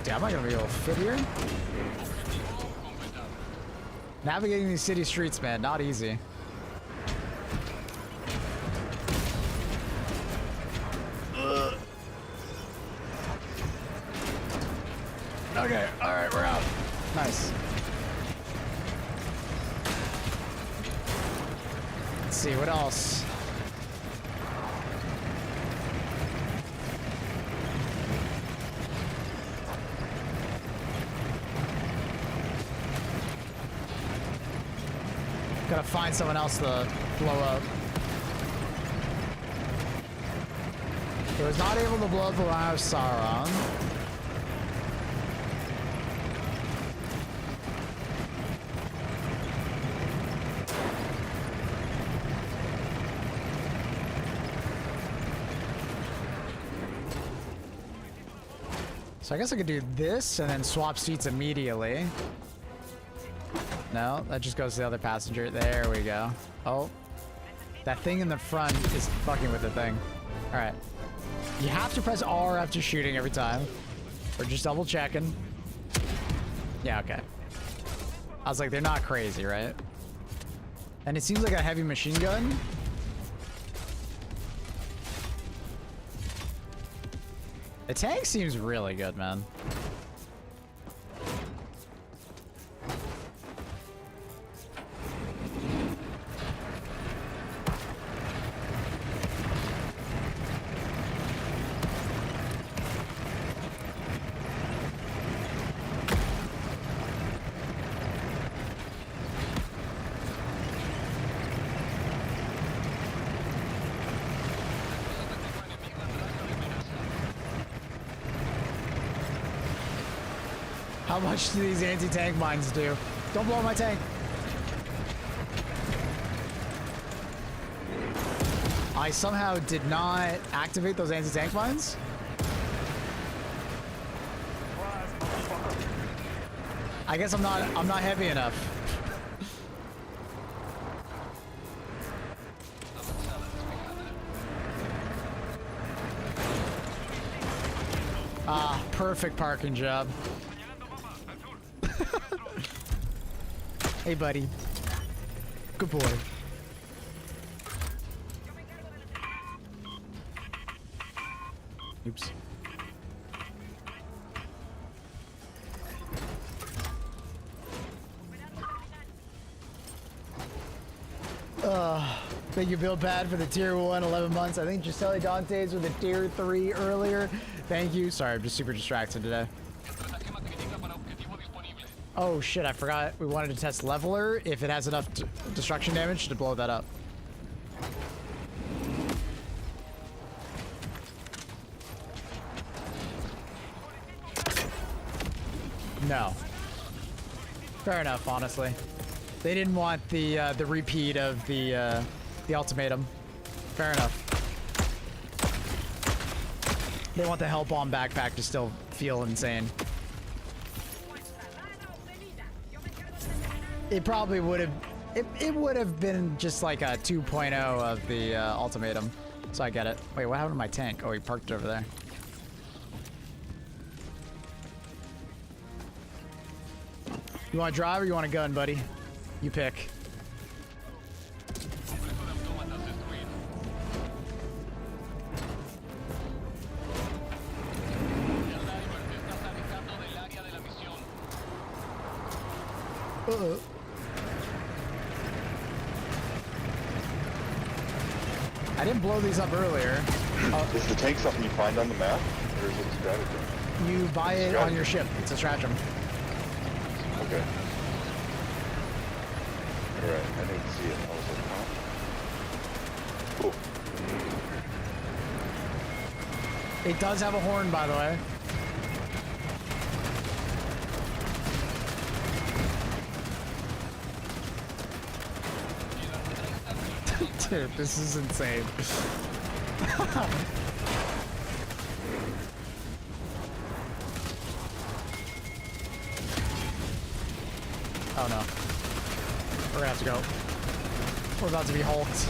Dude, I'm not gonna be able to fit here. Navigating these city streets, man, not easy. Okay, alright, we're out. Nice. Let's see, what else? Gotta find someone else to blow up. He was not able to blow up the Line of Sauron. So I guess I could do this and then swap seats immediately. No, that just goes to the other passenger. There we go. Oh, that thing in the front is fucking with the thing. All right. You have to press R after shooting every time. We're just double checking. Yeah, okay. I was like, they're not crazy, right? And it seems like a heavy machine gun. The tank seems really good, man. How much do these anti-tank mines do? Don't blow my tank. I somehow did not activate those anti-tank mines. I guess I'm not heavy enough. Ah, perfect parking job. Hey, buddy. Good boy. Oops. Think you feel bad for the tier 1 11 months. I think Gisele Dante's with a tier 3 earlier. Thank you. Sorry, I'm just super distracted today. Oh shit, I forgot we wanted to test Leveler if it has enough destruction damage to blow that up. No. Fair enough, honestly. They didn't want the repeat of the ultimatum. Fair enough. They want the Hell Bomb backpack to still feel insane. It probably would have, it would have been just like a 2.0 of the ultimatum. So I get it. Wait, what happened to my tank? Oh, he parked over there. You want to drive or you want a gun, buddy? You pick. Uh-oh. I didn't blow these up earlier. Is the tank something you find on the map, or is it a strategy? You buy it on your ship. It's a stratagem. Okay. Alright, I didn't see it. I was like, huh? Cool. It does have a horn, by the way. Dude, this is insane. Oh no. We're gonna have to go. We're about to be hulked.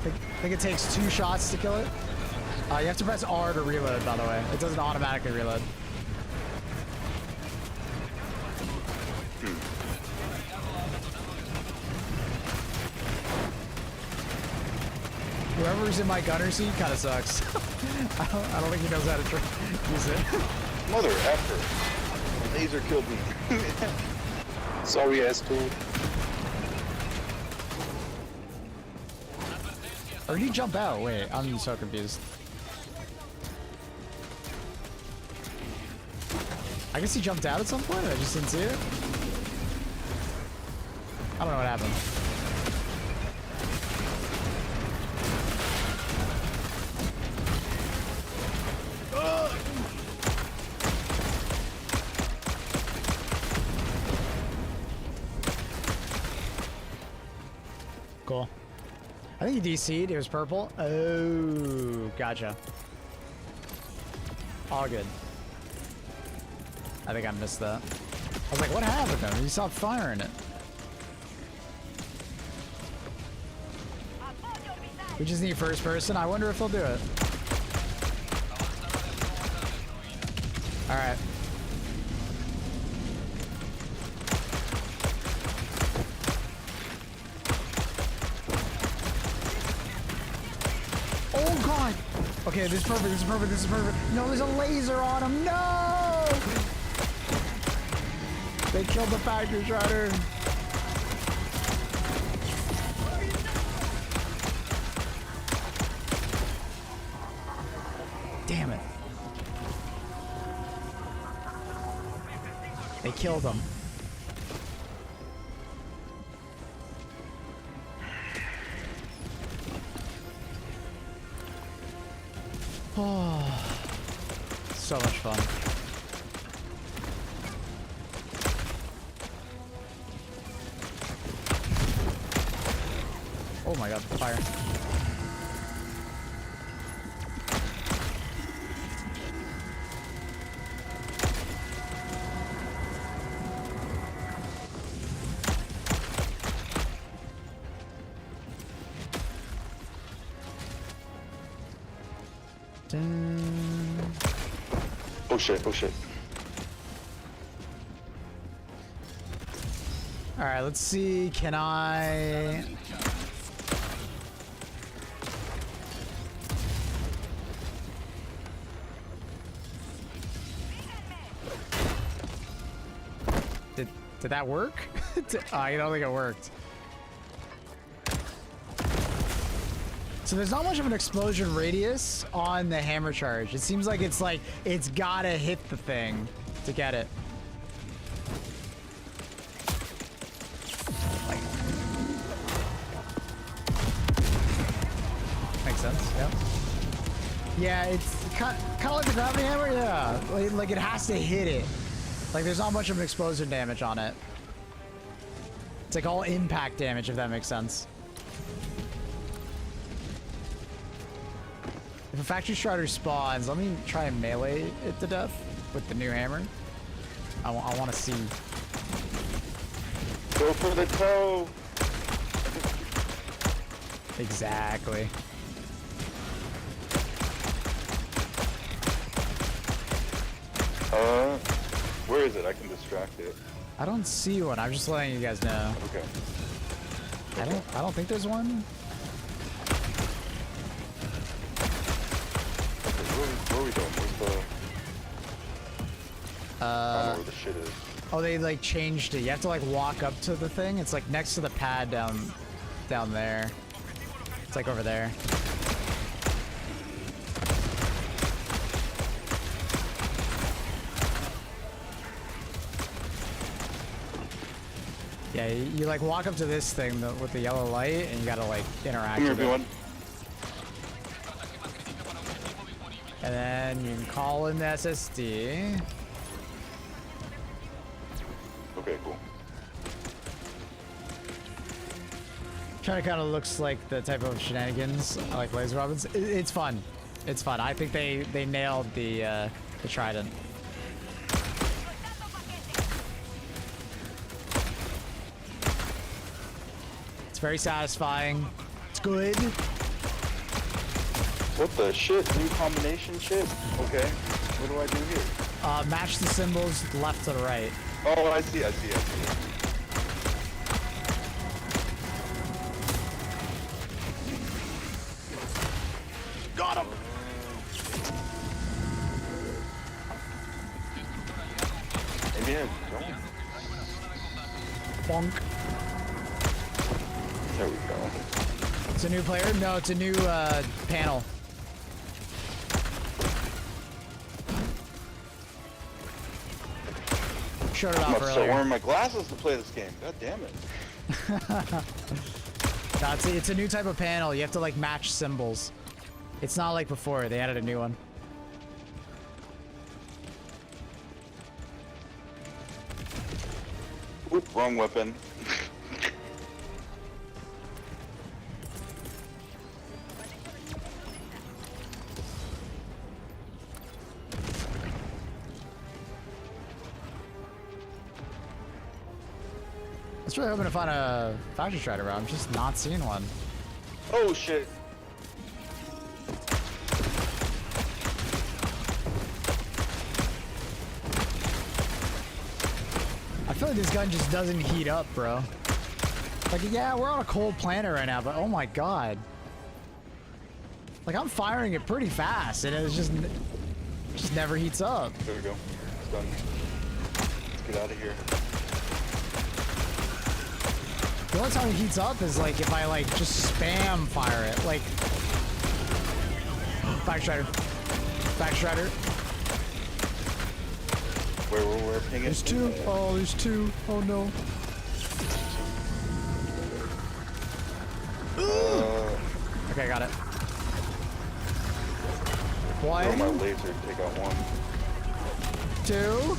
I think it takes 2 shots to kill it. You have to press R to reload, by the way. It doesn't automatically reload. Whoever's in my gunner seat kind of sucks. I don't think he knows how to use it. Mother effer. Laser killed me. Sorry, ass tool. Or did he jump out? Wait, I'm so confused. I guess he jumped out at some point and I just didn't see it. I don't know what happened. Cool. I think he DC'd. It was purple. Oh, gotcha. All good. I think I missed that. I was like, what happened to him? He stopped firing it. We just need first person. I wonder if they'll do it. All right. Oh god! Okay, this is perfect, this is perfect, this is perfect. No, there's a laser on him. No! They killed the factory shredder. Damn it. They killed him. Oh, so much fun. Oh my god, fire. Oh shit, oh shit. All right, let's see. Can I? Did that work? I don't think it worked. So there's not much of an explosion radius on the hammer charge. It seems like it's gotta hit the thing to get it. Makes sense, yeah. Yeah, it's kind of like the gravity hammer, yeah. Like it has to hit it. Like there's not much of an explosion damage on it. It's like all impact damage, if that makes sense. If a factory strider spawns, let me try and melee it to death with the new hammer. I want to see. Go for the toe. Exactly. Where is it? I can distract it. I don't see one. I'm just letting you guys know. Okay. I don't think there's one. Where are we going? Where's the... I don't know where the shit is. Oh, they like changed it. You have to like walk up to the thing. It's like next to the pad down there. It's like over there. Yeah, you like walk up to this thing with the yellow light, and you gotta like interact Come here, with it. everyone. And then you can call in the SSD. Okay, cool. Kind of looks like the type of shenanigans I like laser weapons. It's fun. It's fun. I think they nailed the trident. It's very satisfying. It's good. What the shit? New combination shit? Okay. What do I do here? Match the symbols left to the right. Oh, I see. Got him! Amen. Bonk. There we go. It's a new player? No, it's a new panel. Shut it I'm off about to start earlier. wearing my glasses to play this game. God damn it. No, it's a new type of panel. You have to like match symbols. It's not like before. They added a new one. Oop, wrong weapon. I was really hoping to find a factory strider around. I'm just not seeing one. Oh shit. I feel like this gun just doesn't heat up, bro. Like, yeah, we're on a cold planet right now, but oh my god. Like, I'm firing it pretty fast, and it just never heats up. There we go. It's done. Let's get out of here. The only time it heats up is like if I like just spam fire it. Like, back strider, back strider. Where ping it? There's two. Oh, there's two. Oh no. Okay, got it. Throw my One, laser, take out one. 2,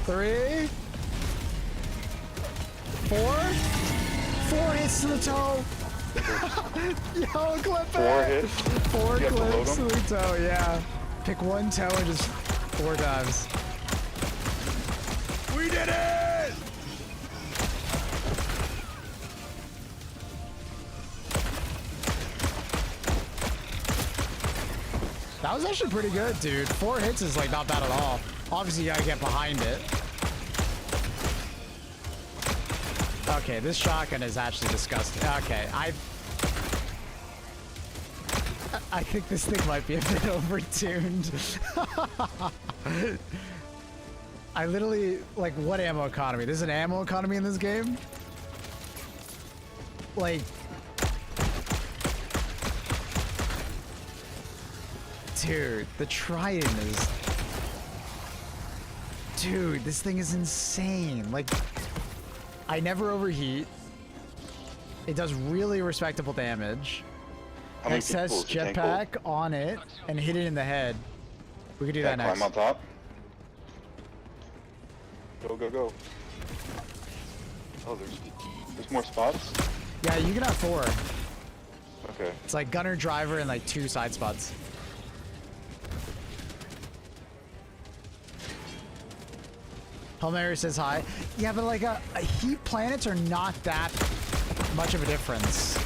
3, 4. 4 hits to the toe. Yo, clip 4 it. hits? 4 You have to load clips to them? the toe, yeah. Pick one toe and just 4 times. We did it! That was actually pretty good, dude. 4 hits is like not bad at all. Obviously, you gotta get behind it. Okay, this shotgun is actually disgusting. Okay, I think this thing might be a bit overtuned. I literally, like, what ammo economy? There's an ammo economy in this game? Like... Dude, the Trident is... Dude, this thing is insane. Like, I never overheat. It does really respectable damage. How many XS people is the tank jetpack on it and hit it in the head. We could do that next. Climb on top. Go, go, go. Oh, there's more spots? Yeah, you can have 4. Okay. It's like gunner, driver, and like 2 side spots. Hail Mary says hi. Yeah, but like heat planets are not that much of a difference.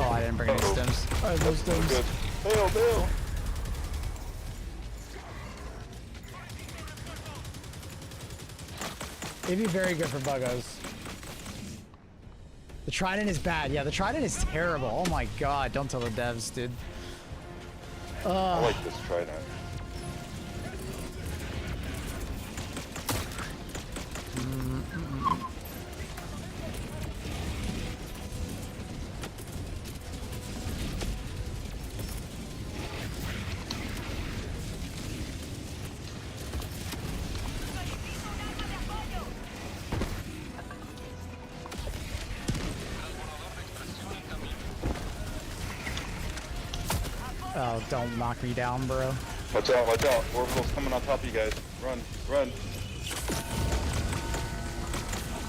Oh, I didn't bring any stems. I have no stems. Good. Bail, bail. It'd be very good for buggos. The Trident is bad. Yeah, the Trident is terrible. Oh my god, don't tell the devs, dude. I like this Trident. Oh, don't knock me down, bro. Watch out, watch out. Orbital's coming on top of you guys. Run, run.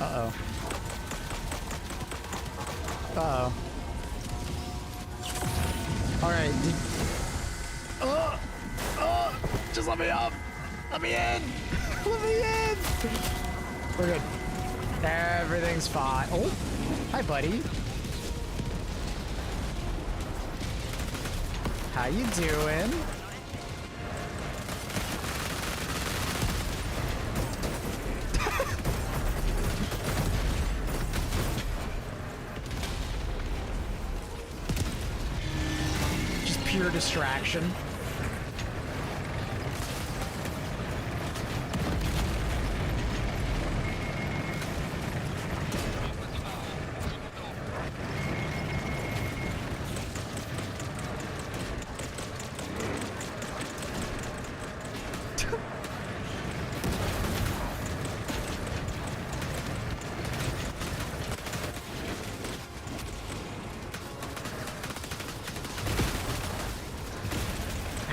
Uh-oh. Uh-oh. Alright, just let me up! Let me in! Let me in! We're good. Everything's fine. Oh! Hi, buddy. How you doing? Just pure distraction.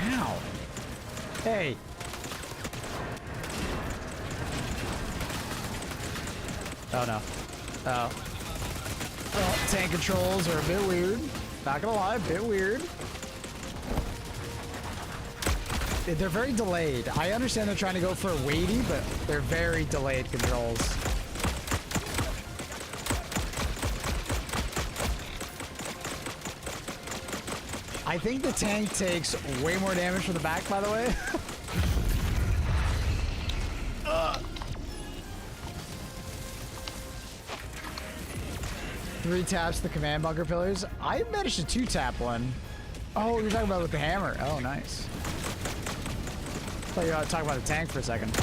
Ow. Hey. Oh no. Oh. Oh, tank controls are a bit weird. Not gonna lie, a bit weird. They're very delayed. I understand they're trying to go for weighty, but they're very delayed controls. I think the tank takes way more damage from the back, by the way. Three taps the command bunker pillars. I managed to 2-tap one. Oh, you're talking about with the hammer. Oh, nice. I thought you were talking about the tank for a second.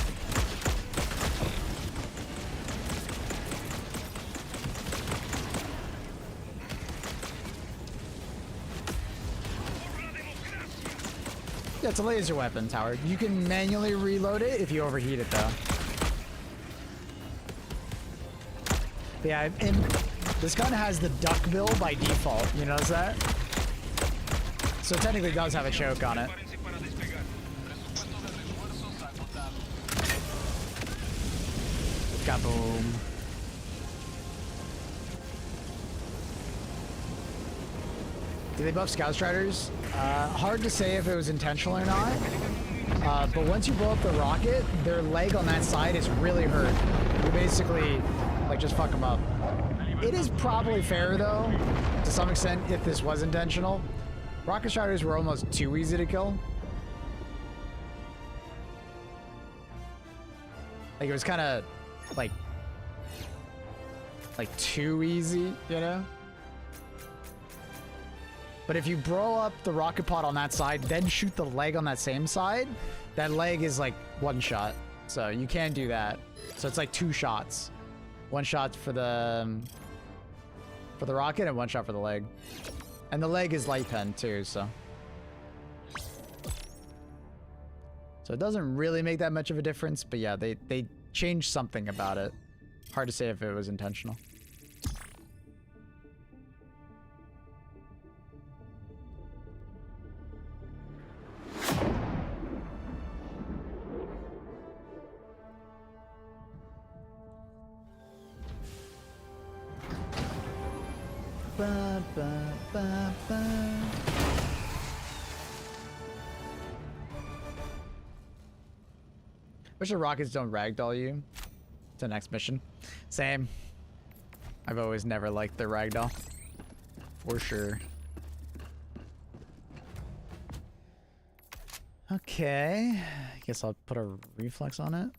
Yeah, it's a laser weapon, Tower. You can manually reload it if you overheat it, though. Yeah, and this gun has the duck bill by default. You notice that? So it technically does have a choke on it. Kaboom. Do they buff Scout Striders? Hard to say if it was intentional or not. But once you blow up the rocket, their leg on that side is really hurt. You basically, like, just fuck them up. It is probably fair, though, to some extent, if this was intentional. Rocket Striders were almost too easy to kill. Like, it was kind of, like too easy, you know? But if you blow up the rocket pod on that side, then shoot the leg on that same side, that leg is like one shot. So you can't do that. So it's like 2 shots. 1 shot for the rocket and 1 shot for the leg. And the leg is light pen too, so. So it doesn't really make that much of a difference, but yeah, they changed something about it. Hard to say if it was intentional. Ba, ba, ba, ba. Wish the rockets don't ragdoll you. It's the next mission. Same. I've always never liked the ragdoll. For sure. Okay. Guess I'll put a reflex on it.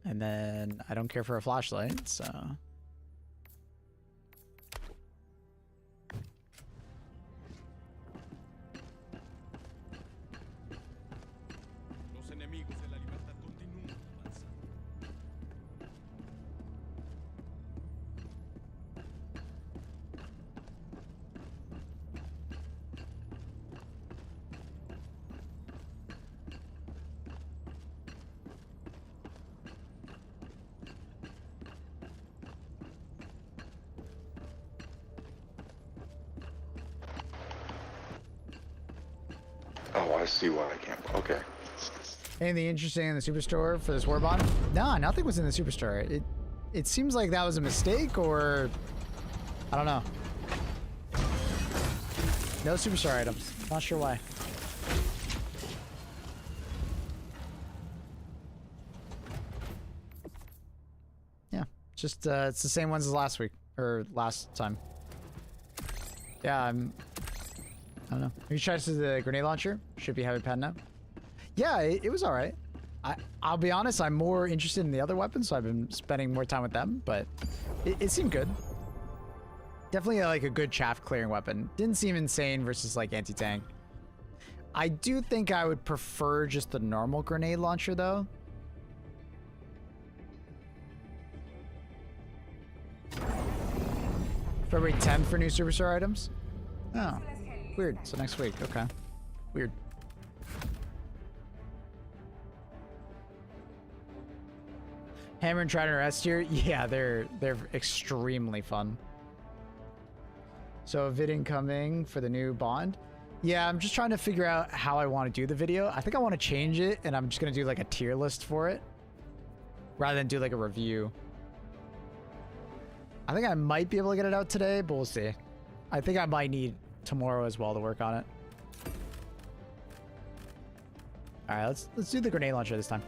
And then I don't care for a flashlight, so. I see why I can't. Okay. Anything interesting in the superstore for this Warbond? Nah, nothing was in the superstore. It seems like that was a mistake, or I don't know. No superstar items. Not sure why. Yeah, just it's the same ones as last week or last time. Yeah, I don't know. Have you tried the grenade launcher? Should be heavy pen now. Yeah, it was all right. I'll be honest, I'm more interested in the other weapons, so I've been spending more time with them, but it seemed good. Definitely like a good chaff clearing weapon. Didn't seem insane versus like anti-tank. I do think I would prefer just the normal grenade launcher though. February 10th for new superstar items? Oh, weird. So next week, okay. Weird. Hammer and Trident are S tier? Yeah, they're extremely fun. So a vid incoming for the new Bond. Yeah, I'm just trying to figure out how I want to do the video. I think I want to change it, and I'm just going to do like a tier list for it rather than do like a review. I think I might be able to get it out today, but we'll see. I think I might need tomorrow as well to work on it. All right, let's do the grenade launcher this time.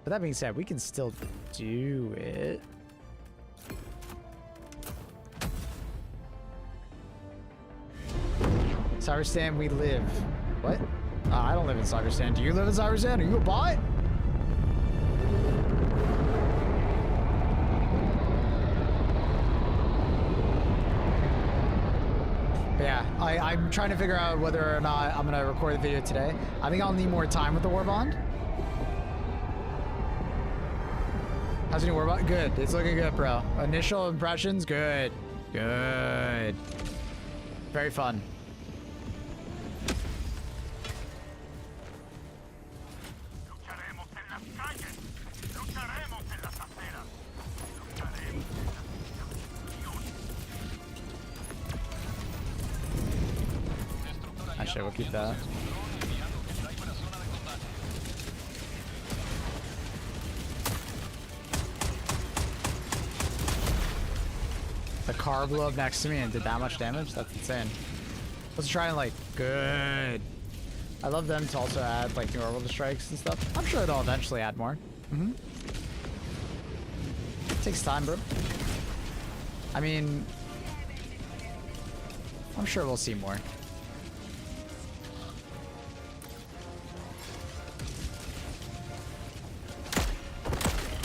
But that being said, we can still do it. Cyberstan, we live. What? I don't live in Cyberstan. Do you live in Cyberstan? Are you a bot? But yeah, I'm trying to figure out whether or not I'm gonna record the video today. I think I'll need more time with the Warbond. How's the new Warbond? Good. It's looking good, bro. Initial impressions, good. Good. Very fun. Actually, we'll keep that. The car blew up next to me and did that much damage? That's insane. Let's try and like, good. I love them to also add like new orbital strikes and stuff. I'm sure they'll eventually add more. Takes time, bro. I mean, I'm sure we'll see more.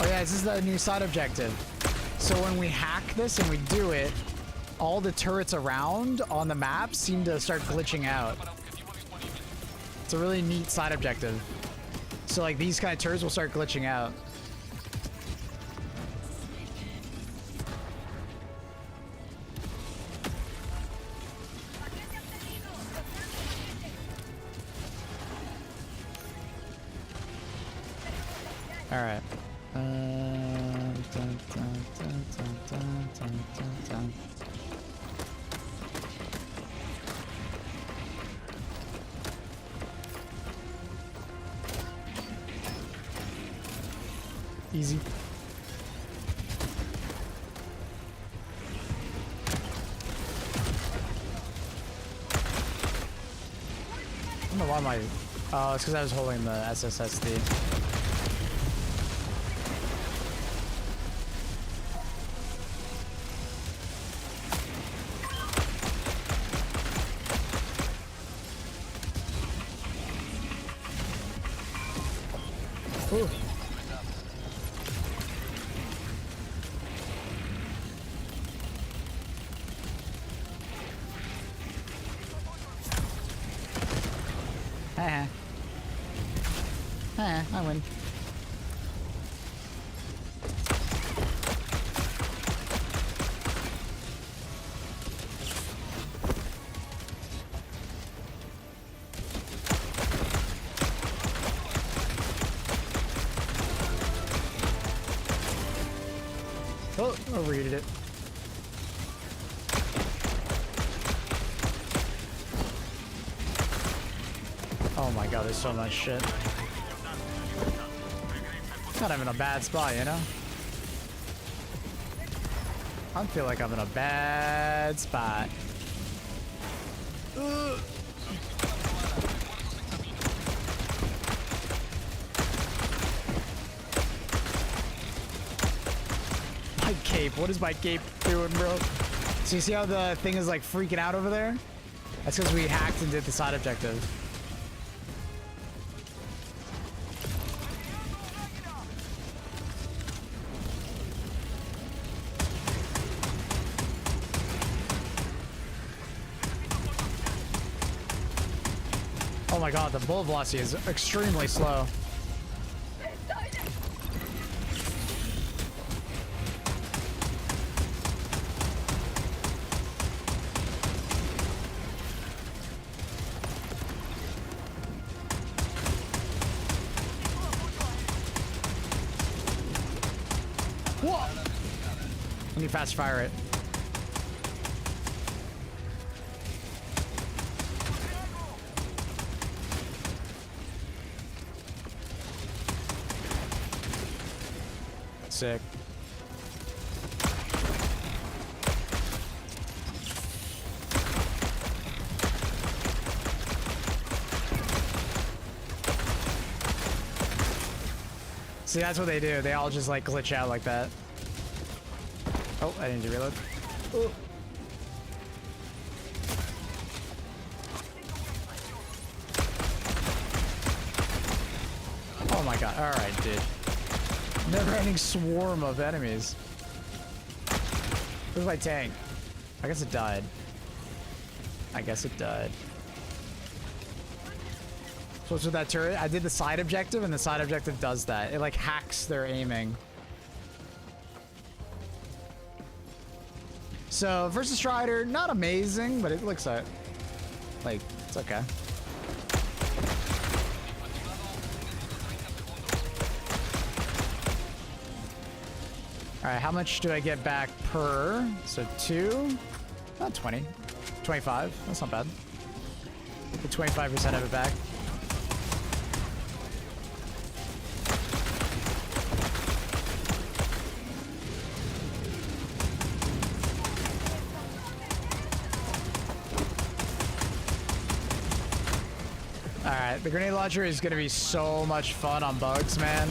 Oh yeah, this is the new side objective. So when we hack this and we do it, all the turrets around on the map seem to start glitching out. It's a really neat side objective. So like these kind of turrets will start glitching out. All right. Easy. I don't know why my... Oh, it's because I was holding the SSSD. Ooh. I win. Oh, overheated it. Oh my god, there's so much shit. God, I'm in a bad spot, you know? I feel like I'm in a bad spot. Ugh. My cape, what is my cape doing, bro? So you see how the thing is like freaking out over there? That's because we hacked and did the side objective. Oh my god, the bullet velocity is extremely slow. Whoa! Let me fast fire it. Sick. See, that's what they do. They all just like glitch out like that. Oh, I need to reload. Ooh. Oh my god. All right, dude. Never-ending swarm of enemies. Where's my tank? I guess it died. I guess it died. So what's with that turret? I did the side objective, and the side objective does that. It like hacks their aiming. So versus Strider, not amazing, but it looks like it's okay. All right, how much do I get back per? So 2, not 20, 25. That's not bad. Get 25% of it back. All right, the grenade launcher is gonna be so much fun on bugs, man.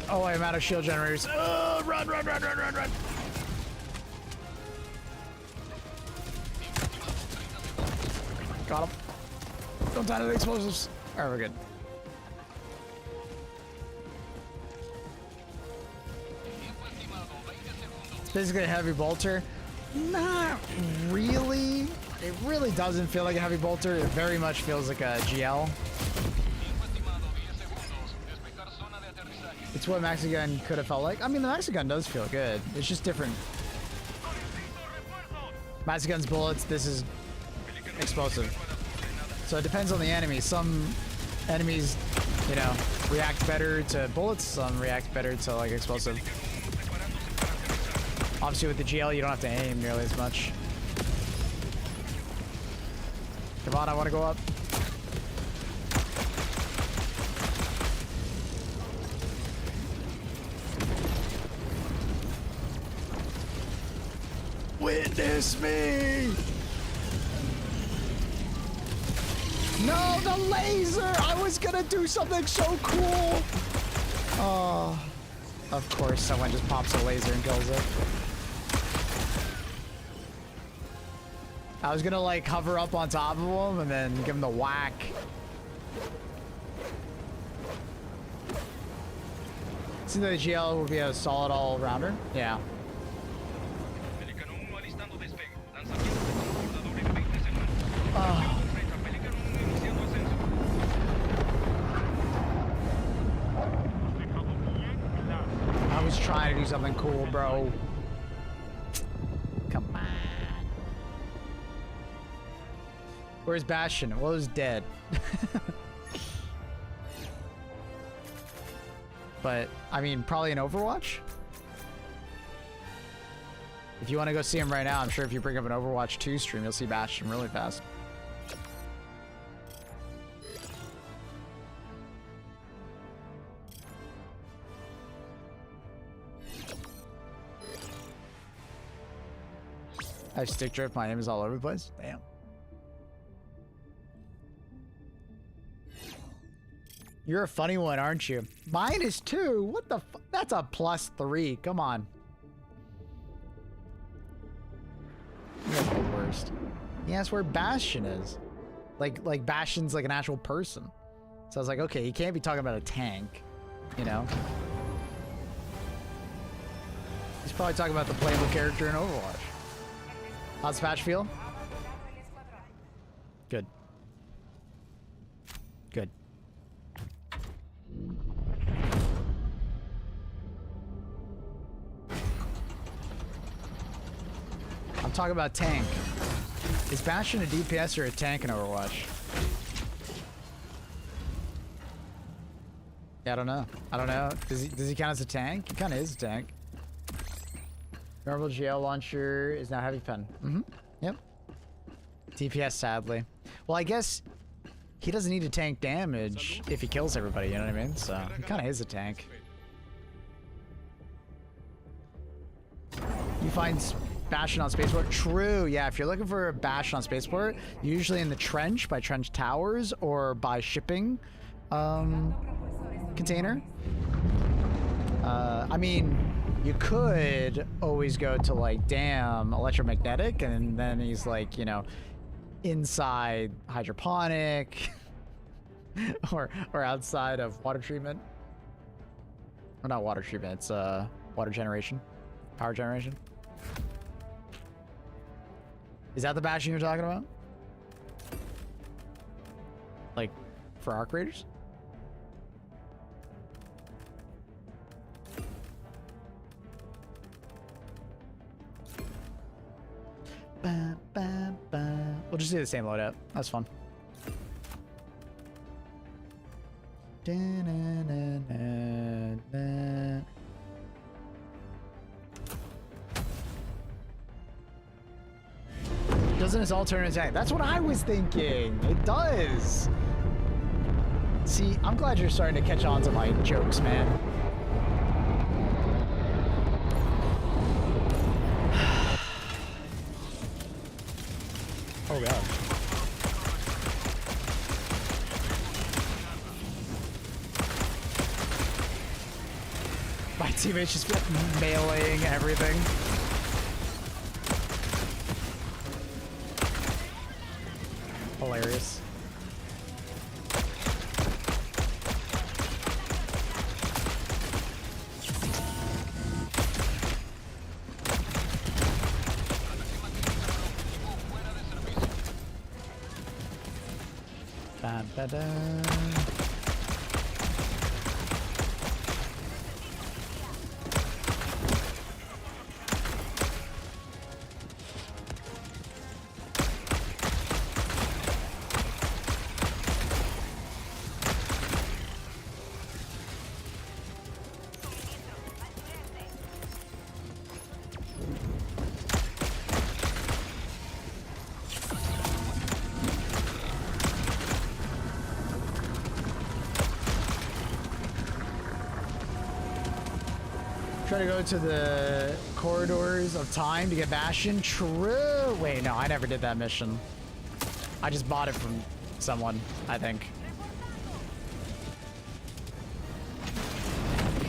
Oh, I'm out of shield generators. Run, run, run, run, run, run. Got him. Don't die to the explosives. All right, we're good. It's basically a heavy bolter. Not really. It really doesn't feel like a heavy bolter. It very much feels like a GL. It's what Maxi Gun could have felt like. I mean, the Maxi Gun does feel good. It's just different. Maxi Gun's bullets, this is explosive. So it depends on the enemy. Some enemies, you know, react better to bullets. Some react better to like explosive. Obviously with the GL, you don't have to aim nearly as much. Come on, I want to go up. Witness me! No, the laser! I was gonna do something so cool! Oh, of course, someone just pops a laser and kills it. I was gonna like hover up on top of him and then give him the whack. See, the GL will be a solid all-rounder? Yeah. I was trying to do something cool, bro. Come on. Where's Bastion? Well, he's dead. But, I mean, probably in Overwatch? If you want to go see him right now, I'm sure if you bring up an Overwatch 2 stream, you'll see Bastion really fast. I stick drift, my name is all over the place. Damn. You're a funny one, aren't you? Mine is 2. What the fuck? That's a +3. Come on. You're the worst. He asked where Bastion is. Like Bastion's like an actual person. So I was like, okay, he can't be talking about a tank, you know? He's probably talking about the playable character in Overwatch. How's Patch feel? Good. Good. I'm talking about tank. Is Bastion a DPS or a tank in Overwatch? Yeah, I don't know. I don't know. Does he count as a tank? He kind of is a tank. Normal GL launcher is now heavy pen. Mm-hmm. Yep. DPS, sadly. Well, I guess he doesn't need to tank damage if he kills everybody, you know what I mean? So he kind of is a tank. You find Bastion on Spaceport? True, yeah. If you're looking for a Bastion on Spaceport, usually in the trench, by trench towers, or by shipping container. I mean, you could always go to like damn electromagnetic, and then he's like, you know, inside hydroponic or outside of water treatment. Or not water treatment, it's water generation, power generation. Is that the Bastion you're talking about? Like for arc raiders? We'll just do the same loadout. That's fun. Doesn't his alternate attack? That's what I was thinking. It does. See, I'm glad you're starting to catch on to my jokes, man. Oh god. My teammates just meleeing everything. Hilarious. Da-da. Try to go to the corridors of time to get Bastion. True. Wait, no, I never did that mission. I just bought it from someone, I think.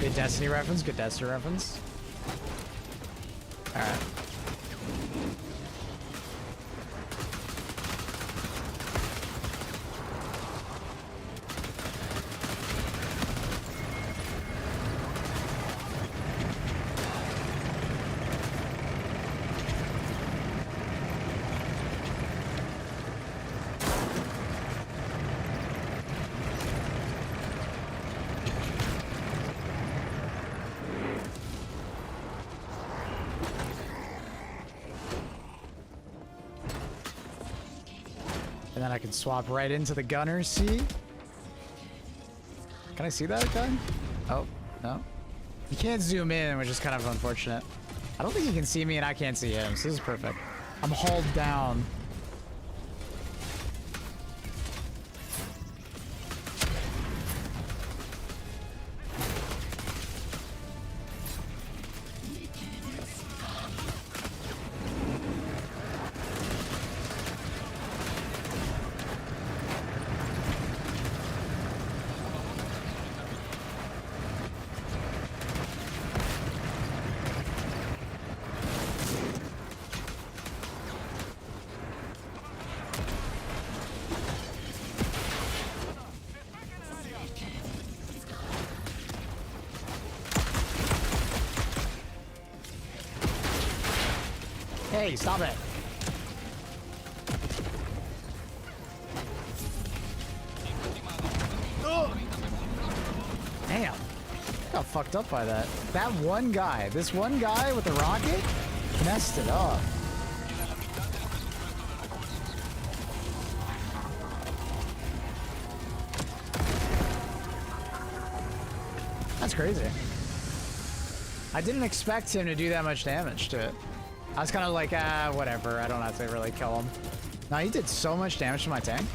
Good Destiny reference. Good Destiny reference. All right. And then I can swap right into the gunner, see? Can I see that guy? Oh, no. You can't zoom in, which is kind of unfortunate. I don't think he can see me and I can't see him, so this is perfect. I'm hauled down. Hey, stop it. Oh. Damn. I got fucked up by that. That one guy, this one guy with the rocket, messed it up. That's crazy. I didn't expect him to do that much damage to it. I was kind of like, whatever. I don't have to really kill him. No, he did so much damage to my tank.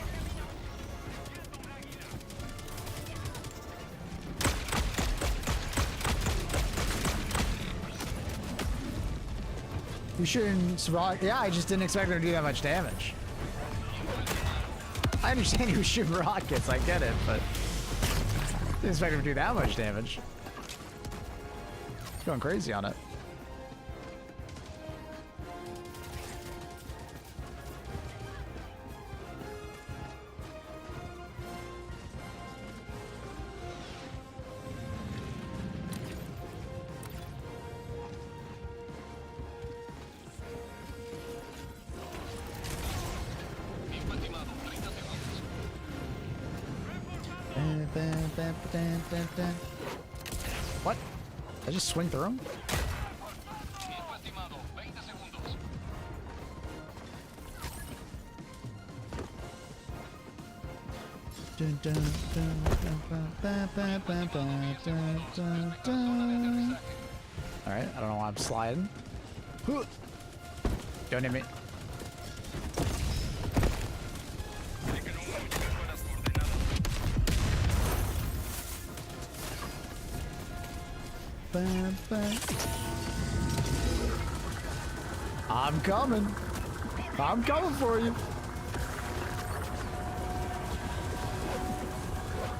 You shouldn't survive. Yeah, I just didn't expect him to do that much damage. I understand he was shooting rockets. I get it, but didn't expect him to do that much damage. He's going crazy on it. What? I just swing through him? Alright, I don't know why I'm sliding. Don't hit me. I'm coming. I'm coming for you.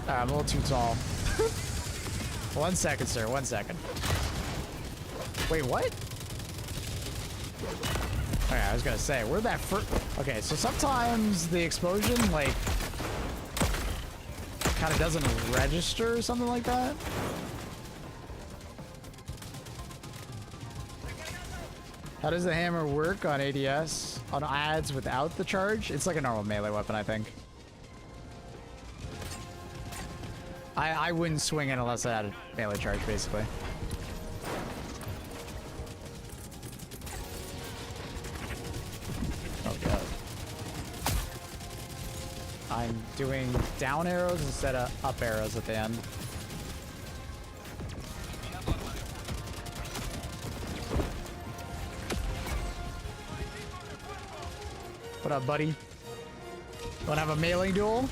I'm a little too tall. 1 second, sir. 1 second. Wait, what? Okay, I was gonna say, where'd that first... Okay, so sometimes the explosion, like, kind of doesn't register or something like that. How does the hammer work on ADS? On adds without the charge? It's like a normal melee weapon, I think. I wouldn't swing it unless I had a melee charge, basically. Oh god. I'm doing down arrows instead of up arrows at the end. What up, buddy? Wanna have a melee duel?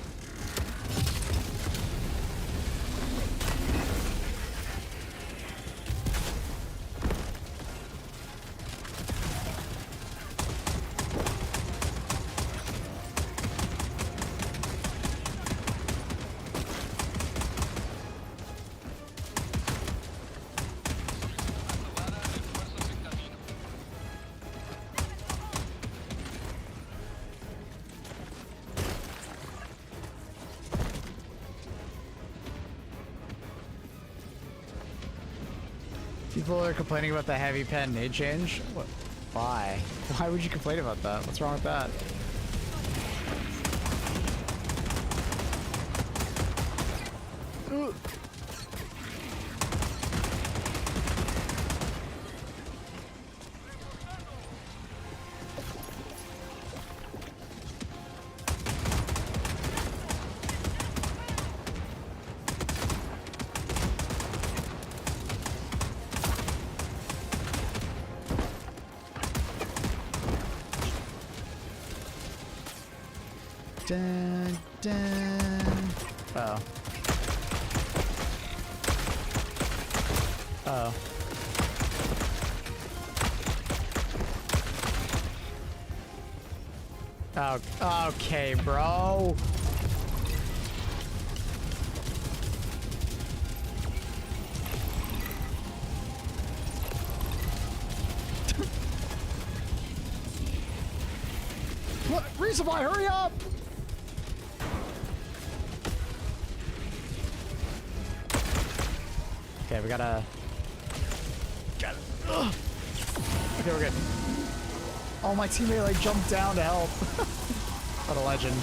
People are complaining about the heavy pen nade change. What? Why? Why would you complain about that? What's wrong with that? Dun, dun. Uh-oh. Uh-oh. Oh, okay, bro. What? Resupply, hurry up! Okay, we gotta... Got it. Ugh. Okay, we're good. Oh, my teammate like jumped down to help. What a legend.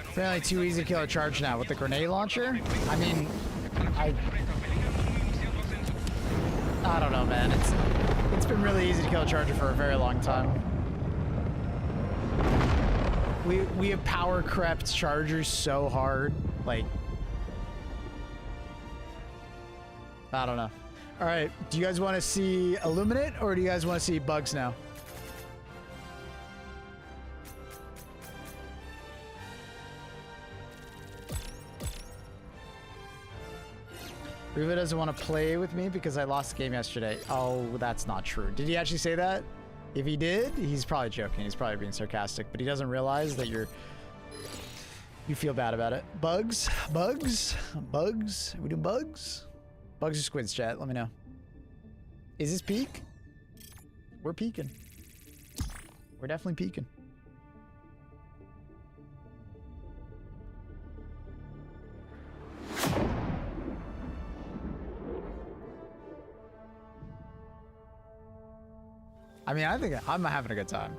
It's really too easy to kill a charge now with the grenade launcher. I mean, I don't know, man. It's been really easy to kill a charger for a very long time. We have power crept chargers so hard, like I don't know. All right, do you guys want to see Illuminate or do you guys want to see bugs now? Riva doesn't want to play with me because I lost the game yesterday. Oh, that's not true. Did he actually say that? If he did, he's probably joking. He's probably being sarcastic, but he doesn't realize that you feel bad about it. Bugs? Bugs? Bugs? Are we doing bugs? Bugs or squids, chat? Let me know. Is this peak? We're peaking. We're definitely peaking. I mean, I think I'm having a good time.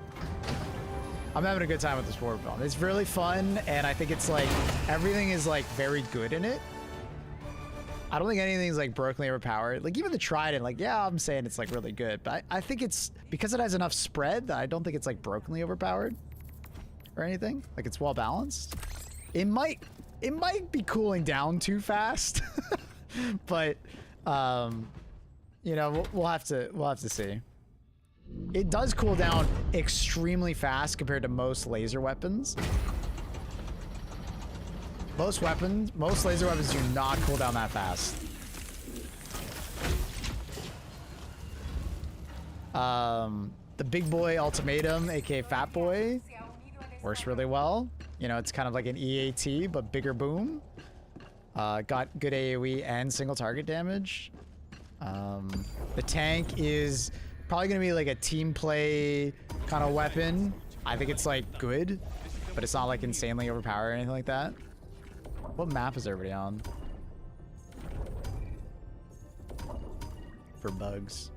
I'm having a good time with this Warbond. It's really fun, and I think it's like, everything is like very good in it. I don't think anything's like brokenly overpowered. Like even the Trident, like, yeah, I'm saying it's like really good, but I think it's, because it has enough spread, that I don't think it's like brokenly overpowered or anything. Like it's well balanced. It might be cooling down too fast, but you know, we'll have to see. It does cool down extremely fast compared to most laser weapons. Most laser weapons do not cool down that fast. The Big Boy Ultimatum, aka Fat Boy, works really well. You know, it's kind of like an EAT, but bigger boom. Got good AoE and single target damage. The tank is probably gonna be like a team play kind of weapon. I think it's like good, but it's not like insanely overpowered or anything like that. What map is everybody on? For bugs.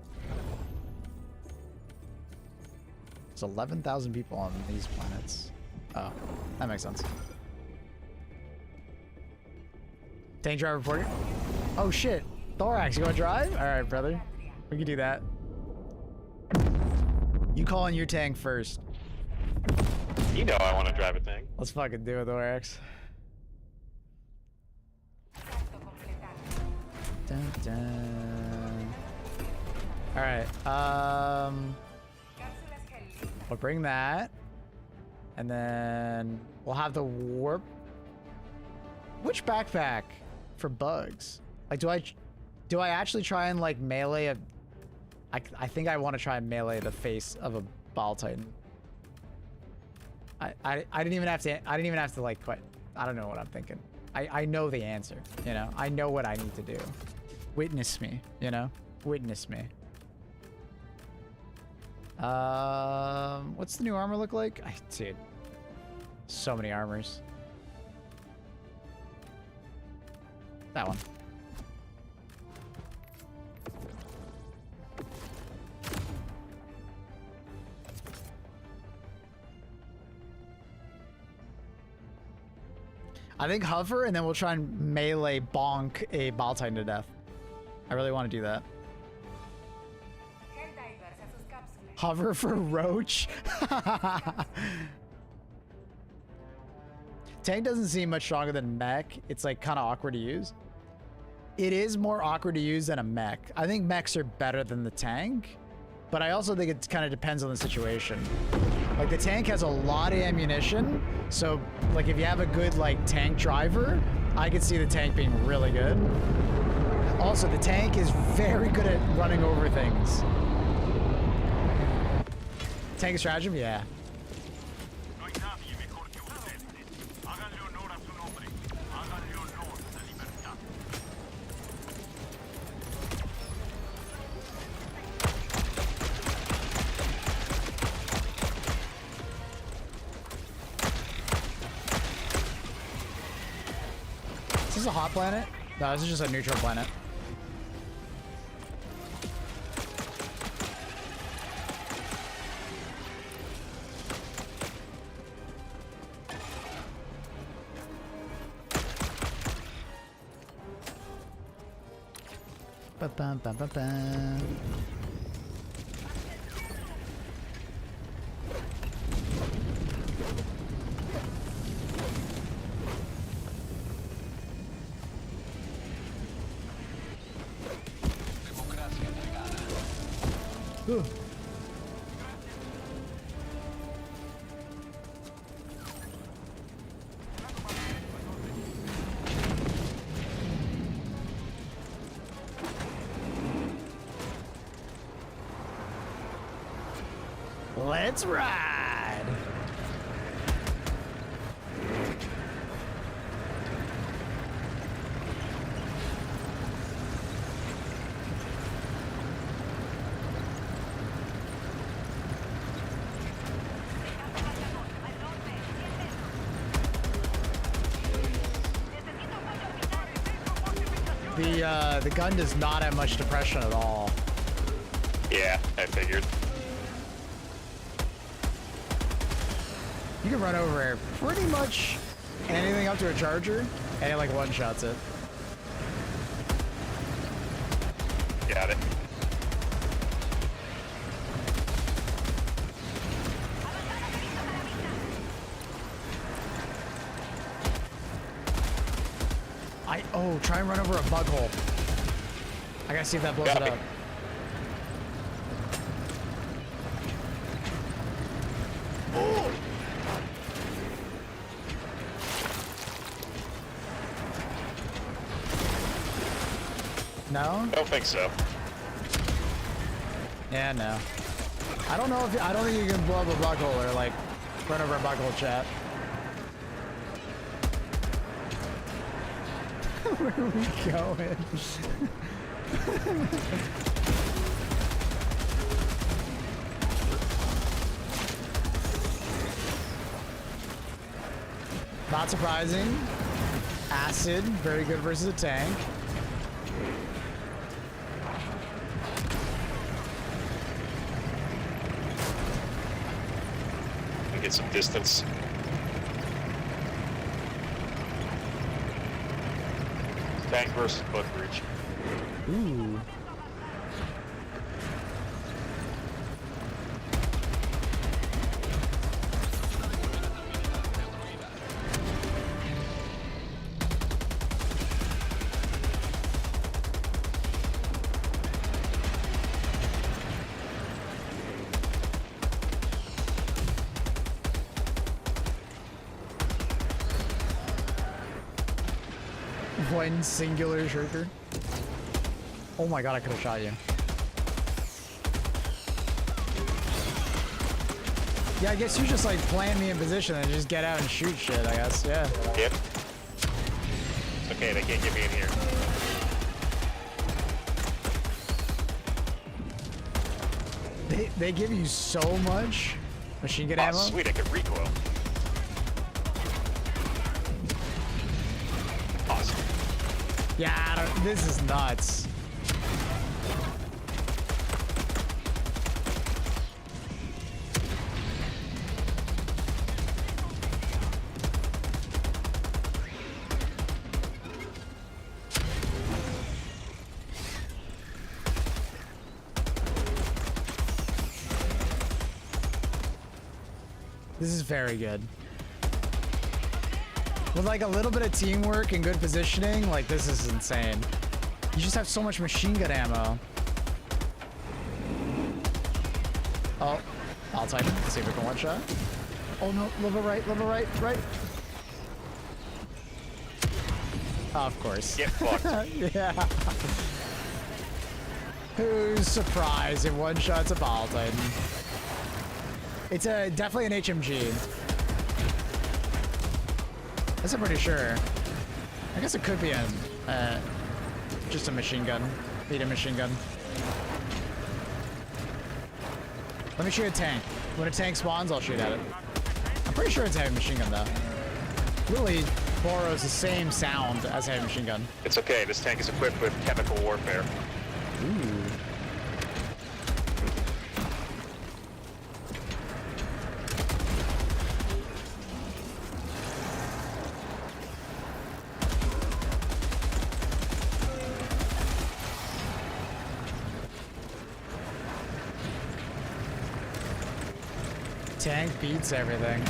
There's 11,000 people on these planets. Oh, that makes sense. Tank driver reporting. Oh shit, Thorax, you wanna drive? All right, brother, we can do that. You call in your tank first. You know I want to drive a tank. Let's fucking do it, Thorax. Dun, dun. All right. We'll bring that, and then we'll have the warp. Which backpack for bugs? Like, do I actually try and like melee a? I think I want to try and melee the face of a Ball Titan. I didn't even have to like quite. I don't know what I'm thinking. I know the answer, you know. I know what I need to do. Witness me, you know. Witness me. What's the new armor look like? Dude, so many armors. That one. I think hover, and then we'll try and melee bonk a Ball Titan to death. I really want to do that. Helldivers a sus cápsulas. Hover for roach. Tank doesn't seem much stronger than mech. It's like kind of awkward to use. It is more awkward to use than a mech. I think mechs are better than the tank, but I also think it kind of depends on the situation. Like the tank has a lot of ammunition, so like if you have a good like tank driver, I could see the tank being really good. Also, the tank is very good at running over things. Tank stratagem, yeah. No hay nadie mejor que ustedes. Háganle honor a su nombre. Háganle honor a la libertad. Is this a hot planet? No, this is just a neutral planet. Ba-bum-bum-bum-bum. Ooh. Let's ride. The gun does not have much depression at all. Yeah, I figured. You can run over pretty much anything up to a charger, and it like one-shots it. Got it. Oh, try and run over a bug hole. I gotta see if that blows it up. Oh! No? Don't think so. Yeah, no. I don't know if I don't think you can blow up a bug hole or like run over a bug hole, chat. Where are we going? Not surprising. Acid, very good versus a tank. Get some distance. Tank versus bug breach. Ooh. One singular shirker. Oh my god, I could have shot you. Yeah, I guess you just like plant me in position and just get out and shoot shit, I guess. Yeah. Yep. It's okay, they can't get me in here. They give you so much machine gun ammo. Sweet, I can recoil. Awesome. Yeah, this is nuts. This is very good. With like a little bit of teamwork and good positioning, like this is insane. You just have so much machine gun ammo. Oh, I'll type it to see if we can one shot. Oh no, level right, right. Oh, of course. Get fucked. Yeah. Who's surprised if one shot's a Ball Titan? It's definitely an HMG. That's I'm pretty sure. I guess it could be a just a machine gun. Need a machine gun. Let me shoot a tank. When a tank spawns, I'll shoot at it. I'm pretty sure it's a heavy machine gun though. Really borrows the same sound as a heavy machine gun. It's okay, this tank is equipped with chemical warfare. Ooh. Tank beats everything.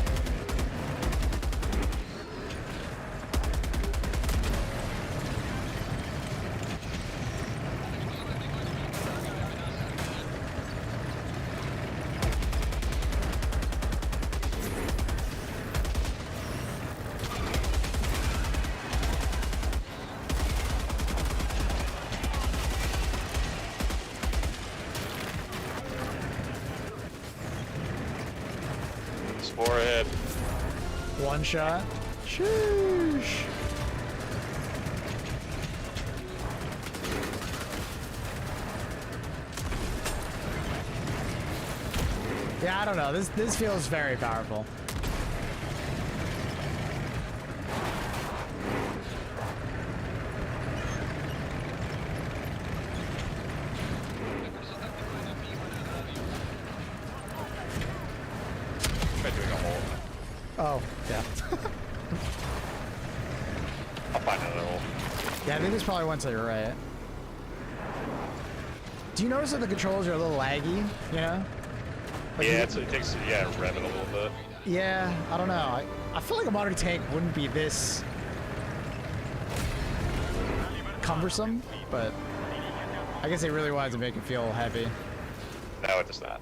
Forehead. One shot. Sheesh. Yeah, I don't know. This feels very powerful. Oh, yeah. I'll find another hole. Yeah, I think there's probably one to your right. Do you notice that the controls are a little laggy, you know? Like Yeah, it takes, rev it a little bit. Yeah, I don't know. I feel like a modern tank wouldn't be this cumbersome, but I guess they really wanted to make it feel heavy. No, it does not.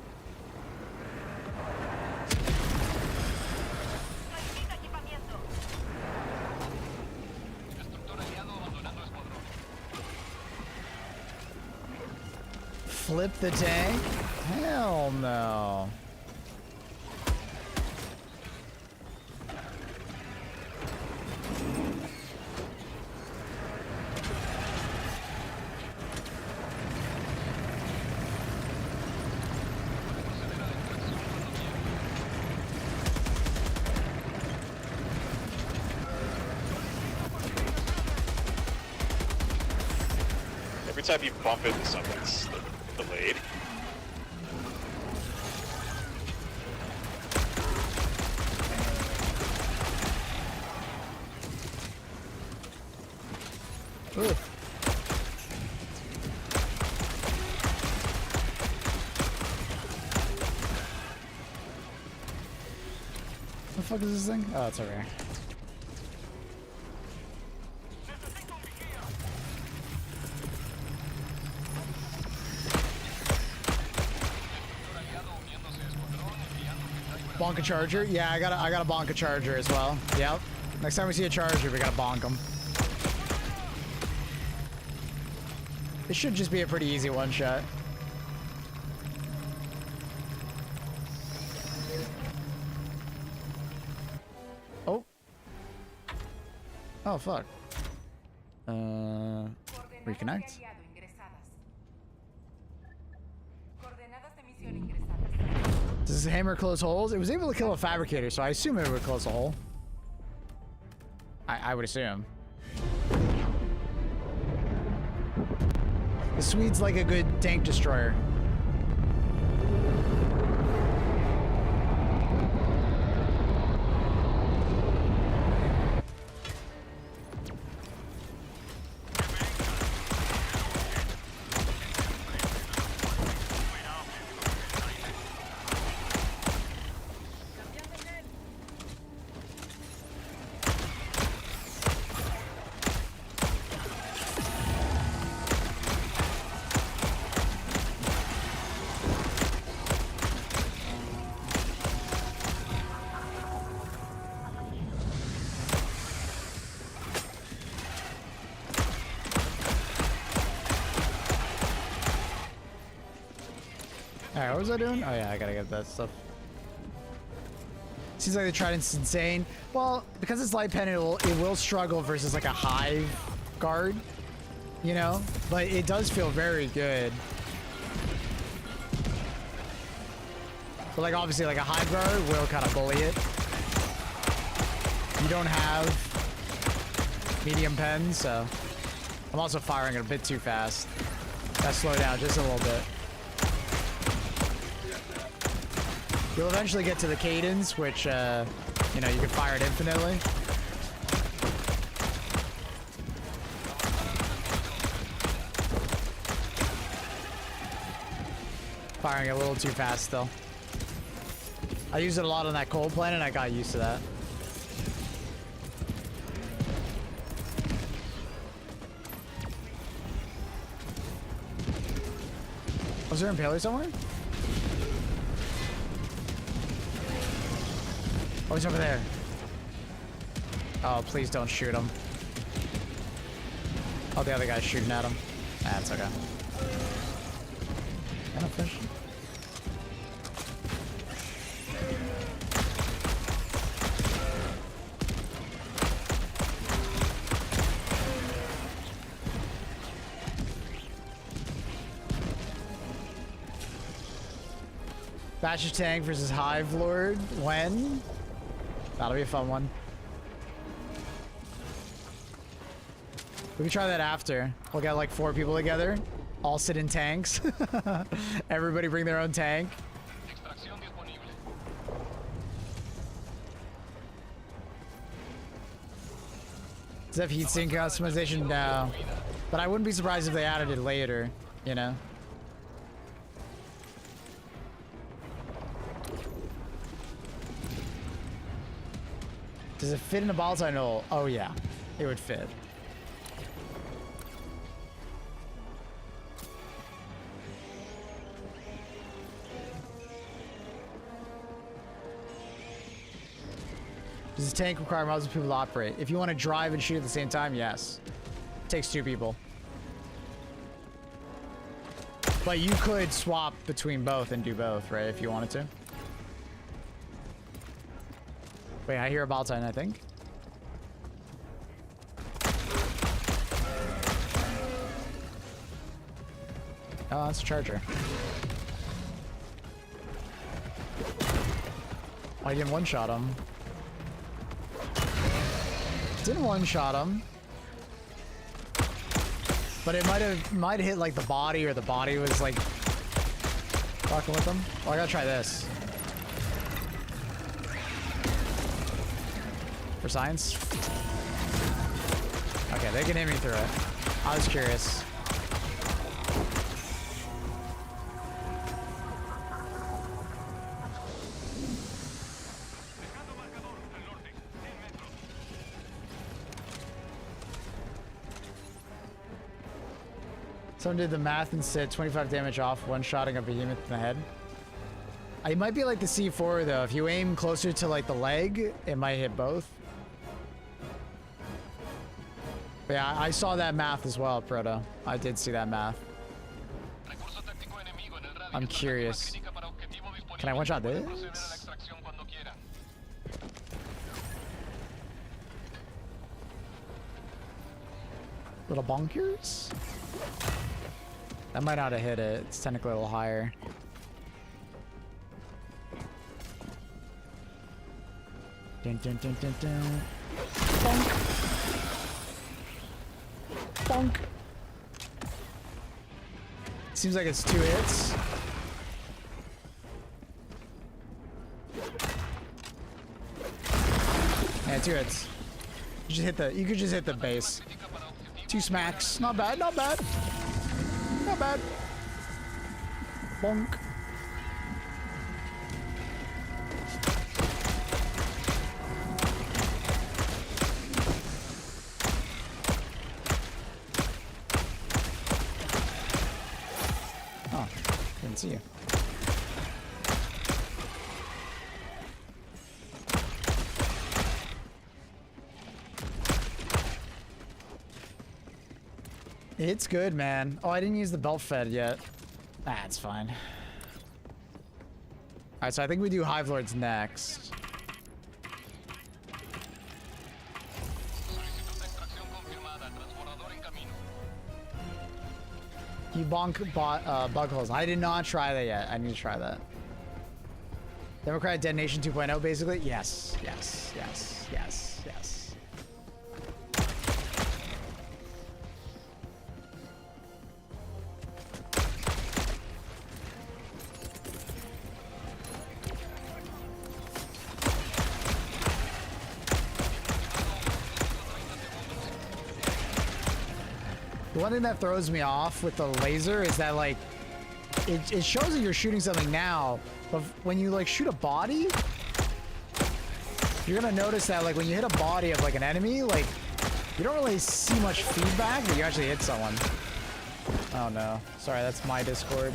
Flip the tank? Hell no. Every time you bump into something, it's delayed. Ooh. What the fuck is this thing? Oh, it's over here. Bonk a charger? Yeah, I gotta bonk a charger as well. Yep. Next time we see a charger, we gotta bonk them. This should just be a pretty easy one shot. Oh. Oh, fuck. Reconnect. Does this hammer close holes? It was able to kill a fabricator, so I assume it would close a hole. I would assume. The Swede's like a good tank destroyer. Alright, what was I doing? Oh yeah, I gotta get that stuff. Seems like the Trident's insane. Well, because it's light pen, it will struggle versus like a Hive guard, you know? But it does feel very good. But like obviously like a Hive guard will kind of bully it. You don't have medium pen, so I'm also firing it a bit too fast. Gotta slow down just a little bit. You'll eventually get to the cadence, which, you know, you can fire it infinitely. Firing it a little too fast still. I use it a lot on that cold planet, I got used to that. Was there an impaler somewhere? Oh, he's over there. Oh, please don't shoot him. Oh, the other guy's shooting at him. That's okay. Can I fish? Basher Tank versus Hive Lord. When? That'll be a fun one. We can try that after. We'll get like 4 people together. All sit in tanks. Everybody bring their own tank. Does that have heatsink customization? No. But I wouldn't be surprised if they added it later, you know? Does it fit in a ball tunnel? Oh yeah, it would fit. Does the tank require multiple people to operate? If you want to drive and shoot at the same time, yes. It takes 2 people. But you could swap between both and do both, right? If you wanted to. Wait, I hear a ball sign, I think. Oh, that's a charger. Oh, I didn't one-shot him. Didn't one-shot him. But it might have hit like the body, or the body was like fucking with him. Oh, I gotta try this. For science? Okay, they can hit me through it. I was curious. Someone did the math and said 25 damage off one-shotting a behemoth in the head. It might be like the C4 though. If you aim closer to like the leg, it might hit both. But yeah, I saw that math as well, Proto. I did see that math. I'm curious. Can I one-shot this? Little bonkers? That might not have hit it. It's technically a little higher. Dun, dun, dun, dun, dun. Bonk. Bonk. Seems like it's 2 hits. Yeah, 2 hits. You could just hit the base. 2 smacks. Not bad, not bad. Not bad. Bonk. Oh, didn't see you. It's good, man. Oh, I didn't use the belt fed yet. That's fine. Alright, so I think we do Hive Lords next. You bonk bug holes. I did not try that yet. I need to try that. Democratic Detonation 2.0, basically? Yes, yes, yes, yes, yes. The one thing that throws me off with the laser is that, like, it shows that you're shooting something now, but when you, like, shoot a body, you're gonna notice that, like, when you hit a body of, like, an enemy, like, you don't really see much feedback, but you actually hit someone. Oh, no. Sorry, that's my Discord.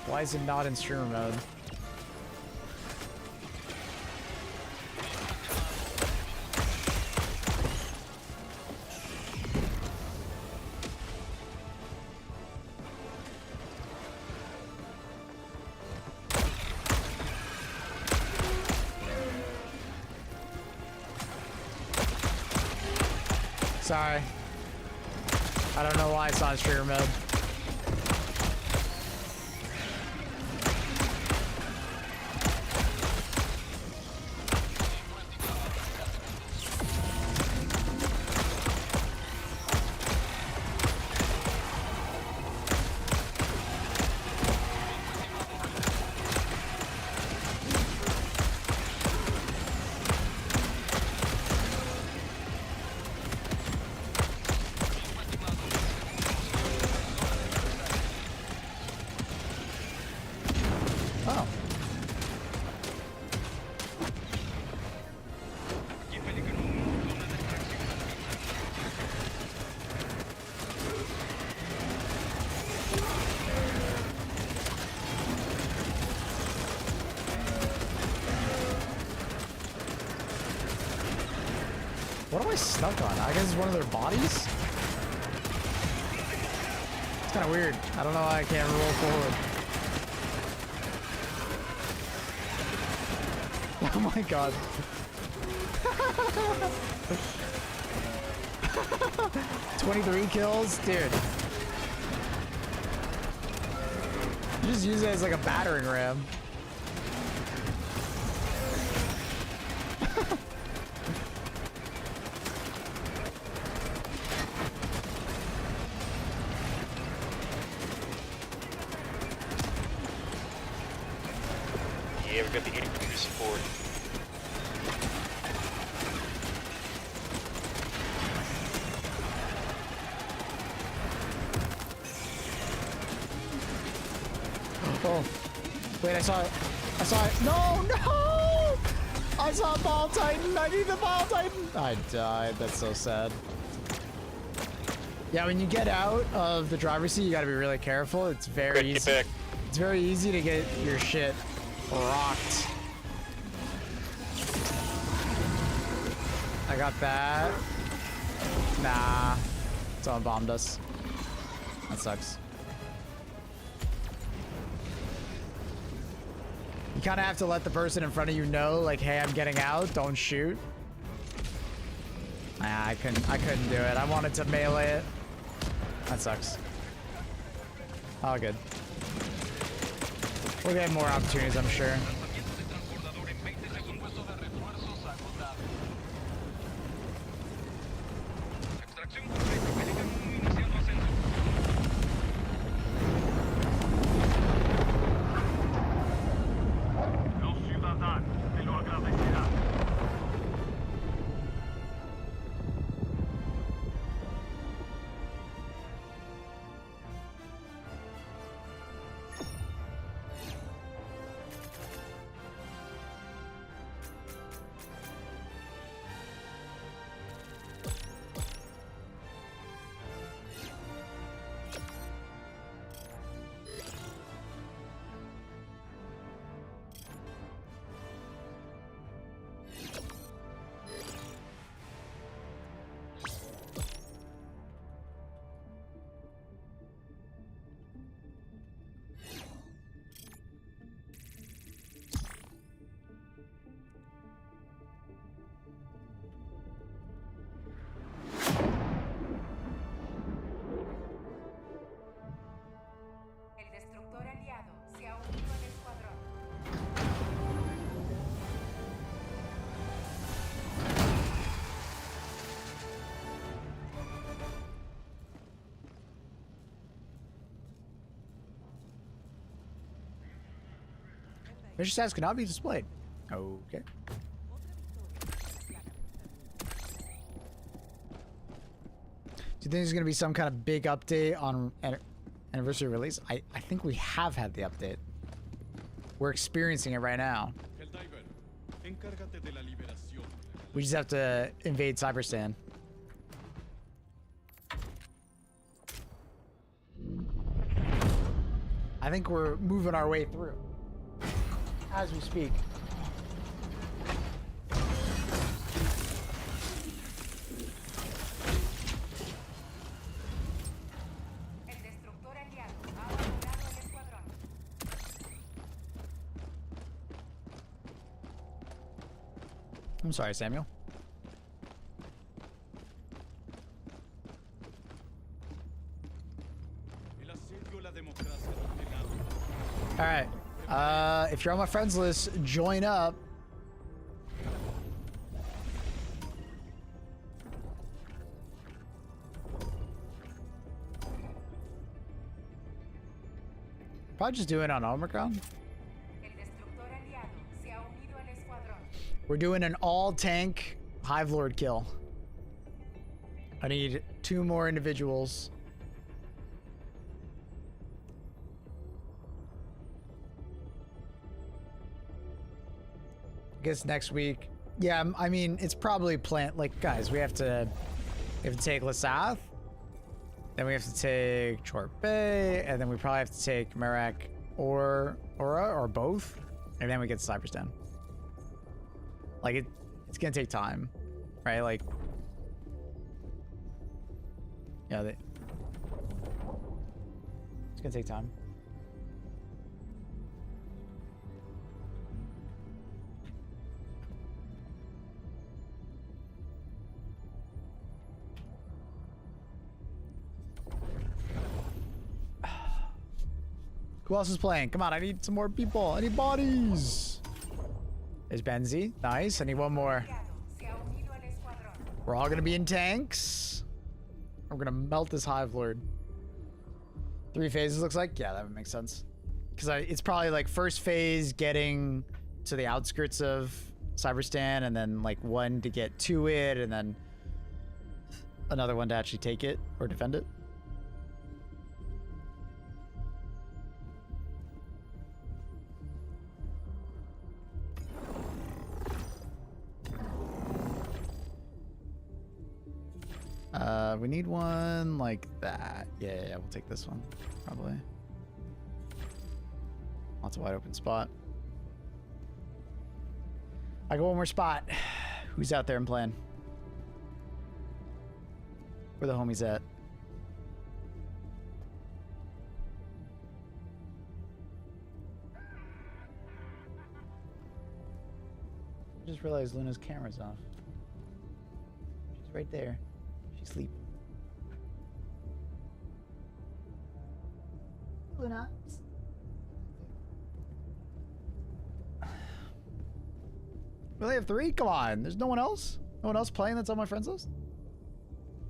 Why is it not in streamer mode? Sorry. I don't know why it's on streamer mode. What am I stuck on? I guess it's one of their bodies? It's kind of weird. I don't know why I can't roll forward. Oh my god. 23 kills? Dude. You just use it as like a battering ram. Yeah, we got the infantry support. Oh, wait, I saw it. I saw it. No, no! I saw a ball titan. I need the ball titan. I died. That's so sad. Yeah, when you get out of the driver's seat, you gotta be really careful. It's very easy. It's very easy to get your shit rocked. I got that. Nah. Someone bombed us. That sucks. You kind of have to let the person in front of you know, like, hey, I'm getting out. Don't shoot. Nah, I couldn't do it. I wanted to melee it. That sucks. Oh, good. We'll get more opportunities, I'm sure. Mission status cannot be displayed. Okay. Do you think there's going to be some kind of big update on anniversary release? I think we have had the update. We're experiencing it right now. Helldiver, encárgate de la liberación. We just have to invade Cyberstan. I think we're moving our way through as we speak. El destructor aliado ha abandonado el escuadrón. I'm sorry, Samuel. El asedio a la democracia ordenado. All right. If you're on my friends list, join up. Probably just doing it on Omicron. El destructor aliado se ha unido al escuadrón. We're doing an all-tank Hive Lord kill. I need 2 more individuals. I guess next week. Yeah, I mean, it's probably planned. Like, guys, we have to take Lasath. Then we have to take Chort Bay, and then we probably have to take Merak or Aura, or both. And then we get to Cyberstan. Like, it's gonna take time, right? Like, yeah, it's gonna take time. Who else is playing? Come on, I need some more people. I need bodies. There's Benzi. Nice. I need one more. We're all gonna be in tanks. We're gonna melt this Hive Lord. 3 phases looks like. Yeah, that would make sense. Because it's probably like first phase getting to the outskirts of Cyberstan, and then like 1 to get to it, and then another 1 to actually take it or defend it. We need one like that. Yeah, we'll take this one, probably. Lots of wide open spot. I got one more spot. Who's out there and playing? Where the homies at? I just realized Luna's camera's off. She's right there. She's asleep. Luna. We only have 3? Come on. There's no one else? No one else playing that's on my friends list?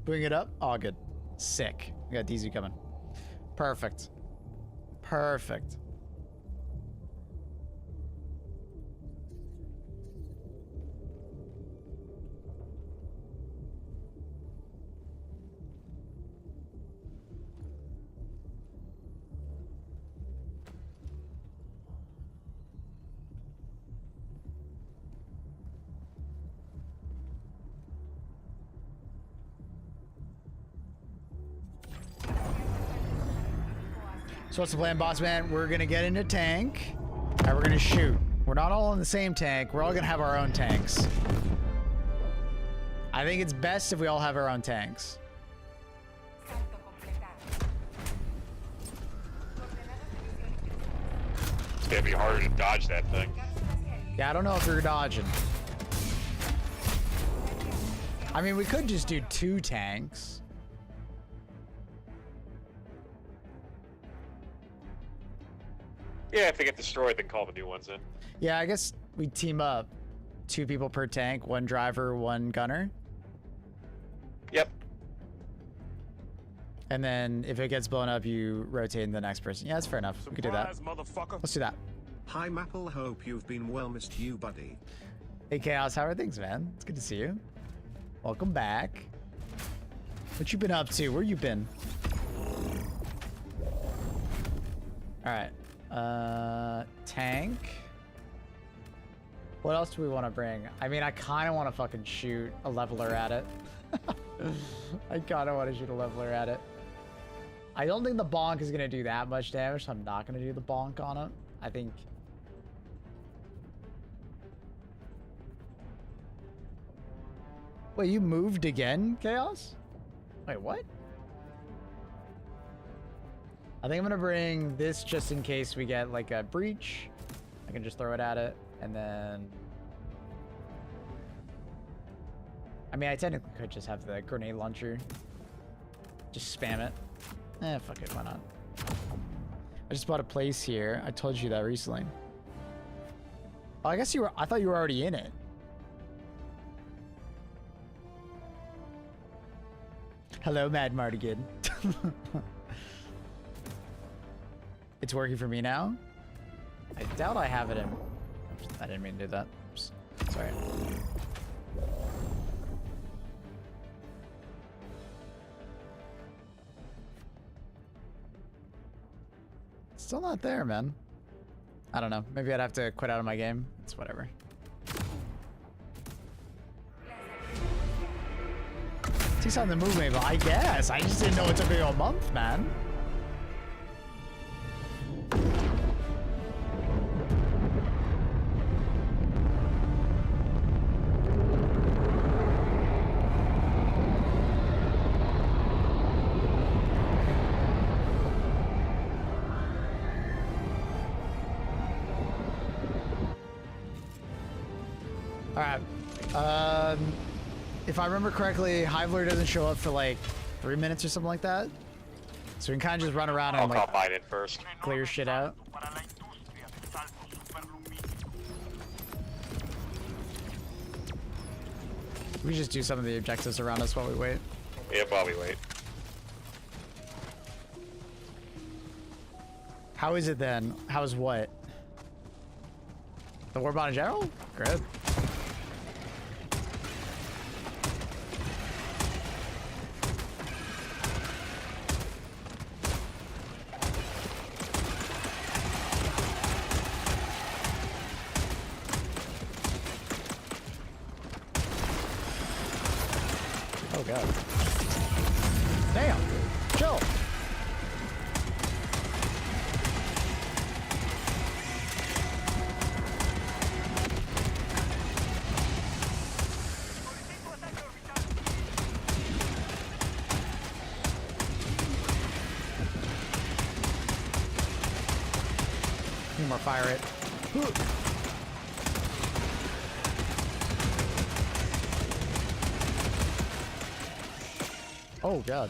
Bring it up? Oh, good. Sick. We got DZ coming. Perfect. Perfect. So what's the plan, boss man? We're gonna get in a tank, and we're gonna shoot. We're not all in the same tank. We're all gonna have our own tanks. I think it's best if we all have our own tanks. It's gonna be harder to dodge that thing. Yeah, I don't know if you're dodging. I mean, we could just do 2 tanks. Yeah, if they get destroyed, then call the new ones in. Yeah, I guess we team up. 2 people per tank, 1 driver, 1 gunner. Yep. And then if it gets blown up, you rotate in the next person. Yeah, that's fair enough. We could do that. Surprise, motherfucker. Let's do that. Hi Maple, hope you've been well, missed you buddy. Hey Chaos, how are things, man? It's good to see you. Welcome back. What you been up to? Where you been? Alright. Tank. What else do we want to bring? I mean, I kind of want to fucking shoot a leveler at it. I kind of want to shoot a leveler at it. I don't think the bonk is going to do that much damage, so I'm not going to do the bonk on it. I think... Wait, you moved again, Chaos? Wait, what? I think I'm going to bring this just in case we get, like, a breach. I can just throw it at it, and then... I mean, I technically could just have the grenade launcher. Just spam it. Eh, fuck it, why not? I just bought a place here. I told you that recently. Oh, I guess you were... I thought you were already in it. Hello, Mad Mardigan. It's working for me now? I doubt I have it in... Oops, I didn't mean to do that. Oops. Sorry. Still not there, man. I don't know. Maybe I'd have to quit out of my game. It's whatever. Takes time to move me, but I guess. I just didn't know it took me a month, man. Alright. If I remember correctly, Hive doesn't show up for like 3 minutes or something like that. So we can kind of just run around and like Biden first. clear shit out. We just do some of the objectives around us while we wait. Yeah, while we wait. How is it then? How's what? The Warbond in general? Good. Oh god. Damn! Chill! Need more fire it. Oh god.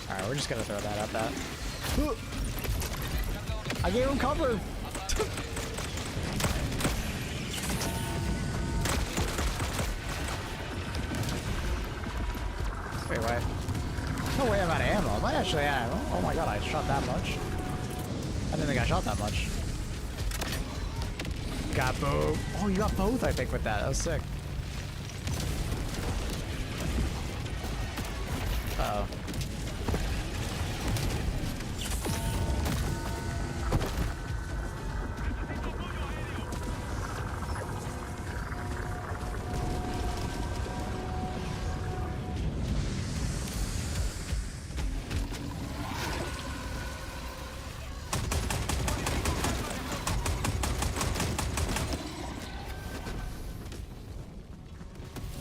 Alright, we're just gonna throw that at that. I gave him cover! Wait, wait. No way I'm out of ammo. Am I actually out of ammo? Oh my god, I shot that much. I didn't think I shot that much. Got both. Oh, you got both, I think, with that. That was sick. Uh-oh.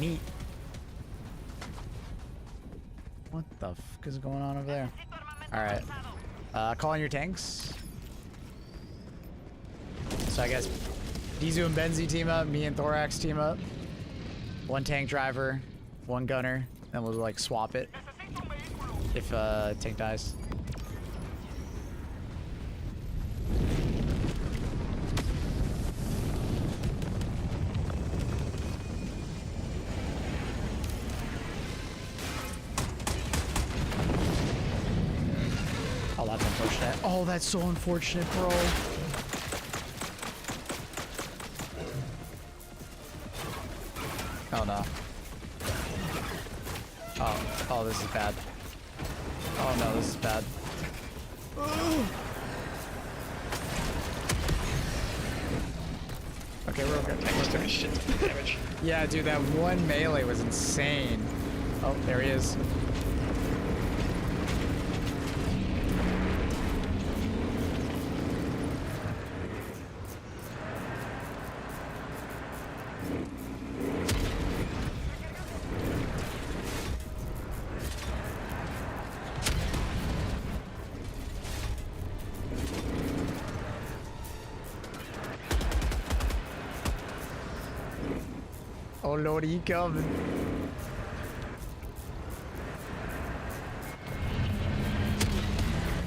Neat. What the fuck is going on over there? Alright. Calling your tanks. So I guess Dizu and Benzi team up, me and Thorax team up. One tank driver, one gunner, then we'll like swap it if tank dies. Oh, that's so unfortunate, bro. Oh no. Oh, this is bad. Oh no, this is bad. Okay, we're okay. I just took a shit ton of damage. Yeah, dude, that one melee was insane. Oh, there he is. Oh lord, he coming.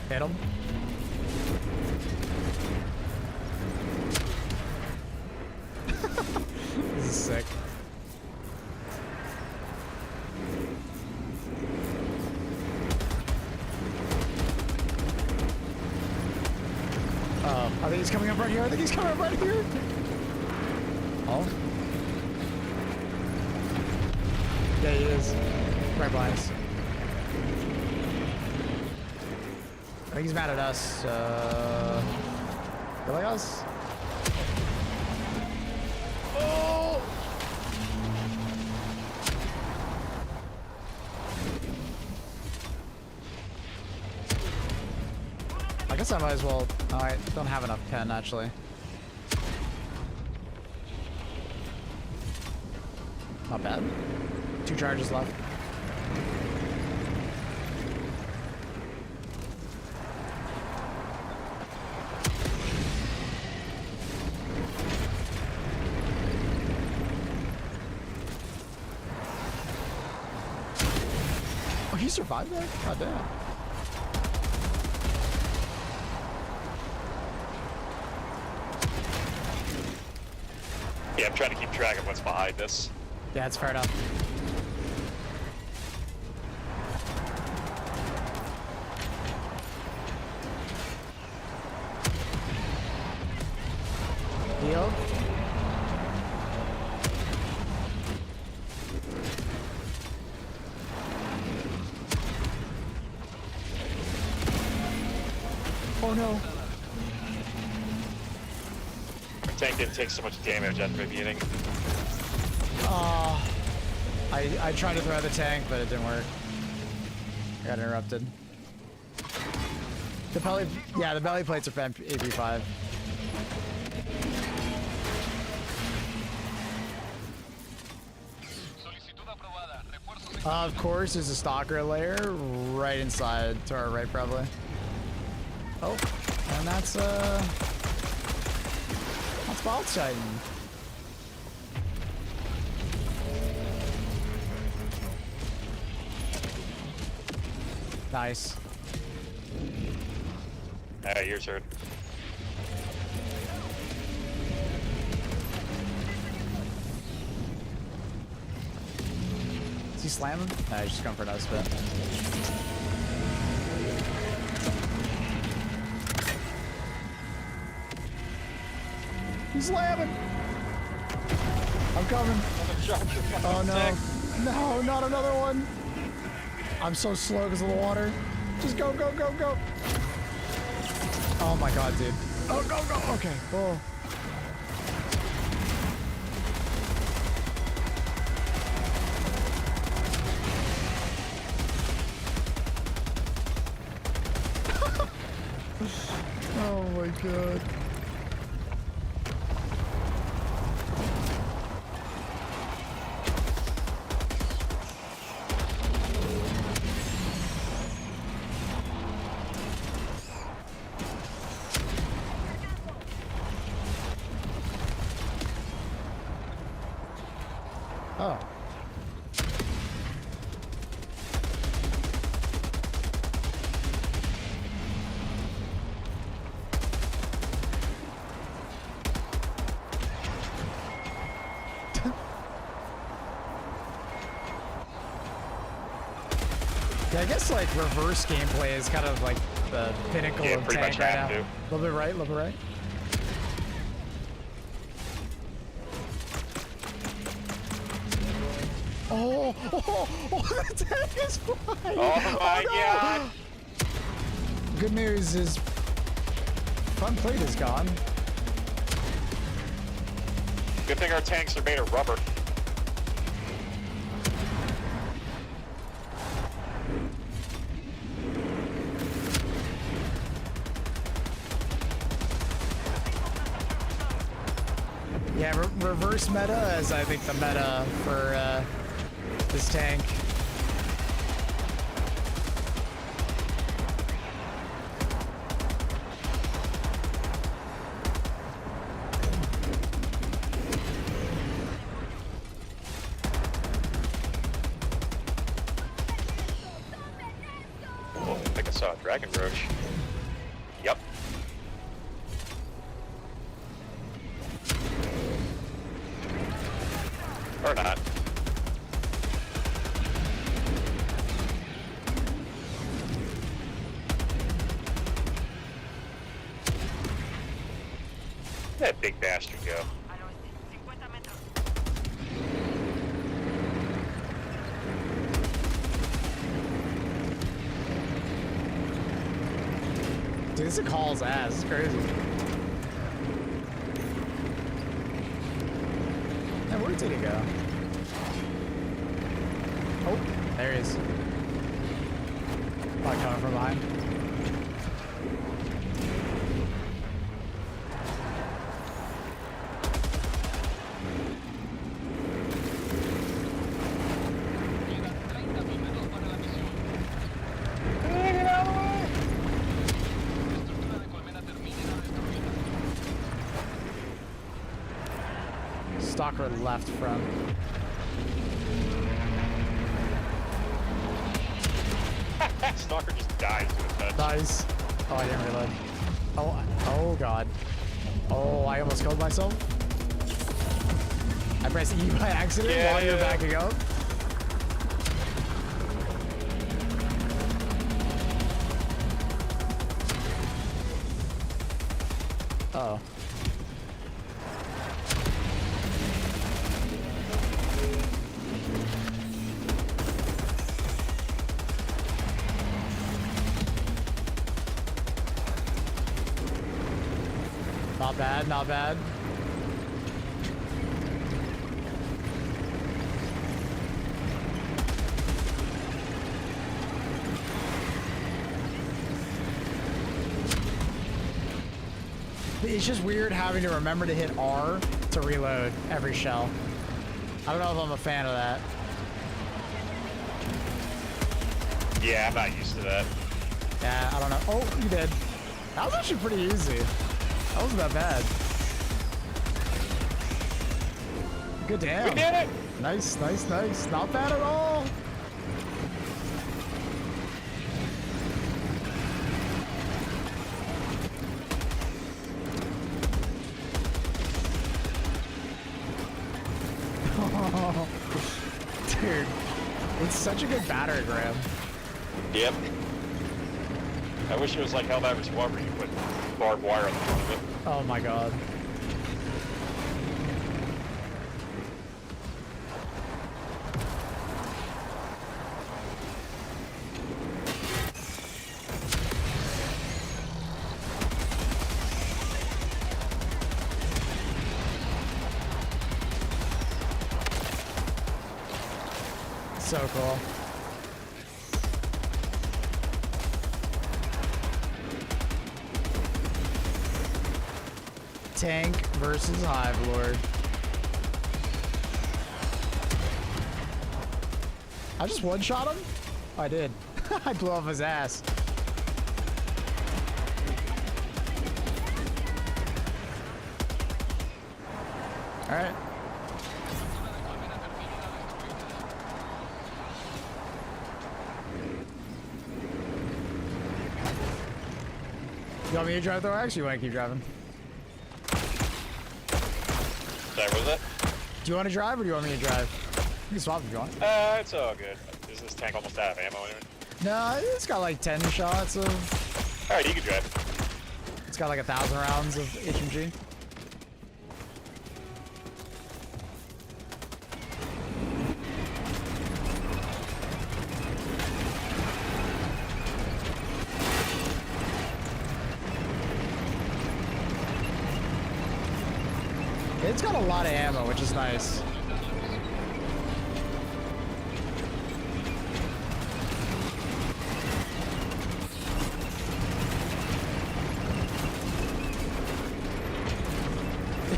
Hit him. This is sick. I think he's coming up right here. I think he's coming up right here. Oh. Yeah, he is. Right behind us. I think he's mad at us. Really us? Oh! I guess I might as well. Oh, I don't have enough pen actually. Not bad. 2 charges left. Oh, he survived that? God damn. Yeah, I'm trying to keep track of what's behind this. Yeah, it's fair enough. Heal. Oh no. Tank didn't take so much damage at the beginning. I tried to throw the tank, but it didn't work. I got interrupted. The belly, yeah, the belly plates are for AP5. Of course, there's a stalker layer right inside to our right, probably. Oh, and that's Bald Titan. Nice. Alright, your turn. Is he slamming? Nah, he's just going for another spit. He's slamming! I'm coming. Oh no. No, not another one. I'm so slow because of the water. Just go, go, go, go. Oh my god, dude. Oh, go, go. Okay. Oh. Oh my god. Oh. Yeah, I guess like reverse gameplay is kind of like the pinnacle Yeah, of pretty tank much right have now. to. A little bit right, a little bit right. Oh, the tank is flying! Oh my god! Good news is front plate is gone. Good thing our tanks are made of rubber. Yeah, reverse meta is, I think, the meta for this tank. Oh, I think I saw a dragon roach. Yep. Or not. That big bastard go. Al oeste, 50 metros. Dude, this hauls ass. It's crazy. Hey, where did he go? Oh, there he is. Probably coming from behind. Stalker left from. Stalker just dies to a touch. Nice. Oh, I didn't reload. Oh god. Oh, I almost killed myself. I pressed E by accident while you're backing up. Uh oh. Not bad, not bad. It's just weird having to remember to hit R to reload every shell. I don't know if I'm a fan of that. Yeah, I'm not used to that. Yeah, I don't know. Oh, you did. That was actually pretty easy. That wasn't that bad. Good damn. We did it! Nice, nice, nice. Not bad at all. Dude, it's such a good battering ram. Yep. I wish it was like Helldivers 1 where you put barbed wire on the front of it. Oh my god. So cool. Tank versus Hive Lord. I just one-shot him? Oh, I did. I blew off his ass. All right. You want me to drive though? Actually, you want to keep driving? Sorry, what was that? Do you want to drive or do you want me to drive? You can swap if you want. It's all good. Is this tank almost out of ammo anyway? No, it's got like 10 shots of Alright, you can drive. It's got like 1,000 rounds of HMG. It's got a lot of ammo, which is nice.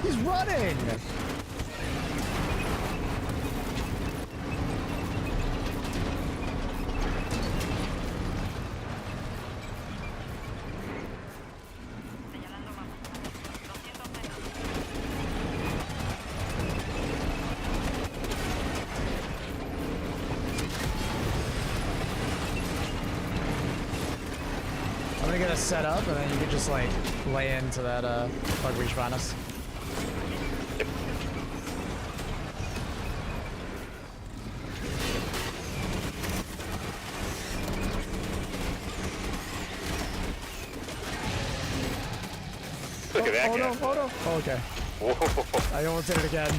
He's running! Señalando mapa. 200 metros. I'm gonna get us set up, and then you can just like lay into that bug reach behind us. Look at that Oh guy. no, oh no. Oh, okay. Whoa. I almost did it again.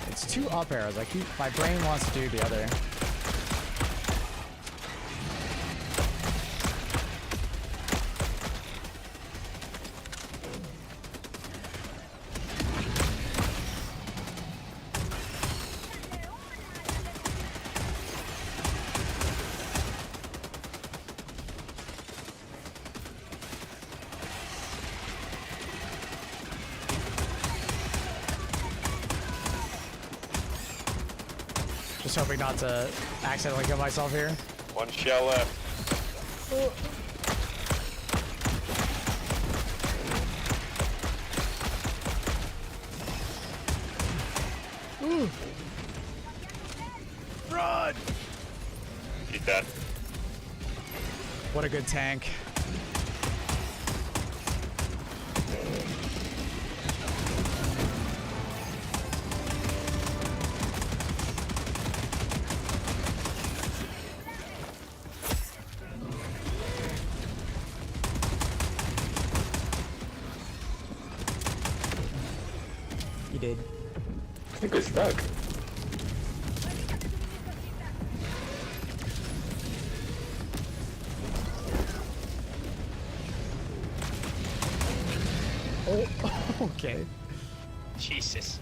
It's two up arrows. My brain wants to do the other. Just hoping not to accidentally kill myself here. One shell left. Ooh. Run! He's dead. What a good tank. He did. I think we're stuck. Oh, okay. Jesus.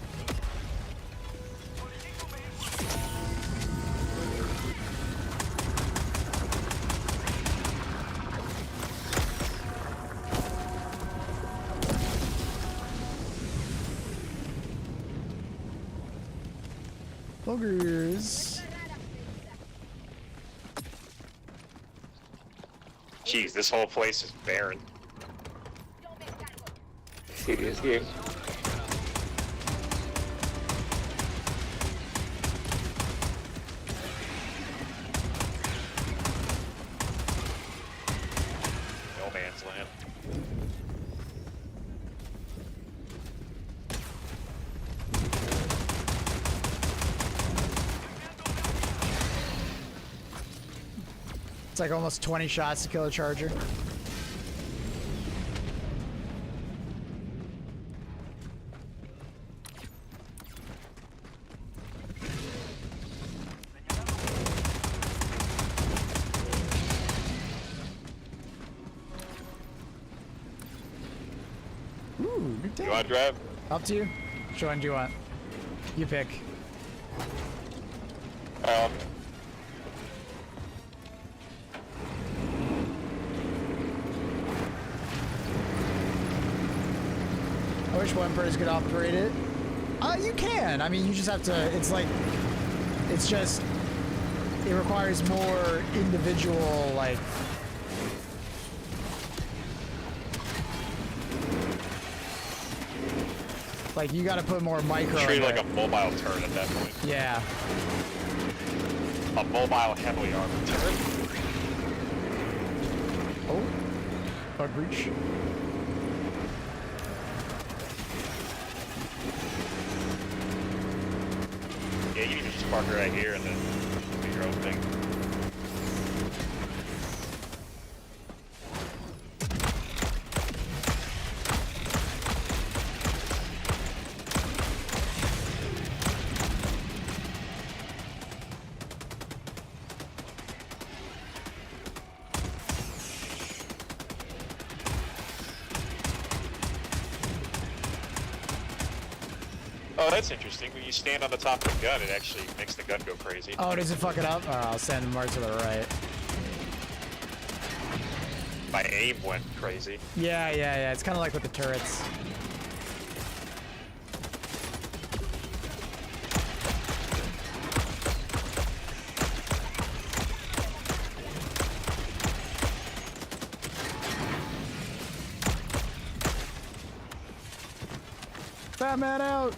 Buggers. Jeez, this whole place is barren. Serious game. No man's land. It's like almost 20 shots to kill a charger. Ooh, good You day. want to drive? Up to you. Which one do you want? You pick. I wish one person could operate it. You can. I mean, you just have to. It's like, it's just. It requires more individual, like. Like, you got to put more micro. Treat in like it. a mobile turret at that point. Yeah. A mobile heavily armored turret. Oh. Bug breach. Yeah, you can even just park right here and then do your own thing. Oh, that's interesting. When you stand on the top of the gun, it actually makes the gun go crazy. Oh, does it fuck it up? Alright, I'll stand more to the right. My aim went crazy. Yeah. It's kind of like with the turrets. Fat man out!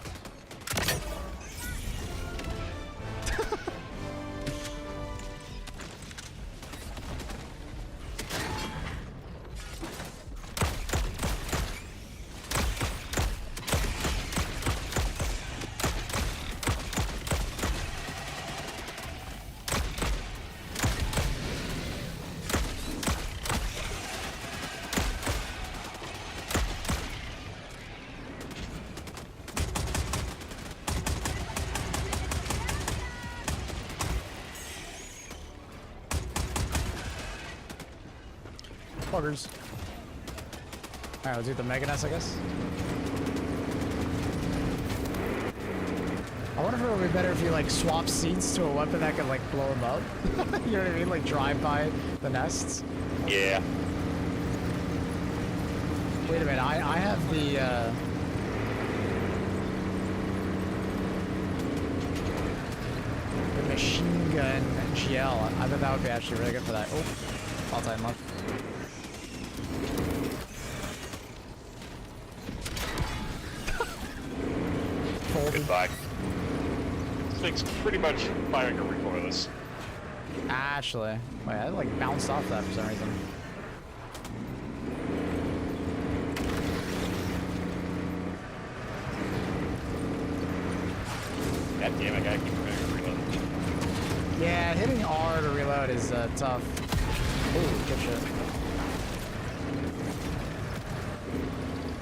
Buggers. Alright, let's do the Mega Nest, I guess. I wonder if it would be better if you like swap seats to a weapon that could like blow them up. You know what I mean? Like drive by the nests. Yeah. Wait a minute, I have the machine gun GL. I bet that would be actually really good for that. Oh, all time left. Goodbye. This thing's pretty much firing a recoilless. Actually, wait, I like bounced off that for some reason. God damn, I gotta keep firing a reload. Yeah, hitting R to reload is tough. Ooh, good shit.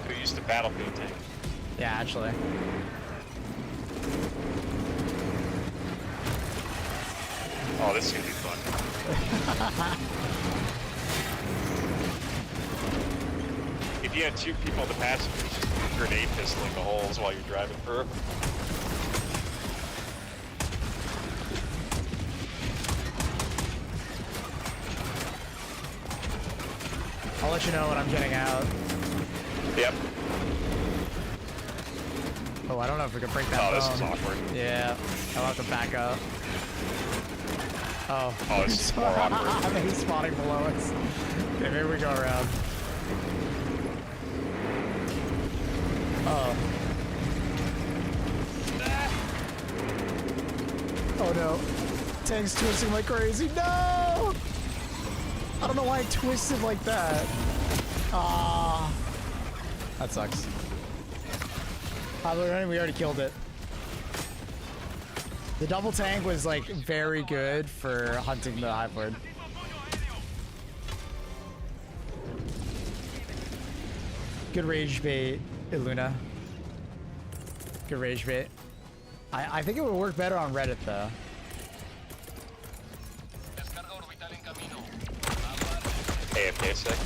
Who used the battlefield tank? Yeah, actually. Oh, this is gonna be fun. If you had two people in the passengers, just grenade pistoling the holes while you're driving through. I'll let you know when I'm getting out. Yep. Oh, I don't know if we can break that Oh, bone. this is awkward. Yeah, I'll have to back up. Oh. Oh, this is more awkward. I think he's spotting below us. Okay, maybe we go around. Oh. Oh no. Tank's twisting like crazy. No! I don't know why it twisted like that. Ah. That sucks. We already killed it. The double tank was like very good for hunting the Hive Lord. Good rage bait, Iluna. Good rage bait. I think it would work better on Reddit though. AFK a sec.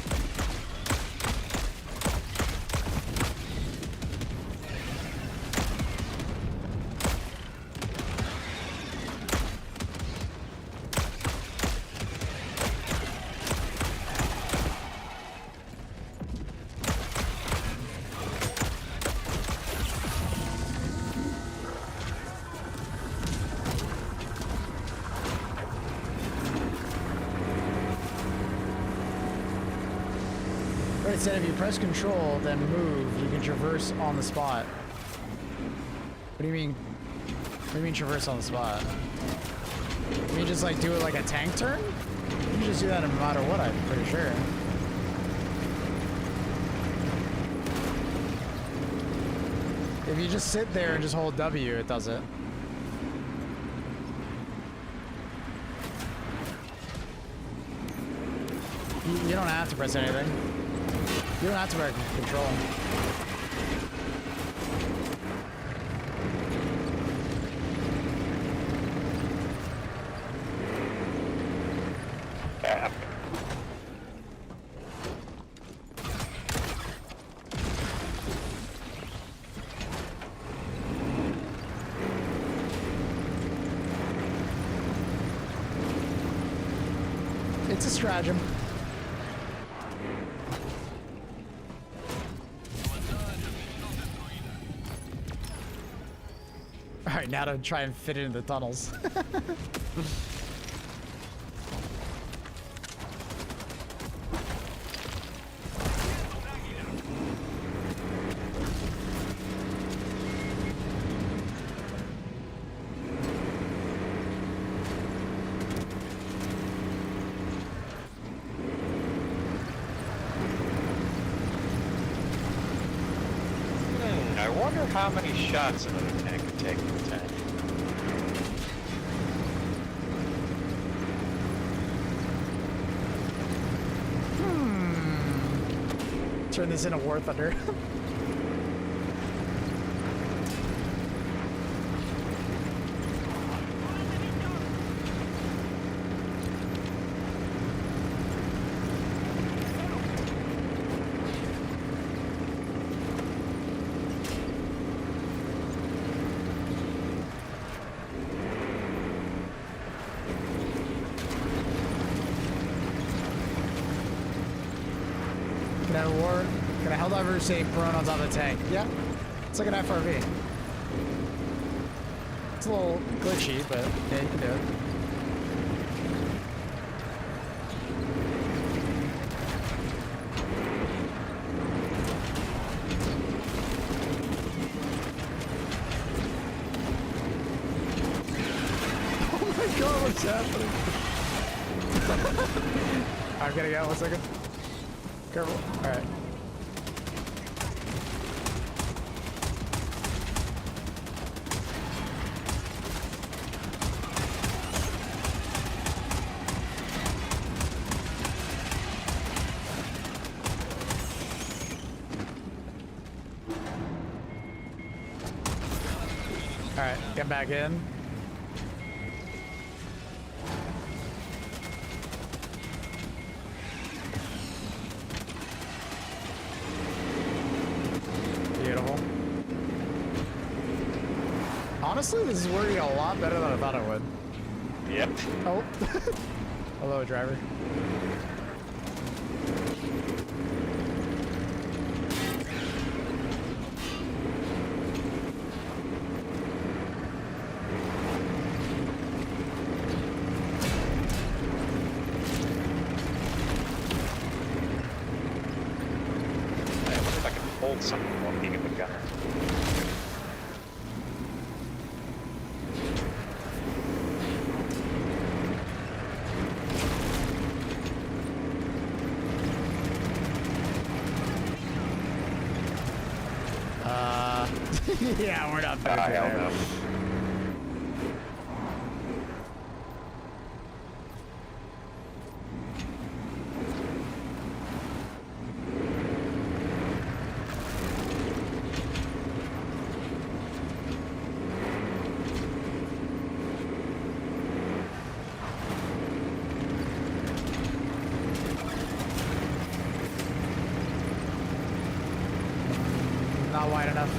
It said if you press control, then move, you can traverse on the spot. What do you mean? What do you mean traverse on the spot? You mean just like do it like a tank turn? You can just do that no matter what, I'm pretty sure. If you just sit there and just hold W, it does it. You don't have to press anything. You don't have to press control. Ah. It's a stratagem. Alright, now to try and fit it in the tunnels. I wonder how many shots another tank could take in the tank. Turn this into War Thunder. Can a Helldiver say prone on top of the tank? Yeah. It's like an FRV. It's a little glitchy, but yeah, you can do it. Oh my god, what's happening? I'm getting out, 1 second. Careful. Alright. Alright, get back in. Beautiful. Honestly, this is working a lot better than I thought it would. Yep. Oh. Hello, driver. Hold something while being a gunner. Yeah, we're not finishing Hell there. no. Not wide enough.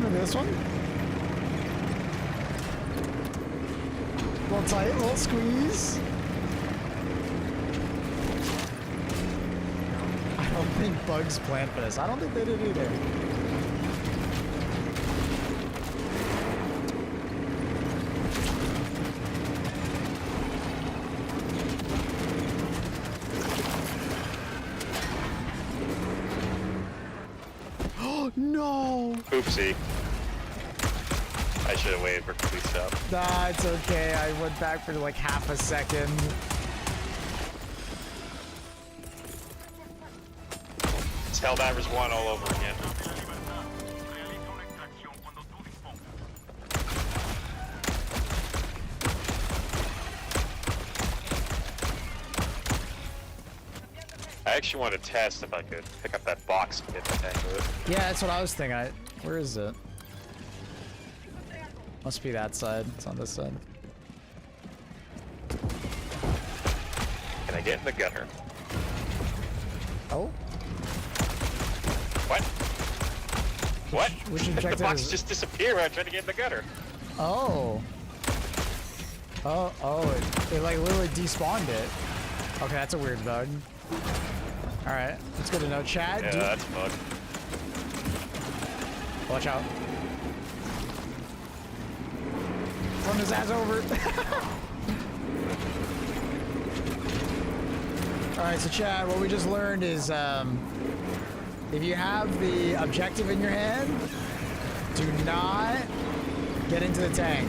Maybe this one? A little tight, a little squeeze. I don't think bugs planned for this. I don't think they did either. No! Oopsie. I should have waited for complete stop. Nah, it's okay. I went back for like half a second. It's Helldivers 1 all over again. I actually want to test if I could pick up that box and get the tank with it. Yeah, that's what I was thinking. Where is it? Must be that side. It's on this side. Can I get in the gunner? Oh? What? What? Which The objective box is it? just disappeared when I tried to get in the gunner. Oh. It like literally despawned it. Okay, that's a weird bug. Alright, that's good to know. Chat, Yeah, that's a bug. watch out. Run his ass over. Alright, so chat, what we just learned is if you have the objective in your hand, do not get into the tank.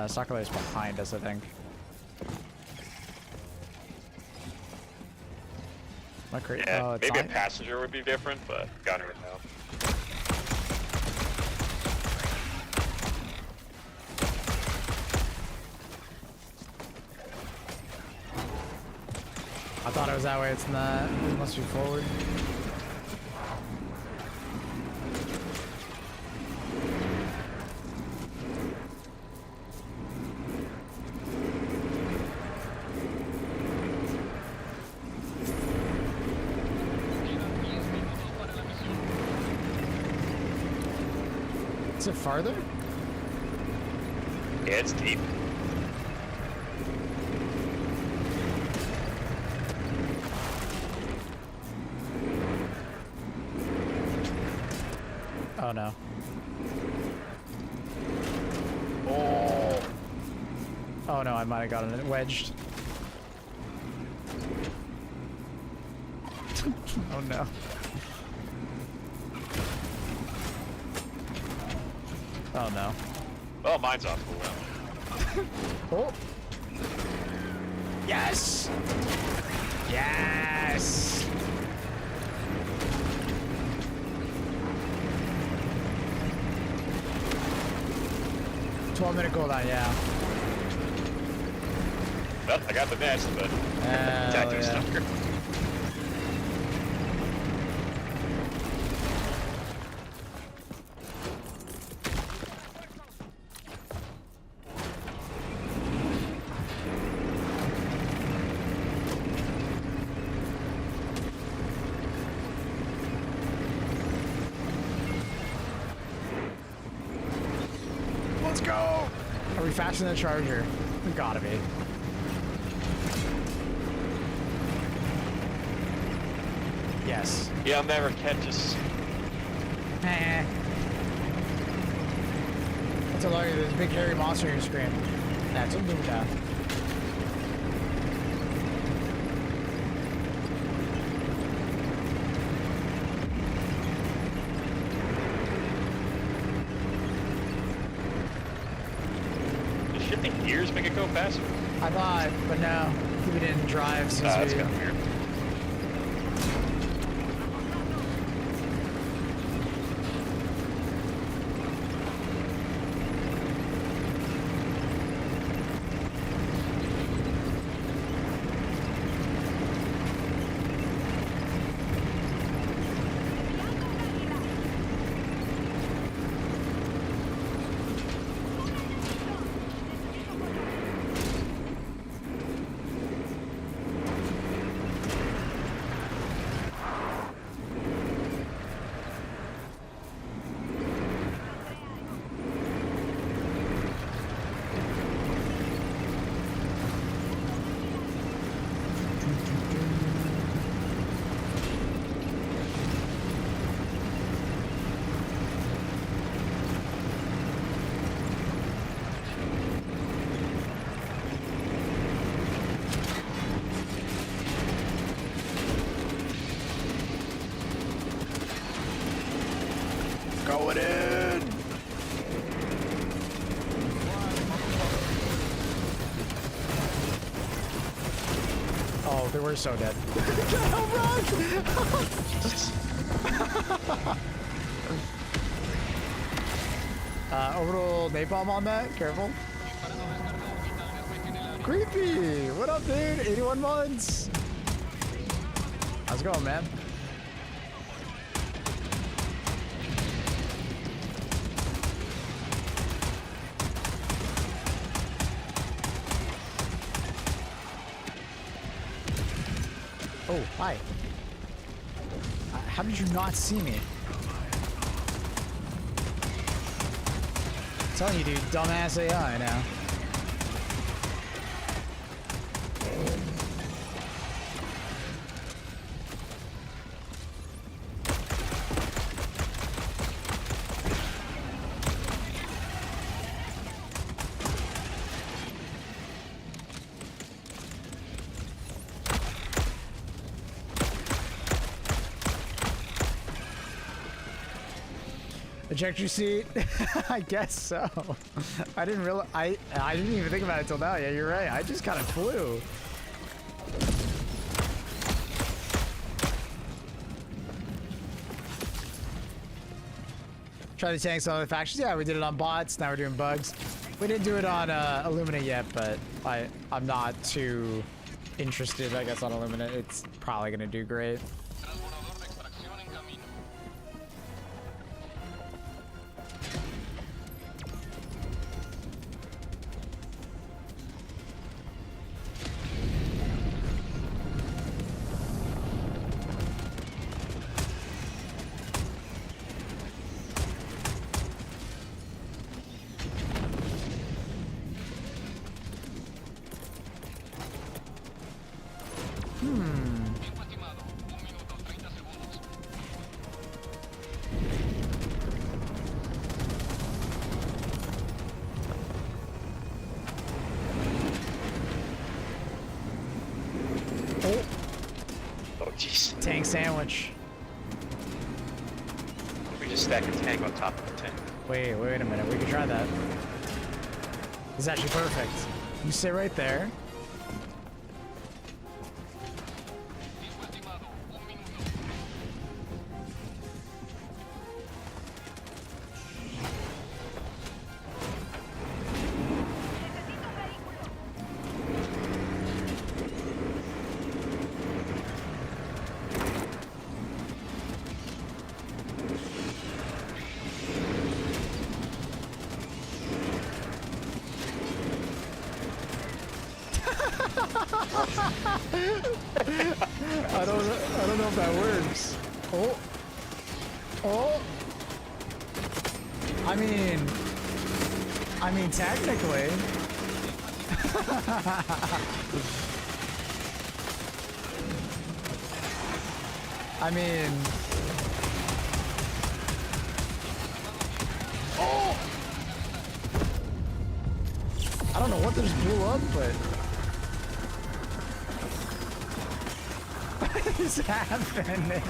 Sakura is behind us, I think. Am I crazy? Yeah, Oh, it's maybe a behind? passenger would be different, but gunner no. I thought it was that way. It's not. It must be forward. Is it farther? Yeah, it's deep. Oh no. Oh. Oh no, I might have gotten it wedged. Oh no. Oh no. Oh, mine's off the Oh. Yes! Yes! $12-minute cooldown, yeah. Well, I got the nest, but tactic yeah. stucker. Let's go! Are we faster than the charger? We gotta be. Yes. He'll never catch us. That's a large, there's a big hairy monster in your screen. That's a Buddha. Does shifting gears make it go faster? I thought, but no. We didn't drive since That's we... kind of weird. Going in! Oh, they were so dead. Orbital napalm on that. Careful. Creepy. What up, dude? 81 months. How's it going, man? Oh, hi. How did you not see me? I'm telling you, dude, dumbass AI now. Ejector seat? I guess so. I didn't realize. I didn't even think about it till now. Yeah, you're right. I just kind of flew. Try to tank some other factions. Yeah, we did it on bots. Now we're doing bugs. We didn't do it on Illumina yet, but I'm not too interested, I guess, on Illumina. It's probably gonna do great. Tank sandwich. We just stack a tank on top of the tank. Wait a minute. We can try that. This is actually perfect. You sit right there. I don't know if that works. Oh. I mean technically. I mean. Oh. I don't know what just blew up, but. What is happening?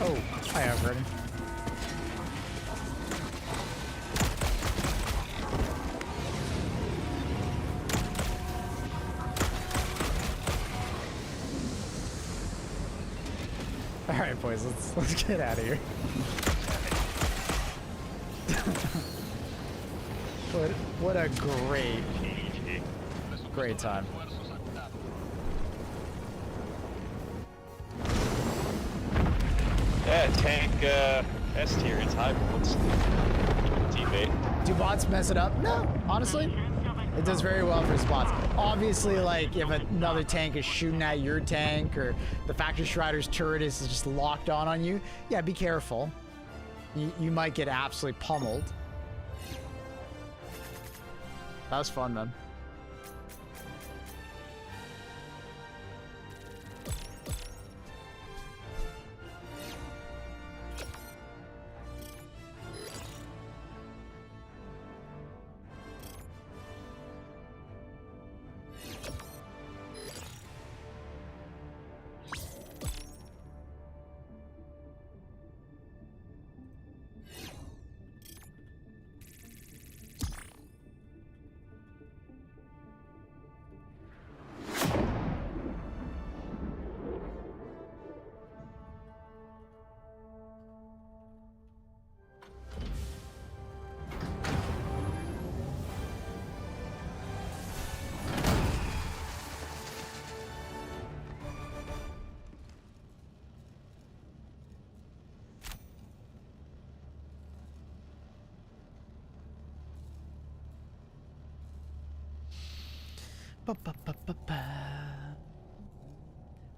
Oh, I have ready. All right, boys, let's get out of here. what a great time. Yeah, tank S tier. It's Hive. Teammate. Do bots mess it up? No, honestly. It does very well for spots. Obviously, like, if another tank is shooting at your tank or the Factory Strider's turret is just locked on you, yeah, be careful. You might get absolutely pummeled. That was fun, man.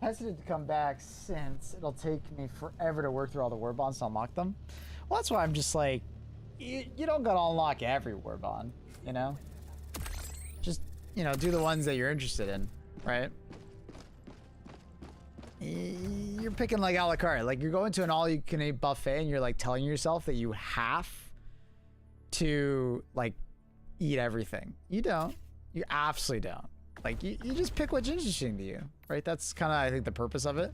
Hesitant to come back since it'll take me forever to work through all the Warbonds to unlock them. Well, that's why I'm just like, you don't gotta unlock every Warbond, you know? Just, you know, do the ones that you're interested in, right? You're picking like a la carte. Like you're going to an all-you-can-eat buffet and you're like telling yourself that you have to like eat everything. You don't. You absolutely don't. Like you just pick what's interesting to you, right? That's kind of, I think, the purpose of it.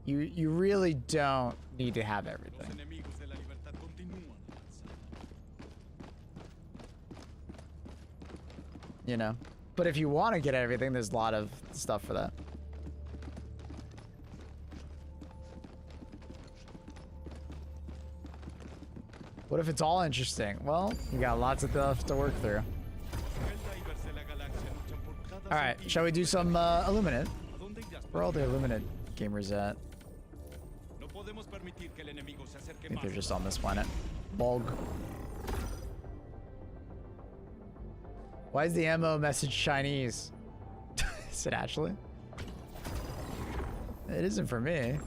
You really don't need to have everything. You know? But if you want to get everything, there's a lot of stuff for that. What if it's all interesting? Well, you got lots of stuff to work through. Alright, shall we do some Illuminate? Where are all the Illuminate gamers at? I think they're just on this planet. Bog. Why is the ammo message Chinese? Is it actually? It isn't for me.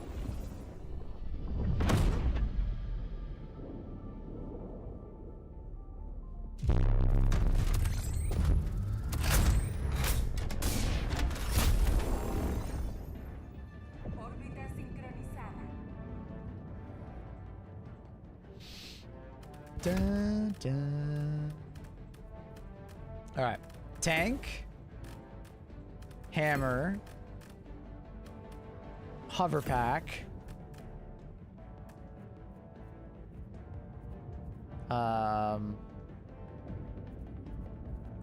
Dun, dun. All right, tank, hammer, hover pack,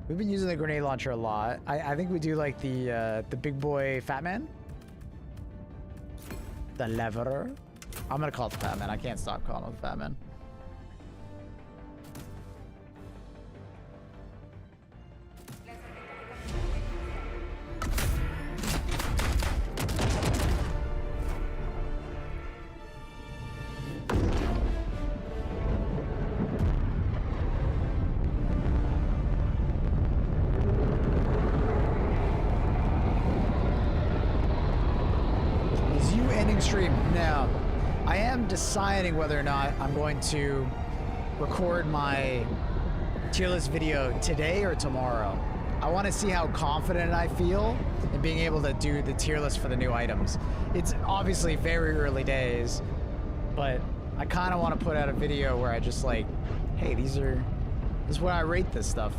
we've been using the grenade launcher a lot. I think we do like the big boy fat man, the lever. I'm gonna call it the fat man. I can't stop calling it the fat man. Stream. Now, I am deciding whether or not I'm going to record my tier list video today or tomorrow. I want to see how confident I feel in being able to do the tier list for the new items. It's obviously very early days, but I kind of want to put out a video where I just like, hey, this is where I rate this stuff.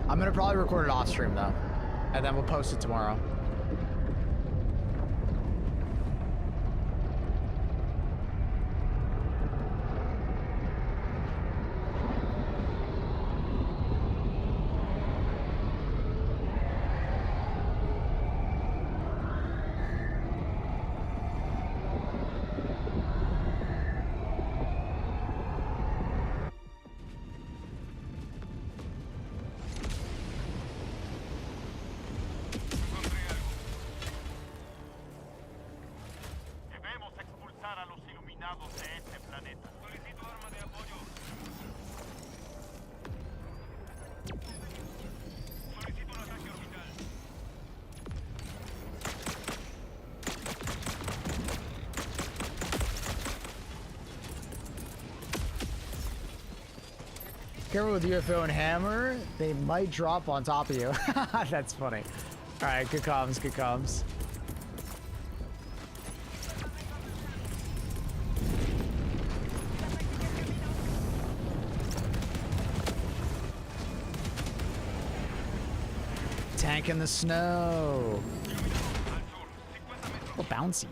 I'm gonna probably record it off stream though, and then we'll post it tomorrow. Careful with UFO and hammer, they might drop on top of you. That's funny. All right, good comms, good comms. Tank in the snow. Oh, bouncy.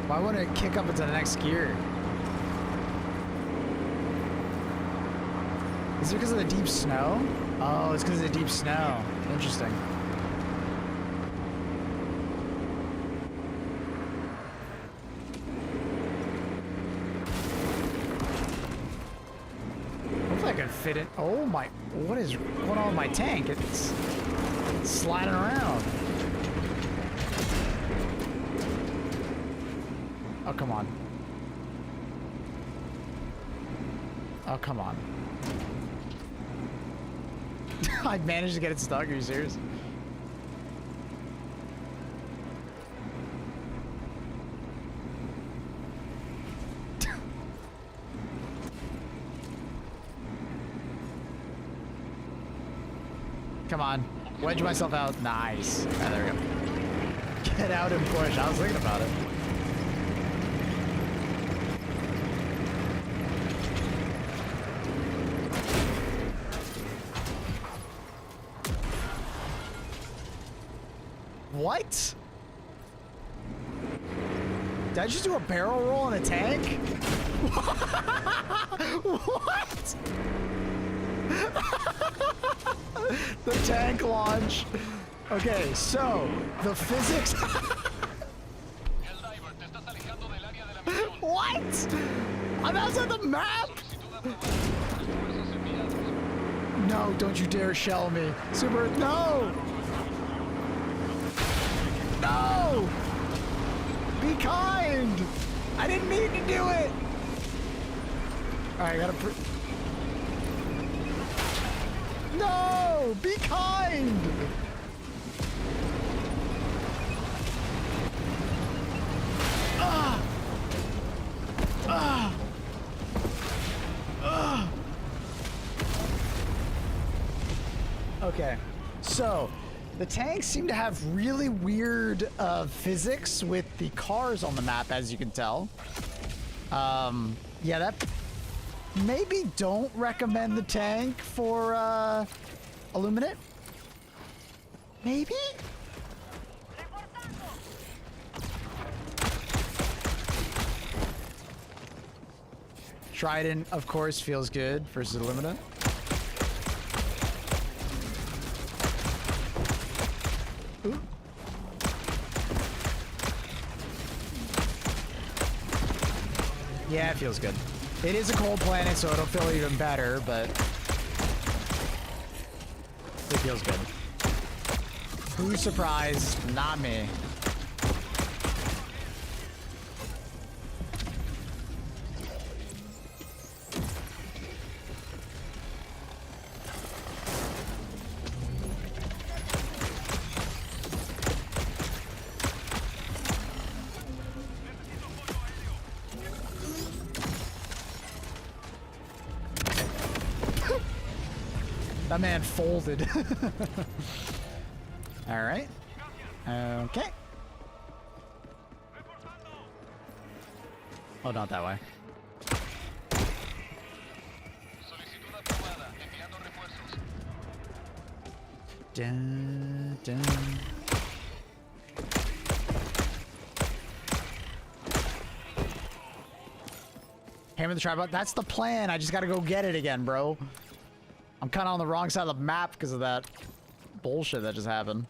Why wouldn't it kick up into the next gear? Is it because of the deep snow? Oh, it's because of the deep snow. Interesting. even fit it. Oh my, what is going on with my tank? It's sliding around. Oh, come on. Oh, come on. I managed to get it stuck. Are you serious? Come on. Wedge myself out. Nice. Ah, there we go. Get out and push. I was thinking about it. What? Did I just do a barrel roll in a tank? What? The tank launch. Okay, so the physics. What? I'm outside the map? No, don't you dare shell me. Super, no! No! Be kind! I didn't mean to do it! Alright, I gotta No! Be kind! Ah! Ah! Ah! Okay, so the tanks seem to have really weird physics with the cars on the map, as you can tell. Yeah, that... Maybe don't recommend the tank for Illuminate? Maybe? Trident, of course, feels good versus Illuminate. Ooh. Yeah, it feels good. It is a cold planet, so it'll feel even better, but it feels good. Who's surprised? Not me. That man folded. All right. Okay. Oh, not that way. Dun, dun. Hammer the tripod. That's the plan. I just gotta go get it again, bro. I'm kind of on the wrong side of the map because of that bullshit that just happened.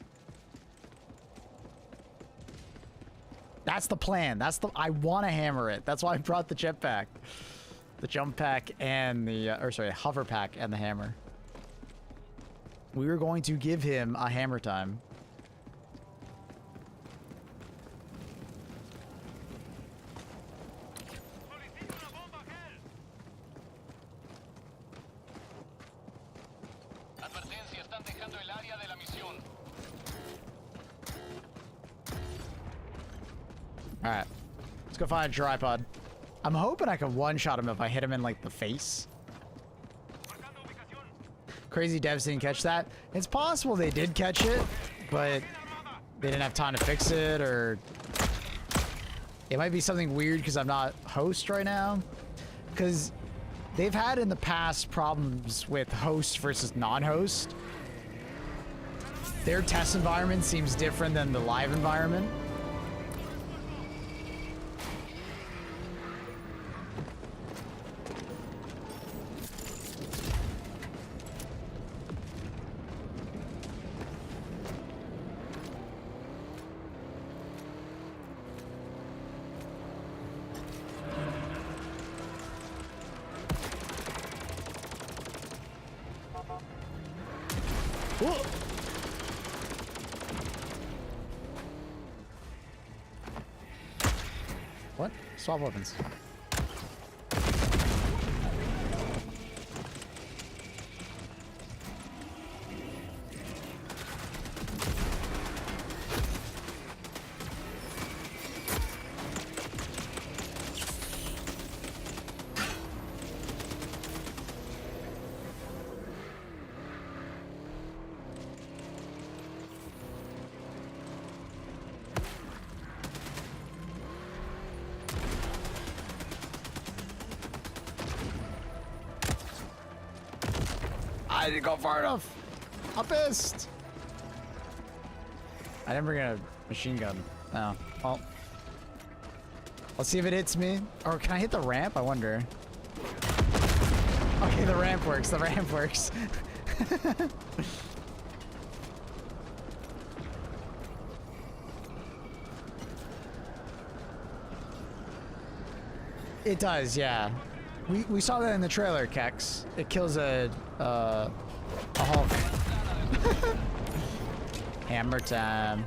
That's the plan. I want to hammer it. That's why I brought the jetpack. The jump pack and the, hover pack and the hammer. We were going to give him a hammer time. Alright. Let's go find a tripod. I'm hoping I can one-shot him if I hit him in, like, the face. Crazy devs didn't catch that. It's possible they did catch it, but they didn't have time to fix it, or... It might be something weird because I'm not host right now. Because they've had in the past problems with host versus non-host. Their test environment seems different than the live environment. Whoa. What? Swap weapons. I didn't go far enough. I'm pissed. I didn't bring a machine gun. Oh, well. Let's see if it hits me. Or can I hit the ramp? I wonder. Okay, the ramp works. The ramp works. It does, yeah. We saw that in the trailer, Kex. It kills a Hulk. Hammer time.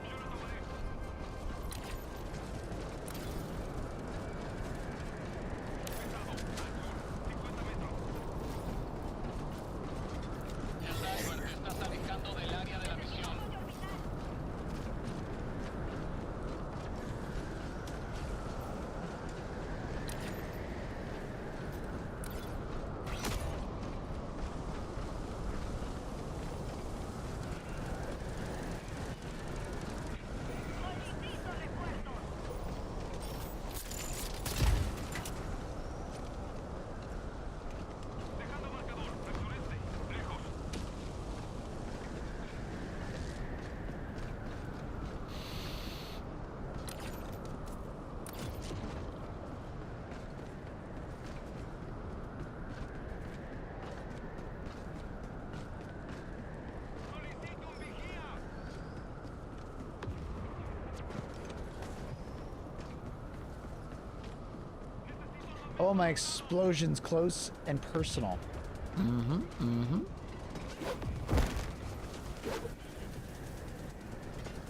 Oh, my explosion's close and personal.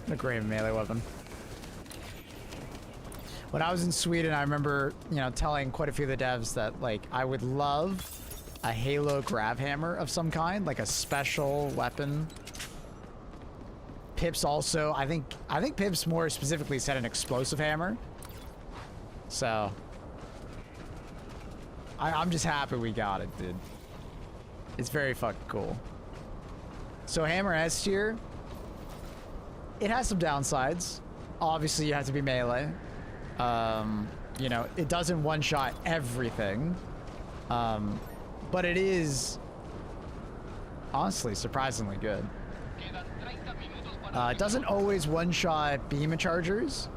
A great melee weapon. When I was in Sweden, I remember, you know, telling quite a few of the devs that, like, I would love a Halo grab hammer of some kind, like a special weapon. Pips also, I think Pips more specifically said an explosive hammer. So I'm just happy we got it, dude. It's very fucking cool. So Hammer S tier, it has some downsides. Obviously, you have to be melee. You know, it doesn't one-shot everything. But it is, honestly, surprisingly good. It doesn't always one-shot behemoth chargers.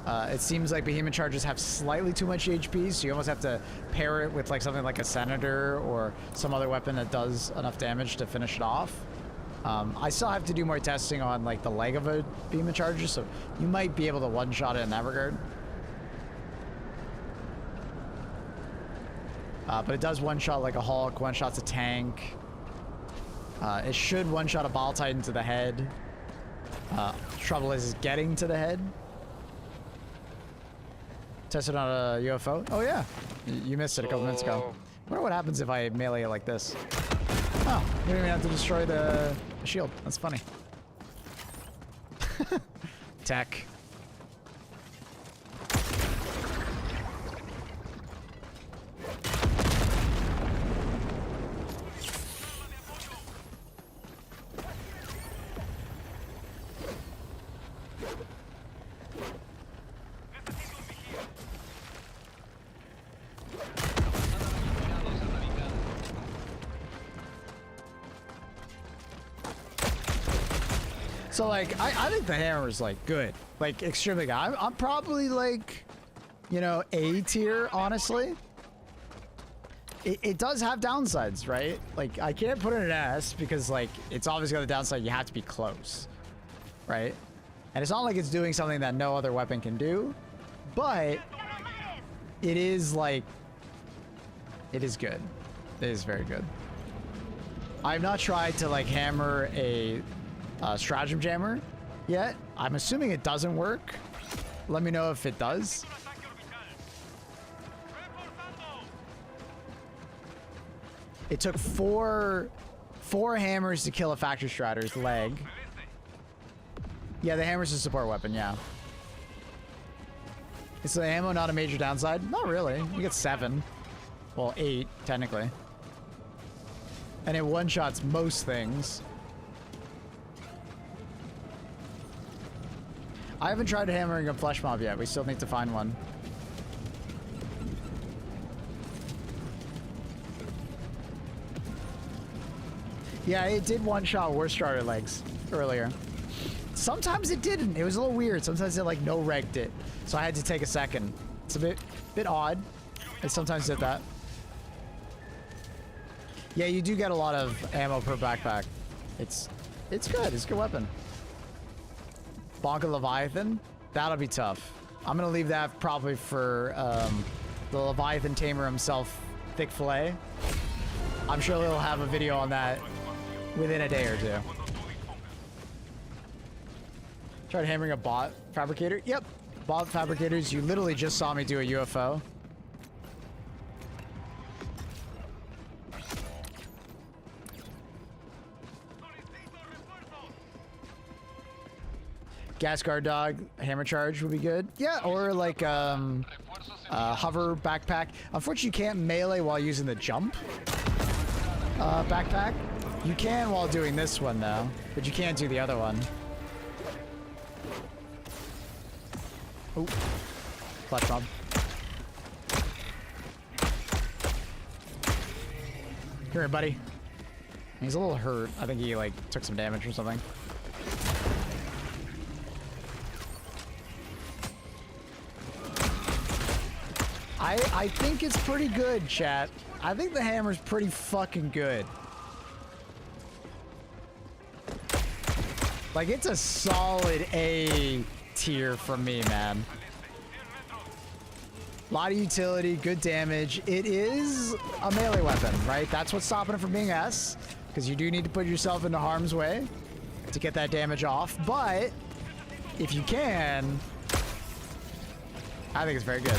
It seems like behemoth chargers have slightly too much HP, so you almost have to pair it with like something like a Senator or some other weapon that does enough damage to finish it off. I still have to do more testing on like the leg of a behemoth charger, so you might be able to one-shot it in that regard. But it does one-shot like a Hulk, one-shots a tank. It should one-shot a Ball Titan to the head. Trouble is getting to the head. Tested on a UFO? Oh yeah, you missed it a couple minutes ago. I wonder what happens if I melee it like this. Oh, you don't even have to destroy the shield. That's funny. Tech. So like, I think the hammer is like good, like extremely good. I'm probably like, you know, A tier, honestly. It does have downsides, right? Like I can't put it in S because like, it's obviously got the downside, you have to be close, right? And it's not like it's doing something that no other weapon can do, but it is like, it is good. It is very good. I've not tried to like hammer a stratagem jammer yet. I'm assuming it doesn't work. Let me know if it does. It took four hammers to kill a factory strider's leg. Yeah, the hammer's a support weapon, yeah. Is the ammo not a major downside? Not really. You get 7. Well, 8, technically. And it one-shots most things. I haven't tried hammering a flesh mob yet. We still need to find one. Yeah, it did one-shot War Strider legs earlier. Sometimes it didn't. It was a little weird. Sometimes it like no-regged it. So I had to take a second. It's a bit odd. It sometimes did that. Yeah, you do get a lot of ammo per backpack. It's good. It's a good weapon. Bonk a Leviathan? That'll be tough. I'm gonna leave that probably for the Leviathan tamer himself, Thick Fillet. I'm sure they'll have a video on that within a day or two. Tried hammering a bot fabricator? Yep. Bot fabricators, you literally just saw me do a UFO. Gas guard dog, hammer charge would be good. Yeah, or like hover backpack. Unfortunately, you can't melee while using the jump backpack. You can while doing this one though, but you can't do the other one. Oh, flash mob. Here, buddy. He's a little hurt. I think he like took some damage or something. I think it's pretty good, chat. I think the hammer's pretty fucking good. Like, it's a solid A tier from me, man. A lot of utility, good damage. It is a melee weapon, right? That's what's stopping it from being S, because you do need to put yourself into harm's way to get that damage off. But if you can, I think it's very good.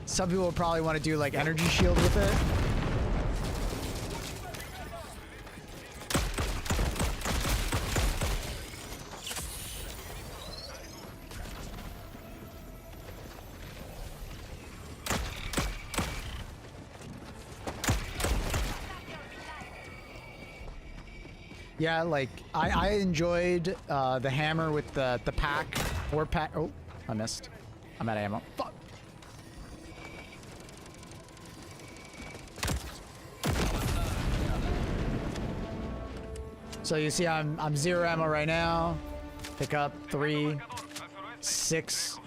Some people will probably want to do like energy shield with it. Yeah, like I enjoyed the hammer with the pack or pack. Oh, I missed. I'm out of ammo. Fuck. So you see I'm 0 ammo right now. Pick up 3, 6.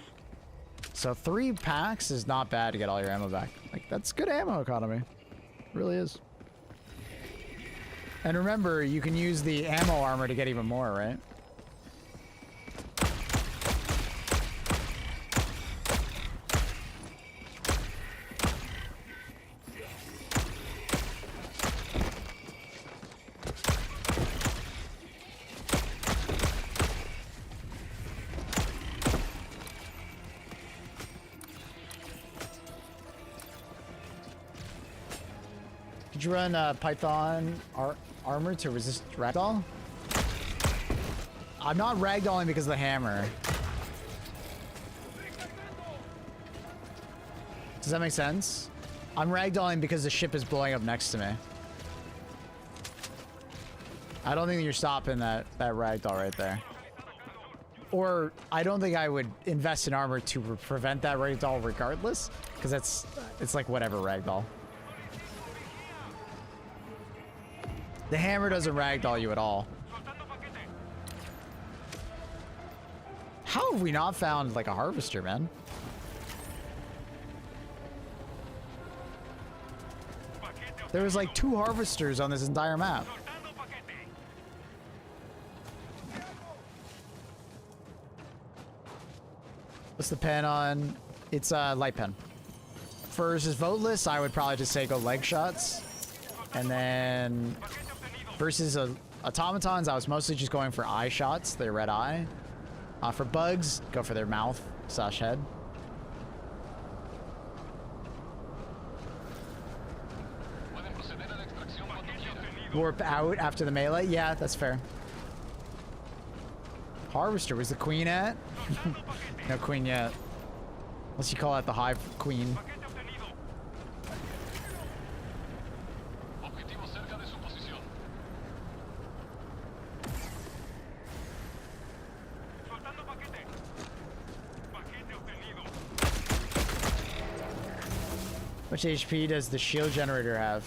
So 3 packs is not bad to get all your ammo back. Like, that's good ammo economy. It really is. And remember, you can use the ammo armor to get even more, right? Could you run Python armor to resist ragdoll? I'm not ragdolling because of the hammer. Does that make sense? I'm ragdolling because the ship is blowing up next to me. I don't think you're stopping that ragdoll right there. Or I don't think I would invest in armor to prevent that ragdoll regardless, because it's like whatever ragdoll. The hammer doesn't ragdoll you at all. How have we not found like a harvester, man? There was like 2 harvesters on this entire map. What's the pen on? It's a light pen. versus voteless, I would probably just say go leg shots. And then versus automatons, I was mostly just going for eye shots, their red eye. For bugs, go for their mouth / head. Warp out after the melee? Yeah, that's fair. Harvester, was the queen at? No queen yet. Unless you call that the Hive queen. Which HP does the shield generator have?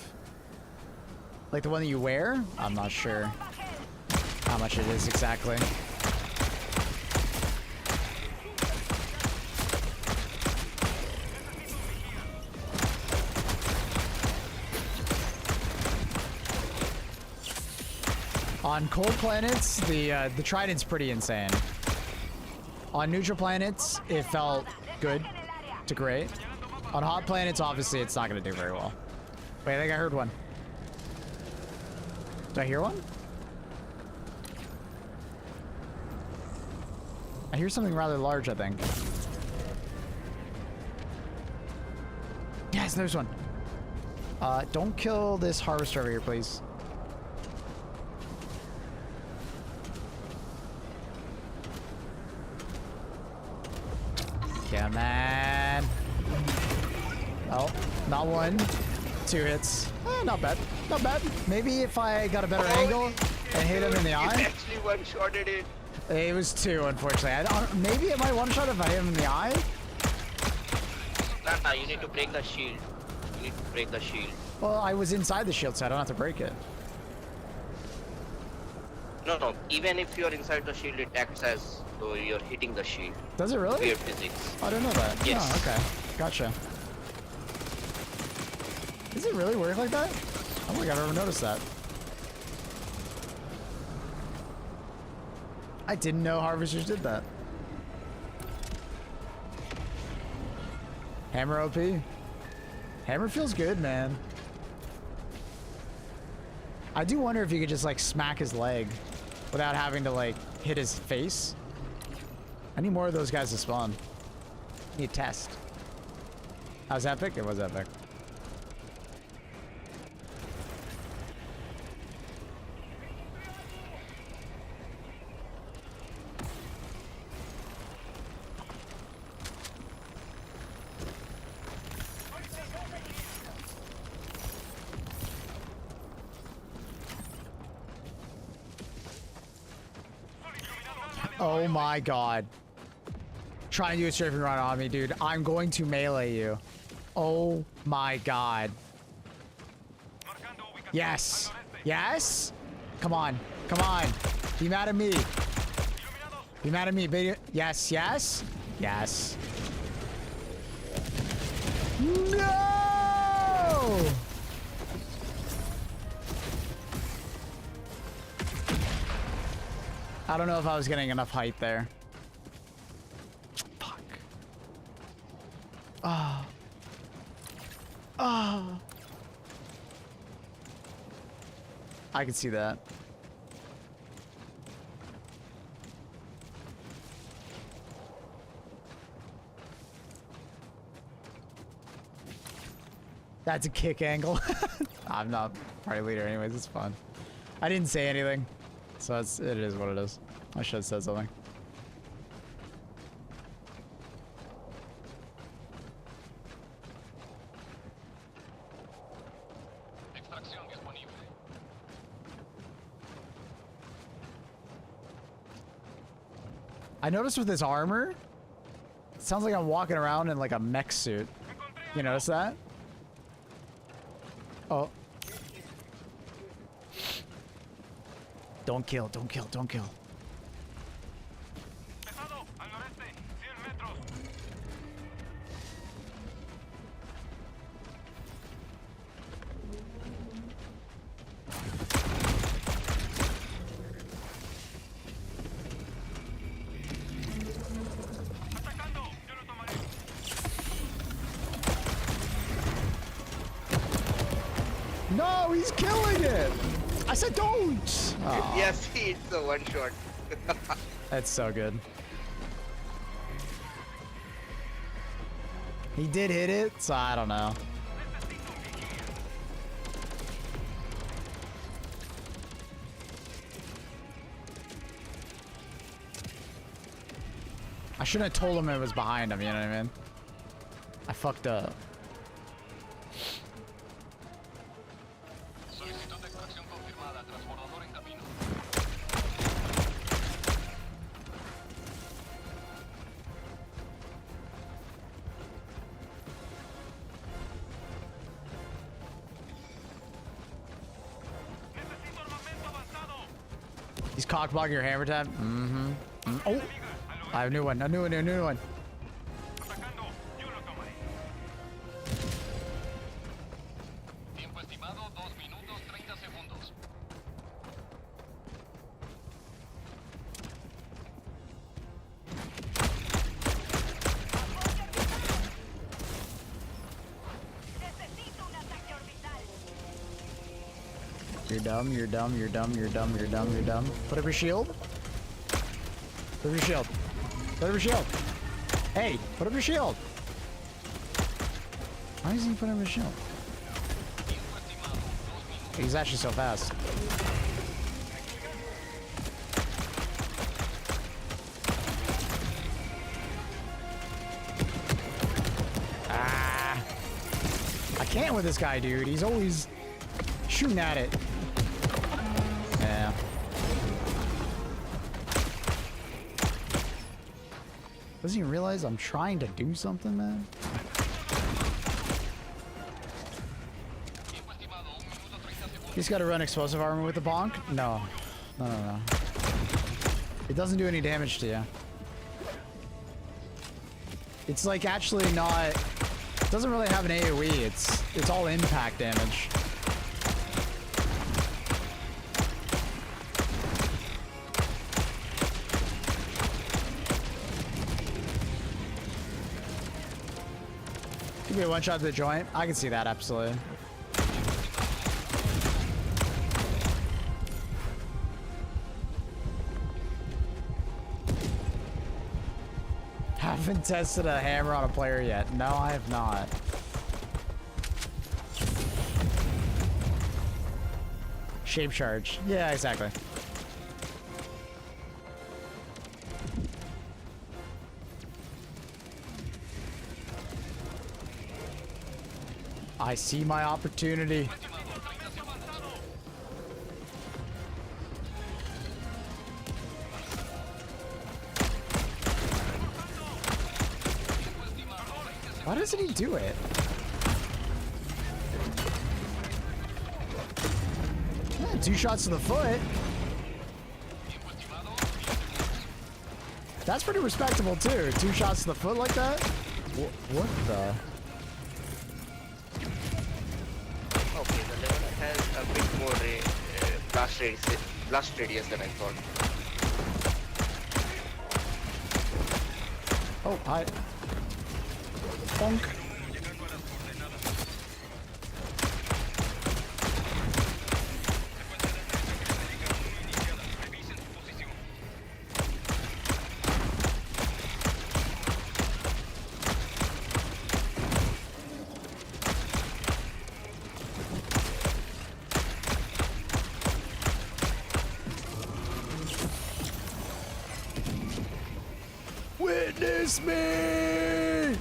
Like the one that you wear? I'm not sure how much it is exactly. On cold planets, the trident's pretty insane. On neutral planets, it felt good to great. On hot planets, obviously, it's not going to do very well. Wait, I think I heard one. Did I hear one? I hear something rather large, I think. Yes, there's one. Don't kill this harvester over here, please. Come on. Oh, not one. 2 hits. Not bad. Not bad. Maybe if I got a better angle and hit him in the eye. Actually one-shotted it. It was 2, unfortunately. I don't, maybe it might one-shot if I hit him in the eye. Nah, you need to break the shield. You need to break the shield. Well, I was inside the shield, so I don't have to break it. No. Even if you're inside the shield, it acts as though you're hitting the shield. Does it really? Weird physics. I didn't know that. Yes. Oh, okay. Gotcha. Does it really work like that? I don't think I've ever noticed that. I didn't know harvesters did that. Hammer OP. Hammer feels good, man. I do wonder if you could just like smack his leg without having to like hit his face. I need more of those guys to spawn. Need a test. That was epic? It was epic. Oh my god. Try and do a strafing run on me, dude. I'm going to melee you. Oh my god. Yes. Yes? Come on. Come on. Be mad at me. Be mad at me, baby. Yes, yes. Yes. No! I don't know if I was getting enough height there. Fuck. Ah. Ah. I can see that. That's a kick angle. I'm not party leader anyways, it's fun. I didn't say anything. So it is what it is. I should have said something. I noticed with this armor, it sounds like I'm walking around in like a mech suit. You notice that? Oh. Don't kill, don't kill, don't kill. No, he's killing it. I said don't. Aw, Yeah, see, it's a one shot. that's so good. He did hit it, so I don't know. I shouldn't have told him it was behind him, you know what I mean? I fucked up. He's cockblocking your hammer tab. Mm-hmm. Oh, I have a new one. A new one. A new one. You're dumb, you're dumb, you're dumb, you're dumb, you're dumb, you're dumb. Put up your shield. Put up your shield. Put up your shield. Hey, put up your shield. Why isn't he putting up his shield? He's actually so fast. Ah. I can't with this guy, dude. He's always shooting at it. Yeah. Doesn't he realize I'm trying to do something, man? He's got to run explosive armor with the bonk? No. No, no, no. It doesn't do any damage to you. It's like actually not... It doesn't really have an AoE. It's all impact damage. Give me a one shot to the joint. I can see that absolutely. Haven't tested a hammer on a player yet. No, I have not. Shape charge. Yeah, exactly. I see my opportunity. Why doesn't he do it? Yeah, 2 shots to the foot. That's pretty respectable too. 2 shots to the foot like that? What the? Okay, the level has a bit more blast radius than I thought. Oh, hi. Bonk. Witness me!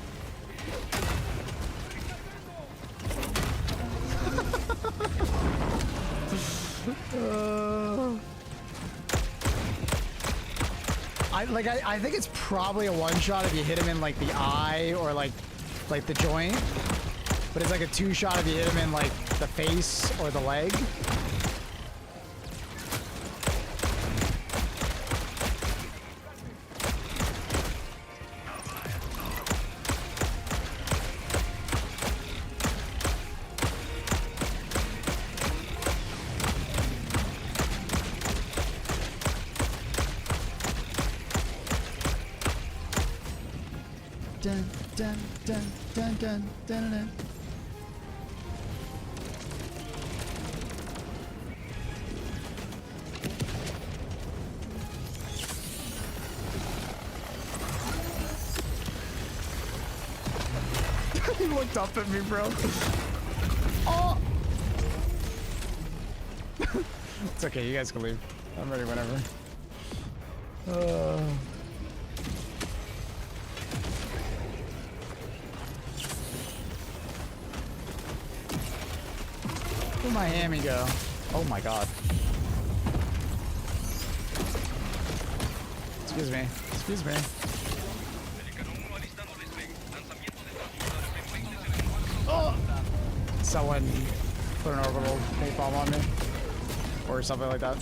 I think it's probably a one shot if you hit him in like the eye or like the joint, but it's like a 2 shot if you hit him in like the face or the leg. Dun, dun, dun, dun, dun, dun, dun. looked up at me, bro. Oh! It's okay, you guys can leave. I'm ready whenever. Where'd my hammy go? Oh my god. Excuse me. Excuse me. Oh! Someone put an orbital napalm on me. Or something like that.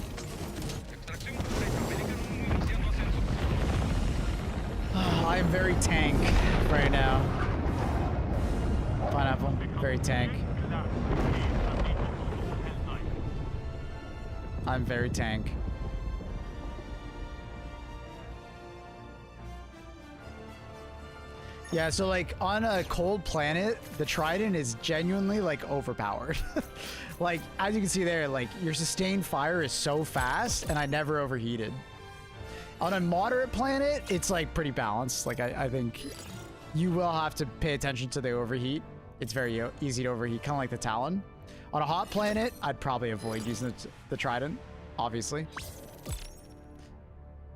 I am very tank right now. Pineapple, very tank. I'm very tank. Yeah, so like on a cold planet, the Trident is genuinely like overpowered. Like, as you can see there, like your sustained fire is so fast and I never overheated. On a moderate planet, it's like pretty balanced. Like I think you will have to pay attention to the overheat. It's very easy to overheat, kind of like the Talon. On a hot planet, I'd probably avoid using the Trident, obviously.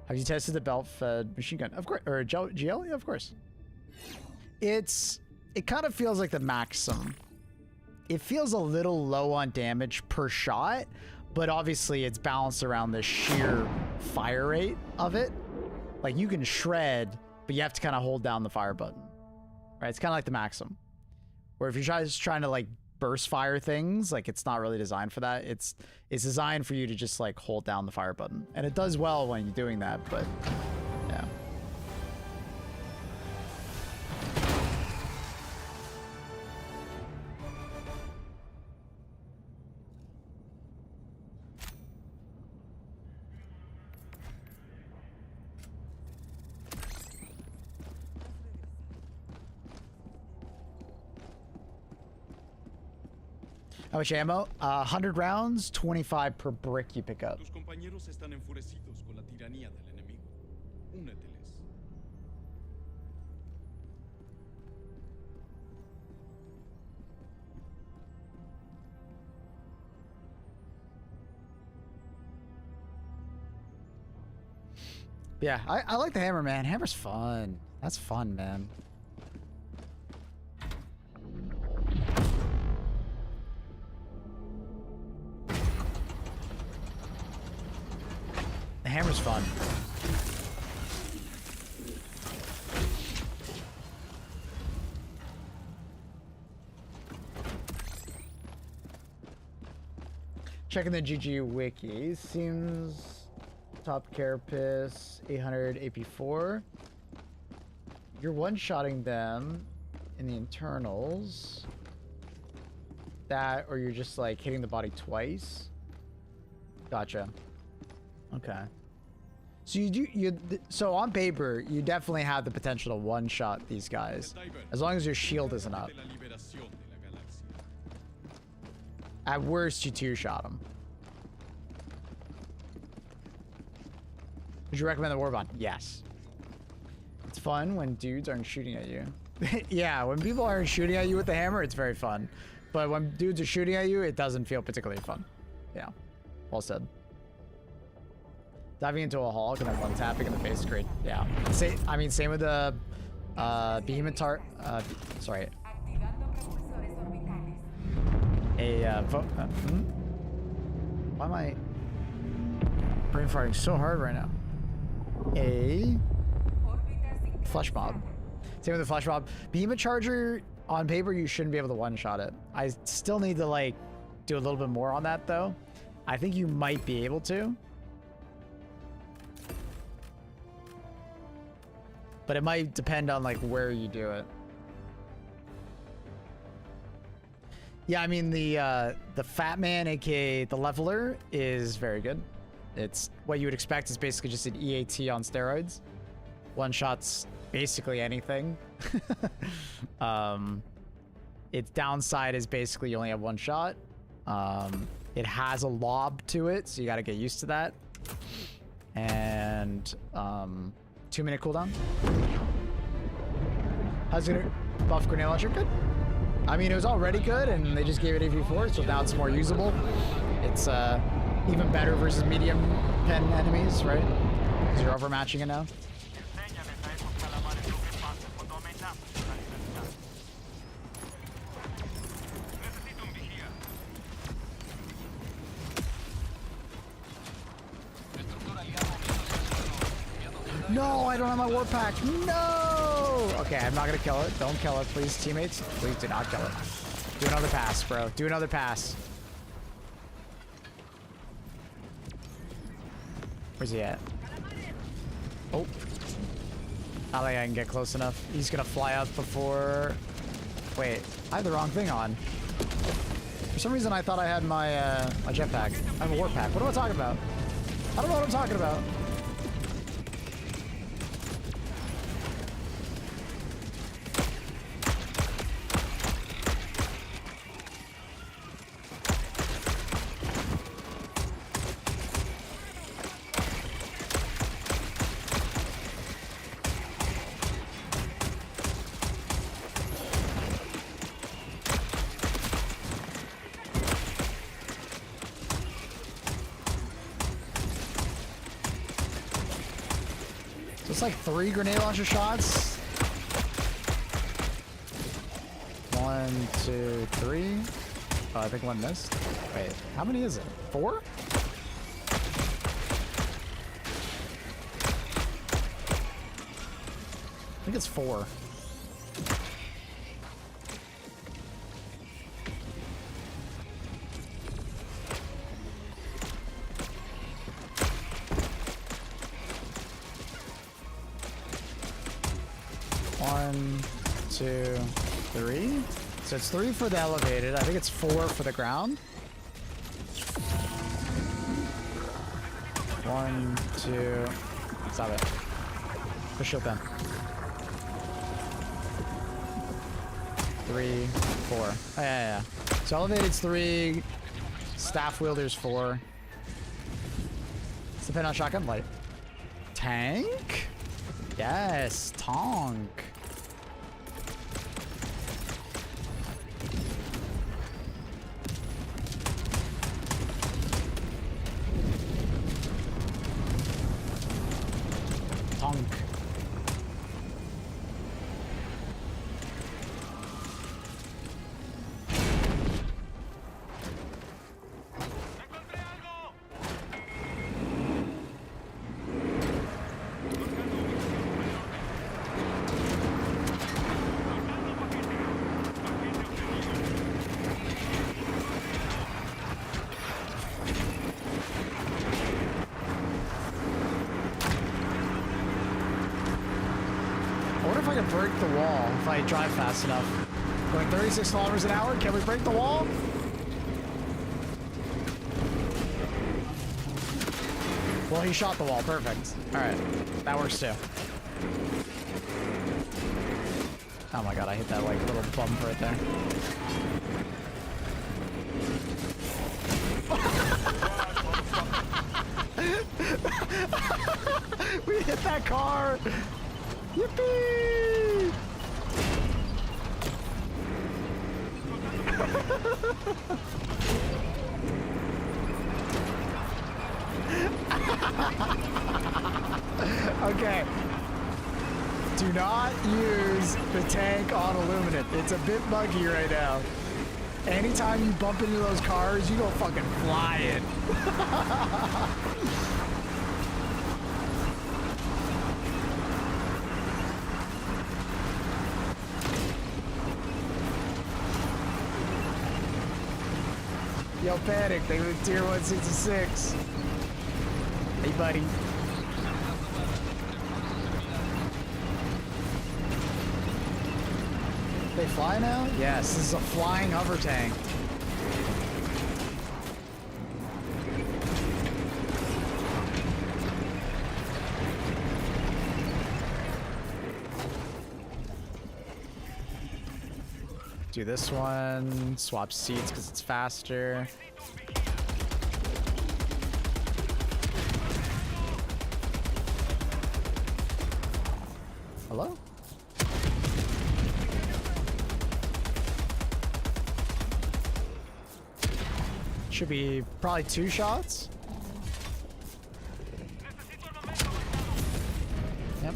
Have you tested the belt-fed machine gun? Of course, or GL? Yeah, of course. It kind of feels like the Maxim. It feels a little low on damage per shot, but obviously it's balanced around the sheer fire rate of it. Like you can shred, but you have to kind of hold down the fire button, right? It's kind of like the Maxim, where if you're just trying to like burst fire things, like it's not really designed for that. It's designed for you to just like hold down the fire button, and it does well when you're doing that. But yeah. How much ammo? 100 rounds, 25 per brick you pick up. Tus compañeros están enfurecidos con la tiranía del enemigo. Úneteles. Yeah, I like the hammer, man. Hammer's fun. That's fun, man. The hammer's fun. Checking the GG wiki. Seems top carapace 800 AP4. You're one-shotting them in the internals. That, or you're just like hitting the body twice. Gotcha. Okay. So so on paper, you definitely have the potential to one-shot these guys, as long as your shield isn't up. At worst, you two-shot them. Would you recommend the Warbond? Yes. It's fun when dudes aren't shooting at you. Yeah, when people aren't shooting at you with the hammer, it's very fun. But when dudes are shooting at you, it doesn't feel particularly fun. Yeah. Well said. Diving into a hall and then one tapping in the face is great. Yeah. Same with the behemoth sorry. Why am I brain farting so hard right now? A flesh mob. Same with the flesh mob. Behemoth charger, on paper, you shouldn't be able to one-shot it. I still need to like do a little bit more on that though. I think you might be able to. But it might depend on like where you do it. Yeah, I mean the Fat Man, aka the Leveler, is very good. It's what you would expect is basically just an EAT on steroids. One shots basically anything. Its downside is basically you only have one shot. It has a lob to it, so you got to get used to that. And 2-minute cooldown. How's it gonna buff grenade launcher? Good. I mean, it was already good, and they just gave it AV4, so now it's more usable. It's even better versus medium pen enemies, right? Because you're overmatching it now. No, I don't have my war pack. No! Okay, I'm not gonna kill it. Don't kill it, please, teammates. Please do not kill it. Do another pass, bro. Do another pass. Where's he at? Oh. I don't think I can get close enough. He's gonna fly up before... Wait, I have the wrong thing on. For some reason, I thought I had my, my jetpack. I have a war pack. What am I talking about? I don't know what I'm talking about. It's like 3 grenade launcher shots. 1, 2, 3. Oh, I think 1 missed. Wait, how many is it? 4? I think it's 4. One, 2, 3. So it's 3 for the elevated. I think it's 4 for the ground. 1, 2. Stop it. Push it then. 3, 4. Oh, yeah. So elevated's 3. Staff wielder's 4. It's depending on shotgun light. Tank? Yes, Tonk. Tonk. I can break the wall if I drive fast enough. Going 36 kilometers an hour, can we break the wall? Well, he shot the wall, perfect. All right, that works too. Oh my god, I hit that like little bump right there. We hit that car! Yippee! Okay. Do not use the tank on aluminum. It's a bit buggy right now. Anytime you bump into those cars, you go fucking flying. Yo, Panic, they were tier 166. Hey, buddy. They fly now? Yes, this is a flying hover tank. Do this one, swap seats because it's faster. Hello? Should be probably 2 shots. Yep.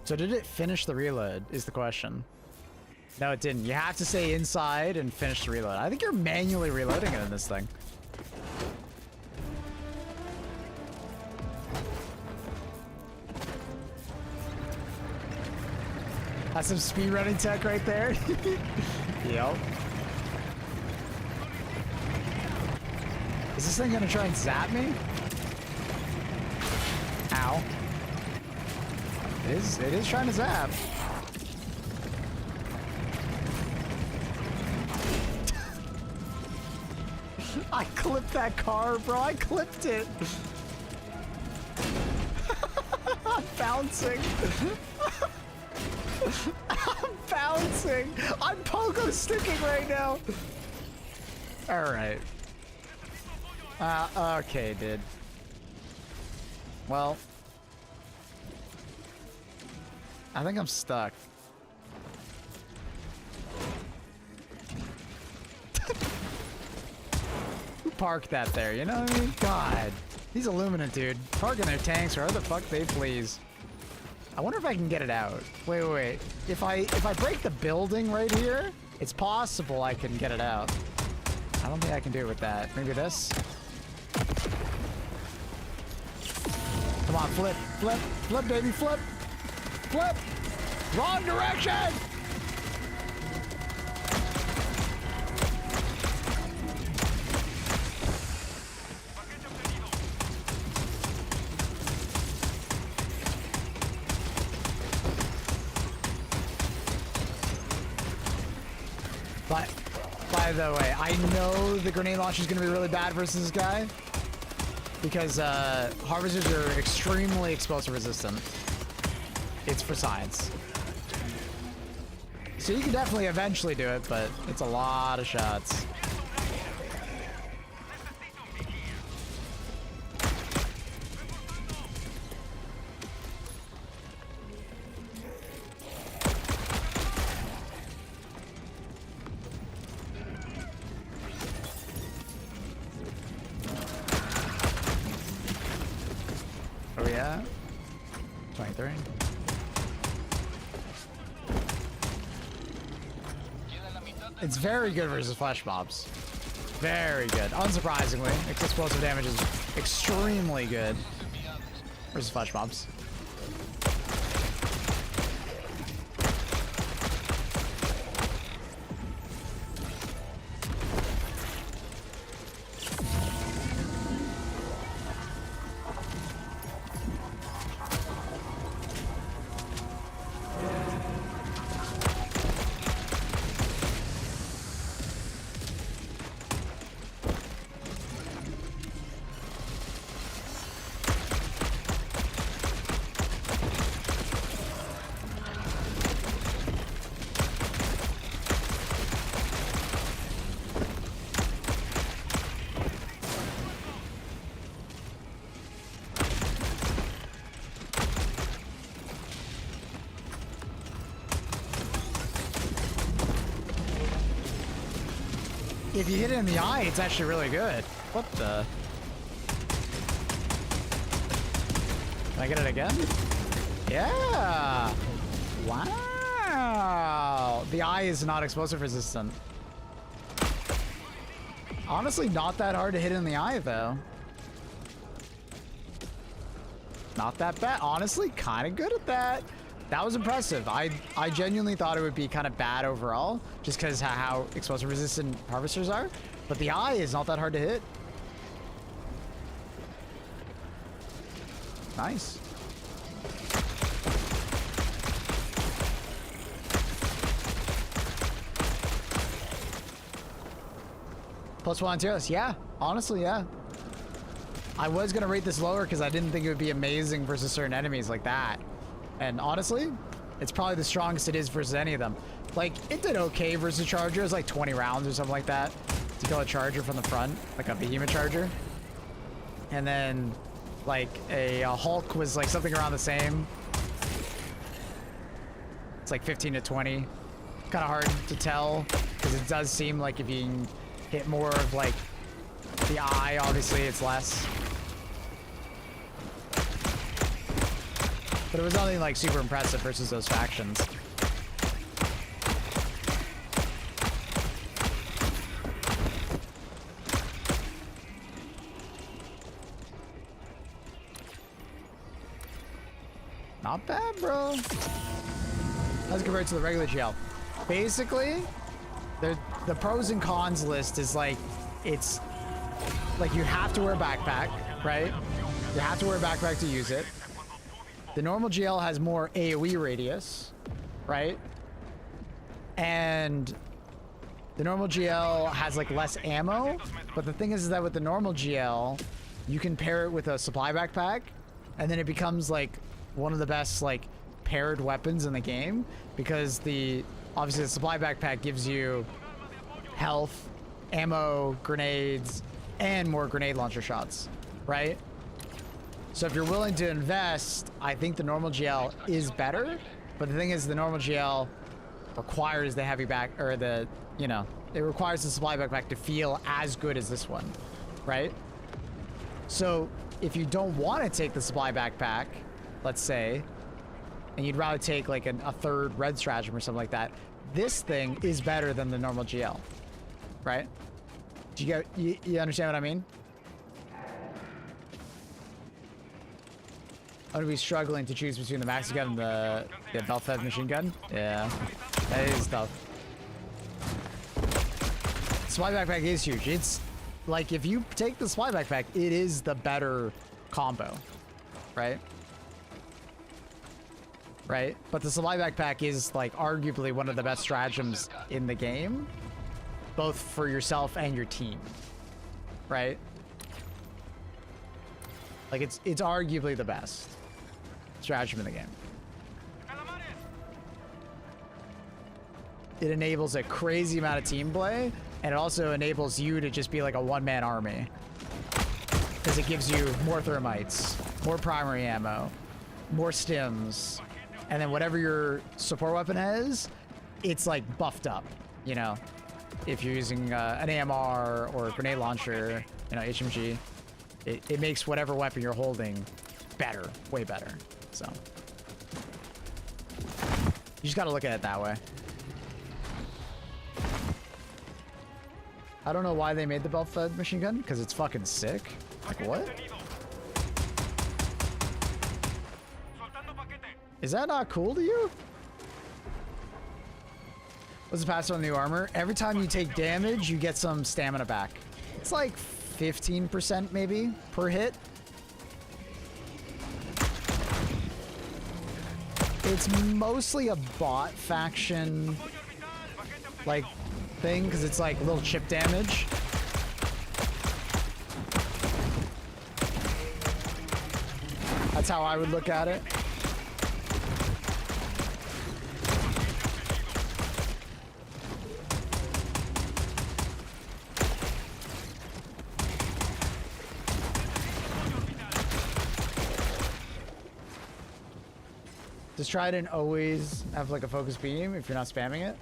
So did it finish the reload is the question. No, it didn't. You have to stay inside and finish the reload. I think you're manually reloading it in this thing. That's some speedrunning tech right there. Yep. Is this thing gonna try and zap me? Ow. It is trying to zap. I clipped that car, bro. I clipped it. I'm bouncing. I'm bouncing. I'm pogo sticking right now. All right. Okay, dude. Well, I think I'm stuck. Who parked that there? You know what I mean? God, these Illuminant, dude, parking their tanks wherever the fuck they please. I wonder if I can get it out. Wait. If I break the building right here, it's possible I can get it out. I don't think I can do it with that. Maybe this? Come on, flip, baby, flip. Wrong direction! By the way, I know the grenade launcher is going to be really bad versus this guy because harvesters are extremely explosive resistant. It's for science. So you can definitely eventually do it, but it's a lot of shots. Oh yeah? 23. It's very good versus flesh mobs. Very good. Unsurprisingly, explosive damage is extremely good versus flesh mobs. If you hit it in the eye, it's actually really good. What the? Can I get it again? Yeah! Wow! The eye is not explosive resistant. Honestly, not that hard to hit in the eye, though. Not that bad. Honestly, kind of good at that. That was impressive. I genuinely thought it would be kind of bad overall, just because how explosive resistant harvesters are. But the eye is not that hard to hit. Nice. +1 tiers. Yeah, honestly, yeah. I was gonna rate this lower because I didn't think it would be amazing versus certain enemies like that. And honestly, it's probably the strongest it is versus any of them. Like, it did okay versus Charger. It was like 20 rounds or something like that to kill a Charger from the front, like a Behemoth Charger. And then, like, a Hulk was like something around the same. It's like 15 to 20. Kind of hard to tell Because it does seem like if you can hit more of like the eye, obviously it's less. But it was nothing like super impressive versus those factions. Not bad, bro. As compared to the regular GL. Basically, the pros and cons list is like, it's like you have to wear a backpack, right? You have to wear a backpack to use it. The normal GL has more AoE radius, right? And the normal GL has like less ammo, but the thing is that with the normal GL, you can pair it with a supply backpack, and then it becomes like one of the best like paired weapons in the game, because obviously the supply backpack gives you health, ammo, grenades, and more grenade launcher shots, right? So if you're willing to invest, I think the normal GL is better, but the thing is the normal GL requires the heavy back, or the, you know, it requires the supply backpack to feel as good as this one, right? So if you don't want to take the supply backpack, let's say, and you'd rather take like a third red stratagem or something like that, this thing is better than the normal GL, right? Do you understand what I mean? I'm gonna be struggling to choose between the maxi gun and the belt-fed machine gun. Yeah, that is tough. Supply backpack is huge. It's like if you take the supply backpack, it is the better combo, right? Right? But the supply backpack is like arguably one of the best stratagems in the game, both for yourself and your team, right? Like it's arguably the best stratagem in the game. It enables a crazy amount of team play, and it also enables you to just be like a one-man army, because it gives you more thermites, more primary ammo, more stims, and then whatever your support weapon has, it's like buffed up, you know? If you're using an AMR or a grenade launcher, you know, HMG, it makes whatever weapon you're holding better, way better. So you just gotta look at it that way. I don't know why they made the belt-fed machine gun, because it's fucking sick. Like, what? Is that not cool to you? What's the pass on new armor? Every time you take damage, you get some stamina back. It's like 15% maybe per hit. It's mostly a bot faction like thing, because it's like little chip damage. That's how I would look at it. Does Trident always have like a focus beam if you're not spamming it?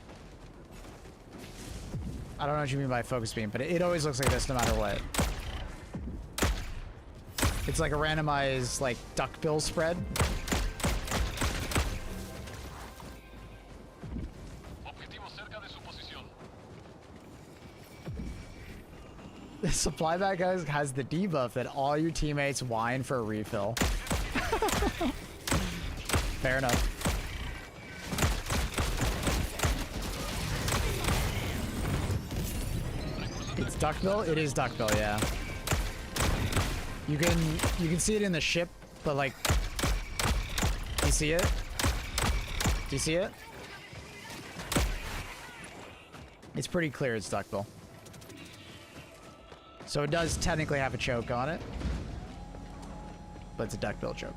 I don't know what you mean by focus beam, but it always looks like this no matter what. It's like a randomized like duckbill spread. The supply bag has the debuff that all your teammates whine for a refill. Fair enough. It's duckbill? It is duckbill, yeah. You can see it in the ship, but like, do you see it? Do you see it? It's pretty clear it's duckbill. So it does technically have a choke on it, but it's a duckbill choke.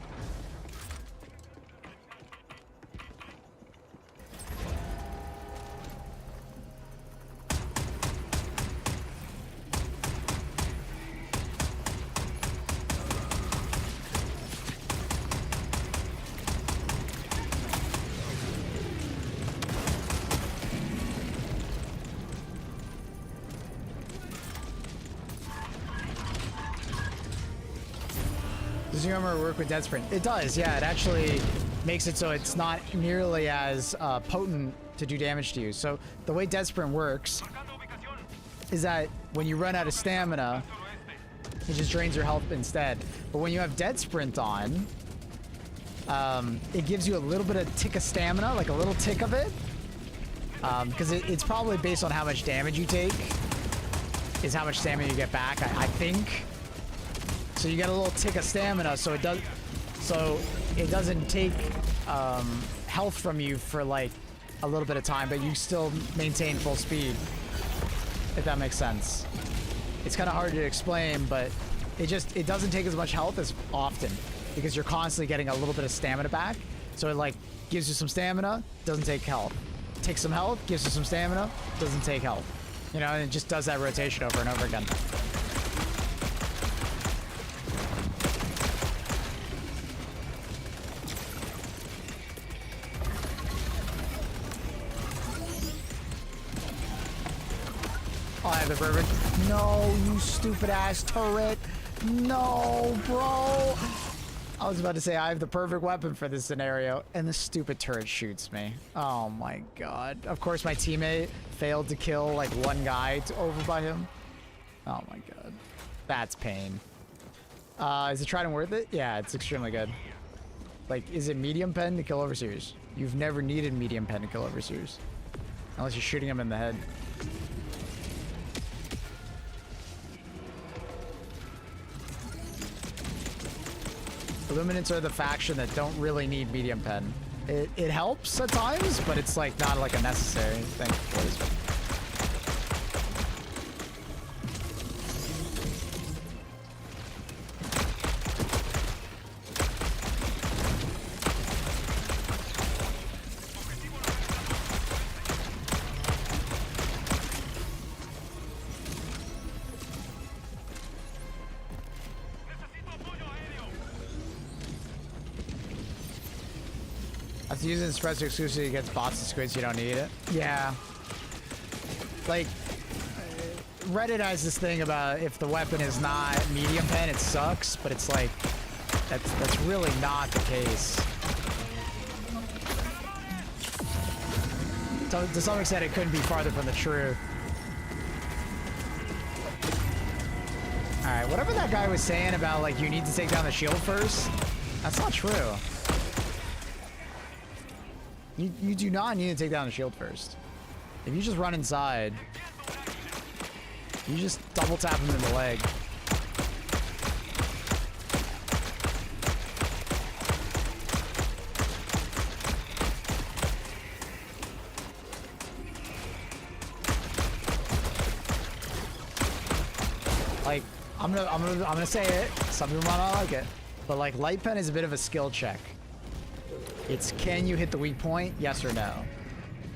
Does your armor work with dead sprint? It does, yeah. It actually makes it so it's not nearly as potent to do damage to you. So the way dead sprint works is that when you run out of stamina, it just drains your health instead. But when you have dead sprint on, it gives you a little bit of tick of stamina, like a little tick of it. Because it's probably based on how much damage you take, is how much stamina you get back, I think. So you get a little tick of stamina, so it doesn't take health from you for like a little bit of time, but you still maintain full speed, if that makes sense. It's kind of hard to explain, but it doesn't take as much health as often because you're constantly getting a little bit of stamina back. So it like gives you some stamina, doesn't take health. Takes some health, gives you some stamina, doesn't take health. You know, and it just does that rotation over and over again. Oh, I have the perfect. No, you stupid ass turret. No, bro. I was about to say I have the perfect weapon for this scenario, and the stupid turret shoots me. Oh my god. Of course, my teammate failed to kill like one guy over by him. Oh my god. That's pain. Is the Trident worth it? Yeah, it's extremely good. Like, is it medium pen to kill overseers? You've never needed medium pen to kill overseers. Unless you're shooting them in the head. Illuminants are the faction that don't really need medium pen. It helps at times, but it's like not like a necessary thing. After using the suppressor exclusively against bots and squids, you don't need it. Yeah. Like, Reddit has this thing about if the weapon is not medium pen, it sucks, but it's like, that's really not the case. To some extent, it couldn't be farther from the truth. Alright, whatever that guy was saying about, like, you need to take down the shield first, that's not true. You do not need to take down the shield first. If you just run inside, you just double tap him in the leg. Like, I'm gonna say it. Some people might not like it, but like light pen is a bit of a skill check. It's can you hit the weak point, yes or no?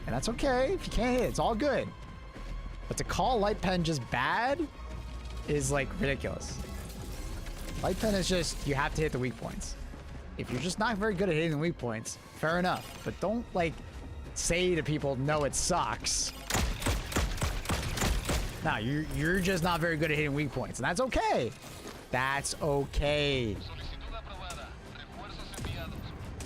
And that's okay if you can't hit it, it's all good. But to call light pen just bad is like ridiculous. Light pen is just, you have to hit the weak points. If you're just not very good at hitting the weak points, fair enough. But don't like say to people, no, it sucks. No, you're just not very good at hitting weak points, and that's okay. That's okay.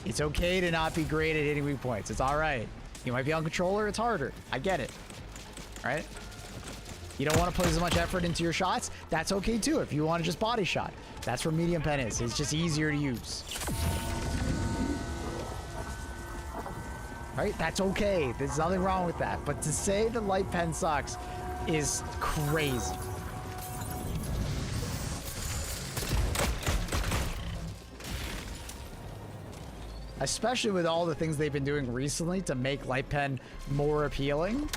It's okay to not be great at hitting weak points. It's all right. You might be on controller. It's harder. I get it. Right? You don't want to put as much effort into your shots. That's okay too. If you want to just body shot, that's where medium pen is. It's just easier to use. Right? That's okay. There's nothing wrong with that. But to say that light pen sucks is crazy. Especially with all the things they've been doing recently to make light pen more appealing.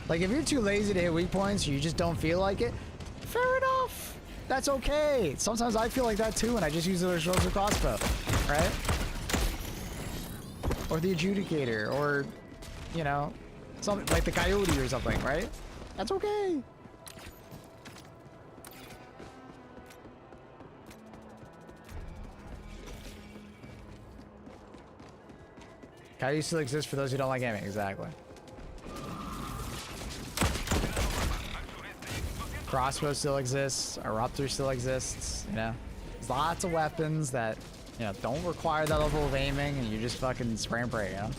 Like, if you're too lazy to hit weak points or you just don't feel like it, fair enough. That's okay. Sometimes I feel like that too, and I just use the Explosive Crossbow, right? Or the Adjudicator, or, you know, something like the Coyote or something, right? That's okay. Coyote still exists for those who don't like gaming, exactly. crossbow still exists, a Ruptor still exists, you know? There's lots of weapons that, you know, don't require that level of aiming and you just fucking spray and pray, you know?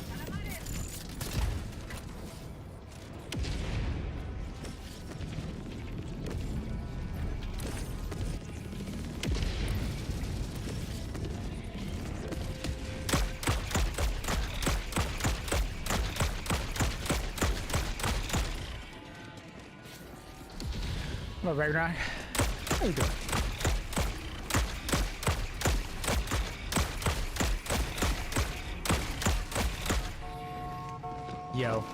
Hello, Ragnarok. How you doing? Yo.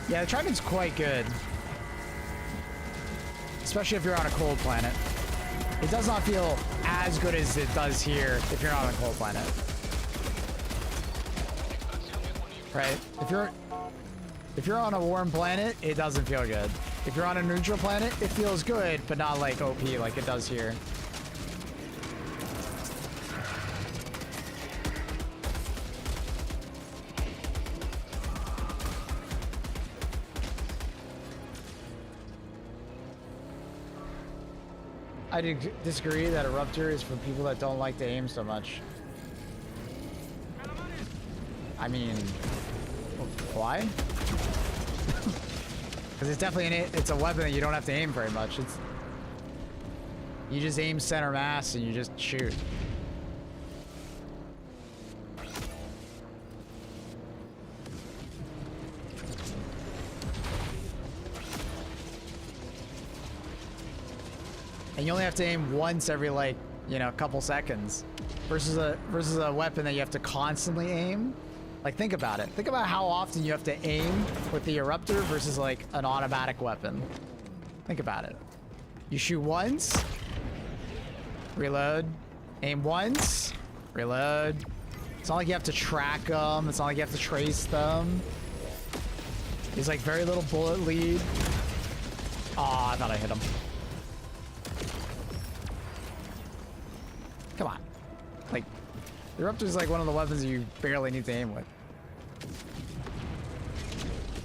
Yeah, the Triton's quite good. Especially if you're on a cold planet. It does not feel as good as it does here if you're on a cold planet. Right? If you're on a warm planet, it doesn't feel good. If you're on a neutral planet, it feels good, but not like OP like it does here. I disagree that a Ruptor is for people that don't like to aim so much. I mean, why? Because it's definitely it's a weapon that you don't have to aim very much. You just aim center mass and you just shoot. And you only have to aim once every, like, you know, a couple seconds versus a weapon that you have to constantly aim. Like, think about it. Think about how often you have to aim with the Eruptor versus, like, an automatic weapon. Think about it. You shoot once, reload, aim once, reload. It's not like you have to track them. It's not like you have to trace them. There's, like, very little bullet lead. Aw, I thought I hit him. Come on. Like, the Eruptor is like one of the weapons you barely need to aim with.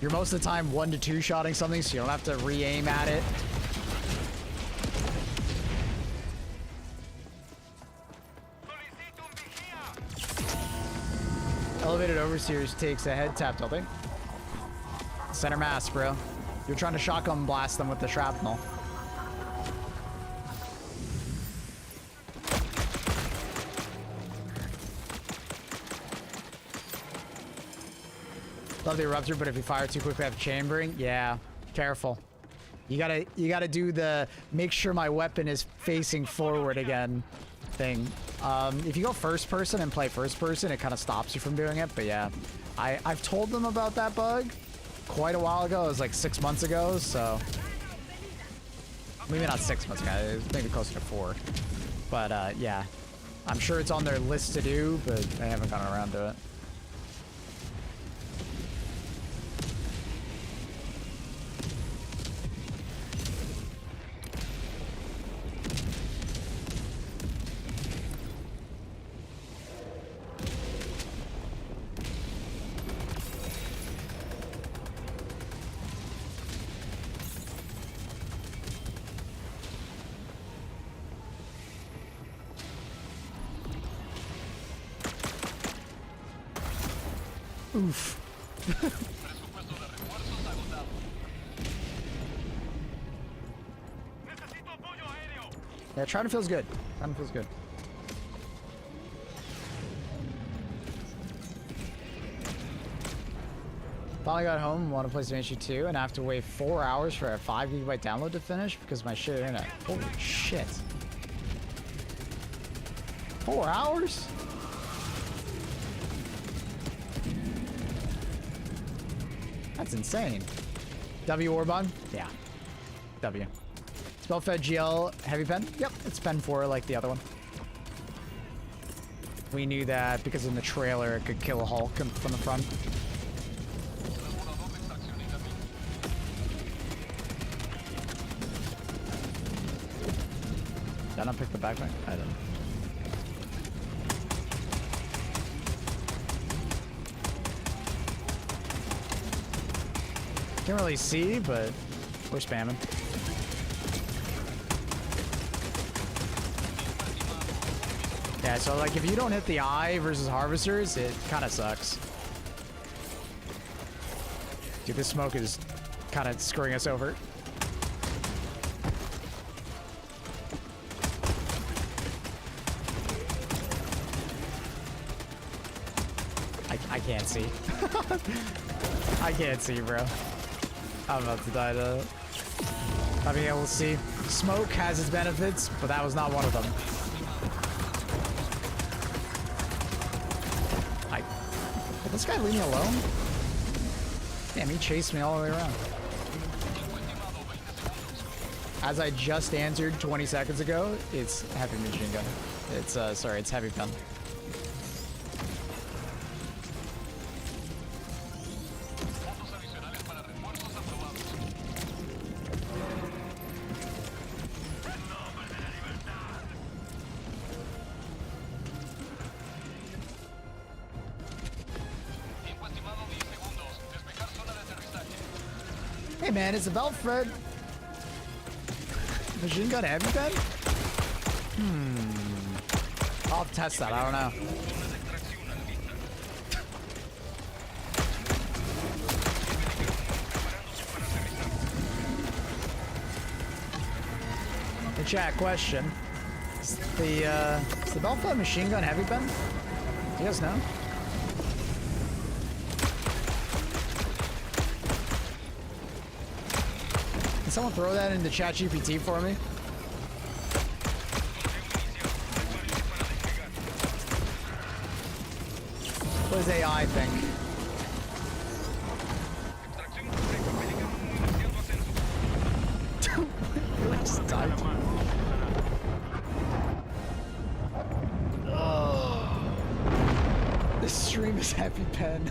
You're most of the time 1 to 2 shotting something, so you don't have to re-aim at it. Elevated Overseers takes a head tap tilting. Center mass, bro. You're trying to shotgun blast them with the shrapnel. Love the Eruptor, but if you fire too quickly after chambering, yeah, careful. You gotta do the make sure my weapon is facing forward again thing. If you go first person and play first person, it kind of stops you from doing it. But yeah, I've told them about that bug quite a while ago. It was like 6 months ago, so maybe not 6 months ago. It was maybe closer to 4. But yeah, I'm sure it's on their list to do, but they haven't gotten around to it. Oof. Yeah, Triton feels good. Triton feels good. Finally got home, want to play some HE2, and I have to wait 4 hours for a 5 GB download to finish because my shit internet. Holy shit. 4 hours? That's insane. W Warbond? Yeah. W. Spellfed GL heavy pen? Yep, it's pen 4 like the other one. We knew that because in the trailer it could kill a Hulk from the front. Did I not pick the backpack? I didn't. Can't really see, but we're spamming. Yeah, so like if you don't hit the eye versus harvesters, it kind of sucks. Dude, this smoke is kind of screwing us over. I can't see. I can't see, bro. I'm about to die though. Not being able to see. Smoke has its benefits, but that was not one of them. Will this guy leave me alone? Damn, he chased me all the way around. As I just answered 20 seconds ago, it's heavy machine gun. It's, sorry, it's heavy gun. Hey man, it's about Fred. Machine gun heavy pen? I'll test that, I don't know. Hey chat, question. Is the Belfast machine gun heavy pen? Do you guys know? Can someone throw that into ChatGPT for me? What does AI think? I just died. Oh. This stream is heavy pen.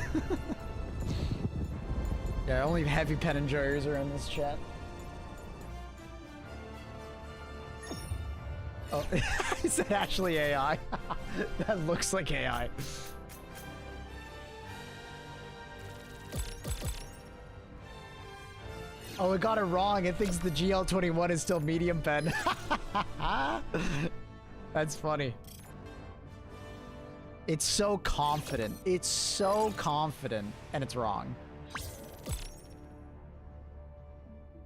Yeah, only heavy pen enjoyers are in this chat. Oh, is that actually AI? That looks like AI. Oh, it got it wrong. It thinks the GL21 is still medium pen. That's funny. It's so confident. It's so confident, and it's wrong.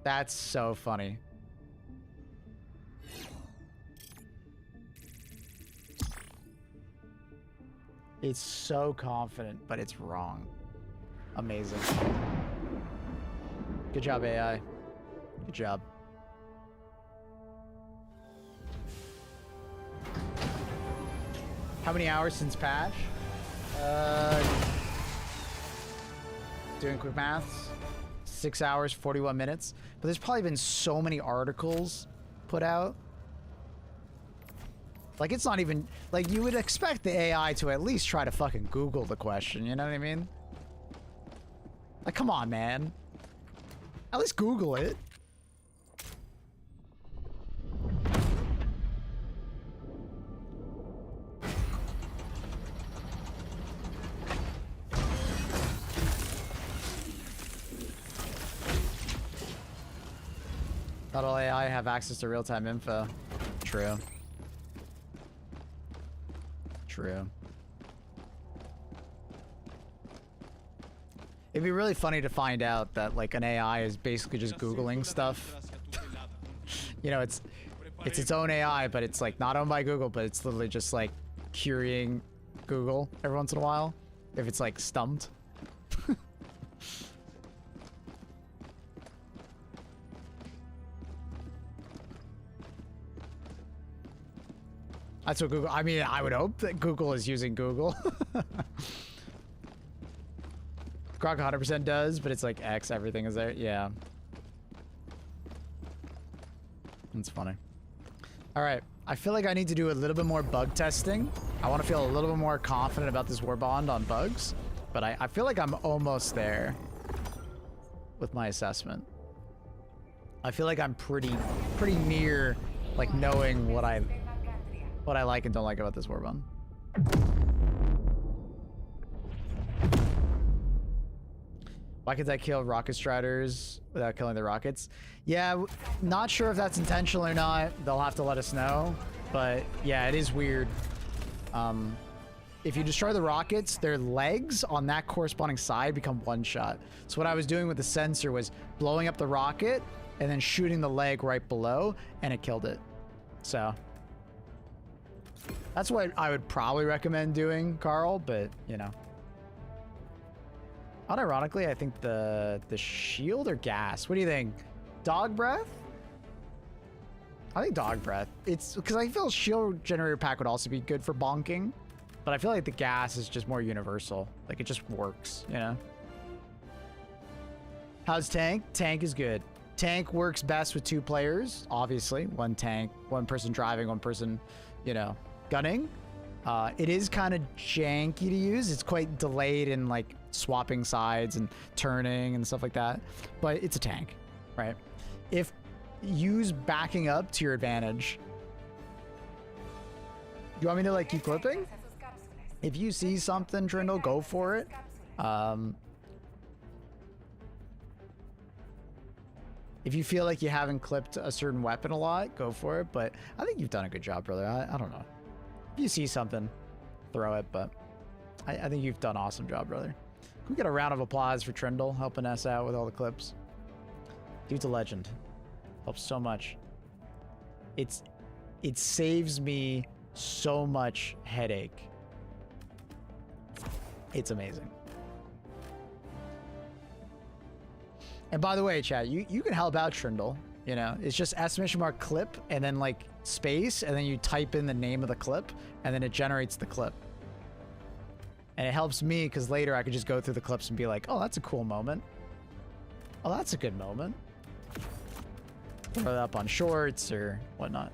That's so funny. It's so confident, but it's wrong. Amazing. Good job, AI. Good job. How many hours since patch? Doing quick maths. 6 hours, 41 minutes. But there's probably been so many articles put out. Like, it's not even... Like, you would expect the AI to at least try to fucking Google the question, you know what I mean? Like, come on, man. At least Google it. Not all AI have access to real-time info. True. True. It'd be really funny to find out that like an AI is basically just Googling stuff. You know, it's its own AI, but it's like not owned by Google, but it's literally just like querying Google every once in a while if it's like stumped. That's what Google, I mean, I would hope that Google is using Google. Grok 100% does, but it's like X, everything is there. Yeah. That's funny. All right. I feel like I need to do a little bit more bug testing. I want to feel a little bit more confident about this Warbond on bugs, but I feel like I'm almost there with my assessment. I feel like I'm pretty near like knowing what I like and don't like about this Warbond. Why could I kill rocket striders without killing the rockets? Yeah, not sure if that's intentional or not. They'll have to let us know. But yeah, it is weird. If you destroy the rockets, their legs on that corresponding side become one shot. So what I was doing with the sensor was blowing up the rocket and then shooting the leg right below, and it killed it. So that's what I would probably recommend doing, Carl, but you know. Unironically, I think the shield or gas. What do you think? Dog breath? I think dog breath. It's because I feel shield generator pack would also be good for bonking, but I feel like the gas is just more universal. Like it just works, you know? How's tank? Tank is good. Tank works best with 2 players, obviously. One tank, one person driving, one person, you know, gunning. It is kind of janky to use. It's quite delayed in like swapping sides and turning and stuff like that, but it's a tank, right? If use backing up to your advantage. Do you want me to like keep clipping? If you see something, Trindle, go for it. If you feel like you haven't clipped a certain weapon a lot, go for it. But I think you've done a good job, brother. I don't know. If you see something, throw it. But I think you've done an awesome job, brother. Can we get a round of applause for Trindle helping us out with all the clips? Dude's a legend. Helps so much. It saves me so much headache. It's amazing. And by the way, chat, you can help out Trindle. You know, it's just !mark clip and then like space, and then you type in the name of the clip, and then it generates the clip. And it helps me because later I could just go through the clips and be like, oh, that's a cool moment. Oh, that's a good moment. Throw that up on shorts or whatnot.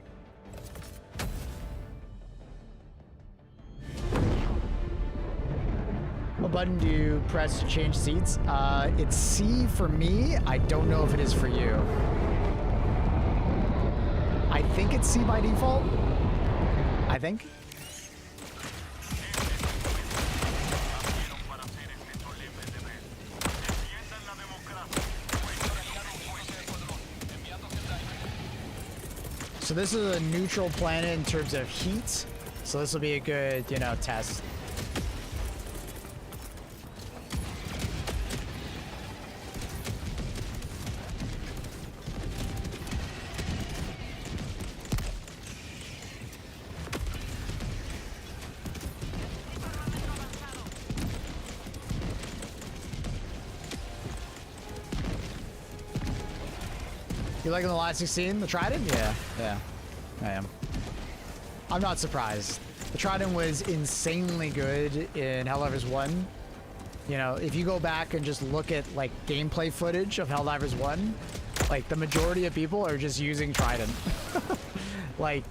What button do you press to change seats? It's C for me. I don't know if it is for you. I think it's C by default. I think. So this is a neutral planet in terms of heat. So this will be a good, you know, test. You liking the last 16? The Trident? Yeah, I am. I'm not surprised. The Trident was insanely good in Helldivers 1. You know, if you go back and just look at like gameplay footage of Helldivers 1, like the majority of people are just using Trident. Like,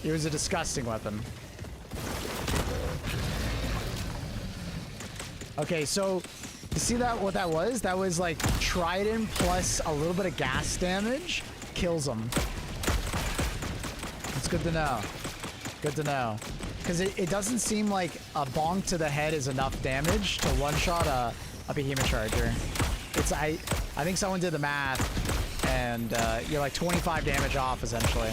it was a disgusting weapon. Okay, so you see that what that was? That was like Trident plus a little bit of gas damage kills them. It's good to know. Good to know. Because it doesn't seem like a bonk to the head is enough damage to one-shot a behemoth charger. It's I think someone did the math, and you're like 25 damage off essentially.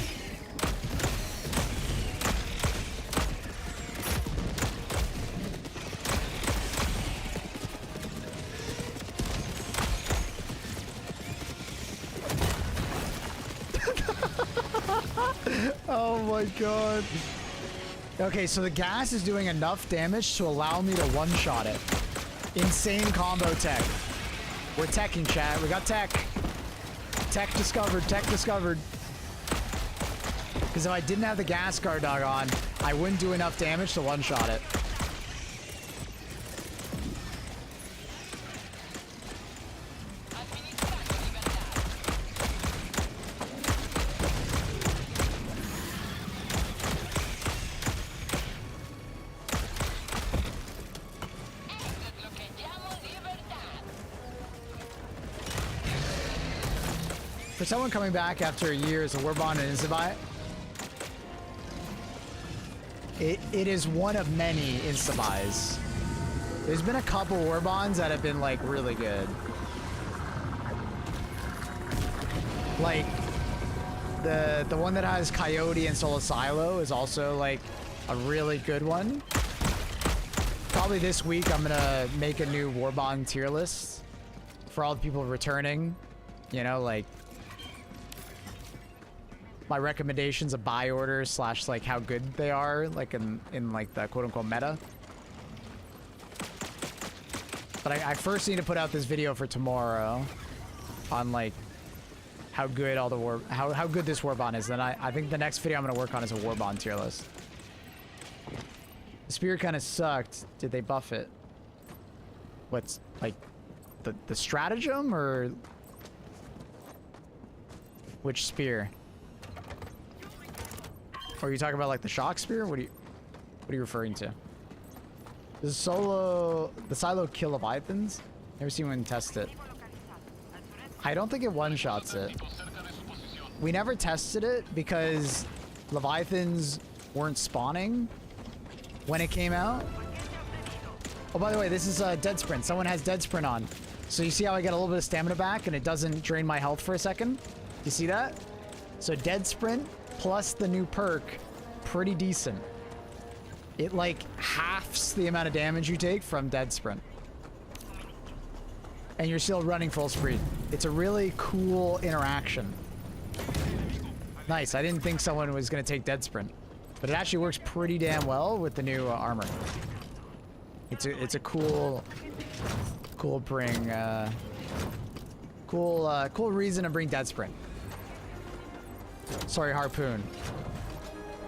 Oh my god. Okay, so the gas is doing enough damage to allow me to one-shot it. Insane combo tech. We're teching, chat. We got tech. Tech discovered. Tech discovered. Because if I didn't have the gas guard dog on, I wouldn't do enough damage to one-shot it. For someone coming back after a year as a Warbond and Insta-buy, it is one of many Insta-buys. There's been a couple Warbonds that have been like really good. Like the one that has Coyote and Solo Silo is also like a really good one. Probably this week I'm gonna make a new Warbond tier list for all the people returning. You know, like my recommendations of buy orders / like how good they are, like in like the quote unquote meta. But I first need to put out this video for tomorrow on like how good all the how good this Warbond is. Then I think the next video I'm gonna work on is a Warbond tier list. The spear kind of sucked. Did they buff it? What's like the stratagem or which spear? Or are you talking about like the shock spear? What are you referring to? The silo kill Leviathans? Never seen one test it. I don't think it one-shots it. We never tested it because Leviathans weren't spawning when it came out. Oh, by the way, this is a dead sprint. Someone has dead sprint on. So you see how I get a little bit of stamina back and it doesn't drain my health for a second? You see that? So dead sprint plus the new perk, pretty decent. It like halves the amount of damage you take from dead sprint. And you're still running full speed. It's a really cool interaction. Nice, I didn't think someone was gonna take dead sprint. But it actually works pretty damn well with the new armor. It's a cool reason to bring dead sprint. Sorry, harpoon.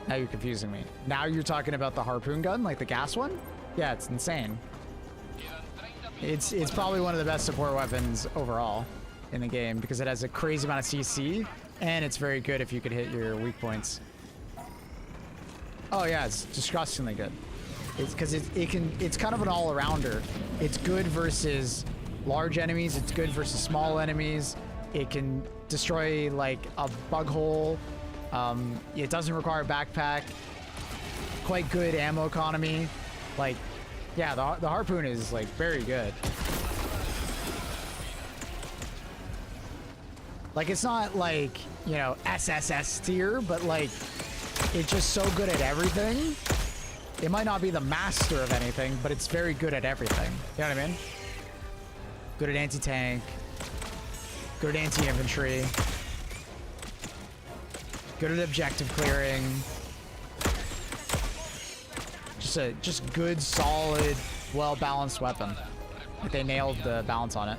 Now you're confusing me. Now you're talking about the harpoon gun, like the gas one? Yeah, it's insane. It's probably one of the best support weapons overall in the game because it has a crazy amount of CC and it's very good if you could hit your weak points. Oh yeah, it's disgustingly good. It's because it's kind of an all-arounder. It's good versus large enemies. It's good versus small enemies. It can destroy like a bug hole. It doesn't require a backpack. Quite good ammo economy. Like, yeah, the harpoon is like very good. Like it's not like, you know, SSS tier, but like it's just so good at everything. It might not be the master of anything, but it's very good at everything. You know what I mean? Good at anti-tank. Good at anti-infantry. Good at objective clearing. Just good, solid, well-balanced weapon. Like they nailed the balance on it.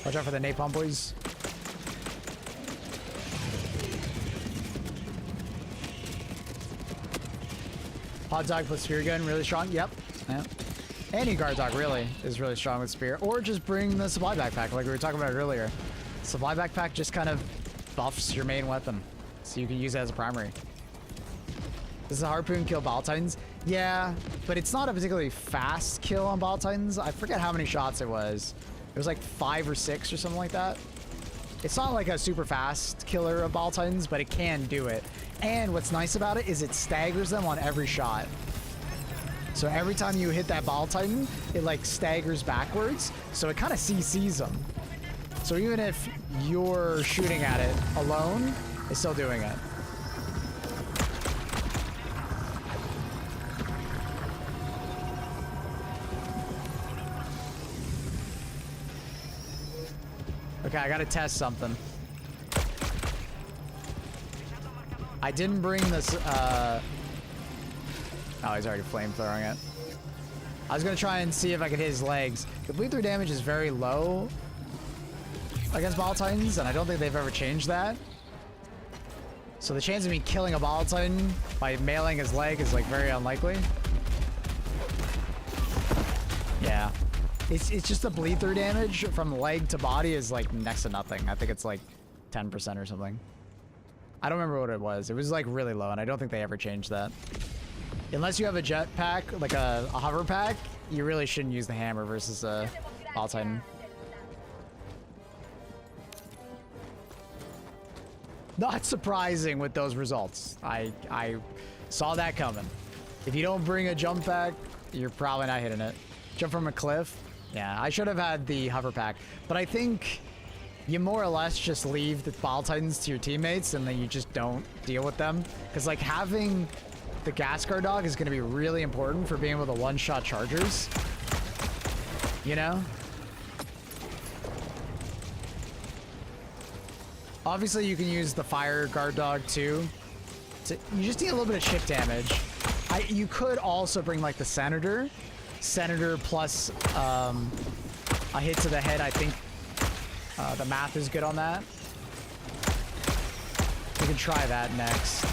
Watch out for the napalm, boys. Hot dog plus spear gun, really strong. Yep. Yep. Any guard dog really is really strong with spear. Or just bring the supply backpack like we were talking about earlier. Supply backpack just kind of buffs your main weapon. So you can use it as a primary. Does the harpoon kill Ball Titans? Yeah, but it's not a particularly fast kill on Ball Titans. I forget how many shots it was. It was like 5 or 6 or something like that. It's not like a super fast killer of Ball Titans, but it can do it. And what's nice about it is it staggers them on every shot. So every time you hit that Ball Titan, it like staggers backwards. So it kind of CCs them. So even if you're shooting at it alone, it's still doing it. Okay, I gotta test something. I didn't bring this, oh, he's already flamethrowing it. I was gonna try and see if I could hit his legs. The bleed through damage is very low against Ball Titans, and I don't think they've ever changed that. So the chance of me killing a Ball Titan by mailing his leg is like very unlikely. Yeah. It's just the bleed through damage from leg to body is like next to nothing. I think it's like 10% or something. I don't remember what it was. It was like really low, and I don't think they ever changed that. Unless you have a jetpack, like a hover pack, you really shouldn't use the hammer versus a Ball Titan. Not surprising with those results. I saw that coming. If you don't bring a jump pack, you're probably not hitting it. Jump from a cliff. Yeah, I should have had the hover pack. But I think you more or less just leave the Bile Titans to your teammates and then you just don't deal with them. Because like having the gas guard dog is going to be really important for being able to one-shot chargers. You know? Obviously, you can use the fire guard dog too. You just need a little bit of chip damage. You could also bring like the senator plus a hit to the head. I think the math is good on that. We can try that next.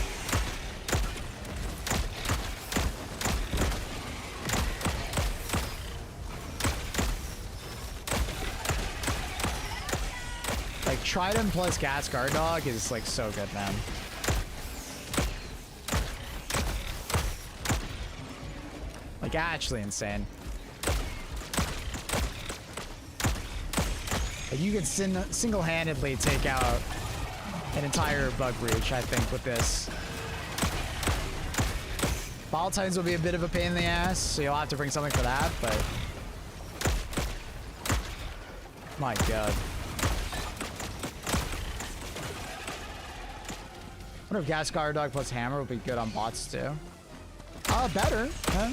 Like Trident plus Gas Guard Dog is like so good, man. Like actually insane. Like you can single-handedly take out an entire bug breach, I think, with this. Bile Titans will be a bit of a pain in the ass, so you'll have to bring something for that, but my god. I wonder if Gas Guard Dog plus Hammer will be good on bots too. Better, huh?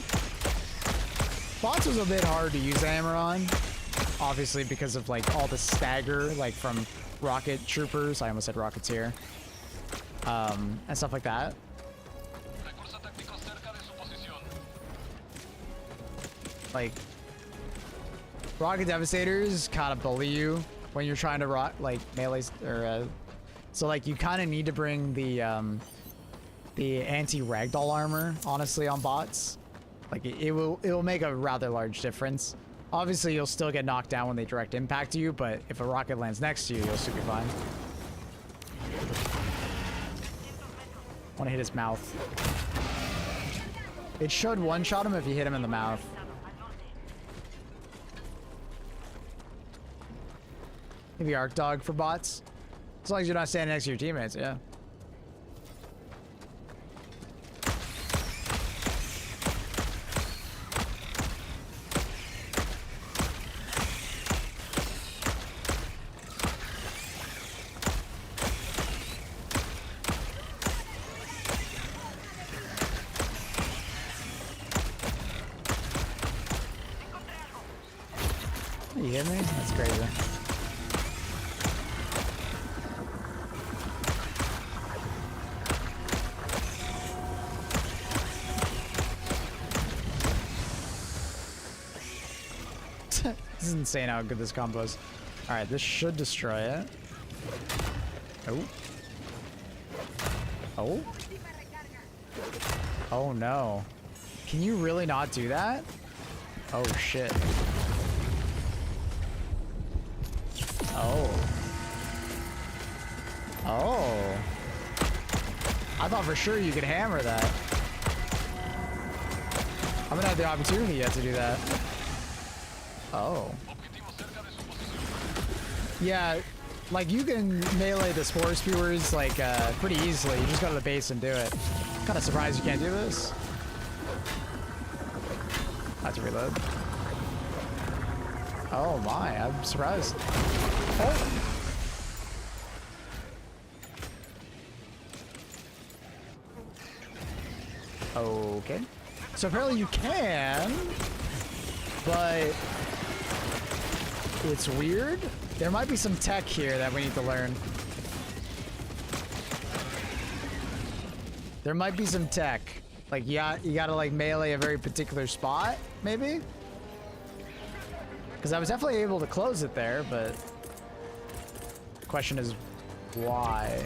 Bots was a bit hard to use the Hammer on, obviously because of like all the stagger, like from rocket troopers. I almost said Rocketeer, and stuff like that. Like rocket devastators kind of bully you when you're trying to like melee or. So like you kind of need to bring the anti-ragdoll armor, honestly, on bots. Like it will make a rather large difference. Obviously, you'll still get knocked down when they direct impact you, but if a rocket lands next to you, you'll still be fine. I want to hit his mouth. It should one-shot him if you hit him in the mouth. Maybe Arc Dog for bots. As long as you're not standing next to your teammates, yeah. You hit me? That's crazy. This is insane how good this combo is. Alright, this should destroy it. Oh. Oh. Oh no. Can you really not do that? Oh shit. Oh. Oh. I thought for sure you could hammer that. I haven't had the opportunity yet to do that. Oh. Yeah, like you can melee the spore spewers like pretty easily. You just go to the base and do it. Kind of surprised you can't do this. I have to reload. Oh my, I'm surprised. Oh. Okay. So apparently you can, but it's weird. There might be some tech here that we need to learn. There might be some tech. Like, yeah, you gotta like melee a very particular spot, maybe? Because I was definitely able to close it there, but the question is why?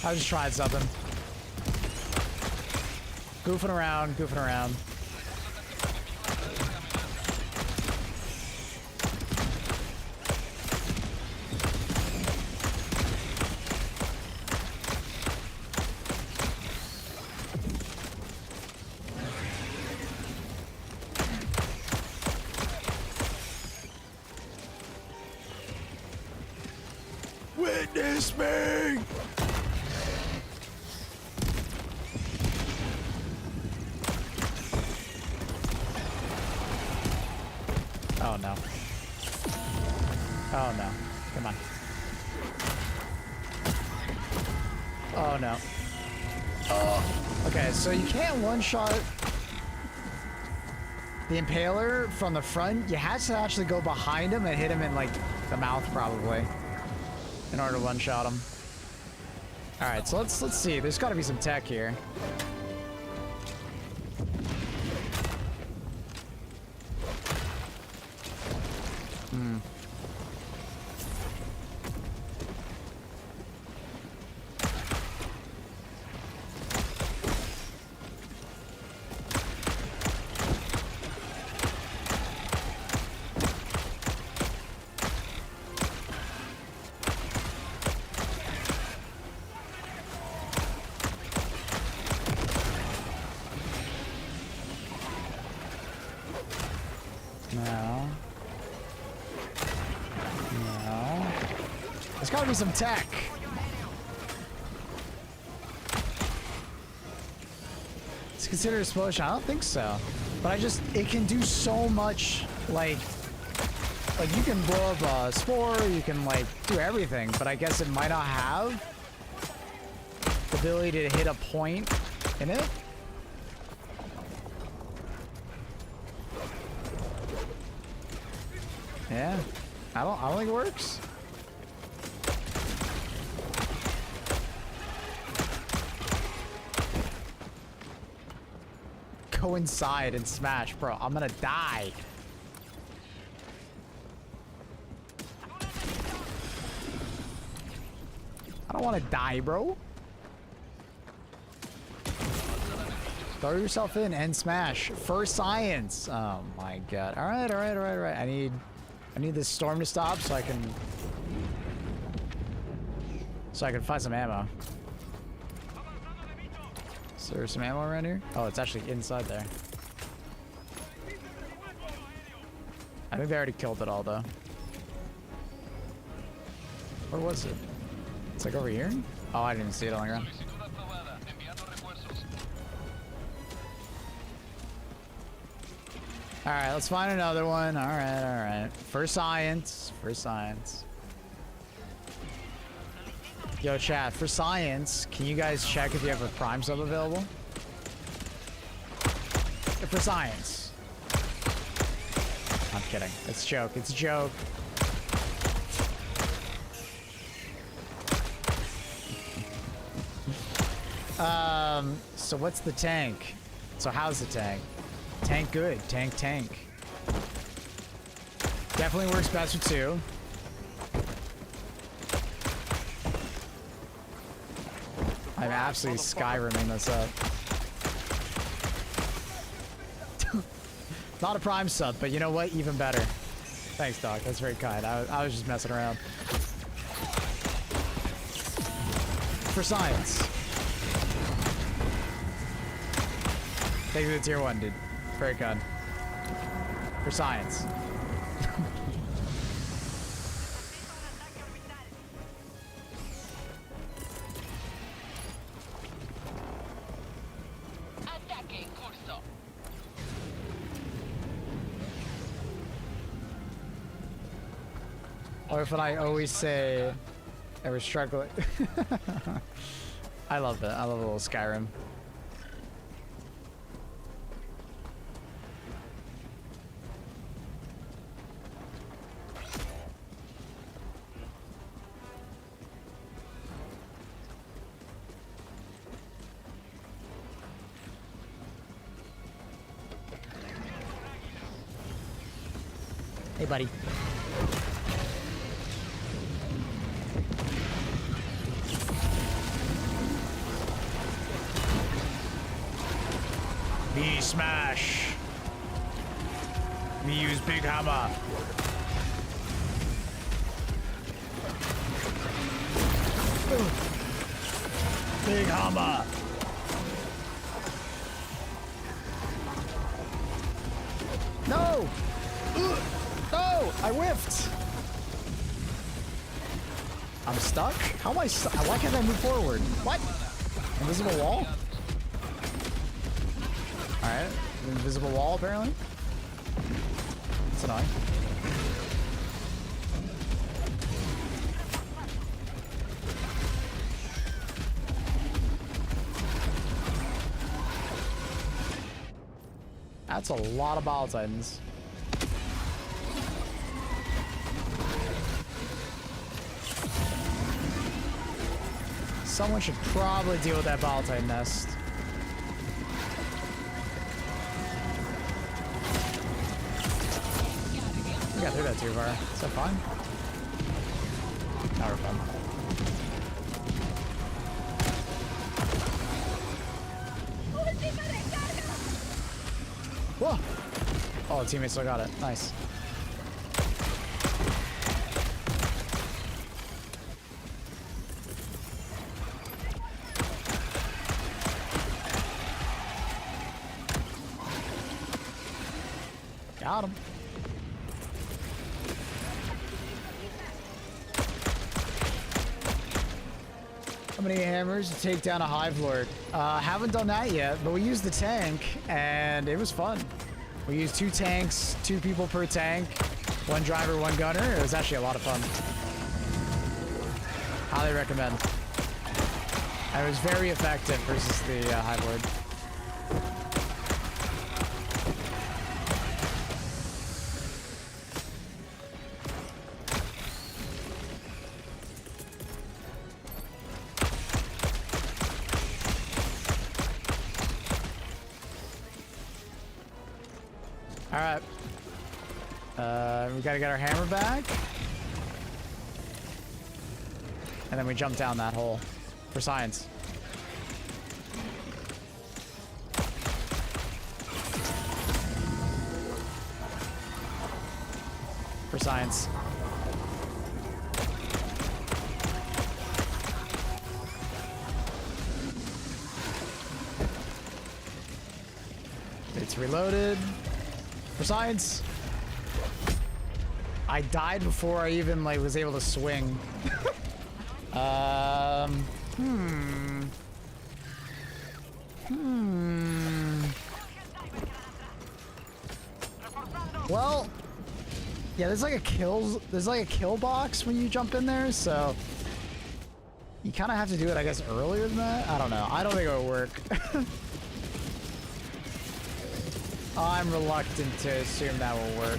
I was just trying something. Goofing around, goofing around. Witness me! Oh no. Oh no. Come on. Oh no. Oh. Okay, so you can't one-shot the Impaler from the front. You have to actually go behind him and hit him in like the mouth probably in order to one-shot him. All right, so let's see. There's got to be some tech here. No. No. There's gotta be some tech. It's considered explosion. I don't think so. But it can do so much, like you can blow up a spore, you can like do everything, but I guess it might not have the ability to hit a point in it. Yeah, I don't think it works. Go inside and smash, bro. I'm gonna die. I don't want to die, bro. Throw yourself in and smash for science. Oh my god. All right, all right, all right, all right. I need this storm to stop so I can find some ammo. Is there some ammo around here? Oh, it's actually inside there. I think they already killed it all though. Where was it? It's like over here? Oh, I didn't see it on the ground. All right, let's find another one. All right, all right. For science, for science. Yo, chat, for science, can you guys check if you have a Prime sub available? For science. I'm kidding. It's a joke. It's a joke. So what's the tank? So how's the tank? Tank good. Tank. Definitely works best with 2. I'm absolutely Skyriming this up. Not a Prime sub, but you know what? Even better. Thanks, Doc. That's very kind. I was just messing around. For science. Thank you for the tier 1, dude. Very kind. For science. Or if I always say, I was struggling. I love it. I love a little Skyrim. Hey, buddy. Me smash. Me use big hammer. Big hammer. No! No! I whiffed! I'm stuck? How am I stuck? Why can't I move forward? What? Invisible wall? Alright. Invisible wall, apparently. That's annoying. That's a lot of Battle Titans. Someone should probably deal with that Battle Titan nest. We got through that too far. Is that fine? Now we're fine. Whoa! Oh, the teammates still got it. Nice. Got him. How many hammers to take down a Hive Lord? Haven't done that yet, but we used the tank, and it was fun. We used 2 tanks, 2 people per tank, 1 driver, 1 gunner. It was actually a lot of fun. Highly recommend. It was very effective versus the Hive Lord. Alright. We gotta get our hammer back. And then we jump down that hole. For science. For science. It's reloaded. For science. I died before I even was able to swing. Well, yeah, there's like a kill box when you jump in there, so you kind of have to do it, I guess, earlier than that. I don't know. I don't think it would work. I'm reluctant to assume that will work.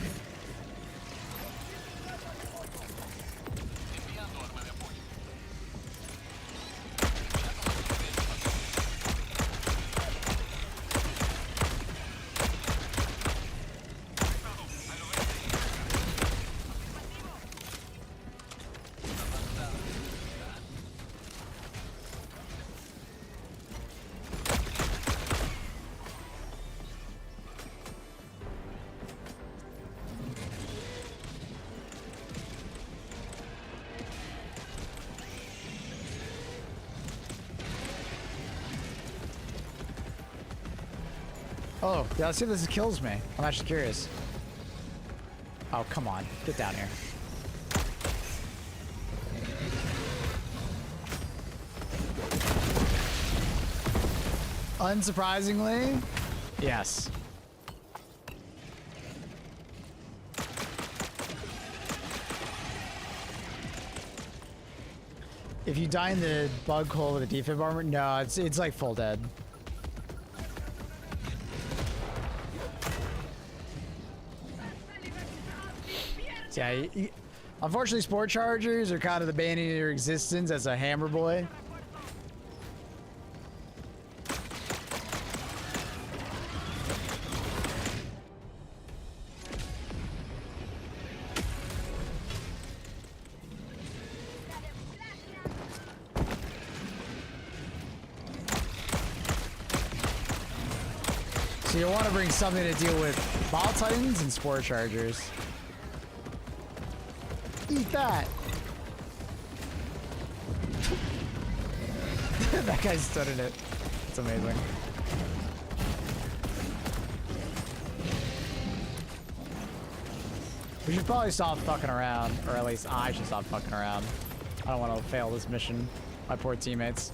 Oh, yeah, let's see if this kills me. I'm actually curious. Oh, come on. Get down here. Unsurprisingly, yes. If you die in the bug hole with a defib armor, no, it's like full dead. Yeah, unfortunately, sport chargers are kind of the bane of your existence as a hammer boy. So you want to bring something to deal with Ball Titans and Spore Chargers. Eat that! That guy stood in it. It's amazing. We should probably stop fucking around, or at least I should stop fucking around. I don't want to fail this mission. My poor teammates.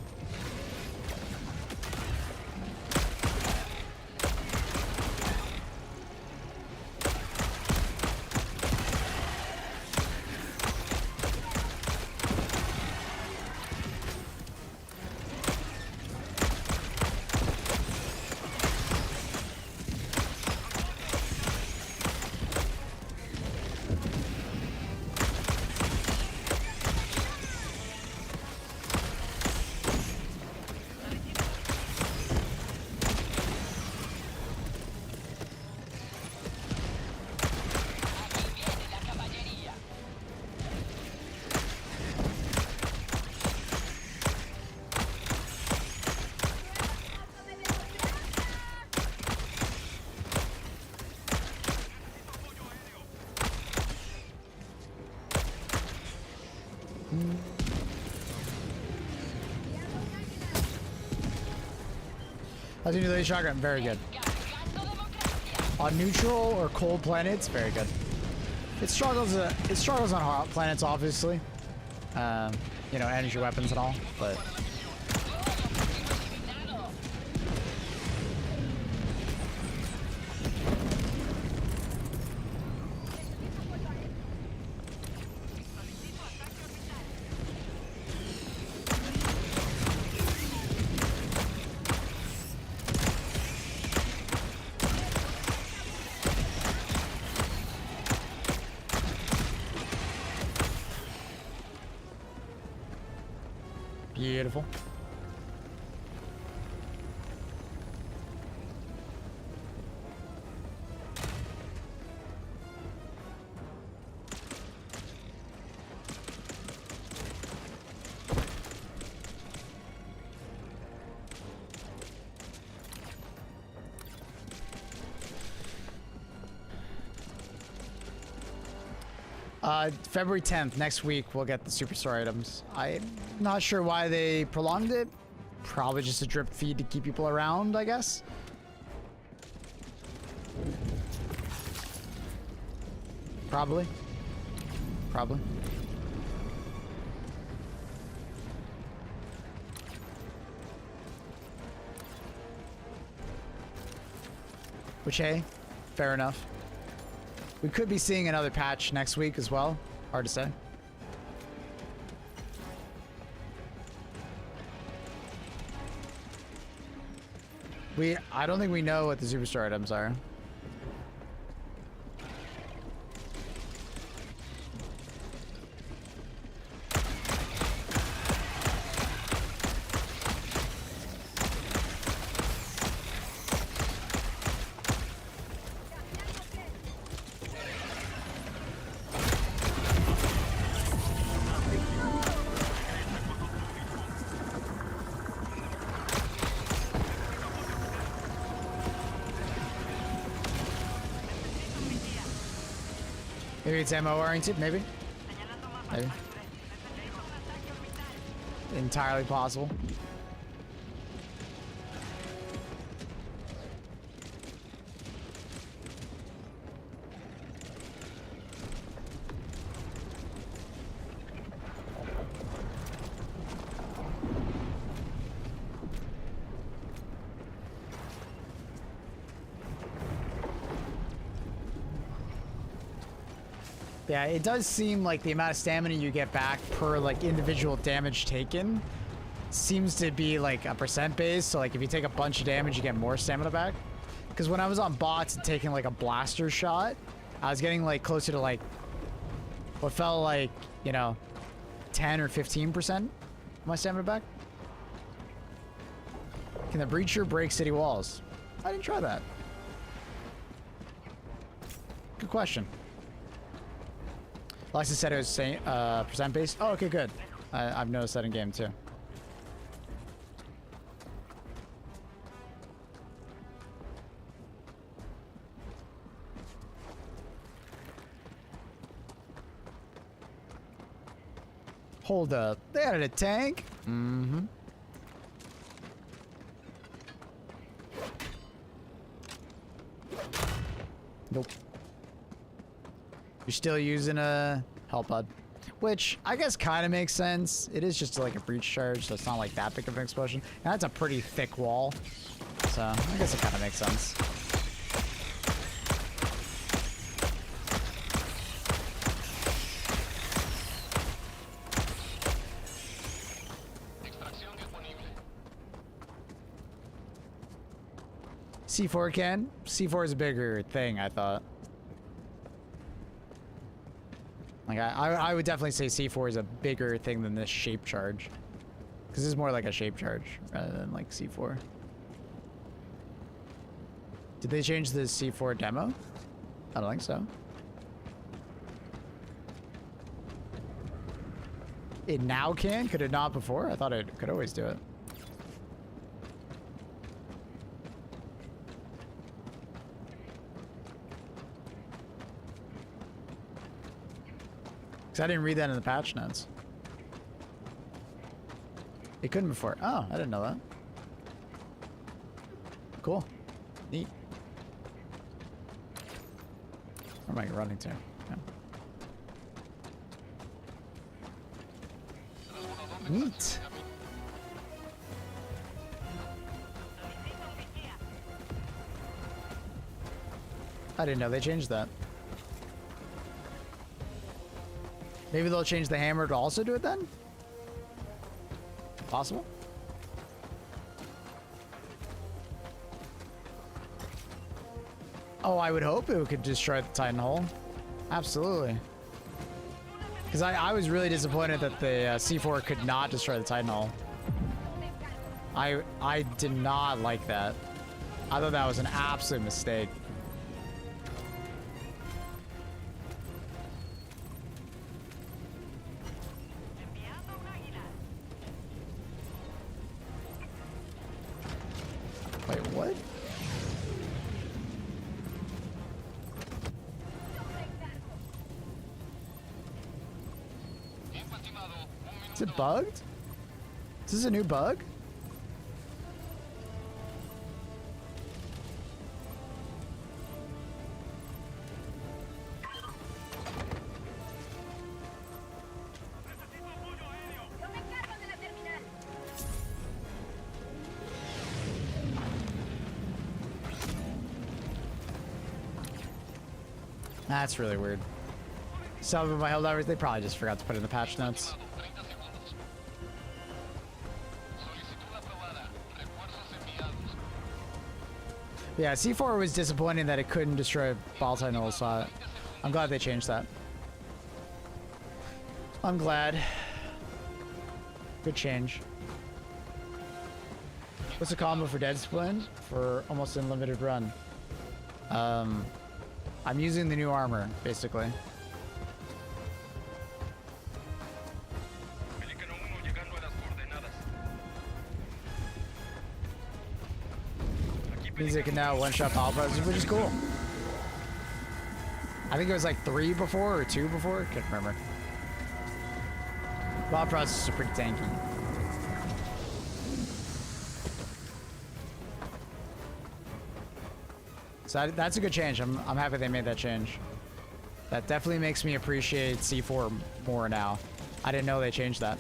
How's your new shotgun? Very good. On neutral or cold planets, very good. It struggles on hot planets, obviously. You know, energy weapons and all, but. Beautiful. February 10th, next week, we'll get the Superstar items. I'm not sure why they prolonged it. Probably just a drip feed to keep people around, I guess. Probably. Which, hey, fair enough. We could be seeing another patch next week as well. Hard to say. I don't think we know what the Superstar items are. Maybe it's ammo oriented, maybe? Maybe. Entirely possible. Yeah, it does seem like the amount of stamina you get back per like individual damage taken seems to be like a percent base. So like if you take a bunch of damage, you get more stamina back. Because when I was on bots and taking like a blaster shot, I was getting like closer to like what felt like, you know, 10 or 15% of my stamina back. Can the breacher break city walls? I didn't try that. Good question. Alexis said it was percent based. Oh, okay, good. I've noticed that in game too. Hold up. They added a tank? Mm-hmm. Nope. You're still using a Hell Pod, which I guess kind of makes sense. It is just like a breach charge, so it's not like that big of an explosion. And that's a pretty thick wall, so I guess it kind of makes sense. C4 can? C4 is a bigger thing, I thought. Like, I would definitely say C4 is a bigger thing than this shape charge. Because it's more like a shape charge rather than like C4. Did they change the C4 demo? I don't think so. It now can? Could it not before? I thought it could always do it. Because I didn't read that in the patch notes. It couldn't before. Oh, I didn't know that. Cool. Neat. Where am I running to? Yeah. Neat. I didn't know they changed that. Maybe they'll change the hammer to also do it then? Possible? Oh, I would hope it could destroy the Titan Hull. Absolutely. Because I was really disappointed that the C4 could not destroy the Titan Hull. I did not like that. I thought that was an absolute mistake. Wait, what? Is it bugged? Is this a new bug? That's really weird. Some of my Helldivers, they probably just forgot to put in the patch notes. Yeah, C4 was disappointing that it couldn't destroy Ball Titan Hull, so I'm glad they changed that. I'm glad. Good change. What's the combo for Dead Splint for almost unlimited run? I'm using the new armor, basically. Means it can now one-shot Power Processors, which is cool. I think it was like 3 before or 2 before. Can't remember. Power Processors are pretty tanky. So that's a good change. I'm happy they made that change. That definitely makes me appreciate C4 more now. I didn't know they changed that.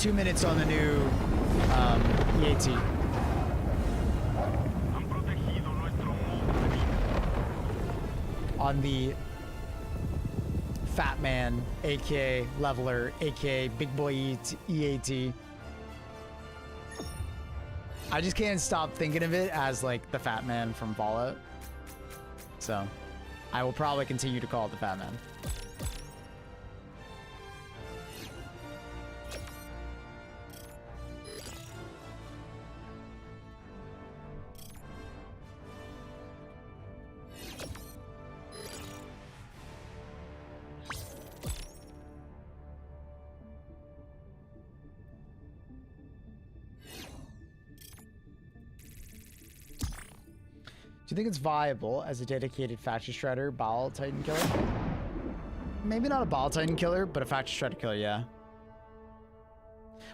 2 minutes on the new EAT. Han protegido nuestro modo de vida. On the Fat Man, aka Leveler, aka Big Boy EAT. I just can't stop thinking of it as like the Fat Man from Fallout. So I will probably continue to call it the Fat Man. Do you think it's viable as a dedicated Factory Shredder Ball Titan killer? Maybe not a Ball Titan killer, but a Factory Shredder killer, yeah.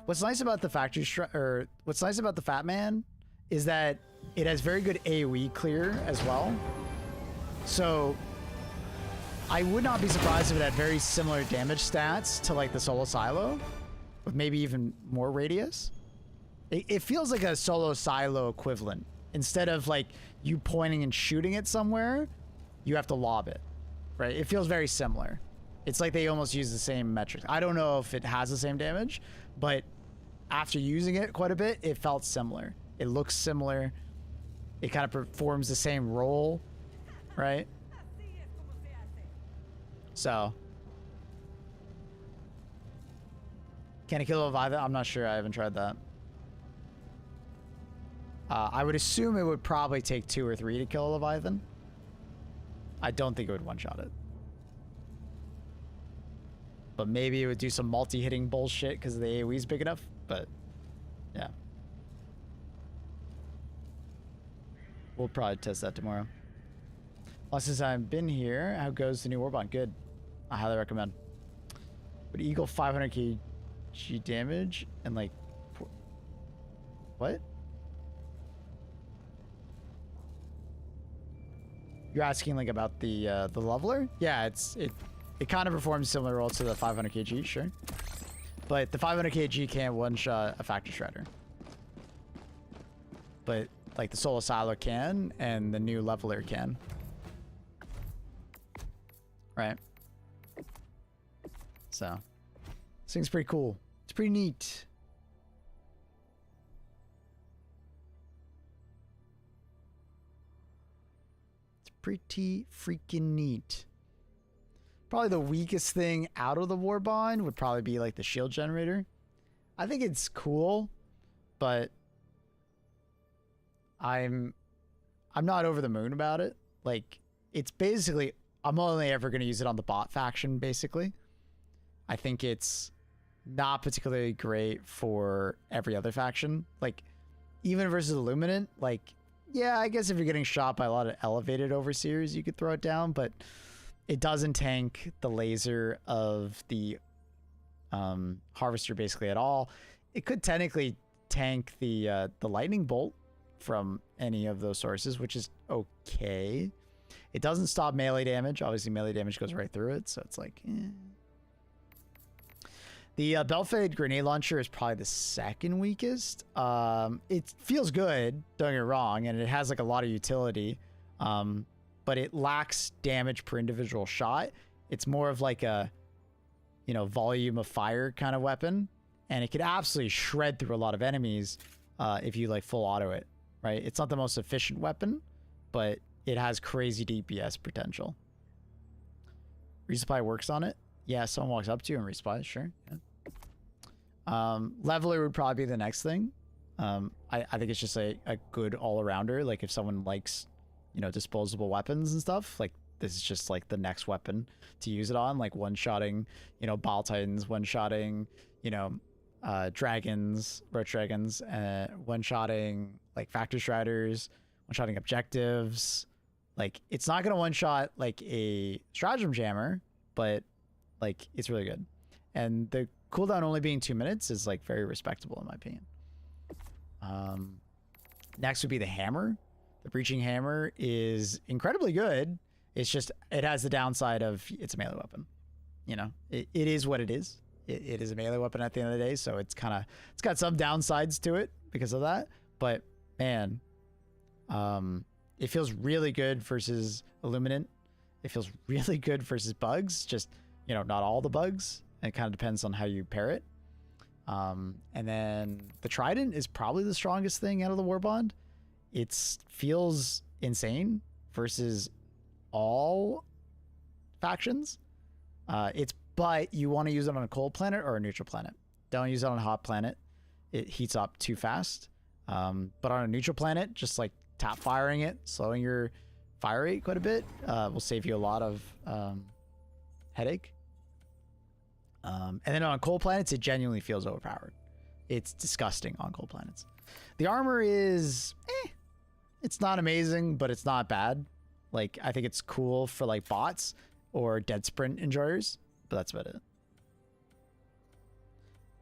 What's nice about the what's nice about the Fat Man is that it has very good AoE clear as well. So I would not be surprised if it had very similar damage stats to like the Solo Silo, with maybe even more radius. It feels like a Solo Silo equivalent. Instead of like you pointing and shooting it somewhere, you have to lob it, right? It feels very similar. It's like they almost use the same metrics. I don't know if it has the same damage, but after using it quite a bit, it felt similar. It looks similar. It kind of performs the same role, right? So, can it kill a Leviathan? I'm not sure. I haven't tried that. I would assume it would probably take 2 or 3 to kill a Leviathan. I don't think it would one-shot it. But maybe it would do some multi-hitting bullshit because the AoE is big enough. But, yeah. We'll probably test that tomorrow. Well, since I've been here, how goes the new Warbond? Good. I highly recommend. Would Eagle 500 kg damage and like... What? You're asking like about the leveler? Yeah, it kind of performs similar roles to the 500 kg, sure. But the 500 kg can't one-shot a Factory Shredder. But like the Solo Silo can, and the new leveler can. Right. So, this thing's pretty cool. It's pretty neat. Pretty freaking neat. Probably the weakest thing out of the Warbond would probably be like the shield generator. I think it's cool, but I'm not over the moon about it. Like, it's basically, I'm only ever going to use it on the bot faction, basically. I think it's not particularly great for every other faction. Like, even versus Illuminant, like, yeah, I guess if you're getting shot by a lot of elevated overseers, you could throw it down, but it doesn't tank the laser of the harvester basically at all. It could technically tank the lightning bolt from any of those sources, which is okay. It doesn't stop melee damage. Obviously, melee damage goes right through it, so it's like, eh. The belt-fed grenade launcher is probably the second weakest. It feels good, don't get me wrong, and it has like a lot of utility, but it lacks damage per individual shot. It's more of like a, you know, volume of fire kind of weapon, and it could absolutely shred through a lot of enemies if you like full auto it, right? It's not the most efficient weapon, but it has crazy DPS potential. Resupply works on it. Yeah, someone walks up to you and resupplies, sure. Yeah. Leveler would probably be the next thing. I think it's just a good all-arounder. Like if someone likes, you know, disposable weapons and stuff, like this is just like the next weapon to use it on, like one-shotting, you know, Ball Titans, one-shotting, you know, dragons, roach dragons, one-shotting like Factory Shredders, one-shotting objectives. Like it's not gonna one-shot like a stratagem jammer, but like it's really good. And the cooldown only being 2 minutes is like very respectable in my opinion. Next would be the hammer. The breaching hammer is incredibly good. It's just, it has the downside of it's a melee weapon. You know, it is what it is. it is a melee weapon at the end of the day, so it's got some downsides to it because of that. But man, it feels really good versus Illuminant. It feels really good versus bugs. Just, you know, not all the bugs. It kind of depends on how you pair it. And then the Trident is probably the strongest thing out of the Warbond. It feels insane versus all factions. But you want to use it on a cold planet or a neutral planet. Don't use it on a hot planet. It heats up too fast. But on a neutral planet, just like tap firing it, slowing your fire rate quite a bit, will save you a lot of headache. And then on cold planets, it genuinely feels overpowered. It's disgusting on cold planets. The armor is, it's not amazing, but it's not bad. Like, I think it's cool for like bots or dead sprint enjoyers, but that's about it.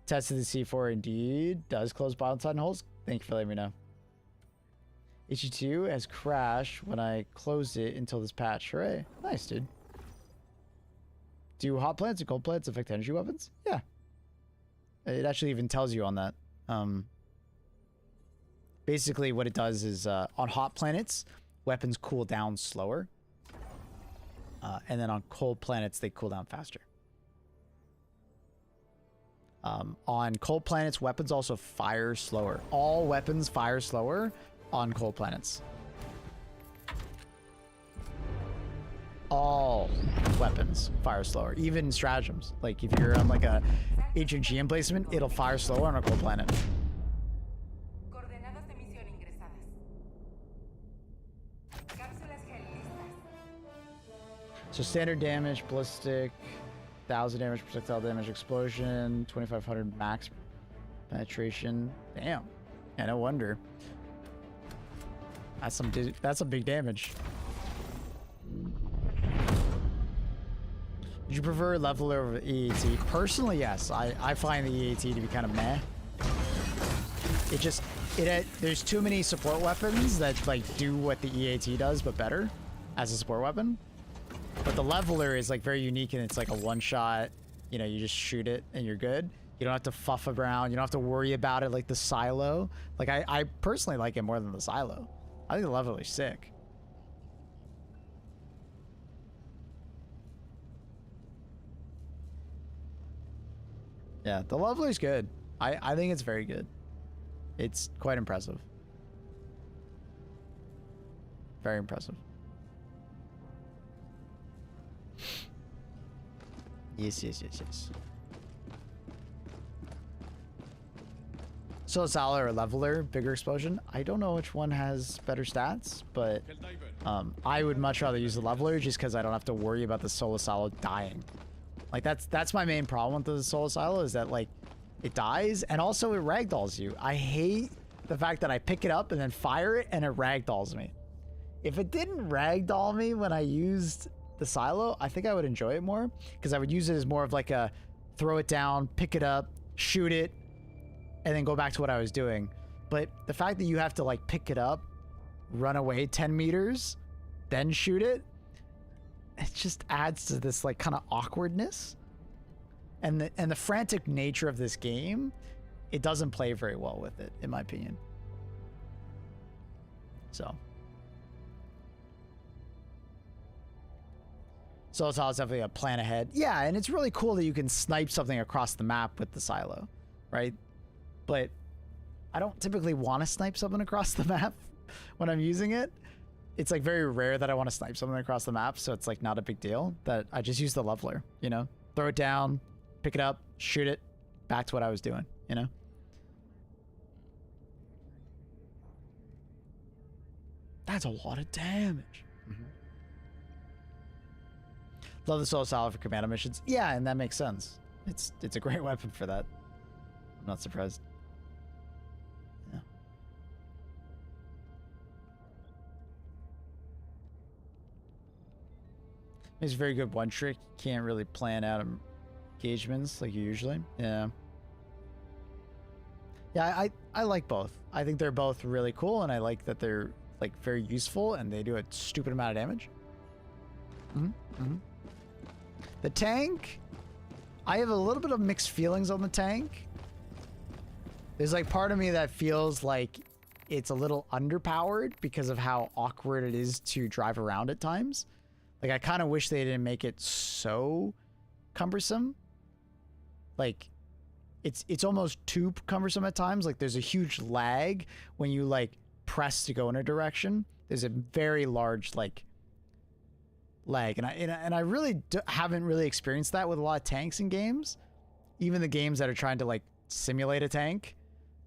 Tested the C4 indeed does close bottom side holes. Thank you for letting me know. HE2 has crashed when I closed it until this patch. Hooray. Nice, dude. Do hot planets and cold planets affect energy weapons? Yeah. It actually even tells you on that. Basically, what it does is on hot planets, weapons cool down slower. And then on cold planets, they cool down faster. On cold planets, weapons also fire slower. All weapons fire slower on cold planets. All weapons fire slower, even stratagems. Like if you're on like a HG emplacement, it'll fire slower on a cold planet. Coordenadas de misión ingresadas. Cápsulas Helldivers. So standard damage, ballistic, 1,000 damage, projectile damage, explosion, 2,500 max penetration. Damn. Yeah, no wonder. That's some big damage. Would you prefer leveler over EAT? Personally, yes. I find the EAT to be kind of meh. There's too many support weapons that like do what the EAT does, but better as a support weapon. But the leveler is like very unique, and it's like a one shot. You know, you just shoot it and you're good. You don't have to fuff around. You don't have to worry about it like the silo. Like I personally like it more than the silo. I think the leveler is sick. Yeah, the leveler is good. I think it's very good. It's quite impressive. Very impressive. Yes. So Sala or leveler, bigger explosion. I don't know which one has better stats, but I would much rather use the leveler just because I don't have to worry about the solo silo dying. Like that's my main problem with the solo silo is that like it dies and also it ragdolls you. I hate the fact that I pick it up and then fire it and it ragdolls me. If it didn't ragdoll me when I used the silo, I think I would enjoy it more because I would use it as more of like a throw it down, pick it up, shoot it, and then go back to what I was doing. But the fact that you have to like pick it up, run away 10 meters, then shoot it, it just adds to this like kind of awkwardness. And the frantic nature of this game, it doesn't play very well with it, in my opinion. So it's definitely a plan ahead. Yeah, and it's really cool that you can snipe something across the map with the silo, right? But I don't typically want to snipe something across the map when I'm using it. It's like very rare that I want to snipe something across the map, so it's like not a big deal that I just use the leveler, you know? Throw it down, pick it up, shoot it, back to what I was doing, you know? That's a lot of damage. Love the solo silo for commando missions. Yeah, and that makes sense. It's a great weapon for that. I'm not surprised. Yeah. It's a very good one trick. You can't really plan out engagements like you usually. Yeah. Yeah, I like both. I think they're both really cool, and I like that they're like very useful and they do a stupid amount of damage. The tank, I have a little bit of mixed feelings on the tank. There's like part of me that feels like it's a little underpowered because of how awkward it is to drive around at times. Like I kind of wish they didn't make it so cumbersome. Like it's almost too cumbersome at times. Like there's a huge lag when you like press to go in a direction. There's a very large like lag, and I really haven't really experienced that with a lot of tanks in games. Even the games that are trying to like simulate a tank,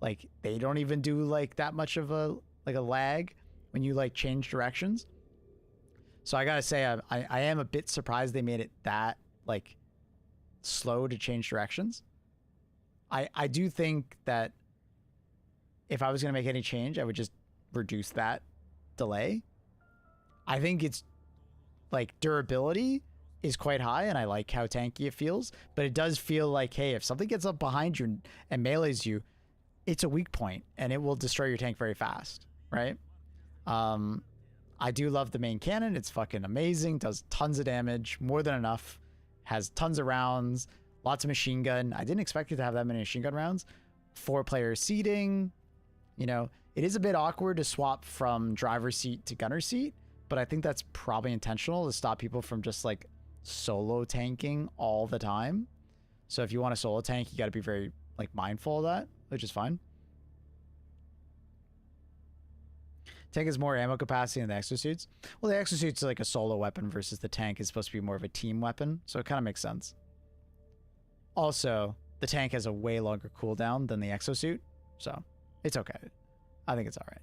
like they don't even do like that much of a lag when you like change directions. So I gotta say I am a bit surprised they made it that like slow to change directions. I do think that if I was gonna make any change, I would just reduce that delay. I think it's like durability is quite high, and I like how tanky it feels, but it does feel like, hey, if something gets up behind you and melees you, it's a weak point and it will destroy your tank very fast, right? I do love the main cannon. It's fucking amazing. Does tons of damage, more than enough. Has tons of rounds, lots of machine gun. I didn't expect it to have that many machine gun rounds. 4-player seating. You know, it is a bit awkward to swap from driver's seat to gunner seat, but I think that's probably intentional to stop people from just like solo tanking all the time. So if you want a solo tank, you got to be very like mindful of that, which is fine. Tank has more ammo capacity than the exosuits. Well, the exosuit's like a solo weapon versus the tank is supposed to be more of a team weapon, so it kind of makes sense. Also, the tank has a way longer cooldown than the exosuit, so it's okay. I think it's all right.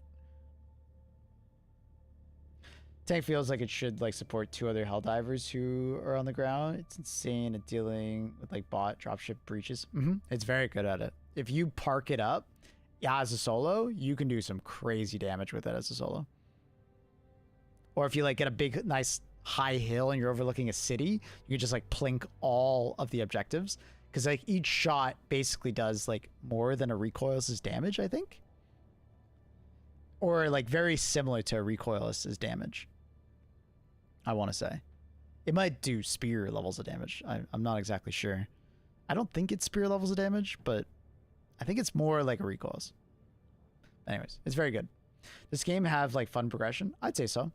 Tank feels like it should like support 2 other Helldivers who are on the ground. It's insane at dealing with like bot dropship breaches. It's very good at it. If you park it up, yeah, as a solo, you can do some crazy damage with it as a solo. Or if you like get a big, nice high hill and you're overlooking a city, you can just like plink all of the objectives. Because like each shot basically does like more than a recoilless's damage, I think. Or like very similar to a recoilless's damage, I want to say. It might do spear levels of damage. I'm not exactly sure. I don't think it's spear levels of damage, but I think it's more like a recoilless. Anyways, it's very good. This game have like fun progression? I'd say so.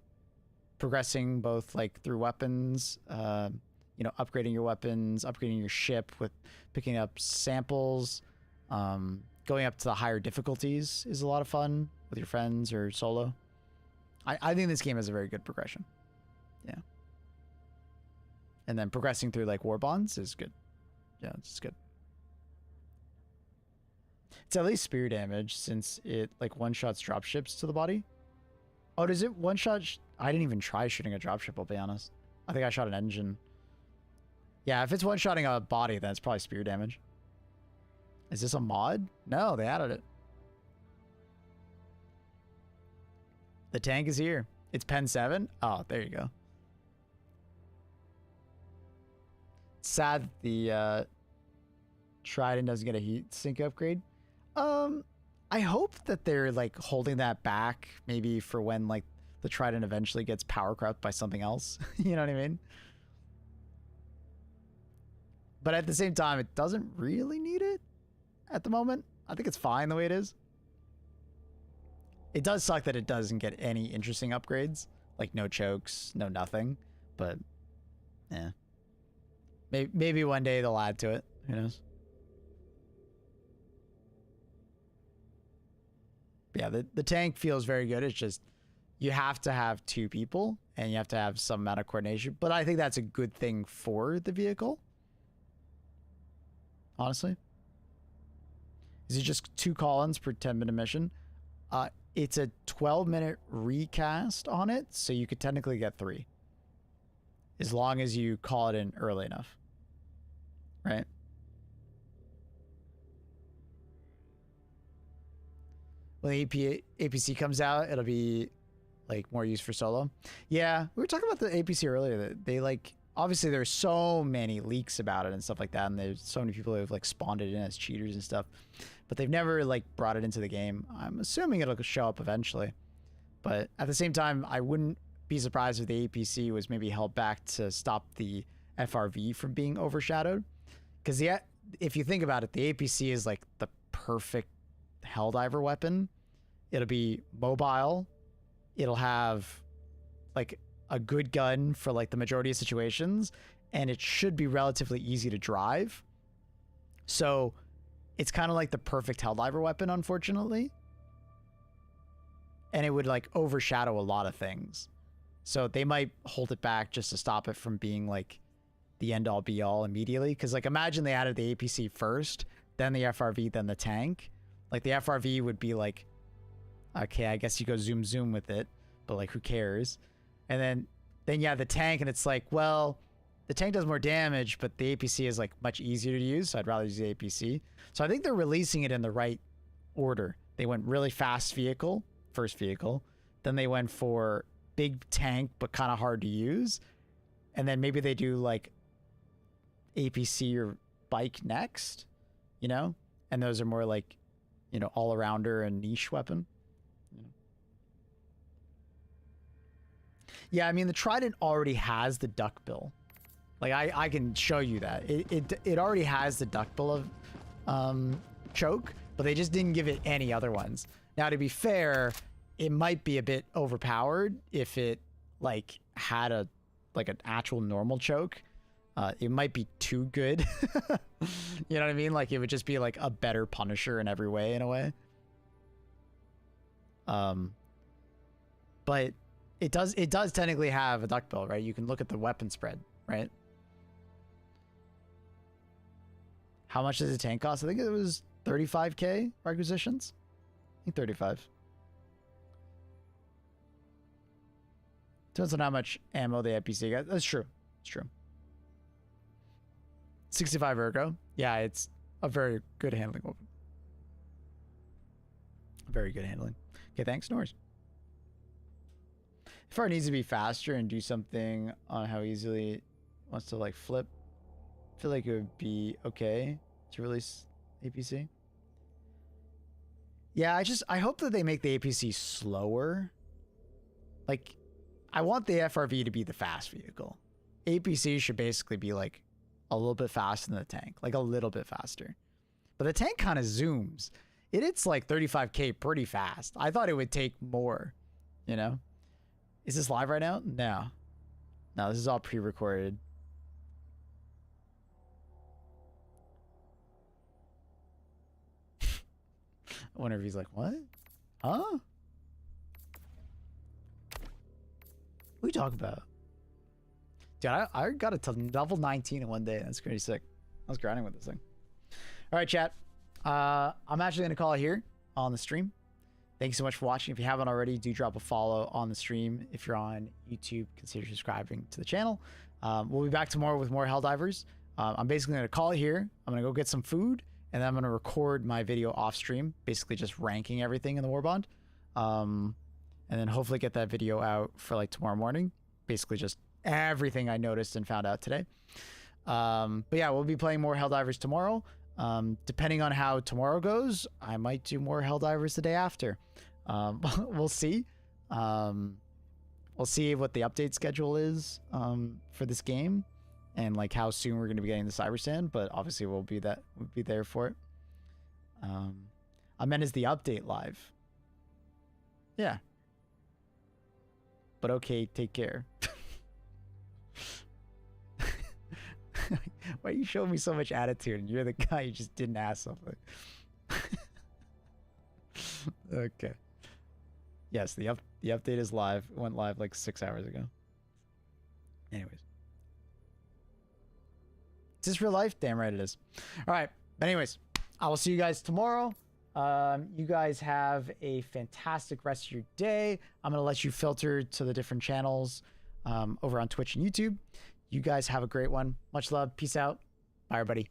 Progressing both like through weapons, you know, upgrading your weapons, upgrading your ship with picking up samples, going up to the higher difficulties is a lot of fun with your friends or solo. I think this game has a very good progression. Yeah. And then progressing through like Warbonds is good. Yeah, it's good. It's at least spear damage since it like one-shots dropships to the body. Oh, does it one-shot? I didn't even try shooting a dropship, I'll be honest. I think I shot an engine. Yeah, if it's one-shotting a body, then it's probably spear damage. Is this a mod? No, they added it. The tank is here. It's Pen 7. Oh, there you go. It's sad the Trident doesn't get a heat sink upgrade. I hope that they're like holding that back maybe for when like the Trident eventually gets power corrupt by something else. You know what I mean? But at the same time, it doesn't really need it at the moment. I think it's fine the way it is. It does suck that it doesn't get any interesting upgrades, like no chokes, no nothing, but yeah. Maybe one day they'll add to it. Who knows? Yeah, the tank feels very good. It's just you have to have 2 people and you have to have some amount of coordination. But I think that's a good thing for the vehicle. Honestly. Is it just 2 call-ins per 10-minute mission? It's a 12-minute recast on it, so you could technically get 3. As long as you call it in early enough. Right? When the APC comes out, it'll be like more used for solo. Yeah, we were talking about the APC earlier. That they like, obviously there's so many leaks about it and stuff like that, and there's so many people who have like spawned it in as cheaters and stuff, but they've never like brought it into the game. I'm assuming it'll show up eventually, but at the same time, I wouldn't be surprised if the APC was maybe held back to stop the FRV from being overshadowed, Because if you think about it, the APC is like the perfect Helldiver weapon. It'll be mobile. It'll have like a good gun for like the majority of situations, and it should be relatively easy to drive. So it's kind of like the perfect Helldiver weapon, unfortunately. And it would like overshadow a lot of things. So they might hold it back just to stop it from being like the end all be all immediately. Because like imagine they added the APC first, then the FRV, then the tank. Like the FRV would be like, okay, I guess you go zoom zoom with it, but like who cares? And then yeah, the tank, and it's like, well, the tank does more damage, but the APC is like much easier to use, so I'd rather use the APC. So I think they're releasing it in the right order. They went really fast vehicle, first vehicle, then they went for big tank but kind of hard to use, and then maybe they do like APC or bike next, you know? And those are more like, you know, all-arounder and niche weapon. Yeah, I mean, the Trident already has the duckbill. Like, I can show you that. It already has the duckbill of choke, but they just didn't give it any other ones. Now, to be fair, it might be a bit overpowered if it, like, had an actual normal choke. It might be too good. You know what I mean? Like, it would just be, like, a better Punisher in every way, in a way. But it does technically have a duckbill, right? You can look at the weapon spread, right? How much does the tank cost? I think it was 35k requisitions. I think 35. Depends on how much ammo the APC got. That's true. It's true. 65 ergo. Yeah, it's a very good handling weapon. Very good handling. Okay, thanks, Norris. If it needs to be faster and do something on how easily it wants to like flip, I feel like it would be okay to release APC. Yeah, I hope that they make the APC slower. Like, I want the FRV to be the fast vehicle. APC should basically be like a little bit faster than the tank, like a little bit faster. But the tank kind of zooms. It hits like 35k pretty fast. I thought it would take more, you know? Is this live right now? No. No, this is all pre-recorded. I wonder if he's like, what? Huh? What are you talking about? Dude, I got it to level 19 in one day. That's pretty sick. I was grinding with this thing. All right, chat. I'm actually going to call it here on the stream. Thank you so much for watching. If you haven't already, do drop a follow on the stream. If you're on YouTube, consider subscribing to the channel. We'll be back tomorrow with more Helldivers. I'm basically going to call it here. I'm going to go get some food, and then I'm going to record my video off stream, basically just ranking everything in the Warbond. And then hopefully get that video out for like tomorrow morning. Basically just everything I noticed and found out today. But yeah, we'll be playing more Helldivers tomorrow. Depending on how tomorrow goes, I might do more Helldivers the day after. We'll see. We'll see what the update schedule is for this game, and like how soon we're going to be getting the Cyber Stand. But obviously we'll be there for it. I meant, is the update live? Yeah. But okay, take care. Why are you showing me so much attitude? And you're the guy who just didn't ask something. Okay. Yes, the update is live. It went live like 6 hours ago. Anyways. Is this real life? Damn right it is. All right. But anyways, I will see you guys tomorrow. You guys have a fantastic rest of your day. I'm going to let you filter to the different channels over on Twitch and YouTube. You guys have a great one. Much love. Peace out. Bye, everybody.